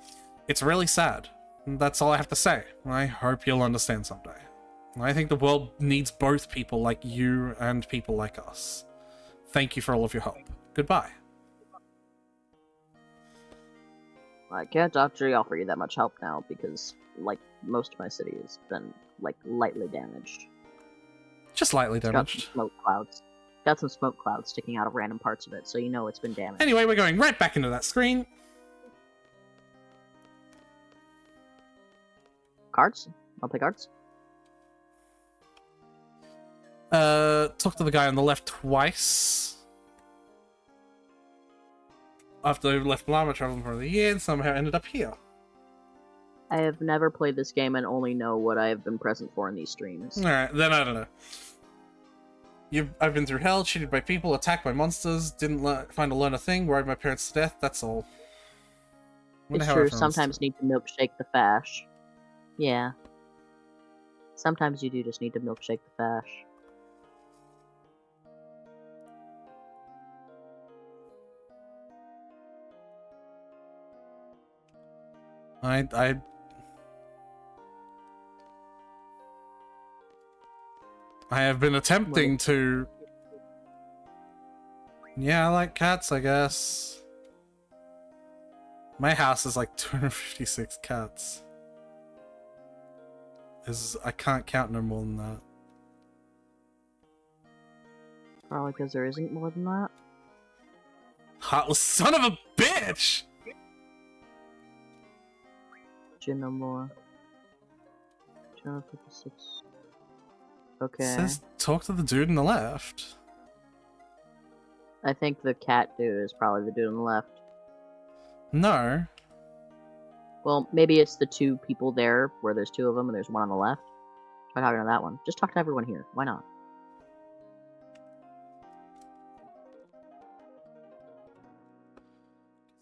It's really sad. That's all I have to say. I hope you'll understand someday. I think the world needs both people like you and people like us. Thank you for all of your help. Goodbye. I can't actually offer you that much help now because, most of my city has been, lightly damaged. Just lightly Got some damaged. smoke clouds. Got some smoke clouds sticking out of random parts of it, so you know it's been damaged. Anyway, we're going right back into that screen. Cards? I'll play cards. talked to the guy on the left twice. After I left Lama traveling for the year and somehow ended up here. I have never played this game and only know what I have been present for in these streams. Alright, then I don't know. I've been through hell, cheated by people, attacked by monsters, didn't find to learn a thing, worried my parents to death, that's all. It's true, sometimes need to milkshake the fash. Yeah. Sometimes you do just need to milkshake the fash. I have been attempting to... Yeah, I like cats, I guess. My house is like 256 cats. I can't count no more than that. Probably because there isn't more than that. Heartless son of a bitch! No more. 256. Okay. It says talk to the dude on the left. I think the cat dude is probably the dude on the left. No. Well, maybe it's the two people there where there's two of them and there's one on the left. Try talking to that one. Just talk to everyone here. Why not?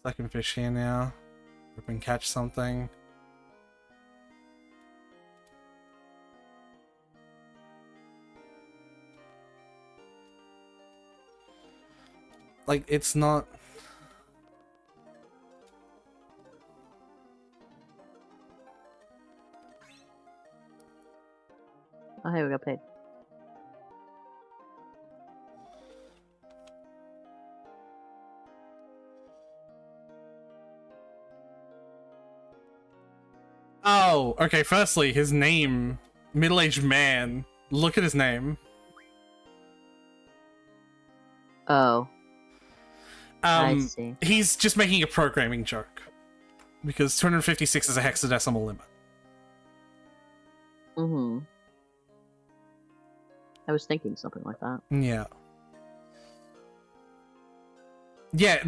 Second fish here now. We can catch something. Like, it's not... Oh, hey, we got paid. Oh, okay, firstly, his name. Middle-aged man. Look at his name. Oh. I see. He's just making a programming joke. Because 256 is a hexadecimal limit. Mm-hmm. I was thinking something like that. Yeah. Yeah,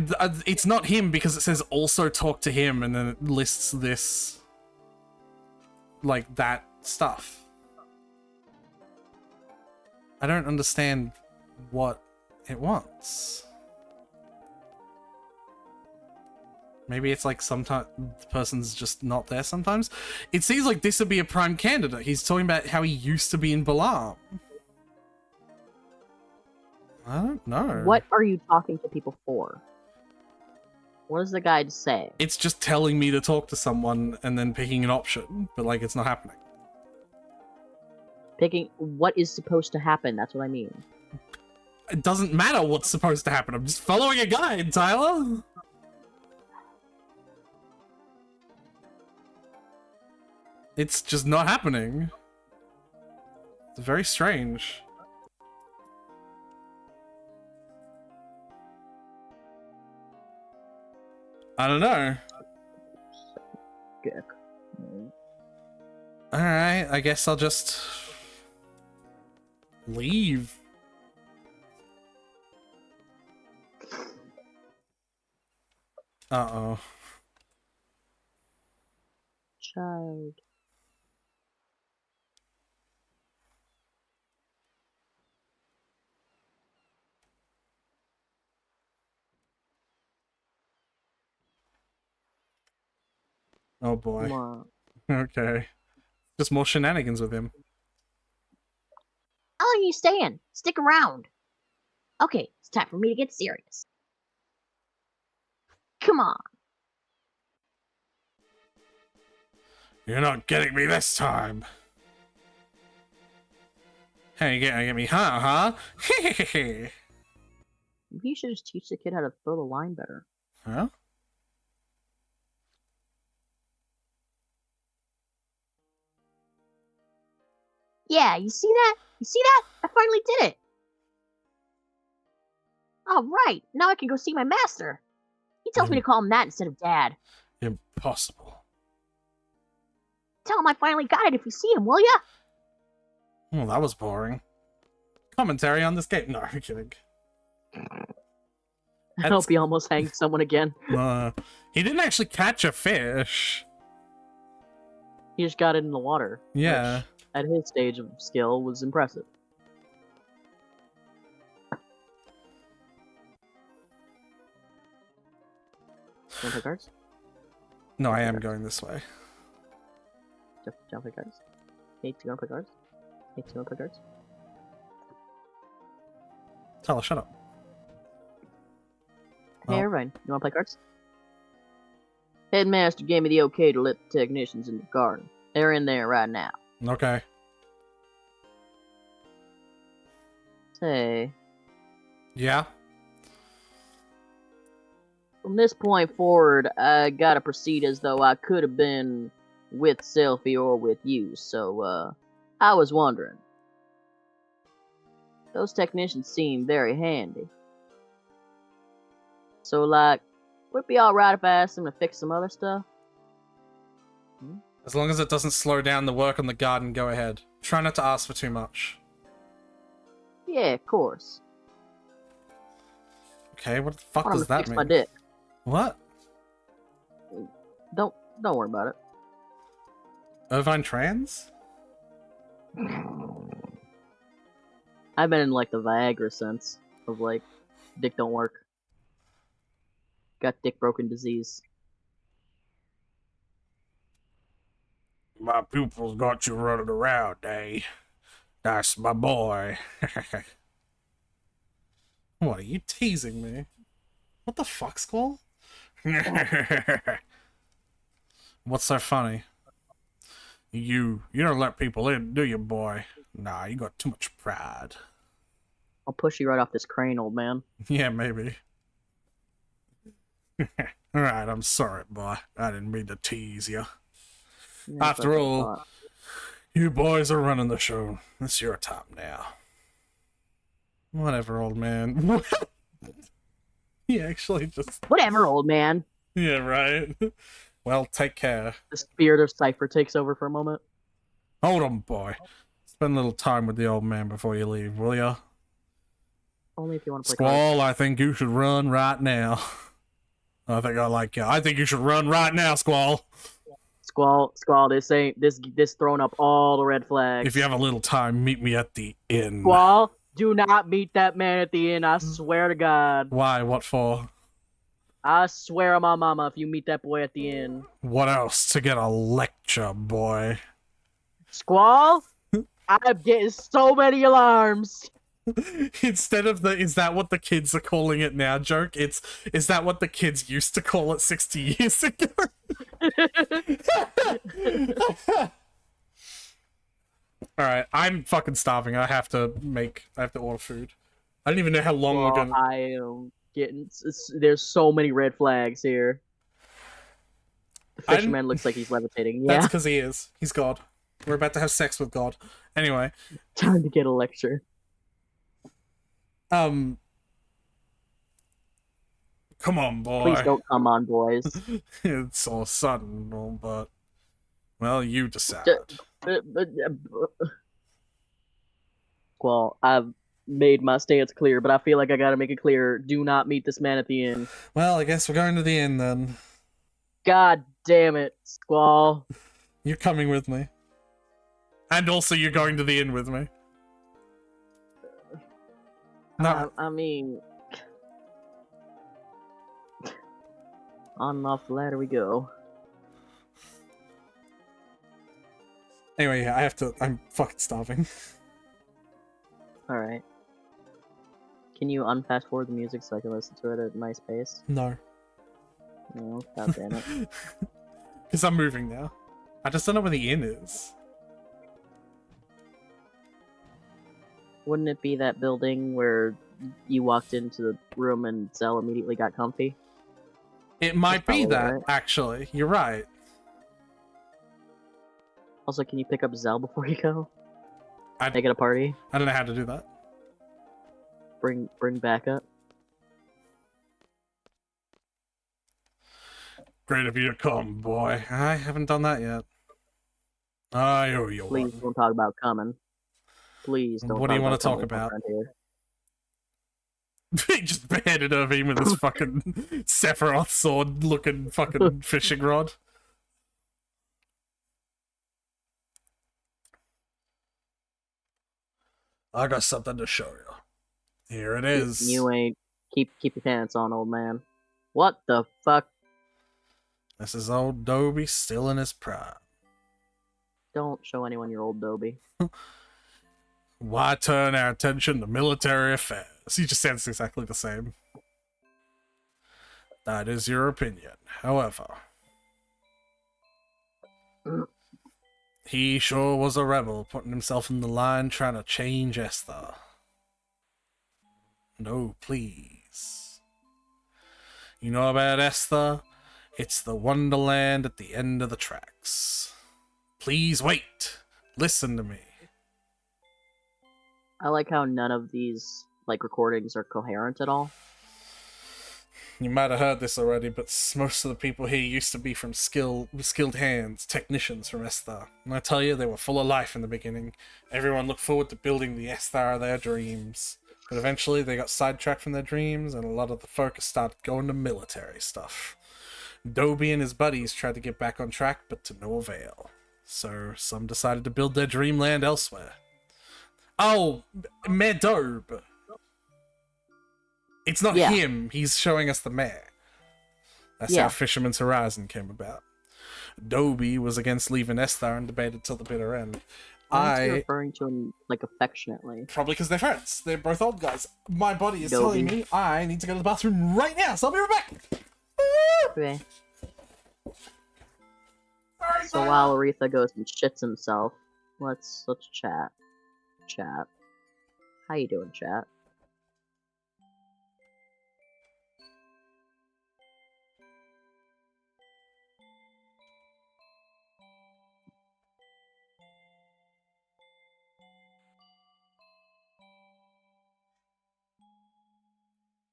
it's not him because it says also talk to him and then it lists this... like, that stuff. I don't understand what it wants. Maybe it's like sometimes the person's just not there sometimes. It seems like this would be a prime candidate. He's talking about how he used to be in Balam. I don't know. What are you talking to people for? What does the guide say? It's just telling me to talk to someone and then picking an option, but like it's not happening. Picking what is supposed to happen, that's what I mean. It doesn't matter what's supposed to happen. I'm just following a guide, Tyler. It's just not happening. It's very strange. I don't know. Dick. Alright, I guess I'll just... leave. Uh-oh. Child. Oh boy. Wow. Okay. Just more shenanigans with him. How long are you staying? Stick around. Okay, it's time for me to get serious. Come on. You're not getting me this time. Hey, you get me, huh? Maybe you should just teach the kid how to throw the line better. Huh? Yeah, you see that? You see that? I finally did it. All right, now I can go see my master. He tells me to call him that instead of Dad. Impossible. Tell him I finally got it if you see him, will ya? Well, that was boring. Commentary on this game. No, I'm kidding. I hope he almost hanged someone again. He didn't actually catch a fish. He just got it in the water. Yeah. Which, at his stage of skill, was impressive. You want to play cards? No, I am going this way. Jeff, do you want to play cards? Hey, do you want to play cards? Hey, do you want to play cards? Tyler, shut up. Hey, Oh. Irvine, you want to play cards? Headmaster gave me the okay to let the technicians in the garden. They're in there right now. Okay. Say, Yeah? from this point forward, I gotta proceed as though I could have been with Selfie or with you, so, I was wondering. Those technicians seem very handy. So, like, would it be alright if I asked them to fix some other stuff? As long as it doesn't slow down the work on the garden, go ahead. Try not to ask for too much. Yeah, of course. Okay, what the fuck I want does them to that fix mean? my dick. What? Don't worry about it. Irvine trans? I've been in like the Viagra sense of like dick don't work. Got dick broken disease. My pupils got you running around, eh? That's my boy. What, are you teasing me? What the fuck, Squall? What's so funny? You don't let people in, do you, boy? Nah, you got too much pride. I'll push you right off this crane, old man. Yeah, maybe. Alright, I'm sorry, boy. I didn't mean to tease you. Yeah, After that's what I all, thought. You boys are running the show. It's your time now. Whatever, old man. He actually just... Whatever, old man. Yeah, right. Well, take care. The spirit of Cypher takes over for a moment. Hold on, boy. Spend a little time with the old man before you leave, will ya? Only if you want to play cards. Squall, I think you should run right now. I think I like you. I think you should run right now, Squall. Squall, this throwing up all the red flags. If you have a little time, meet me at the inn. Squall, do not meet that man at the inn. I swear to God. Why? What for? I swear on my mama if you meet that boy at the inn. What else? To get a lecture, boy. Squall, I'm getting so many alarms. Instead of the "is that what the kids are calling it now" joke, it's "is that what the kids used to call it 60 years ago?" Alright, I'm fucking starving. I have to order food. I don't even know how long we're Well, gonna... I am getting. There's so many red flags here. The I'm- fisherman looks like he's levitating. That's Yeah, because he is. He's God. We're about to have sex with God. Anyway, time to get a lecture. come on, boy. Please don't come on, boys. It's all sudden, but well, you decide. Well, I've made my stance clear, but I feel like I gotta make it clear. Do not meet this man at the inn. Well, I guess we're going to the inn then. God damn it, Squall. You're coming with me. And also you're going to the inn with me. No. I mean, on and off the ladder we go. Anyway, yeah, I'm fucking starving. Alright. Can you unfast forward the music so I can listen to it at a nice pace? No. No, god damn it. Because I'm moving now. I just don't know where the inn is. Wouldn't it be that building where you walked into the room and Zell immediately got comfy? It might be probably that, right. actually. You're right. Also, can you pick up Zell before you go? I Make it a party? don't know how to do that. Bring back up? Great of you to come, boy. I haven't done that yet. I owe you Please one. don't talk about coming. Please don't. What do you want to talk Kemba about? around here. He just beheaded over him with his fucking Sephiroth sword looking fucking fishing rod. I got something to show you. Here it is. You ain't keep your pants on, old man. What the fuck? This is old Dobie still in his prime. Don't show anyone your old Dobie. Why turn our attention to military affairs? He just sounds exactly the same. That is your opinion. However, he sure was a rebel, putting himself in the line trying to change Esther. No, please. You know about Esther? It's the Wonderland at the end of the tracks. Please wait. Listen to me. I like how none of these recordings are coherent at all. You might have heard this already, but most of the people here used to be from skilled hands, technicians from Esthar. And I tell you, they were full of life in the beginning. Everyone looked forward to building the Esthar of their dreams. But eventually they got sidetracked from their dreams, and a lot of the focus started going to military stuff. Dobie and his buddies tried to get back on track, but to no avail. So some decided to build their dreamland elsewhere. Oh, Medobe. It's not him. He's showing us the mayor. That's how Fisherman's Horizon came about. Dobie was against leaving Esthar and debated till the bitter end. Why is he referring to him affectionately? Probably because they're friends. They're both old guys. My body is telling me I need to go to the bathroom right now, so I'll be right back. Okay. So while Aretha goes and shits himself, let's chat. Chat. How you doing, chat?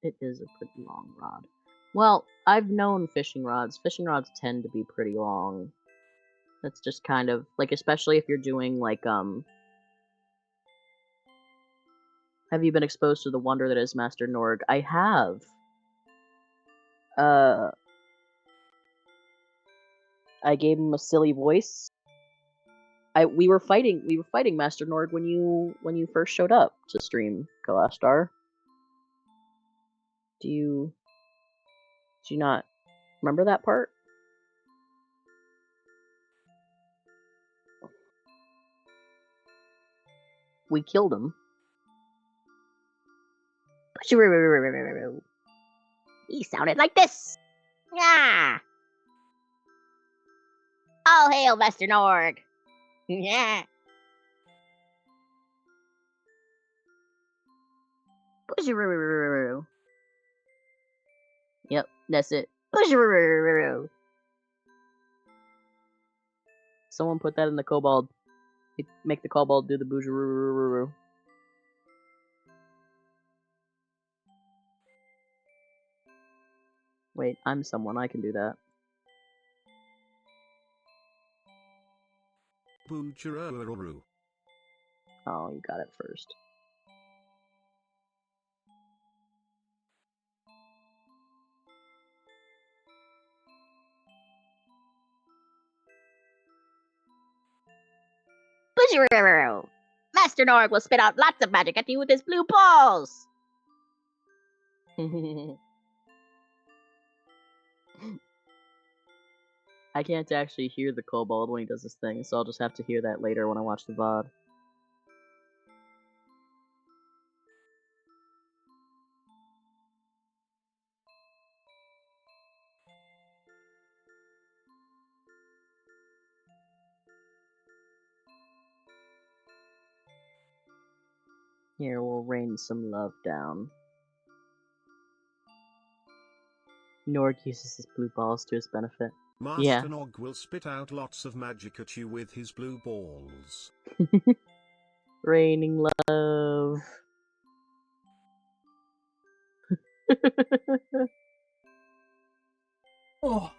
It is a pretty long rod. Well, I've known fishing rods. Fishing rods tend to be pretty long. That's just kind of especially if you're doing have you been exposed to the wonder that is Master Norg? I have. I gave him a silly voice. We were fighting Master Norg when you first showed up to stream, Kalastar. Do you not remember that part? We killed him. He sounded like this. Yeah. All hail, Master Norg. Yeah. Yep, that's it. Someone put that in the kobold. Make the kobold do the bougeroo. Wait, I'm someone. I can do that. Bougeroo. Oh, you got it first. Master Norg will spit out lots of magic at you with his blue balls. I can't actually hear the kobold when he does this thing, so I'll just have to hear that later when I watch the VOD. Here, we'll rain some love down. Norg uses his blue balls to his benefit. Master Nog will spit out lots of magic at you with his blue balls. Raining love. Oh.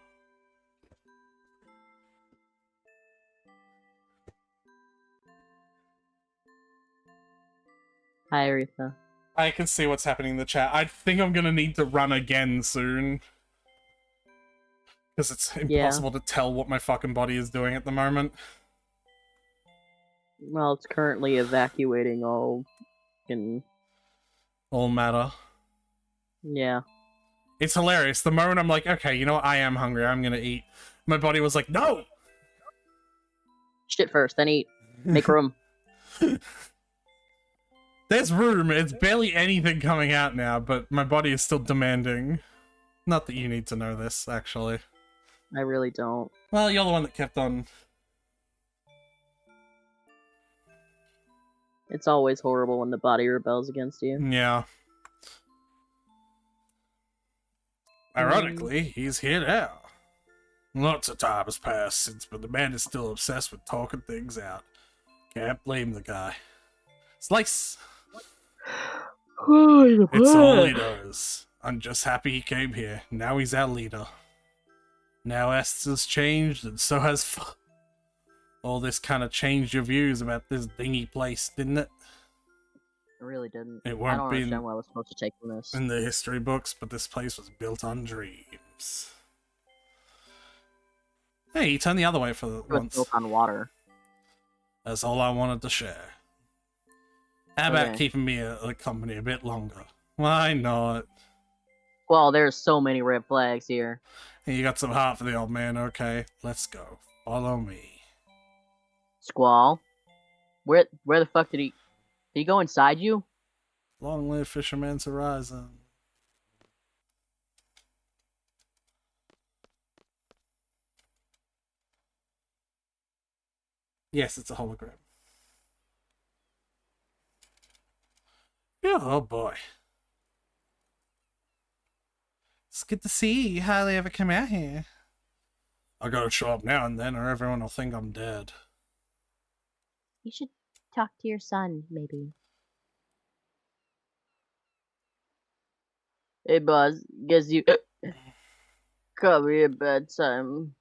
Hi, Aretha. I can see what's happening in the chat. I think I'm gonna need to run again soon. Because it's impossible to tell what my fucking body is doing at the moment. Well, it's currently evacuating all All matter. Yeah. It's hilarious. The moment I'm like, okay, you know what? I am hungry. I'm gonna eat. My body was like, no! Shit first, then eat. Make room. There's room. It's barely anything coming out now, but my body is still demanding. Not that you need to know this, actually. I really don't. Well, you're the one that kept on. It's always horrible when the body rebels against you. Yeah. Ironically, he's here now. Lots of time has passed since, but the man is still obsessed with talking things out. Can't blame the guy. Slice! It's all he knows. I'm just happy he came here. Now he's our leader. Now Esther's changed, and so has all this kind of changed your views about this dingy place, didn't it? It really didn't. It I won't don't be understand why I was supposed to take from this. in the history books, but this place was built on dreams. Hey, you turn the other way for the It was once. built on water. That's all I wanted to share. How about Okay. keeping me a company a bit longer? Why not? Well, there's so many red flags here. Hey, you got some heart for the old man, okay? Let's go. Follow me. Squall. Where the fuck did he go inside you? Long live Fisherman's Horizon. Yes, it's a hologram. Oh boy. It's good to see you. Hardly ever come out here. I gotta show up now and then or everyone will think I'm dead. You should talk to your son, maybe. Hey, Buzz. Guess you come here bedtime.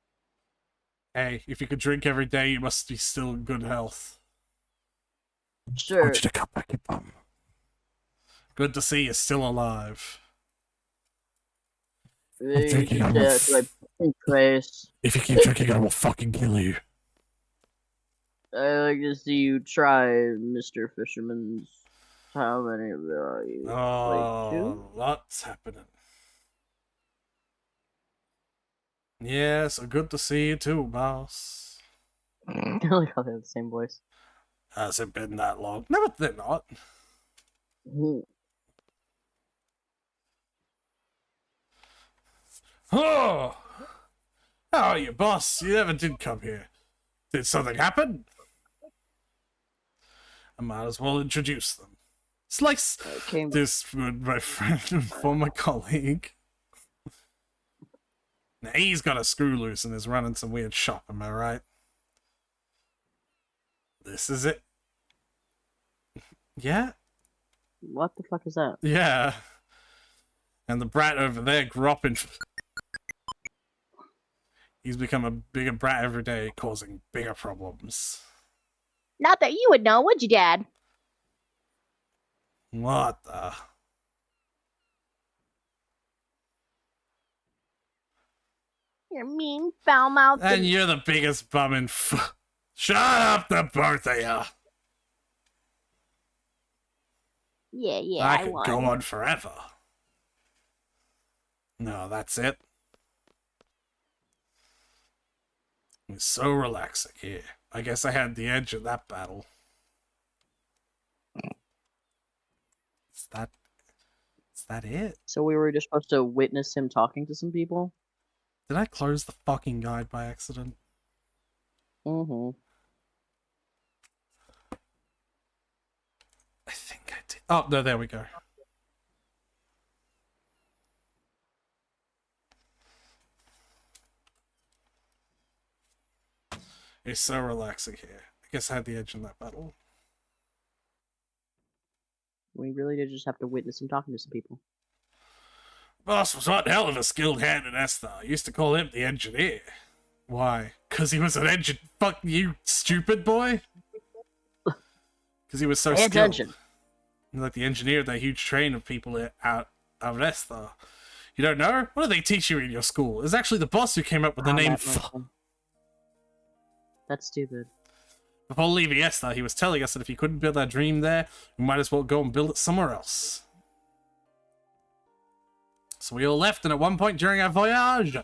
Hey, if you could drink every day, you must be still in good health. I Sure. want you to cut back your bum. Good to see you're still alive. drinking, I will Face. If you keep drinking, I will fucking kill you. I like to see you try, Mr. Fisherman's. How many of there are you? Like two? Lots happening. Yes, good to see you too, boss. I like how they have the same voice. Has it been that long? No, they're not. Oh! How are you, boss? You never did come here. Did something happen? I might as well introduce them. Slice! This with my friend and former colleague. Now he's got a screw loose and is running some weird shop, am I right? This is it. Yeah? What the fuck is that? Yeah. And the brat over there grew up in... He's become a bigger brat every day, causing bigger problems. Not that you would know, would you, Dad? What the... You're mean, foul-mouthed, And you're the biggest bum in Shut up, the both of you! Yeah, I I could won. go on forever. No, that's it. It's so relaxing here. I guess I had the edge of that battle. Is that it? So we were just supposed to witness him talking to some people? Did I close the fucking guide by accident? Mm-hmm. I think I did. Oh, no, there we go. It's so relaxing here. I guess I had the edge in that battle. We really did just have to witness him talking to some people. Boss was one hell of a skilled hand in Esther. I used to call him the engineer. Why? Because he was an engine. Fuck you, stupid boy. Because he was so Pay skilled. attention. Like the engineer of that huge train of people out of Esther. You don't know? What do they teach you in your school? It's actually the boss who came up with the name That's stupid. Before leaving Esther, he was telling us that if he couldn't build our dream there, we might as well go and build it somewhere else. So we all left, and at one point during our voyage,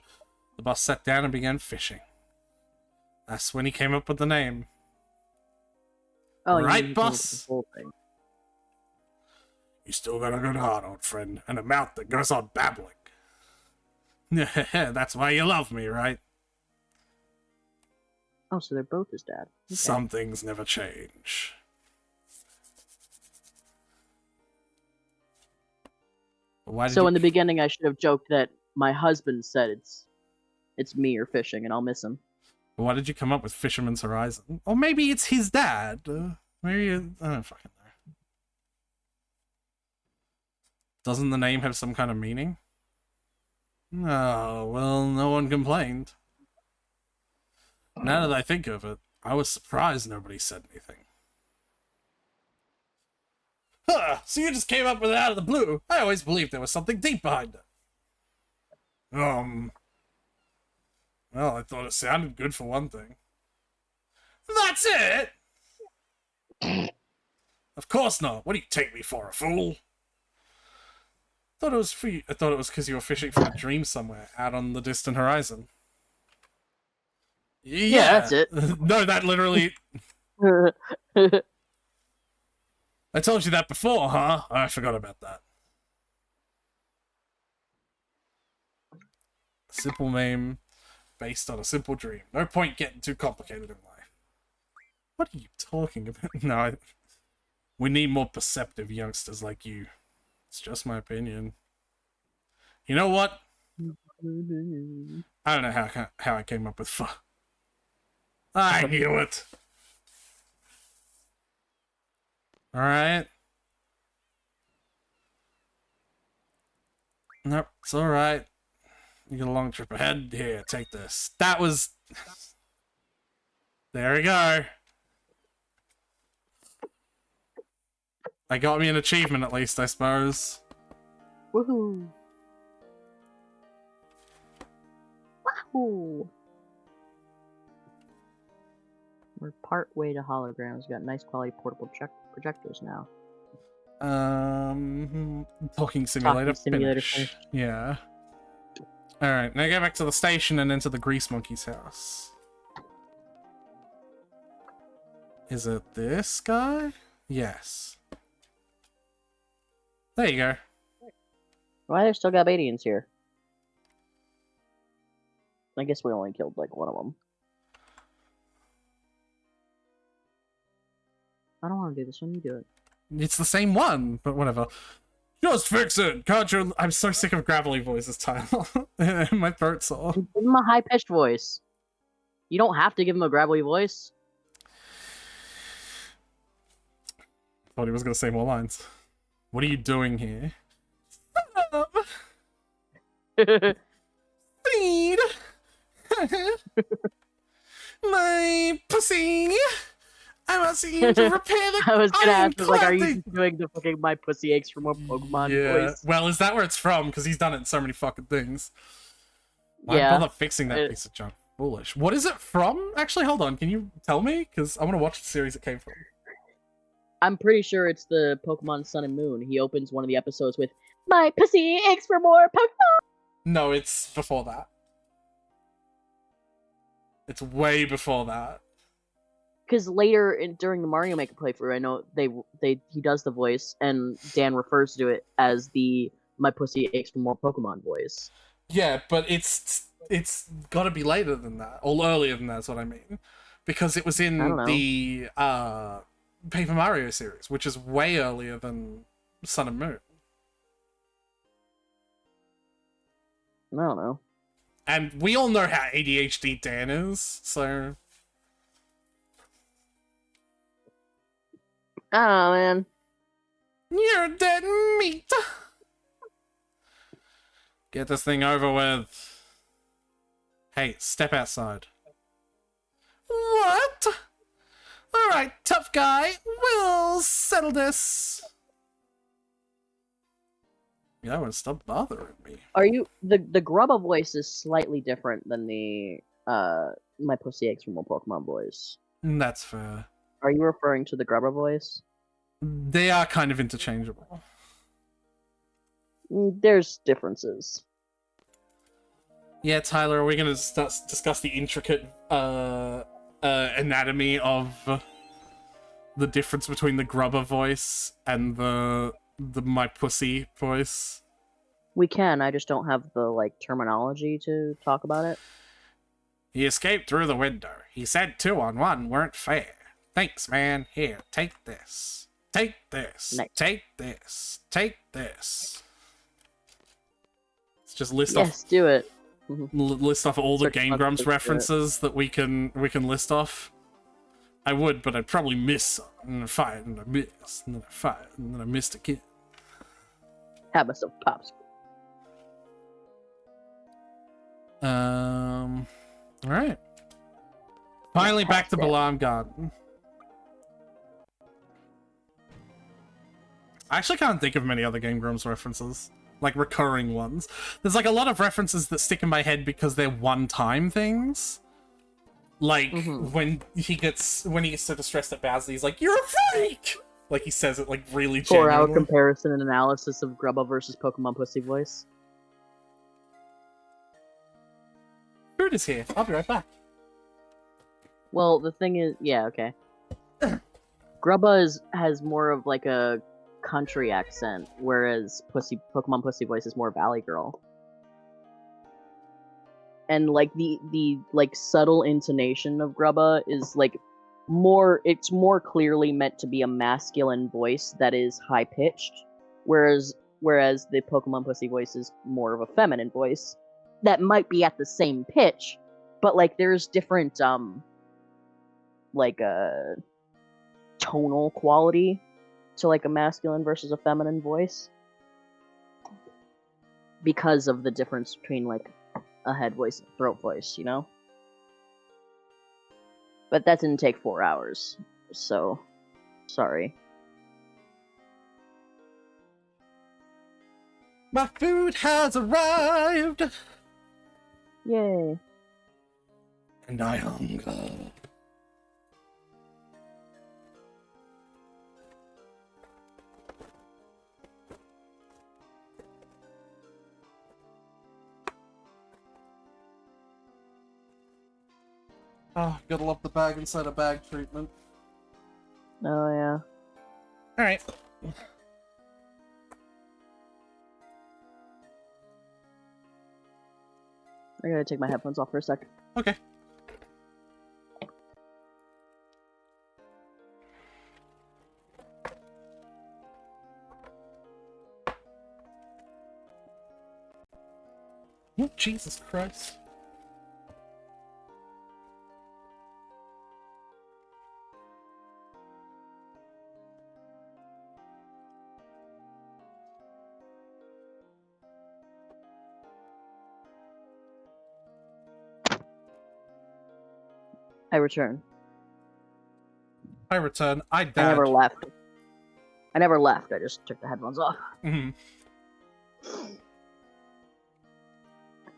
the boss sat down and began fishing. That's when he came up with the name. Oh, right, you boss? the whole thing. You still got a good heart, old friend, and a mouth that goes on babbling. That's why you love me, right? Oh, so they're both his dad. Okay. Some things never change. Why did So you... in the beginning, I should have joked that my husband said it's me or fishing, and I'll miss him. Why did you come up with Fisherman's Horizon? Or maybe it's his dad. Maybe I don't fucking know. Doesn't the name have some kind of meaning? Oh, well, no one complained. Now that I think of it, I was surprised nobody said anything. Huh, so you just came up with it out of the blue. I always believed there was something deep behind it. Well, I thought it sounded good for one thing. That's it? Of course not. What do you take me for, a fool? I thought it was because you were fishing for a dream somewhere out on the distant horizon. Yeah, that's it. No, that literally... I told you that before, huh? I forgot about that. Simple name based on a simple dream. No point getting too complicated in life. What are you talking about? No, we need more perceptive youngsters like you. It's just my opinion. You know what? I don't know how I came up with fun. I knew it. Alright. Nope, it's alright. You got a long trip ahead. Here, take this. That was... There we go. I got me an achievement at least, I suppose. Woohoo! Wahoo! We're part way to holograms. We got nice quality portable projectors now. Talking simulator, simulator finish. Yeah. Alright, now go back to the station and into the Grease Monkey's house. Is it this guy? Yes. There you go. Why there's still Gabadians here? I guess we only killed like one of them. I don't want to do this one. You do it. It's the same one, but whatever. Just fix it! Can't you... I'm so sick of gravelly voices, Tyler. My throat's sore. Give him a high-pitched voice. You don't have to give him a gravelly voice. Thought he was going to say more lines. What are you doing here? Feed! My pussy! I must see you to repair the... I was gonna ask, like, are you clothing. just doing the fucking My Pussy Aches for More Pokemon voice? Well, is that where it's from? Because he's done it in so many fucking things. Why Yeah. bother fixing that piece of junk? Foolish. What is it from? Actually, hold on. Can you tell me? Because I want to watch the series it came from. I'm pretty sure it's the Pokemon Sun and Moon. He opens one of the episodes with, My Pussy Aches for More Pokemon! No, it's before that. It's way before that. Because later during the Mario Maker playthrough, I know he does the voice, and Dan refers to it as the My Pussy Aches for More Pokemon voice. Yeah, but it's got to be later than that, or earlier than that. Is what I mean, because it was in the Paper Mario series, which is way earlier than Sun and Moon. I don't know. And we all know how ADHD Dan is, so... Oh, man. You're dead meat! Get this thing over with. Hey, step outside. What? Alright, tough guy. We'll settle this. Yeah, well, stop bothering me. Are you the Grubba voice is slightly different than the my pussy aches from more Pokemon voice. That's fair. Are you referring to the Grubba voice? They are kind of interchangeable. There's differences. Yeah, Tyler, are we going to discuss the intricate anatomy of the difference between the Grubba voice and the my pussy voice? We can. I just don't have the terminology to talk about it. He escaped through the window. He said 2-on-1 weren't fair. Thanks, man. Here, take this. Take this. Nice. Take this. Take this. Let's just list Yes, do it. list off all the Search Game funds, Grumps let's do it. references that we can list off. I would, but I'd probably miss some. And then I fight, and I miss, and then I fight, and then I missed again. Have myself popsicle. Alright. Finally back to Fantastic. Balam Garden. I actually can't think of many other Game Grumps references. Like, recurring ones. There's, like, a lot of references that stick in my head because they're one-time things. Like, when he gets so distressed at Bowser, he's like, "You're a freak!" Like, he says it, like, really 4-hour genuinely. comparison and analysis of Grubba versus Pokemon pussy voice. Food is here. I'll be right back. Well, the thing is, yeah, okay. Grubba has more of like a country accent, whereas Pokemon pussy voice is more Valley Girl. And like the subtle intonation of Grubba is like it's more clearly meant to be a masculine voice that is high pitched, whereas the Pokemon pussy voice is more of a feminine voice that might be at the same pitch, but like there's different tonal quality to like a masculine versus a feminine voice because of the difference between like a head voice and a throat voice, you know? But that didn't take 4 hours, so sorry. My food has arrived! Yay. And I hunger. Oh, gotta love the bag inside a bag treatment. Oh yeah. Alright. I gotta take my headphones off for a sec. Okay. Oh, Jesus Christ. I return. I return. I I died. never left. I just took the headphones off. Mhm.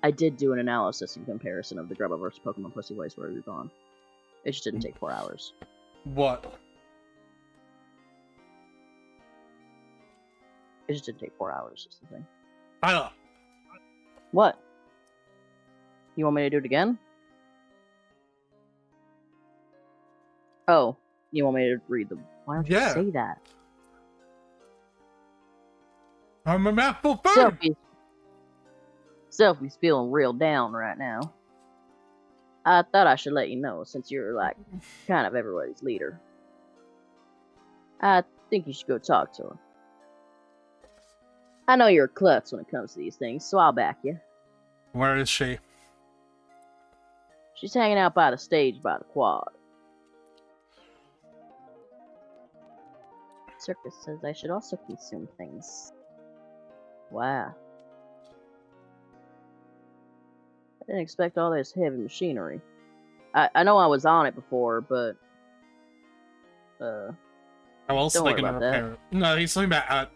I did do an analysis and comparison of the Grubba versus Pokemon pussy voice where you're gone. It just didn't take 4 hours. What? It just didn't take 4 hours, is the thing. Tyler. What? You want me to do it again? Oh, you want me to read them? Why don't you Yeah. say that? I'm a mouthful food! Selfie's feeling real down right now. I thought I should let you know since you're like kind of everybody's leader. I think you should go talk to her. I know you're a klutz when it comes to these things, so I'll back you. Where is she? She's hanging out by the stage by the quad. Circus says I should also consume things. Wow. I didn't expect all this heavy machinery. I know I was on it before, but How else Don't are they worry gonna about that. repair it? No, he's talking about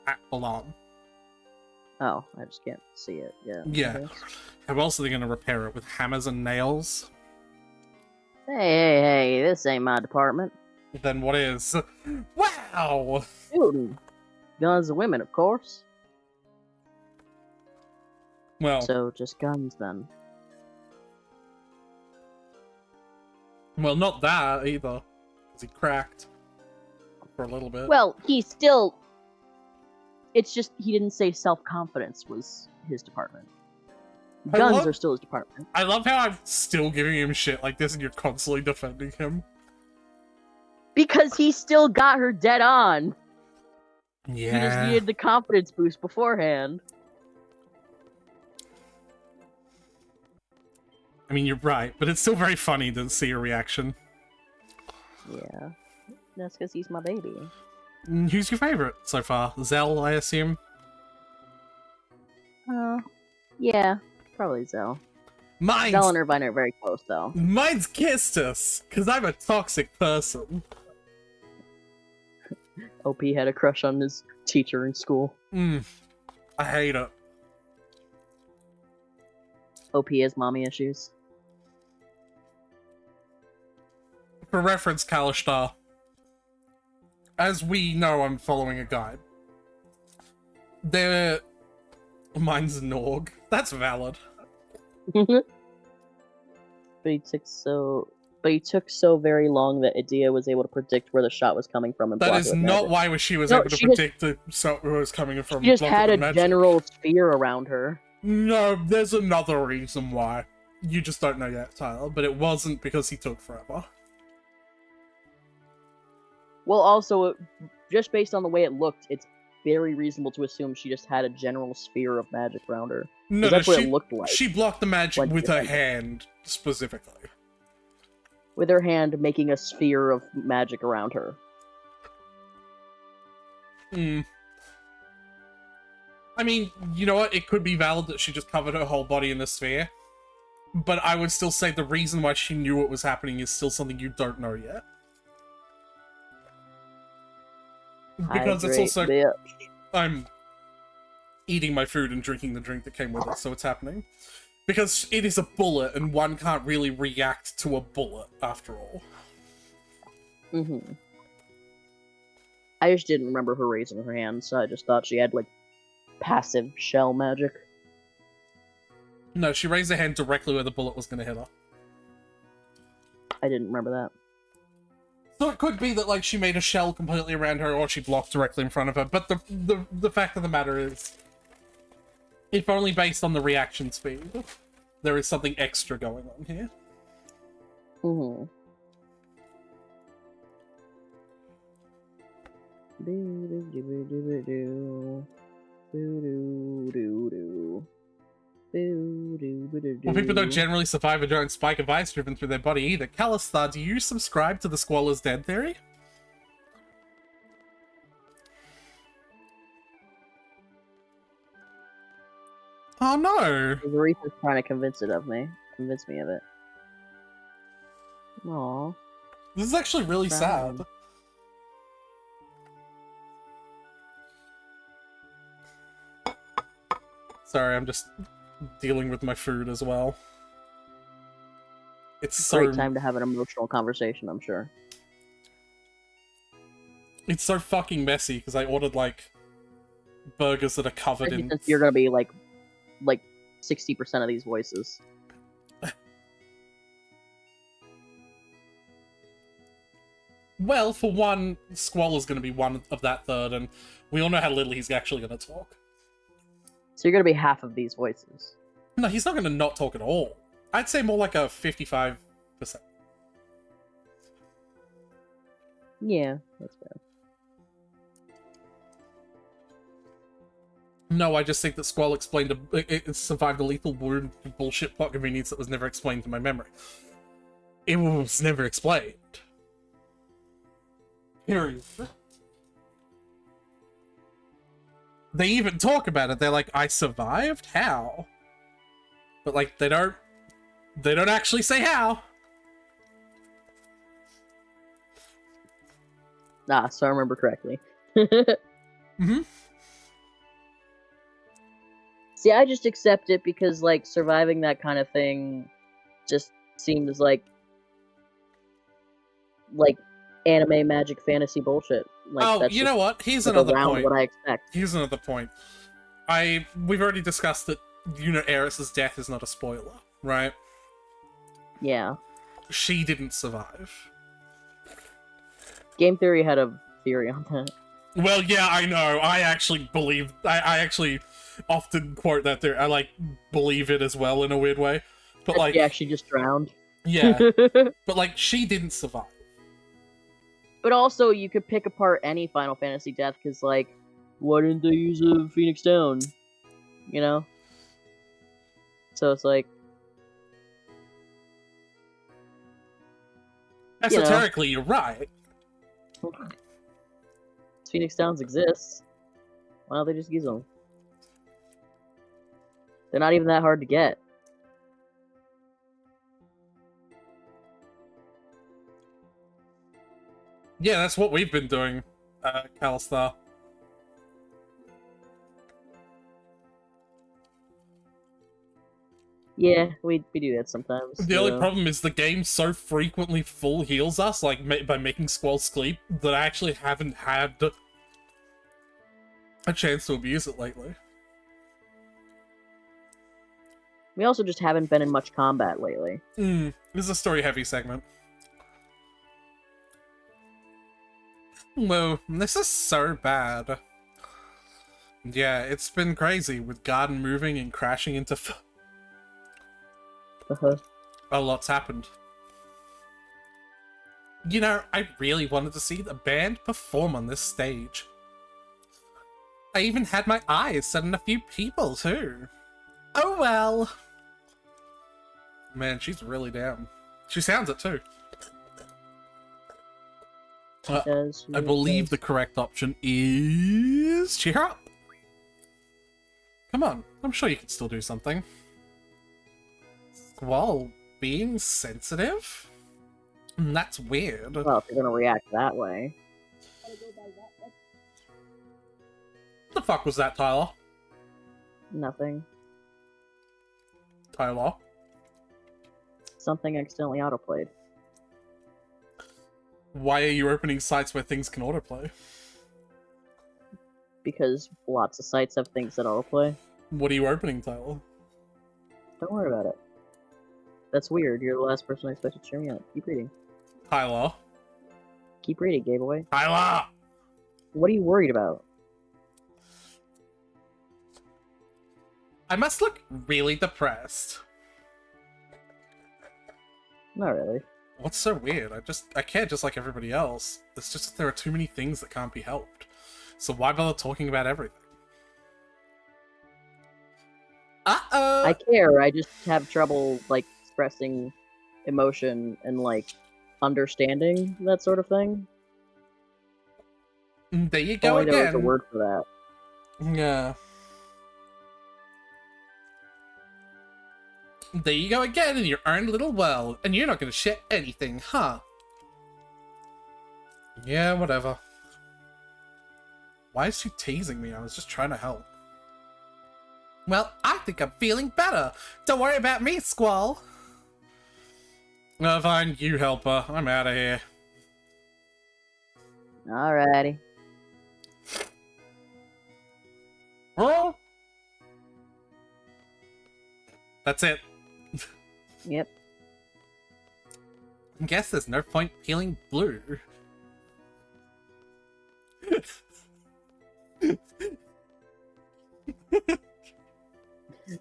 at Balam. Oh, I just can't see it. Yeah. Yeah. Okay. How else are they going to repair it? With hammers and nails? Hey, this ain't my department. Then what is? Wow! Shooting. Guns and women, of course. Well, So, just guns then. well, not that either. Because he cracked for a little bit. Well, he still... It's just, he didn't say self-confidence was his department. I Guns love- are still his department. I love how I'm still giving him shit like this and you're constantly defending him. Because he still got her dead on. Yeah. He just needed the confidence boost beforehand. I mean, you're right, but it's still very funny to see your reaction. Yeah. That's because he's my baby. Who's your favorite so far? Zell, I assume? Yeah. Probably Zell. Mine's, Zell and Irvine are very close, though. mine's Kistus, because I'm a toxic person. OP had a crush on his teacher in school. I hate it. OP has mommy issues. For reference, Kalishtar, as we know, I'm following a guide. Mine's Norg. That's valid. But he took so very long that Idea was able to predict where the shot was coming from and That block is it with not magic. why she was No, able to she just- predict where it was coming from. She just block it had with a magic. general sphere around her. No, there's another reason why. You just don't know yet, Tyler, but it wasn't because he took forever. Well, also, just based on the way it looked, it's very reasonable to assume she just had a general sphere of magic around her. No, That's what she, it looked like. she blocked the magic When with she her did it. hand, specifically. With her hand making a sphere of magic around her. I mean, you know what? It could be valid that she just covered her whole body in a sphere. But I would still say the reason why she knew what was happening is still something you don't know yet. Because it's also... Bitch. I'm eating my food and drinking the drink that came with it, so it's happening. Because it is a bullet, and one can't really react to a bullet, after all. Mm-hmm. I just didn't remember her raising her hand, so I just thought she had, like, passive shell magic. No, she raised her hand directly where the bullet was going to hit her. I didn't remember that. So it could be that, like, she made a shell completely around her, or she blocked directly in front of her, but the fact of the matter is, if only based on the reaction speed, there is something extra going on here. Mm-hmm. Well, people don't generally survive a giant spike of ice driven through their body either. Kalithar, do you subscribe to the Squall is dead theory? Oh no! The Reaper's trying to convince me of it. Aww. This is actually really Sad. sad. Sorry, I'm just dealing with my food as well. It's so Great time to have an emotional conversation, I'm sure. it's so fucking messy because I ordered like burgers that are covered Especially in. since you're gonna be like 60% of these voices. Well, for one, Squall is going to be one of that third, and we all know how little he's actually going to talk. So you're gonna be half of these voices. No, he's not going to not talk at all. I'd say more like a 55%. Yeah, that's fair. No, I just think that Squall explained it survived a lethal wound bullshit plot convenience that was never explained to my memory. It was never explained. Period. They even talk about it. They're like, I survived? How? But like, they don't actually say how. So I remember correctly. Mm-hmm. See, I just accept it because, like, surviving that kind of thing just seems like anime magic fantasy bullshit. Like, Oh, that's you just know what? Here's like another around point. what I expect. Here's another point. We've already discussed that, Eris's death is not a spoiler, right? Yeah. She didn't survive. Game Theory had a theory on that. Well, yeah, I know. I actually believe... I actually often quote that theory. I, like, believe it as well in a weird way. But, like... Yeah, she just drowned. Yeah. But, like, she didn't survive. But also, you could pick apart any Final Fantasy death, because, like, why didn't they use a Phoenix Down? You know? So it's like... Esoterically, you're right. Phoenix Downs exist. Why don't they just use them? They're not even that hard to get. Yeah, that's what we've been doing, Calistar. Yeah, we do that sometimes. The only problem is the game so frequently full heals us, like, by making Squall sleep, that I actually haven't had a chance to abuse it lately. We also just haven't been in much combat lately. This is a story-heavy segment. Whoa, this is so bad. Yeah, it's been crazy, with Garden moving and crashing into... A lot's happened. You know, I really wanted to see the band perform on this stage. I even had my eyes set on a few people, too. Oh well. Man, she's really down. She sounds it, too. I believe the correct option is... cheer up. Come on, I'm sure you can still do something. Squall, being sensitive? That's weird. Well, if you're gonna react that way. What the fuck was that, Tyler? Nothing. Tyler? Something accidentally autoplayed. Why are you opening sites where things can autoplay? Because lots of sites have things that autoplay. What are you opening, Tyler? Don't worry about it. That's weird. You're the last person I expected to cheer me up. Keep reading. Tyler? Keep reading, Gay Boy. Tyler! What are you worried about? I must look really depressed. Not really. What's so weird? I care just like everybody else. It's just that there are too many things that can't be helped. So why bother talking about everything? Uh-oh! I care, I just have trouble, like, expressing emotion and, like, understanding that sort of thing. There you go Only there was a again. word for that. Yeah. There you go again in your own little world, and you're not gonna share anything, huh? Yeah, whatever. Why is she teasing me? I was just trying to help. Well, I think I'm feeling better. Don't worry about me, Squall. Oh, fine, you help her. I'm out of here. Alrighty. Oh! That's it. Yep. I guess there's no point peeling blue.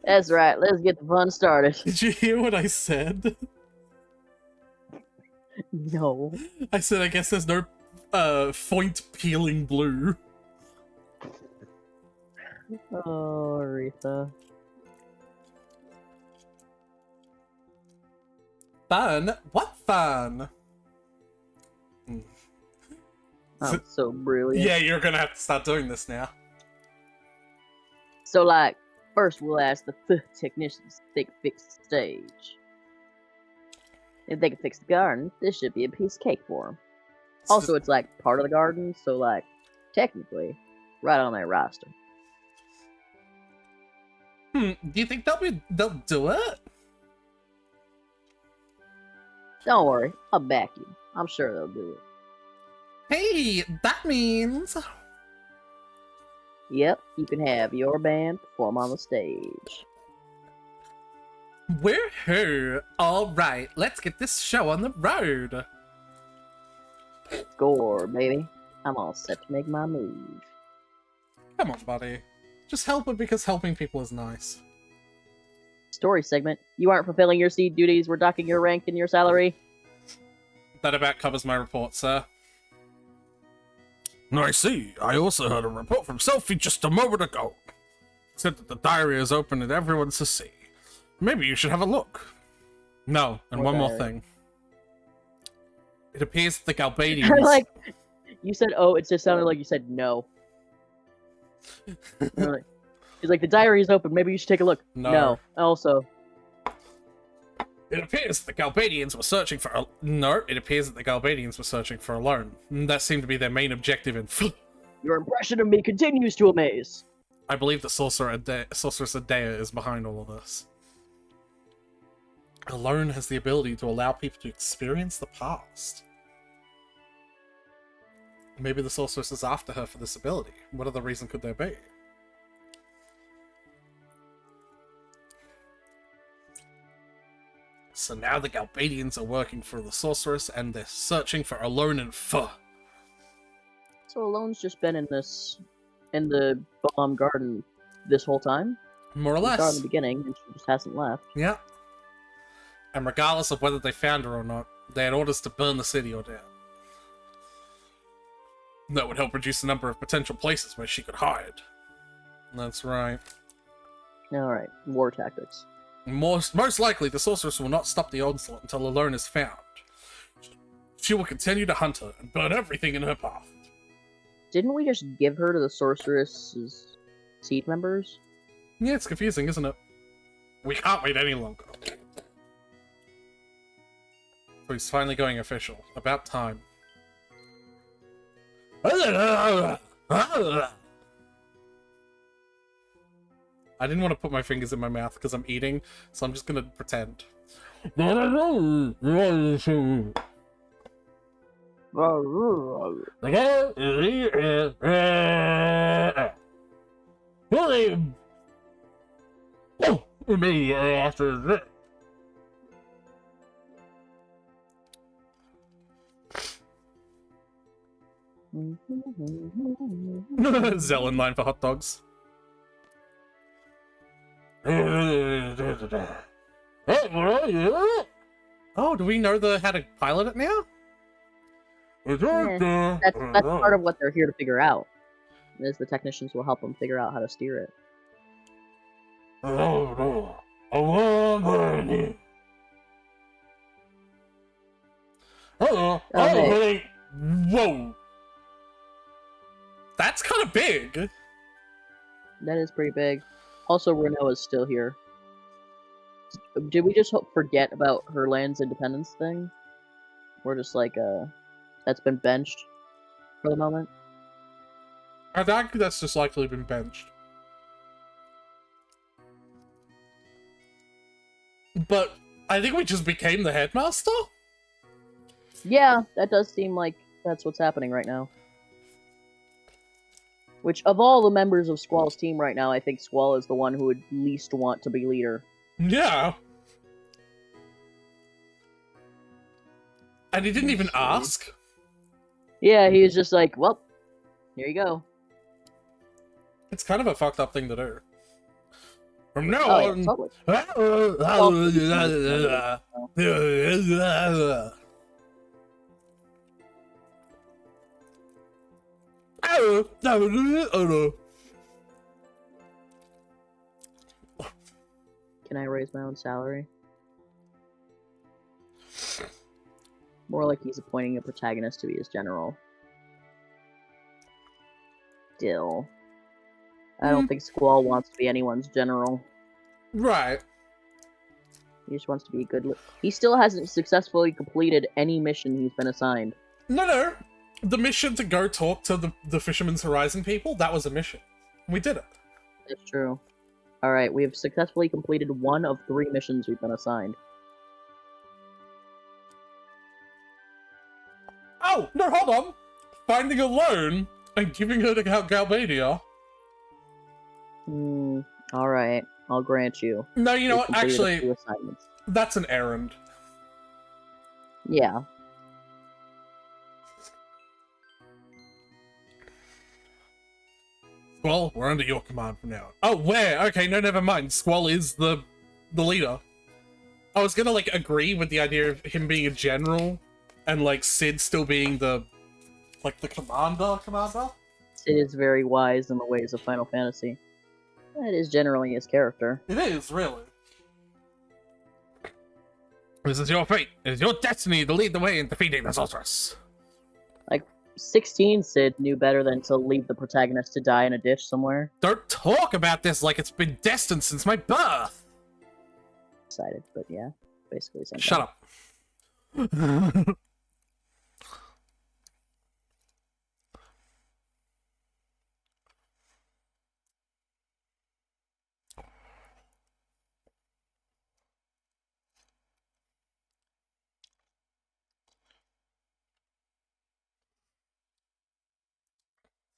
That's right, let's get the fun started. Did you hear what I said? No. I said I guess there's no point peeling blue. Oh, Aretha. Fun? What fun? I'm so brilliant. Yeah, you're gonna have to start doing this now. So, like, first we'll ask the technicians if they can fix the stage. If they can fix the garden, this should be a piece of cake for them. Also, it's like part of the garden, so like, technically, right on their roster. Do you think they'll do it? Don't worry, I'll back you. I'm sure they'll do it. Hey, that means... Yep, you can have your band perform on the stage. Woohoo! Alright, let's get this show on the road. Score, baby. I'm all set to make my move. Come on, buddy. Just help it because helping people is nice. Story segment. You aren't fulfilling your seed duties. We're docking your rank and your salary. That about covers my report, sir. I see. I also heard a report from Sophie just a moment ago. Said that the diary is open and everyone's to see. Maybe you should have a look. No, and one more thing. It appears that the Galbadians... Like, you said, oh, it just sounded like you said no. He's like, the diary is open. Maybe you should take a look. No. Also. It appears that the Galbadians were searching for a... No, it appears that the Galbadians were searching for a loan. That seemed to be their main objective in... Your impression of me continues to amaze. I believe the Sorceress Adea is behind all of this. A loan has the ability to allow people to experience the past. Maybe the Sorceress is after her for this ability. What other reason could there be? So now the Galbadians are working for the Sorceress and they're searching for Alone and Pho. So Alone's just been in the bomb garden this whole time? More or We saw her in less. the beginning, and she just hasn't left. Yeah. And regardless of whether they found her or not, they had orders to burn the city or down. That would help reduce the number of potential places where she could hide. That's right. Alright, war tactics. Most likely, the Sorceress will not stop the onslaught until Alone is found. She will continue to hunt her and burn everything in her path. Didn't we just give her to the Sorceress's seed members? Yeah, it's confusing, isn't it? We can't wait any longer. So he's finally going official. About time. I didn't want to put my fingers in my mouth because I'm eating, so I'm just gonna pretend. Immediately after this. Zell in line for hot dogs. Oh, do we know how to pilot it now? Yeah, that's part of what they're here to figure out. Is the technicians will help them figure out how to steer it. Whoa! That's kind of big. That is pretty big. Also, Renault is still here. Did we just forget about her land's independence thing? We're just like, that's been benched for the moment. I think that's just likely been benched. But I think we just became the headmaster? Yeah, that does seem like that's what's happening right now. Which, of all the members of Squall's team right now, I think Squall is the one who would least want to be leader. Yeah. And he didn't even ask. Yeah, he was just like, well, here you go. It's kind of a fucked up thing to do. From now Oh, on... yeah, totally. Can I raise my own salary? More like he's appointing a protagonist to be his general. Still. I don't think Squall wants to be anyone's general. Right. He just wants to be a good... He still hasn't successfully completed any mission he's been assigned. No. The mission to go talk to the Fisherman's Horizon people, that was a mission. We did it. That's true. Alright, we have successfully completed 1 of 3 missions we've been assigned. Oh, no, hold on. Finding a loan and giving her to Galbadia. Alright, I'll grant you. No, you know We've what? completed a Actually, few assignments. that's an errand. Yeah. Squall, we're under your command from now on. Oh, where? Okay, no, never mind. Squall is the leader. I was gonna, like, agree with the idea of him being a general and, like, Sid still being the, like, the commander? Sid is very wise in the ways of Final Fantasy. That is generally his character. It is, really. This is your fate. It is your destiny to lead the way in defeating the sorceress. 16 Sid knew better than to leave the protagonist to die in a ditch somewhere. Don't talk about this like it's been destined since my birth! Decided, but yeah, basically something. Shut up.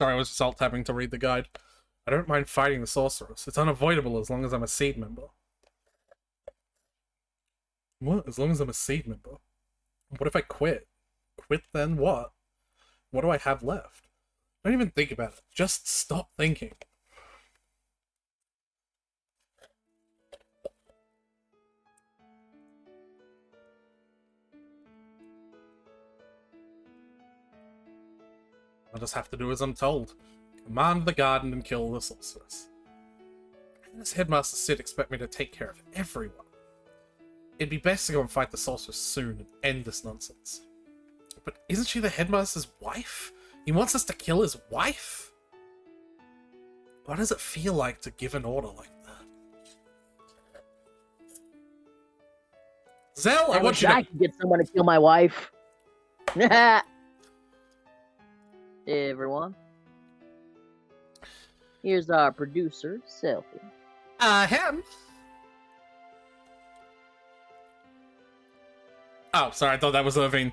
Sorry, I was just alt-tabbing to read the guide. I don't mind fighting the sorceress. It's unavoidable as long as I'm a seed member. What? As long as I'm a seed member? What if I quit? Quit then what? What do I have left? Don't even think about it. Just stop thinking. I'll just have to do as I'm told. Command the garden and kill the sorceress. How does Headmaster Sid expect me to take care of everyone? It'd be best to go and fight the sorceress soon and end this nonsense. But isn't she the Headmaster's wife? He wants us to kill his wife? What does it feel like to give an order like that? Zell, I want you to... I can get someone to kill my wife. Hey, everyone. Here's our producer, Selfie. Him? Oh, sorry, I thought that was Irving.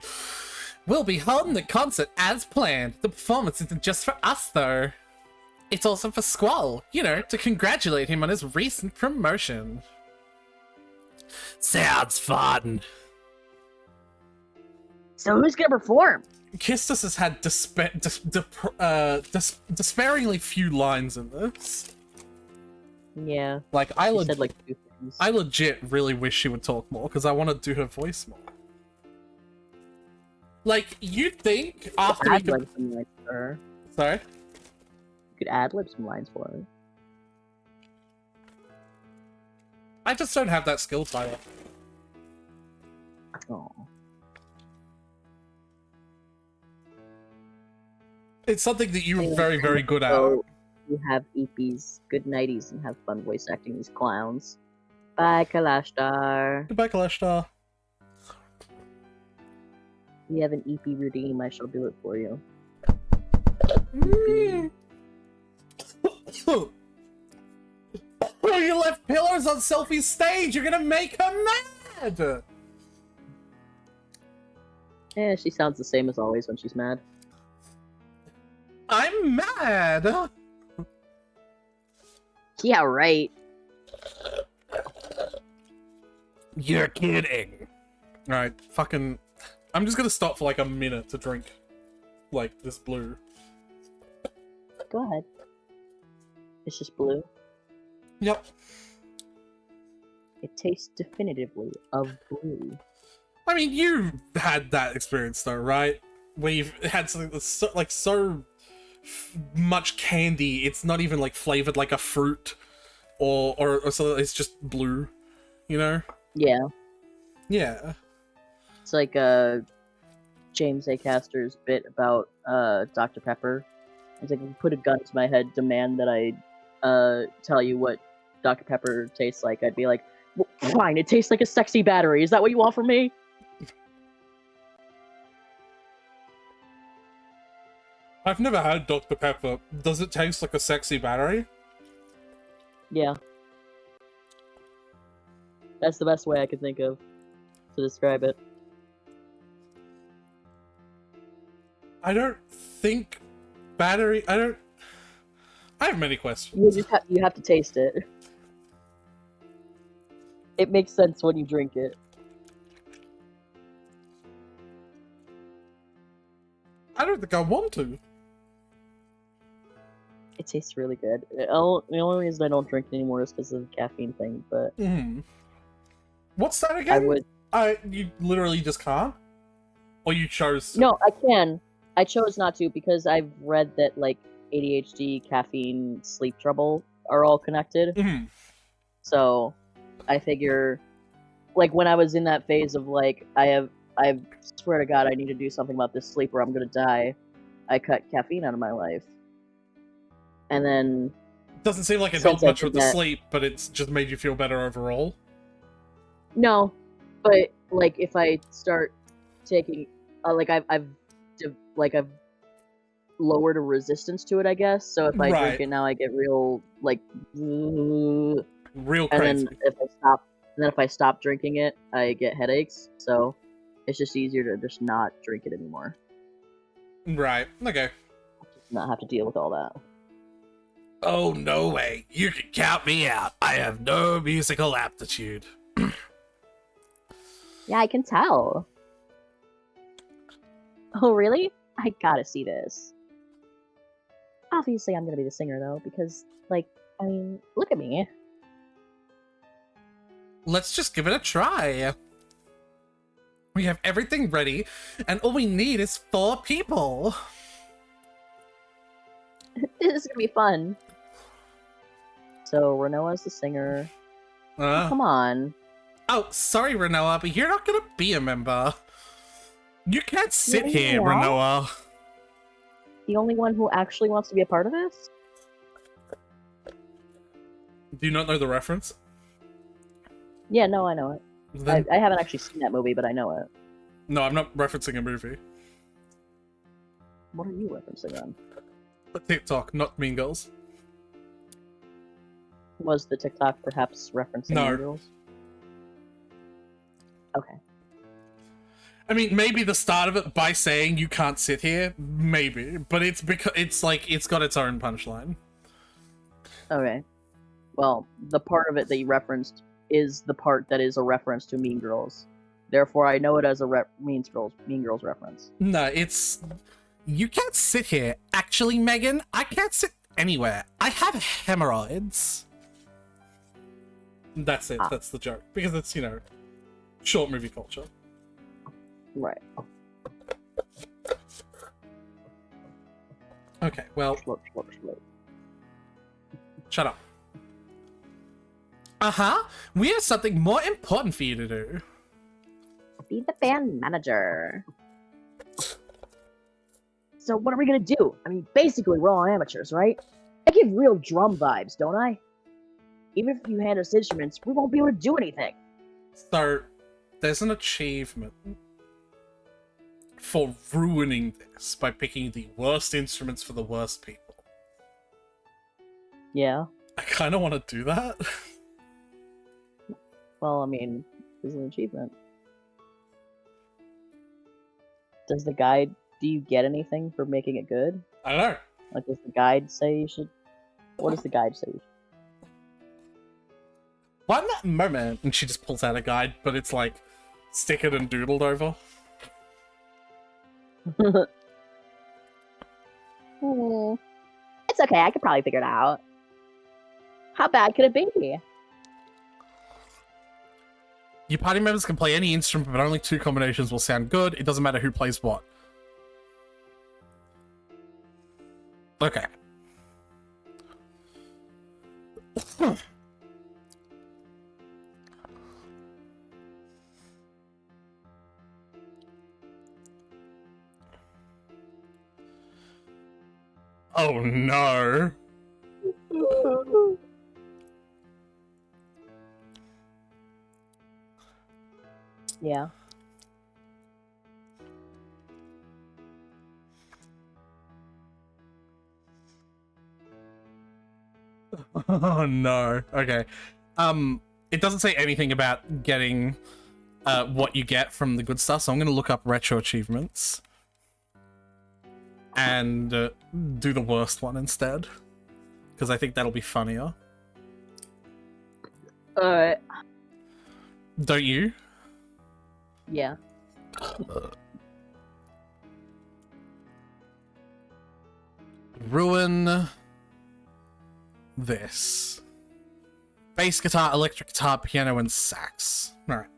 We'll be holding the concert as planned. The performance isn't just for us, though. It's also for Squall, you know, to congratulate him on his recent promotion. Sounds fun. So who's gonna perform? Kistis has had despairingly few lines in this. Yeah. Like, She said like 2 things. I legit really wish she would talk more, because I want to do her voice more. Like, you'd think after we ad-lib some lines for her. Sorry? You could ad-lib some lines for her. I just don't have that skill, Tyler. Oh. It's something that you're very, very good at. So you have EPs, good nighties, and have fun voice acting these clowns. Bye, Kalashtar. Goodbye, Kalashtar. If you have an EP redeem, I shall do it for you. Oh, you left pillars on Selfie's stage! You're gonna make her mad! Yeah, she sounds the same as always when she's mad. I'm mad! Yeah, right. You're kidding. Alright, fucking... I'm just gonna stop for like a minute to drink, like, this blue. Go ahead. It's just blue. Yep. It tastes definitively of blue. I mean, you had that experience though, right? Where you've had something that's so, like, so much candy, it's not even like flavored like a fruit, or so it's just blue, you know? Yeah. Yeah. It's like James A. Caster's bit about Dr. Pepper. It's like, if you put a gun to my head, demand that I tell you what Dr. Pepper tastes like, I'd be like, well, fine, it tastes like a sexy battery. Is that what you want from me? I've never had Dr. Pepper. Does it taste like a sexy battery? Yeah. That's the best way I could think of to describe it. I don't think battery. I have many questions. You have to taste it. It makes sense when you drink it. I don't think I want to. It tastes really good. The only reason I don't drink it anymore is because of the caffeine thing, but What's that again? I would. You literally just can't? Or you chose to? No, I can. I chose not to because I've read that like ADHD, caffeine, sleep trouble are all connected. So I figure, like when I was in that phase of like I swear to God I need to do something about this sleep or I'm gonna die, I cut caffeine out of my life. And then Doesn't seem like it helped much with the sleep, but it's just made you feel better overall. No, but like if I start taking, like I've lowered a resistance to it, I guess. So if I drink it now, I get real like real crazy. And then if I stop drinking it, I get headaches. So it's just easier to just not drink it anymore. Right. Okay. Not have to deal with all that. Oh, no way. You can count me out. I have no musical aptitude. Yeah, I can tell. Oh, really? I gotta see this. Obviously, I'm gonna be the singer, though, because, like, I mean, look at me. Let's just give it a try. We have everything ready, and all we need is 4 people. This is gonna be fun. So, Renoa's the singer. Come on. Oh, sorry, Renoa, but you're not gonna be a member. You can't sit here, Renoa. The only one who actually wants to be a part of this? Do you not know the reference? Yeah, no, I know it. Then... I haven't actually seen that movie, but I know it. No, I'm not referencing a movie. What are you referencing on? TikTok, not Mean Girls. Was the TikTok perhaps referencing Mean Girls? Okay. I mean, maybe the start of it by saying you can't sit here, maybe, but it's because it's like it's got its own punchline. Okay. Well, the part of it that you referenced is the part that is a reference to Mean Girls. Therefore, I know it as a Mean Girls reference. No, it's... You can't sit here. Actually, Megan, I can't sit anywhere. I have hemorrhoids. That's it. That's the joke. Because it's, you know, short movie culture. Right. Okay, well... Shut up. Uh-huh. We have something more important for you to do. Be the band manager. So what are we gonna do? I mean, basically we're all amateurs, right? I give real drum vibes, don't I? Even if you hand us instruments, we won't be able to do anything. So, there's an achievement for ruining this by picking the worst instruments for the worst people. Yeah. I kind of want to do that. Well, I mean, there's an achievement. Does the guide... Do you get anything for making it good? I don't know. Like, does the guide say you should... What does the guide say? Why in that moment? And she just pulls out a guide, but it's like stickered and doodled over. It's okay, I could probably figure it out. How bad could it be? Your party members can play any instrument, but only 2 combinations will sound good. It doesn't matter who plays what. Okay. Oh no. Yeah. Oh no. Okay. it doesn't say anything about getting what you get from the good stuff, so I'm going to look up retro achievements and do the worst one instead, because I think that'll be funnier. Alright. Don't you? Yeah. Ruin this. Bass guitar, electric guitar, piano, and sax. Alright.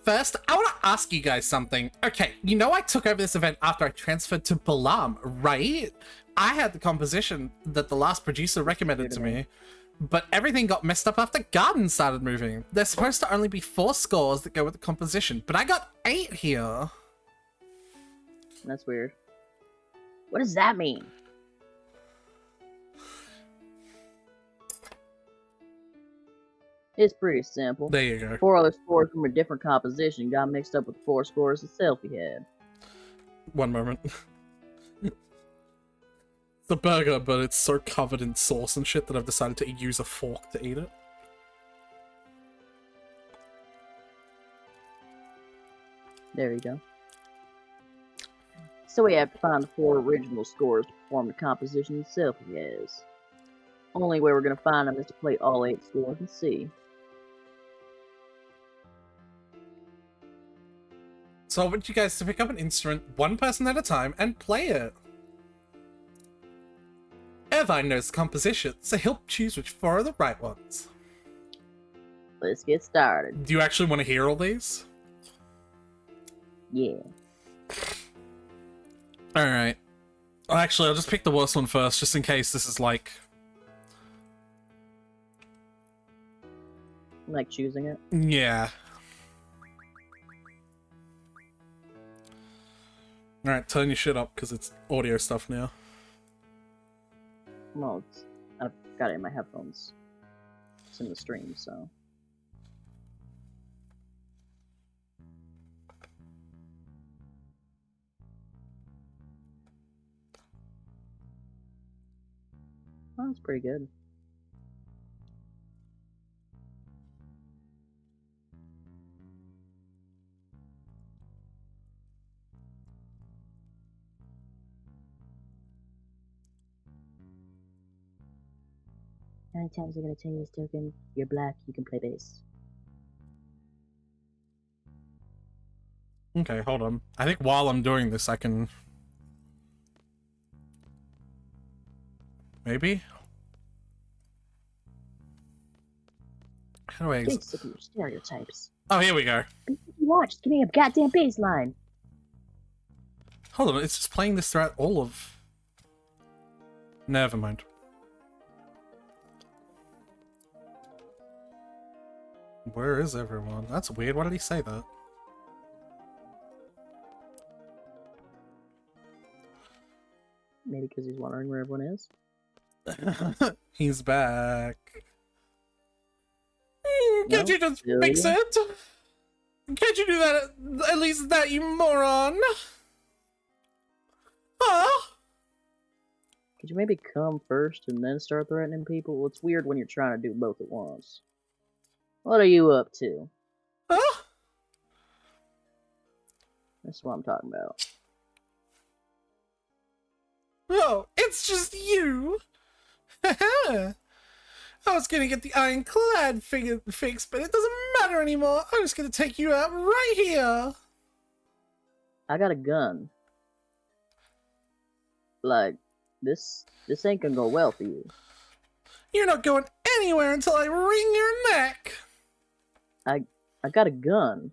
First, I want to ask you guys something. Okay, you know I took over this event after I transferred to Balam, right? I had the composition that the last producer recommended to me, but everything got messed up after Garden started moving. There's supposed to only be 4 scores that go with the composition, but I got 8 here. That's weird. What does that mean? It's pretty simple. There you go. 4 other scores from a different composition got mixed up with the 4 scores itself he had. One moment. It's a burger, but it's so covered in sauce and shit that I've decided to use a fork to eat it. There you go. So we have to find the 4 original scores to perform the composition itself he has. Only way we're going to find them is to play all 8 scores and see. So I want you guys to pick up an instrument, one person at a time, and play it. Irvine knows composition, so he'll choose which 4 are the right ones. Let's get started. Do you actually want to hear all these? Yeah. Alright. Well, actually, I'll just pick the worst one first, just in case this is like... Like choosing it? Yeah. Alright, turn your shit up, because it's audio stuff now. Well, I've got it in my headphones. It's in the stream, so... Oh, that's pretty good. How many times are gonna tell you this token? You're black, you can play bass. Okay, hold on. I think while I'm doing this, I can... Maybe? How do I... Big sick of your stereotypes. Oh, here we go. You watch, give me a goddamn bass line. Hold on, it's just playing this throughout all of... Never mind. Where is everyone? That's weird. Why did he say that? Maybe because he's wondering where everyone is. He's back. Can't No, you just really? fix it? Can't you do that? At least that, you moron. Huh? Could you maybe come first and then start threatening people? Well, it's weird when you're trying to do both at once. What are you up to? Huh? That's what I'm talking about. Oh, it's just you. I was gonna get the ironclad figure fixed, but it doesn't matter anymore. I'm just gonna take you out right here. I got a gun. Like, this ain't gonna go well for you. You're not going anywhere until I wring your neck. I got a gun.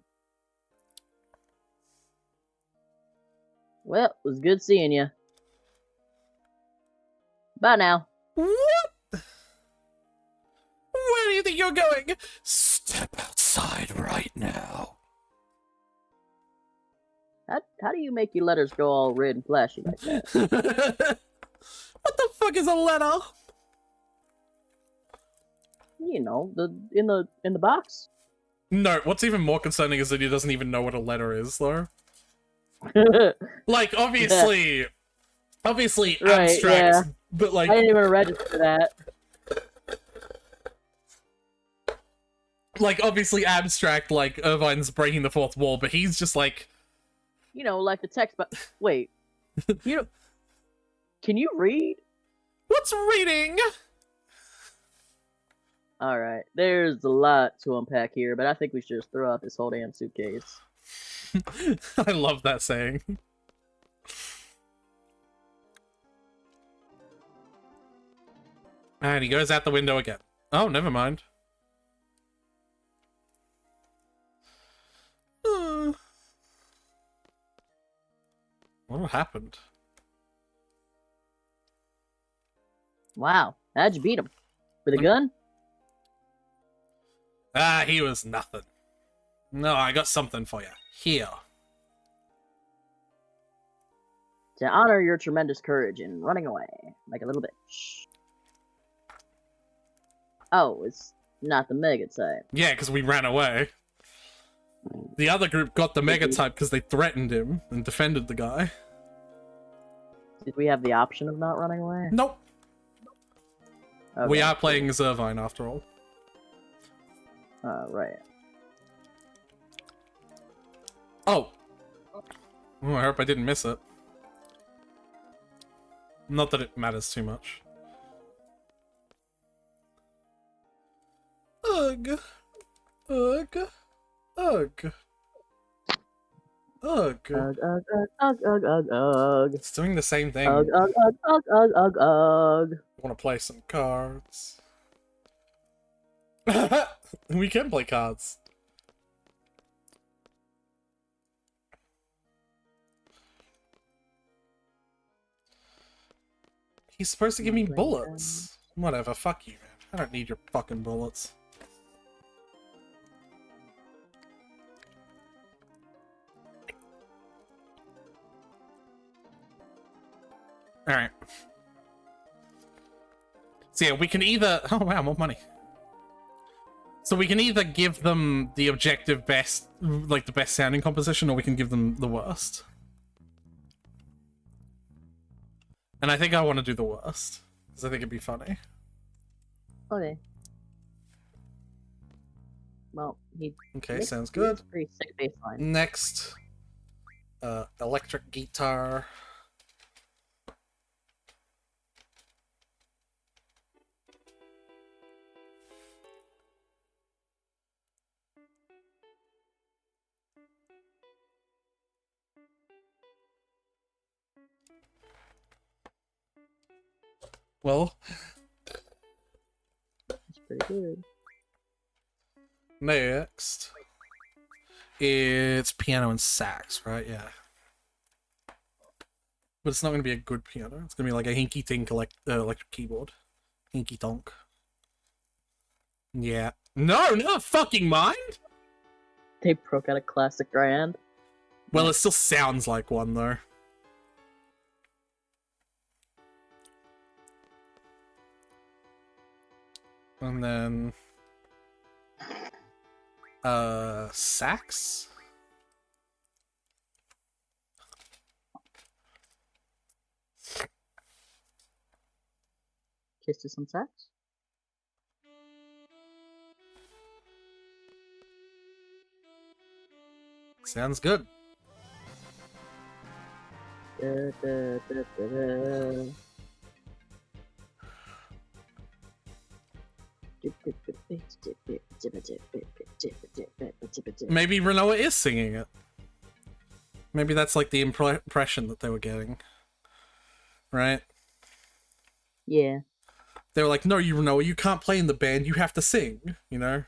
Well, it was good seeing you. Bye now. What? Where do you think you're going? Step outside right now. How do you make your letters go all red and flashy like that? What the fuck is a letter? You know, in the box. No, what's even more concerning is that he doesn't even know what a letter is, though. Like, obviously Right, abstract, yeah. but like... I didn't even register that. Like, obviously abstract, like, Irvine's breaking the fourth wall, but he's just like... You know, like the text, but... Wait. You know... Can you read? What's reading? Alright, there's a lot to unpack here, but I think we should just throw out this whole damn suitcase. I love that saying. And he goes out the window again. Oh, never mind. What happened? Wow, how'd you beat him? With a gun? Ah, he was nothing. No, I got something for you. Here. To honor your tremendous courage in running away, like a little bitch. Oh, it's not the mega type. Yeah, because we ran away. The other group got the mega type because they threatened him and defended the guy. Did we have the option of not running away? Nope. Okay. We are playing as Irvine after all. Right. Oh! Oh, I hope I didn't miss it. Not that it matters too much. Ugh. Ugh. Ugh. Ugh. Ugh. It's doing the same thing. Ugh. Want to play some cards? We can play cards. He's supposed to give me bullets. Whatever, fuck you, man. I don't need your fucking bullets. Alright. So yeah, we can either... Oh wow, more money. So we can either give them the objective best, like the best sounding composition, or we can give them the worst. And I think I want to do the worst, because I think it'd be funny. Okay. Well, he... Okay, sounds good. Pretty sick baseline. Next, electric guitar. Well, That's pretty good. next, it's piano and sax, right? Yeah. But it's not going to be a good piano. It's going to be like a hinky-tink electric keyboard. Hinky-tonk. Yeah. No, not fucking mind! They broke out a classic grand. Well, it still sounds like one, though. And then... sax? Kiss to some sax. Sounds good. Da, da, da, da, da. Maybe Renoa is singing it. Maybe that's like the impression that they were getting. Right? Yeah. They were like, no, Renoa, you can't play in the band, you have to sing, you know?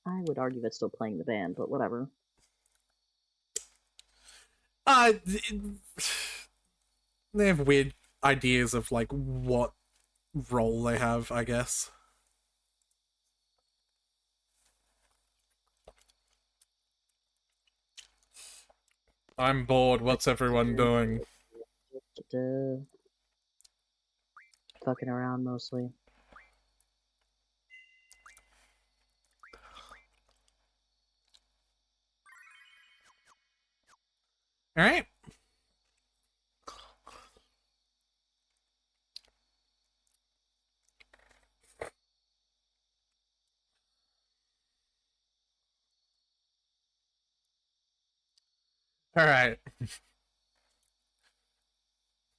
I would argue that's still playing the band, but whatever. They have weird ideas of, like, what role they have, I guess. I'm bored, what's everyone doing? Fucking around mostly. Alright. All right.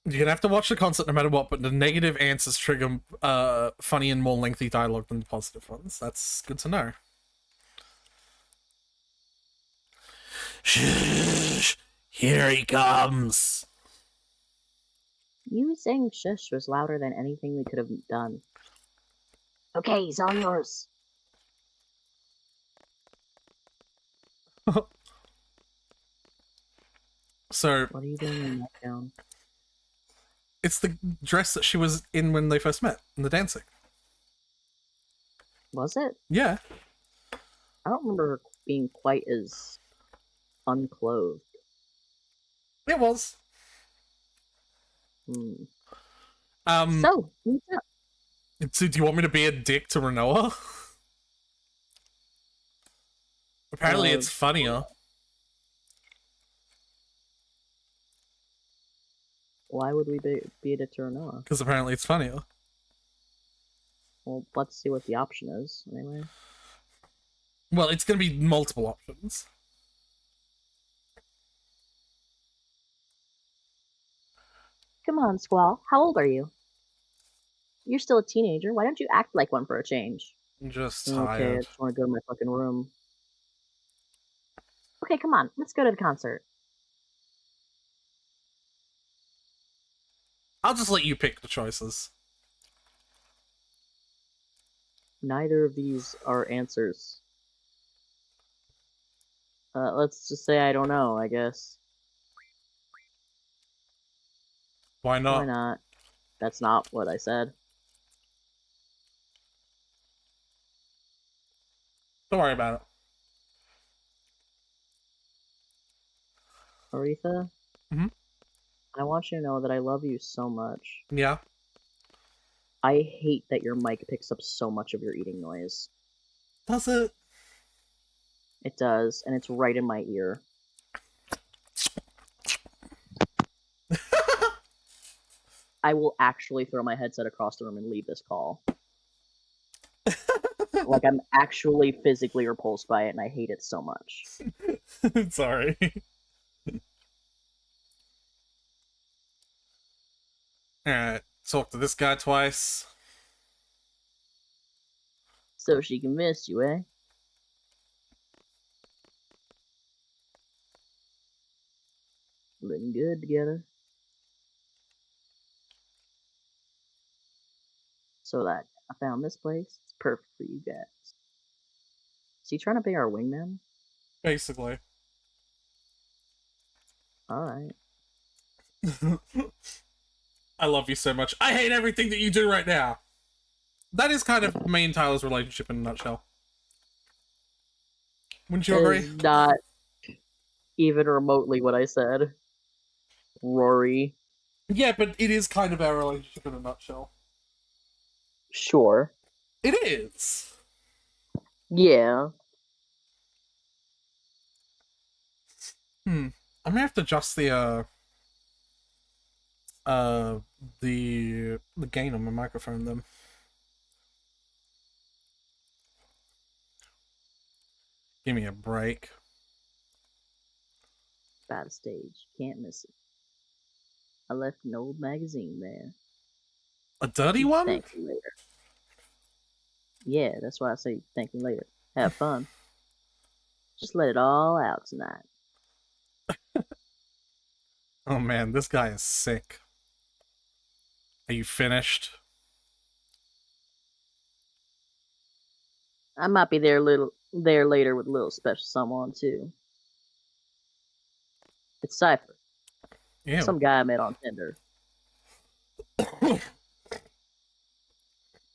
You're gonna have to watch the concert no matter what, but the negative answers trigger funny and more lengthy dialogue than the positive ones. That's good to know. Shh! Here he comes! You saying shush was louder than anything we could have done. Okay, he's all yours. So What are you doing in that gown? it's the dress that she was in when they first met in the dancing. Was it? Yeah. I don't remember her being quite as unclothed. It was. Hmm. Um, So, what's up? so do you want me to be a dick to Renoa? Apparently it's funnier. Why would we be a Noah? Because apparently it's funnier. Well, let's see what the option is, anyway. Well, it's going to be multiple options. Come on, Squall. How old are you? You're still a teenager. Why don't you act like one for a change? I'm just Okay, I tired. just want to go to my fucking room. Okay, come on. Let's go to the concert. I'll just let you pick the choices. Neither of these are answers. Let's just say I don't know, I guess. Why not? Why not? That's not what I said. Don't worry about Aretha? Mhm. I want you to know that I love you so much. it. Yeah. I hate that your mic picks up so much of your eating noise. Does it? It does, and it's right in my ear. I will actually throw my headset across the room and leave this call. Like, I'm actually physically repulsed by it, and I hate it so much. Sorry. Alright, talk to this guy twice. So she convinced you, eh? Looking good together. So that I found this place. It's perfect for you guys. Is he trying to be our wingman? Basically. Alright. I love you so much. I hate everything that you do right now. That is kind of me and Tyler's relationship in a nutshell. Wouldn't you agree? Is not even remotely what I said. Rory. Yeah, but it is kind of our relationship in a nutshell. Sure. It is. Yeah. I'm gonna have to adjust the gain on my microphone then. Give me a break. Bad stage. Can't miss it. I left an old magazine there. A dirty one? Thank you later. Yeah, that's why I say thank you later. Have fun. Just let it all out tonight. Oh man, this guy is sick. Are you finished? I might be there later with a little special someone too. It's Cypher. Yeah. Some guy I met on Tinder.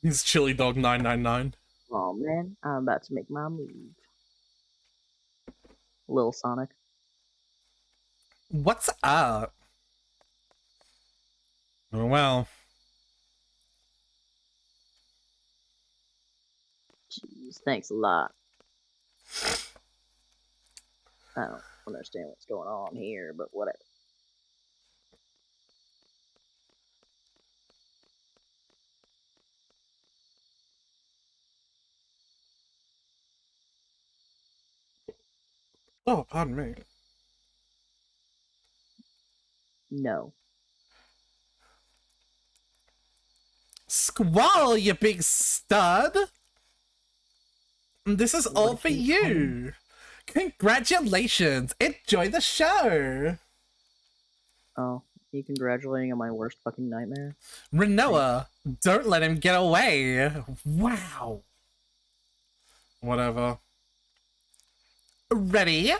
He's Chili Dog 999. Oh man, I'm about to make my move. Lil Sonic. What's up? Oh well. Jeez, thanks a lot. I don't understand what's going on here, but whatever. Oh, pardon me. No. Squall, you big stud! This is all What for did you call him? you! Congratulations! Enjoy the show! Oh, you congratulating on my worst fucking nightmare? Renoa, don't let him get away! Wow! Whatever. Ready?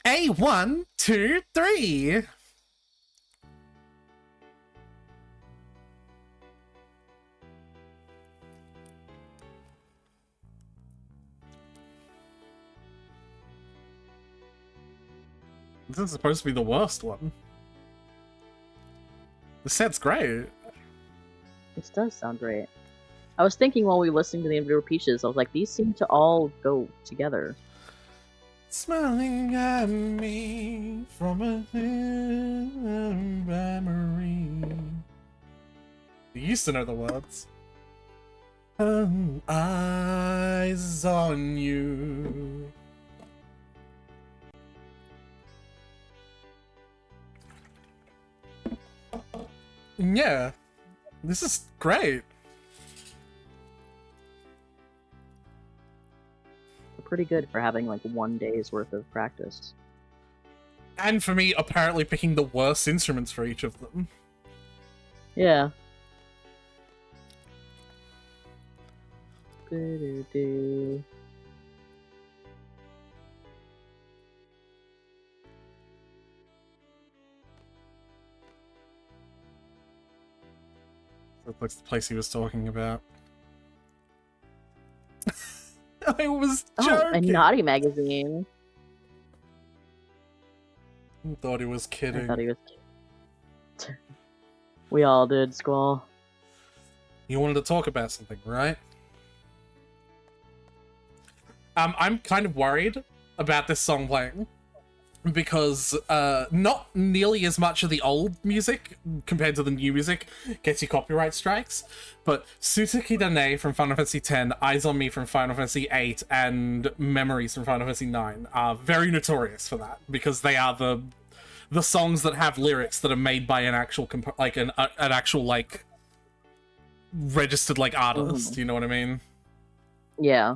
A1, 2, 3! This is supposed to be the worst one. The set's great. This does sound great. I was thinking while we were listening to the Invader Peaches, I was like, these seem to all go together. Smiling at me from a memory. You used to know the words. Eyes on you. Yeah, this is great. Pretty good for having like 1 day's worth of practice. And for me, apparently picking the worst instruments for each of them. Yeah. Do-do-do. That looks the place he was talking about. I was joking. Oh, a naughty magazine. Thought he was kidding. I thought he was. We all did, Squall. You wanted to talk about something, right? I'm kind of worried about this song playing because not nearly as much of the old music compared to the new music gets you copyright strikes, but Tsuzuki Dane from Final Fantasy X, Eyes on Me from Final Fantasy VIII, and Memories from Final Fantasy IX are very notorious for that because they are the songs that have lyrics that are made by an actual an actual like registered like artist. You know what I mean? Yeah.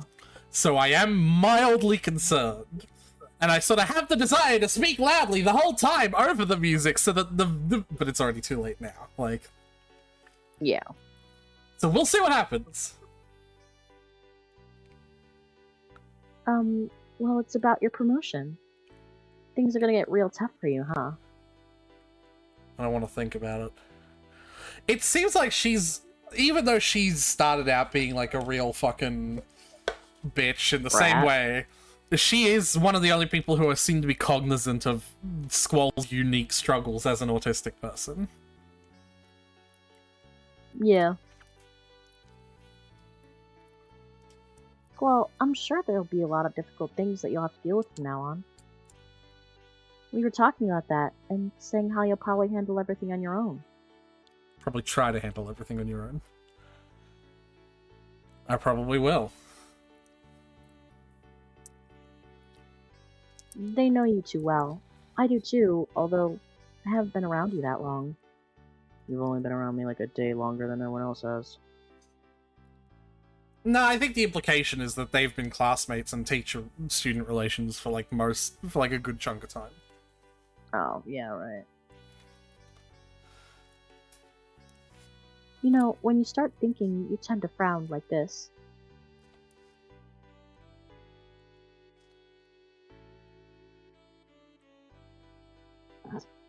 So I am mildly concerned. And I sort of have the desire to speak loudly the whole time over the music so that but it's already too late now. Like, Yeah. so we'll see what happens. Well, it's about your promotion. Things are gonna get real tough for you, huh? I don't want to think about it. It seems like even though she's started out being like a real fucking bitch in the same way, she is one of the only people who seem to be cognizant of Squall's unique struggles as an autistic person. Yeah. Well, I'm sure there'll be a lot of difficult things that you'll have to deal with from now on. We were talking about that and saying how you'll probably handle everything on your own. Probably try to handle everything on your own. I probably will. They know you too well. I do too, although I haven't been around you that long. You've only been around me like a day longer than everyone else has. No, I think the implication is that they've been classmates and teacher-student relations for like a good chunk of time. Oh, yeah, right. You know, when you start thinking, you tend to frown like this.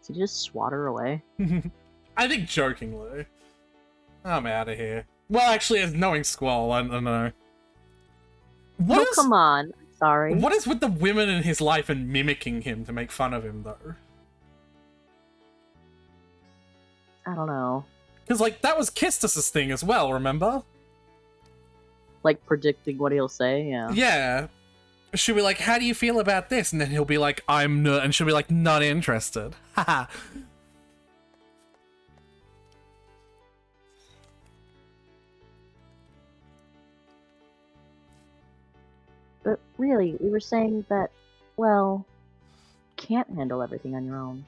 Did you just swat her away? I think jokingly. I'm out of here. Well, actually, as knowing Squall, I don't know. Come on. Sorry. What is with the women in his life and mimicking him to make fun of him, though? I don't know. Because, like, that was Kistis' thing as well, remember? Like, predicting what he'll say, yeah. Yeah. She'll be like, how do you feel about this? And then he'll be like, I'm not, and she'll be like, not interested. Haha. But really, we were saying that, well, can't handle everything on your own.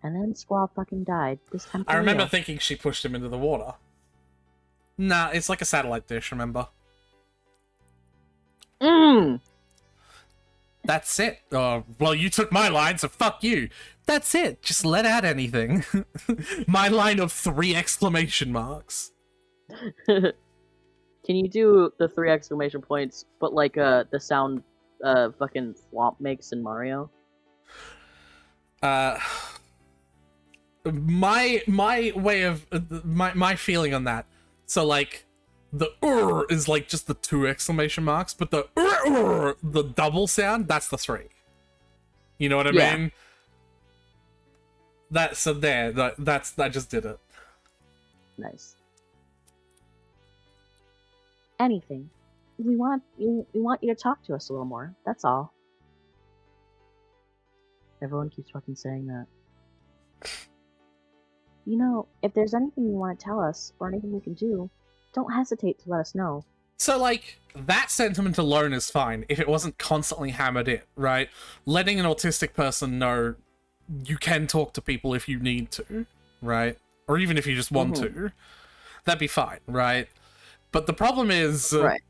And then Squall fucking died. This time for I remember real. thinking she pushed him into the water. Nah, it's like a satellite dish, remember? Mmm! That's it. Oh, well, you took my line, so fuck you. That's it. Just let out anything. My line of 3 exclamation marks. Can you do the 3 exclamation points, but like the sound fucking Thwomp makes in Mario? My way of my feeling on that. So like the is like just the 2 exclamation marks, but the double sound, that's the 3. You know what I Yeah. mean? That's so there. That's I just did it. Nice. Anything. We want you to talk to us a little more. That's all. Everyone keeps fucking saying that. You know, if there's anything you want to tell us or anything we can do, don't hesitate to let us know. So, like, that sentiment alone is fine if it wasn't constantly hammered in, right? Letting an autistic person know you can talk to people if you need to, right? Or even if you just want to. That'd be fine, right? But the problem is, Right.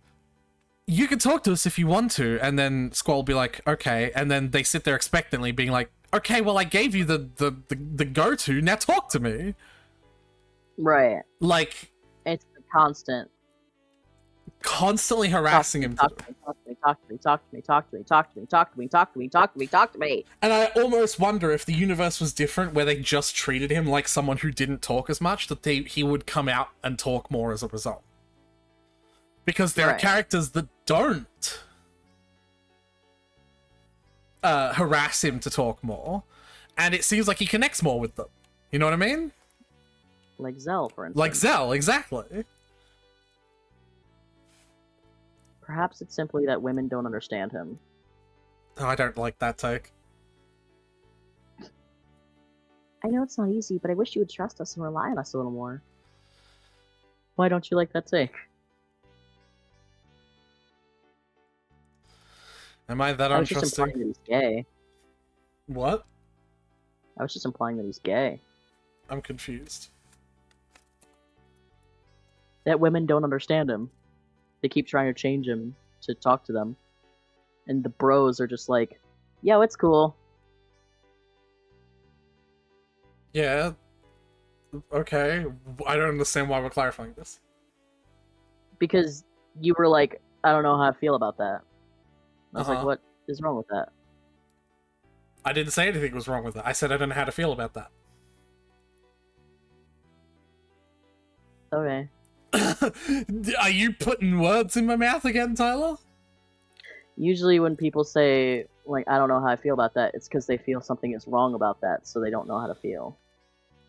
you can talk to us if you want to, and then Squall will be like, okay, and then they sit there expectantly being like, okay, well, I gave you the go-to, now talk to me. Right. Like, It's the constant. constantly harassing him. Talk to me, talk to me, talk to me, talk to me, talk to me, talk to me, talk to me, talk to me, talk to me, talk to me. And I almost wonder if the universe was different, where they just treated him like someone who didn't talk as much, that he would come out and talk more as a result. Because there are Right. characters that don't harass him to talk more, and it seems like he connects more with them. You know what I mean? Like Zell, for instance. Like Zell, exactly. Perhaps it's simply that women don't understand him. Oh, I don't like that take. I know it's not easy, but I wish you would trust us and rely on us a little more. Why don't you like that take? Am I that I was just implying untrusting? that he's gay. What? I was just implying that he's gay. I'm confused. That women don't understand him. They keep trying to change him to talk to them. And the bros are just like, yo, it's cool. Yeah. Okay. I don't understand why we're clarifying this. Because you were like, I don't know how I feel about that. I was like, Uh-huh. what is wrong with that? I didn't say anything was wrong with it. I said I don't know how to feel about that. Okay. Are you putting words in my mouth again, Tyler? Usually when people say, like, I don't know how I feel about that, it's because they feel something is wrong about that, so they don't know how to feel.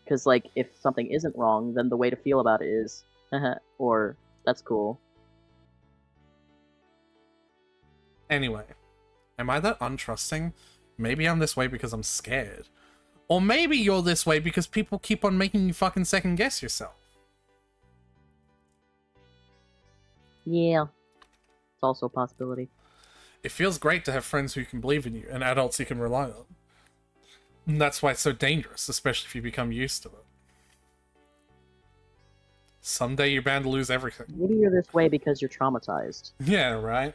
Because, like, if something isn't wrong, then the way to feel about it is, or, that's cool. Anyway, am I that untrusting? Maybe I'm this way because I'm scared. Or maybe you're this way because people keep on making you fucking second guess yourself. Yeah. It's also a possibility. It feels great to have friends who can believe in you and adults you can rely on. And that's why it's so dangerous, especially if you become used to it. Someday you're bound to lose everything. Maybe you're this way because you're traumatized. Yeah, right?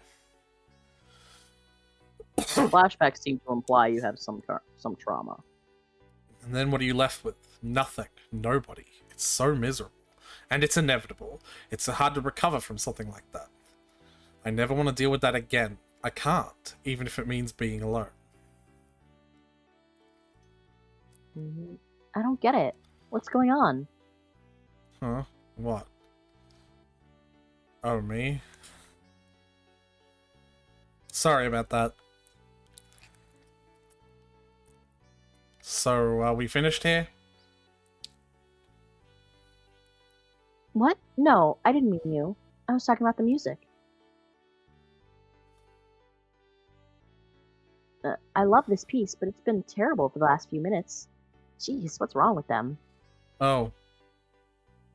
Flashbacks seem to imply you have some trauma. And then what are you left with? Nothing. Nobody. It's so miserable. And it's inevitable. It's hard to recover from something like that. I never want to deal with that again. I can't, even if it means being alone. I don't get it. What's going on? Huh? What? Oh, me? Sorry about that. So, are we finished here? What? No, I didn't mean you. I was talking about the music. I love this piece, but it's been terrible for the last few minutes. Jeez, what's wrong with them? Oh.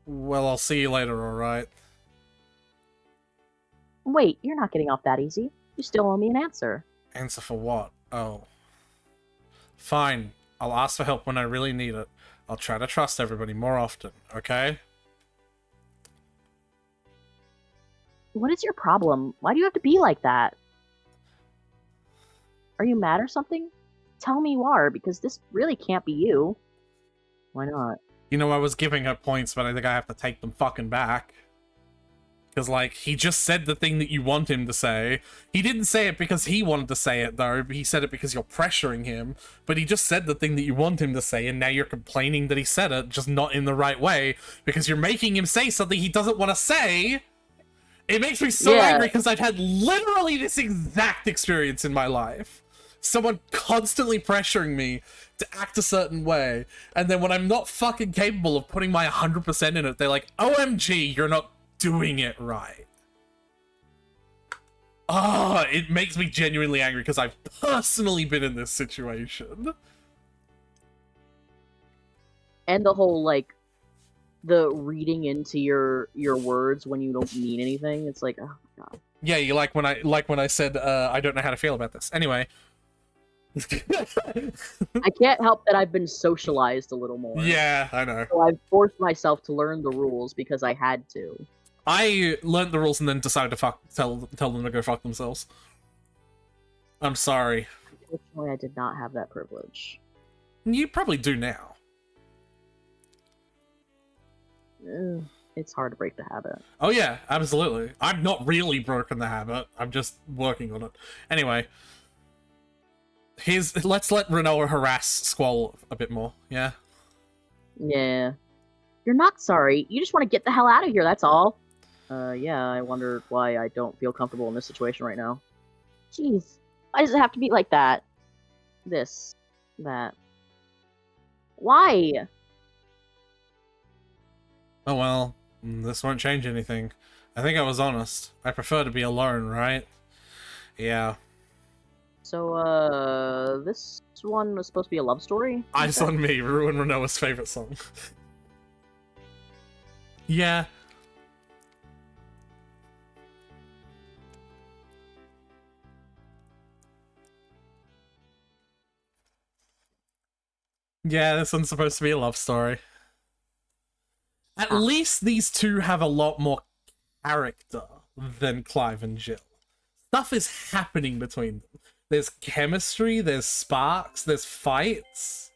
Well, I'll see you later, alright? Wait, you're not getting off that easy. You still owe me an answer. Answer for what? Oh. Fine. I'll ask for help when I really need it. I'll try to trust everybody more often, okay? What is your problem? Why do you have to be like that? Are you mad or something? Tell me you are, because this really can't be you. Why not? You know, I was giving her points, but I think I have to take them fucking back. Because, like, he just said the thing that you want him to say. He didn't say it because he wanted to say it, though. He said it because you're pressuring him. But he just said the thing that you want him to say, and now you're complaining that he said it, just not in the right way, because you're making him say something he doesn't want to say. It makes me so angry, because I've had literally this exact experience in my life. Someone constantly pressuring me to act a certain way, and then when I'm not fucking capable of putting my 100% in it, they're like, OMG, you're not doing it right. Ah, it makes me genuinely angry because I've personally been in this situation. And the whole, like, the reading into your words when you don't mean anything. It's like, oh my god. Yeah, you like when I said I don't know how to feel about this. Anyway. I can't help that I've been socialized a little more. Yeah, I know. So I've forced myself to learn the rules because I had to. I learned the rules and then decided to tell them to go fuck themselves. I'm sorry. Unfortunately, I did not have that privilege. You probably do now. It's hard to break the habit. Oh yeah, absolutely. I'm not really broken the habit. I'm just working on it. Anyway. Let's let Renoa harass Squall a bit more, yeah? Yeah. You're not sorry. You just want to get the hell out of here, that's all. Yeah, I wonder why I don't feel comfortable in this situation right now. Jeez. Why does it have to be like that? This. That. Why? Oh well, this won't change anything. I think I was honest. I prefer to be alone, right? Yeah. So, this one was supposed to be a love story? Eyes on Me, Ruin Renoa's favorite song. Yeah. Yeah, this one's supposed to be a love story. At least these two have a lot more character than Clive and Jill. Stuff is happening between them. There's chemistry, there's sparks, there's fights.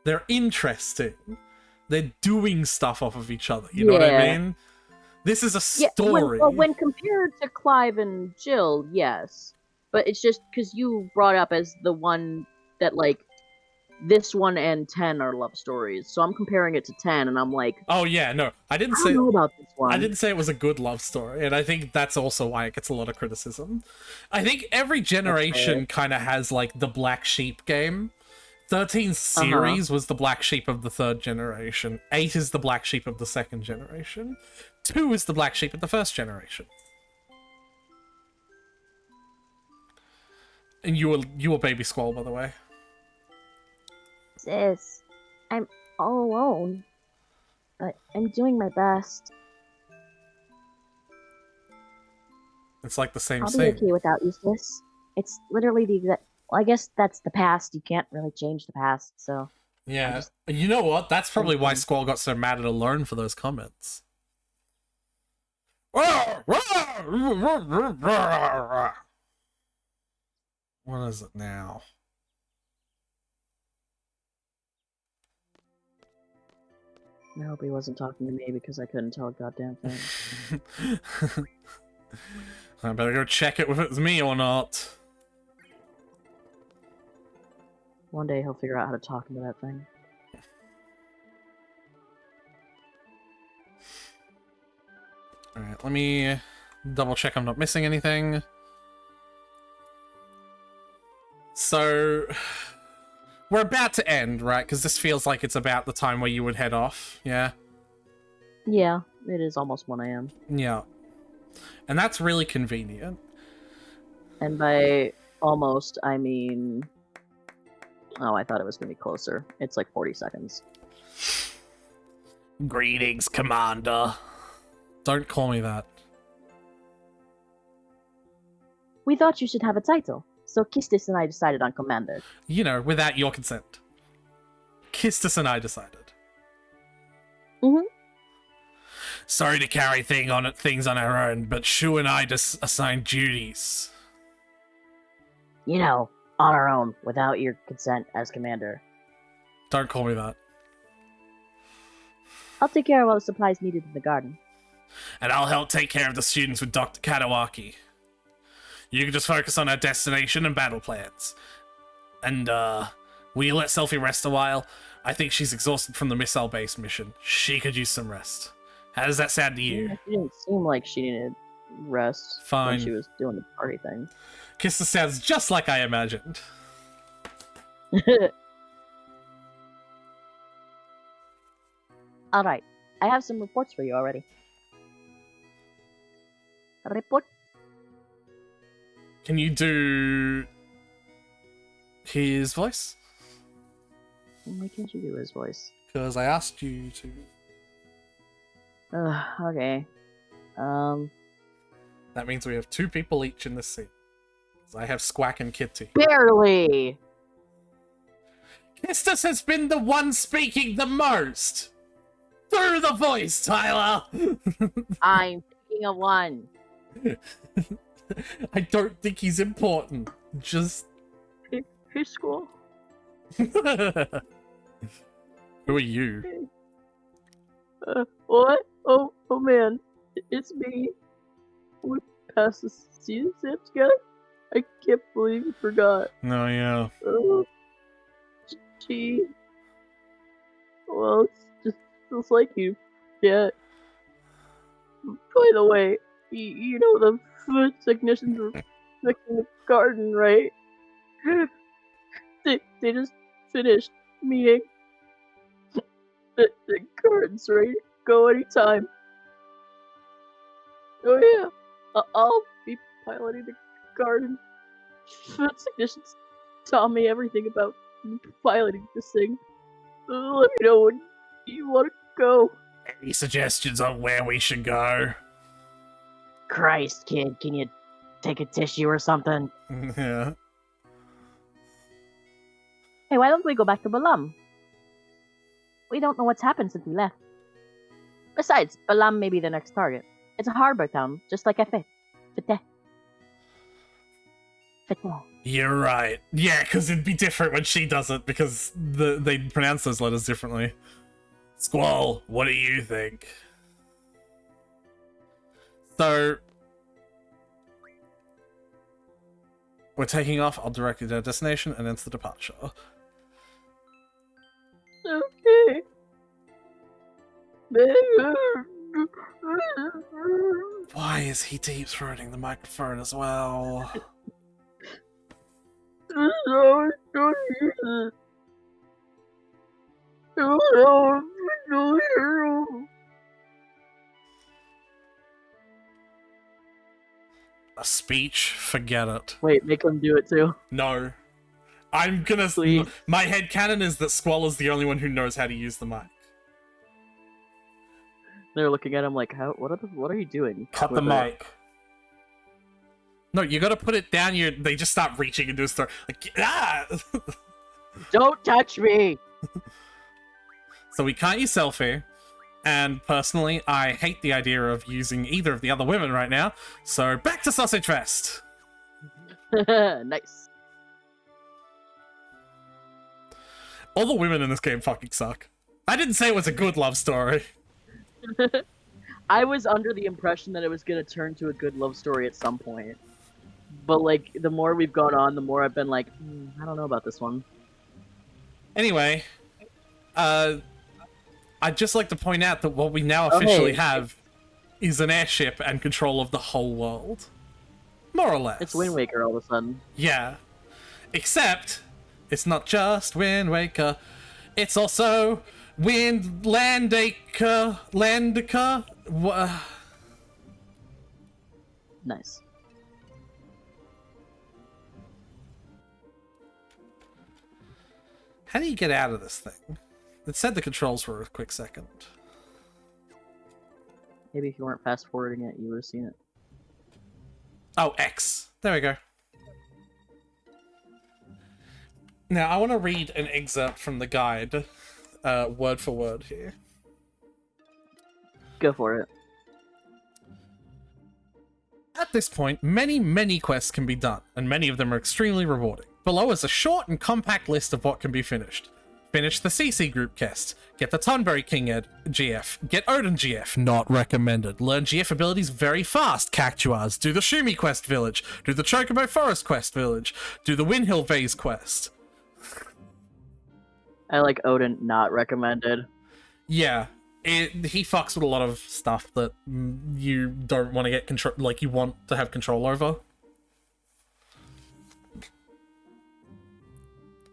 They're interesting. They're doing stuff off of each other, you know what I mean? This is a story. When compared to Clive and Jill, yes. But it's just because you brought up as the one that, like, this one and 10 are love stories. So I'm comparing it to 10, and I'm like... Oh, yeah, no. I don't know about this one. I didn't say it was a good love story, and I think that's also why it gets a lot of criticism. I think every generation kind of has, like, the black sheep game. 13's series was the black sheep of the third generation. 8 is the black sheep of the second generation. 2 is the black sheep of the first generation. And you were Baby Squall, by the way. Sis, I'm all alone, but I'm doing my best. It's like the same I'll thing. be okay without you, sis. It's literally the exact... Well, I guess that's the past. You can't really change the past, so... Yeah. You know what? That's probably why Squall got so mad at Alone for those comments. What is it now? I hope he wasn't talking to me because I couldn't tell a goddamn thing. I better go check it if it's me or not. One day he'll figure out how to talk into that thing. Alright, let me double check I'm not missing anything. So, we're about to end, right? Because this feels like it's about the time where you would head off, yeah? Yeah, it is almost 1 AM. Yeah. And that's really convenient. And by almost, I mean... Oh, I thought it was going to be closer. It's like 40 seconds. Greetings, Commander. Don't call me that. We thought you should have a title, so Kistis and I decided on Commander. You know, without your consent. Kistis and I decided. Sorry to carry things on our own, but Shu and I just assigned duties. You know, on our own, without your consent as commander. Don't call me that. I'll take care of all the supplies needed in the garden. And I'll help take care of the students with Dr. Katawaki. You can just focus on our destination and battle plans. And, will you let Selphie rest a while? I think she's exhausted from the missile-based mission. She could use some rest. How does that sound to you? She didn't seem like she needed rest Fine. when she was doing the party thing. Kistis sounds just like I imagined. Alright, I have some reports for you already. Report. Can you do his voice? Why can't you do his voice? Because I asked you to. Okay. That means we have 2 people each in this scene. 'Cause I have Squack and Kitty. Barely! Kistis has been the one speaking the most! Through the voice, Tyler! I'm picking a one. I don't think he's important. Just... Hey, school. Who are you? What? Oh man. It's me. We passed the season exam together? I can't believe you forgot. No, yeah. Gee. Well, it's just like you. Yeah. By the way, you know the food technicians are fixing the garden, right? They just finished meeting. The garden's ready to go anytime. Oh yeah, I'll be piloting the garden. Food technicians taught me everything about piloting this thing. Let me know when you want to go. Any suggestions on where we should go? Christ, kid, can you take a tissue or something? Yeah. Hey, why don't we go back to Balam? We don't know what's happened since we left. Besides, Balam may be the next target. It's a harbor town, just like Efe. Fete. You're right. Yeah, because it'd be different when she does it, because they pronounce those letters differently. Squall, what do you think? So... we're taking off. I'll direct you to our destination and enter the departure. Okay. Why is he deep-throating the microphone as well? A speech? Forget it. Wait, make him do it too. No. I'm gonna... Please. My headcanon is that Squall is the only one who knows how to use the mic. They're looking at him like, "How? What are you doing?" Cut the with it? mic. No, you gotta put it down your... They just start reaching into his throat. Like, ah! Don't touch me! So we can't use Selphie. And personally, I hate the idea of using either of the other women right now. So back to Sausage Fest! Nice. All the women in this game fucking suck. I didn't say it was a good love story. I was under the impression that it was gonna turn to a good love story at some point. But, like, the more we've gone on, the more I've been like, I don't know about this one. Anyway, I'd just like to point out that what we now officially have is an airship and control of the whole world. More or less. It's Wind Waker all of a sudden. Yeah. Except, it's not just Wind Waker, it's also Landaker. Nice. How do you get out of this thing? It said the controls for a quick second. Maybe if you weren't fast forwarding it, you would have seen it. Oh, X. There we go. Now, I want to read an excerpt from the guide word for word here. Go for it. At this point, many quests can be done, and many of them are extremely rewarding. Below is a short and compact list of what can be finished. Finish the CC group quest. Get the Tonberry King GF. Get Odin GF. Not recommended. Learn GF abilities very fast. Cactuars. Do the Shumi quest village. Do the Chocobo Forest quest village. Do the Windhill Vase quest. I like Odin, not recommended. Yeah. He fucks with a lot of stuff that you don't want to get control, like you want to have control over.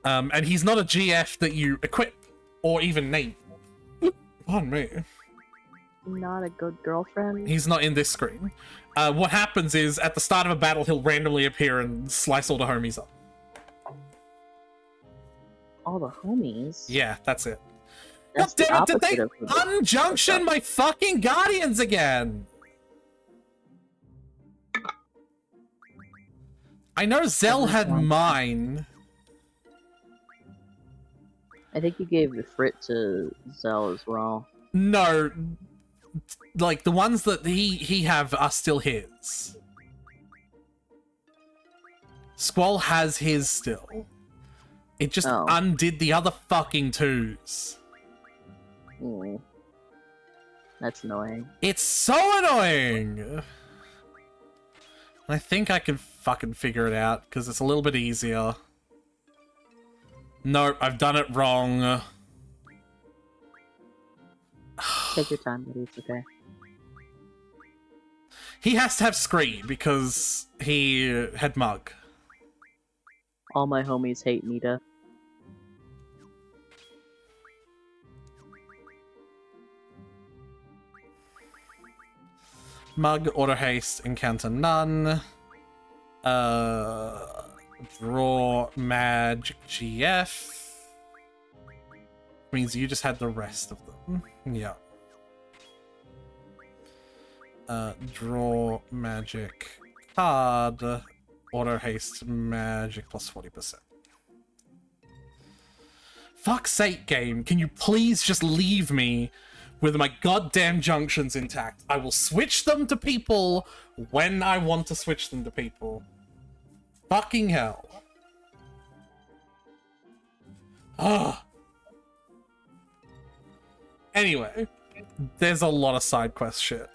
And he's not a GF that you equip or even name. Pardon me. Not a good girlfriend. He's not in this screen. What happens is, at the start of a battle, he'll randomly appear and slice all the homies up. All the homies? Yeah, that's it. That's God damn it, did they the opposite of unjunction my fucking guardians again? I know Zell had mine. I think you gave the Frit to Zell as well. No, like the ones that he have are still his. Squall has his still. It just undid the other fucking twos. Mm. That's annoying. It's so annoying! I think I can fucking figure it out, because it's a little bit easier. Nope, I've done it wrong. Take your time, buddy. It's okay. He has to have Scree, because he had Mug. All my homies hate Nita. Mug, Auto Haste, Encounter none. Draw, Magic, GF. Means you just had the rest of them. Yeah. Draw, Magic, card. Auto Haste, Magic plus 40%. Fuck's sake, game. Can you please just leave me with my goddamn junctions intact? I will switch them to people when I want to switch them to people. Fucking hell. Ugh. Anyway, there's a lot of side quest shit.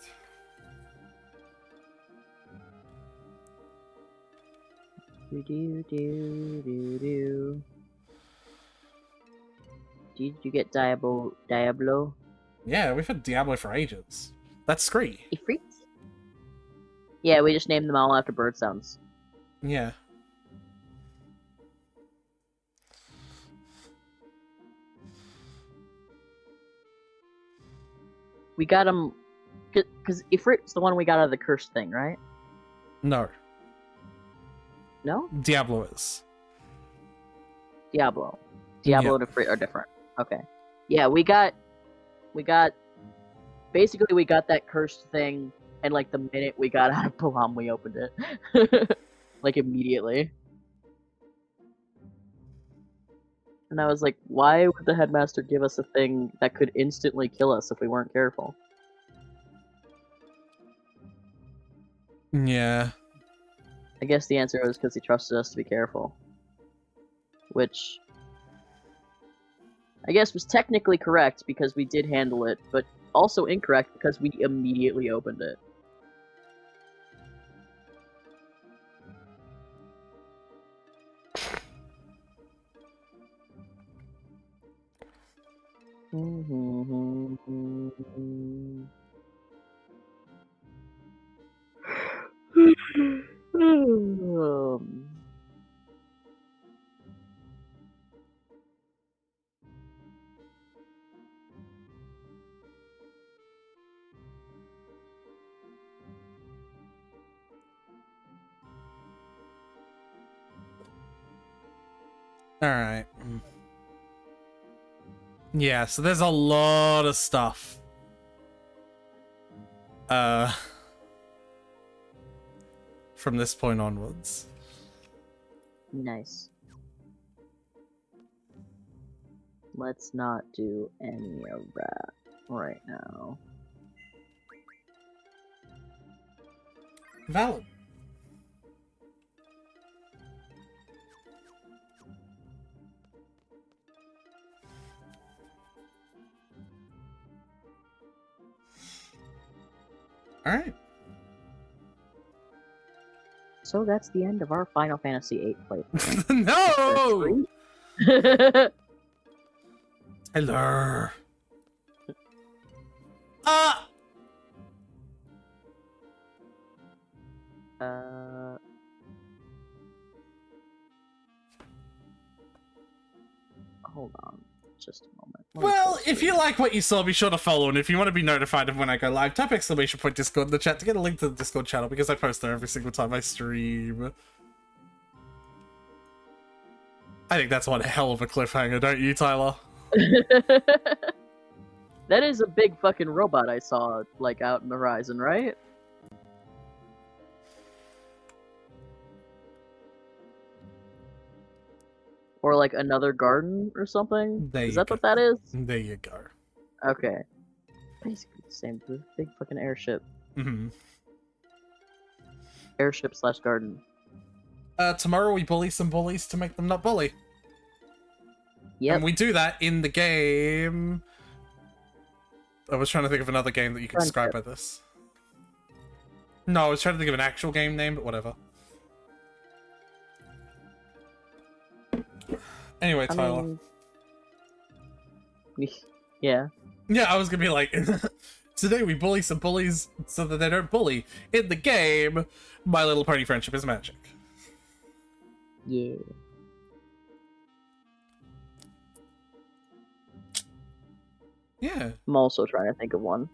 Do. Did you get Diablo? Yeah, we've had Diablo for ages. That's Scree. Ifrit? Yeah, we just named them all after bird sounds. Yeah. We got him... Because Ifrit's the one we got out of the cursed thing, right? No. No? Diablo is. Diablo. Diablo and Ifrit are different. Okay. Yeah, we got... Basically, we got that cursed thing, and like the minute we got out of Balam, we opened it. Like immediately. And I was like, why would the headmaster give us a thing that could instantly kill us if we weren't careful? Yeah. I guess the answer was because he trusted us to be careful. Which... I guess was technically correct because we did handle it, but also incorrect because we immediately opened it. Alright. Yeah, so there's a lot of stuff. From this point onwards. Nice. Let's not do any of that right now. Valid. Alright. So that's the end of our Final Fantasy VIII playthrough. No! That's Hello. Hold on, just a moment. Well, if you like what you saw, be sure to follow, and if you want to be notified of when I go live, type !Discord in the chat to get a link to the Discord channel, because I post there every single time I stream. I think that's one hell of a cliffhanger, don't you, Tyler? That is a big fucking robot I saw, like, out in the horizon, right? Or, like, another garden or something? There Is you that go. what that is? There you go. Okay. Basically the same, big fucking airship. Mm-hmm. Airship / garden. Tomorrow we bully some bullies to make them not bully. Yep. And we do that in the game... I was trying to think of another game that you could describe by this. No, I was trying to think of an actual game name, but whatever. Anyway, Tyler. Yeah. Yeah, I was gonna be like, today we bully some bullies so that they don't bully. In the game, My Little Pony Friendship is Magic. Yeah. Yeah. I'm also trying to think of one.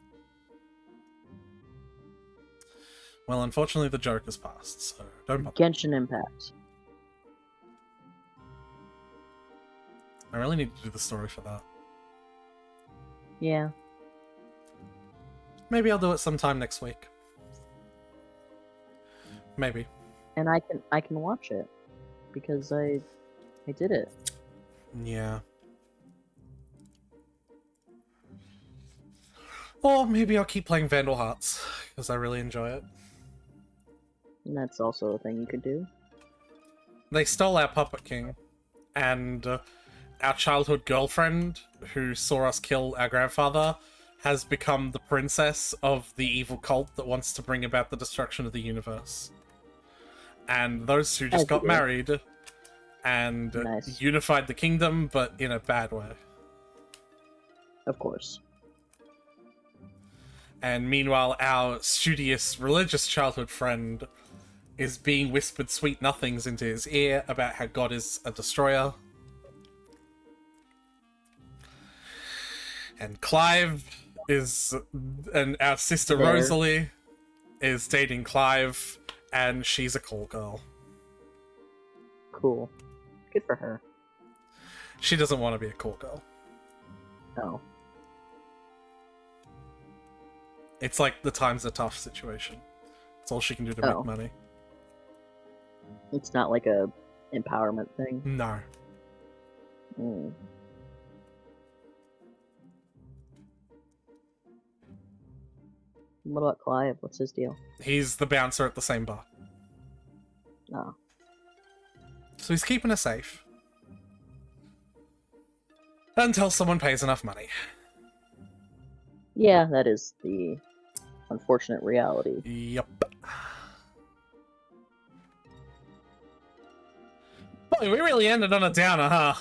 Well, unfortunately, the joke has passed, so don't bother. Genshin Impact. I really need to do the story for that. Yeah. Maybe I'll do it sometime next week. Maybe. And I can watch it because I did it. Yeah. Or maybe I'll keep playing Vandal Hearts, because I really enjoy it. And that's also a thing you could do. They stole our Puppet King, and our childhood girlfriend, who saw us kill our grandfather, has become the princess of the evil cult that wants to bring about the destruction of the universe. And those two just got married, and Nice. unified the kingdom, but in a bad way. Of course. And meanwhile, our studious religious childhood friend is being whispered sweet nothings into his ear about how God is a destroyer. And Clive is... and our sister There. Rosalie is dating Clive, and she's a call girl. Cool. Good for her. She doesn't want to be a call girl. No. It's like the times are tough situation. It's all she can do to Oh. make money. It's not like a empowerment thing. No. Mm. What about Clive? What's his deal? He's the bouncer at the same bar. Oh. So he's keeping her safe. Until someone pays enough money. Yeah, that is the unfortunate reality. Yup. Boy, we really ended on a downer, huh?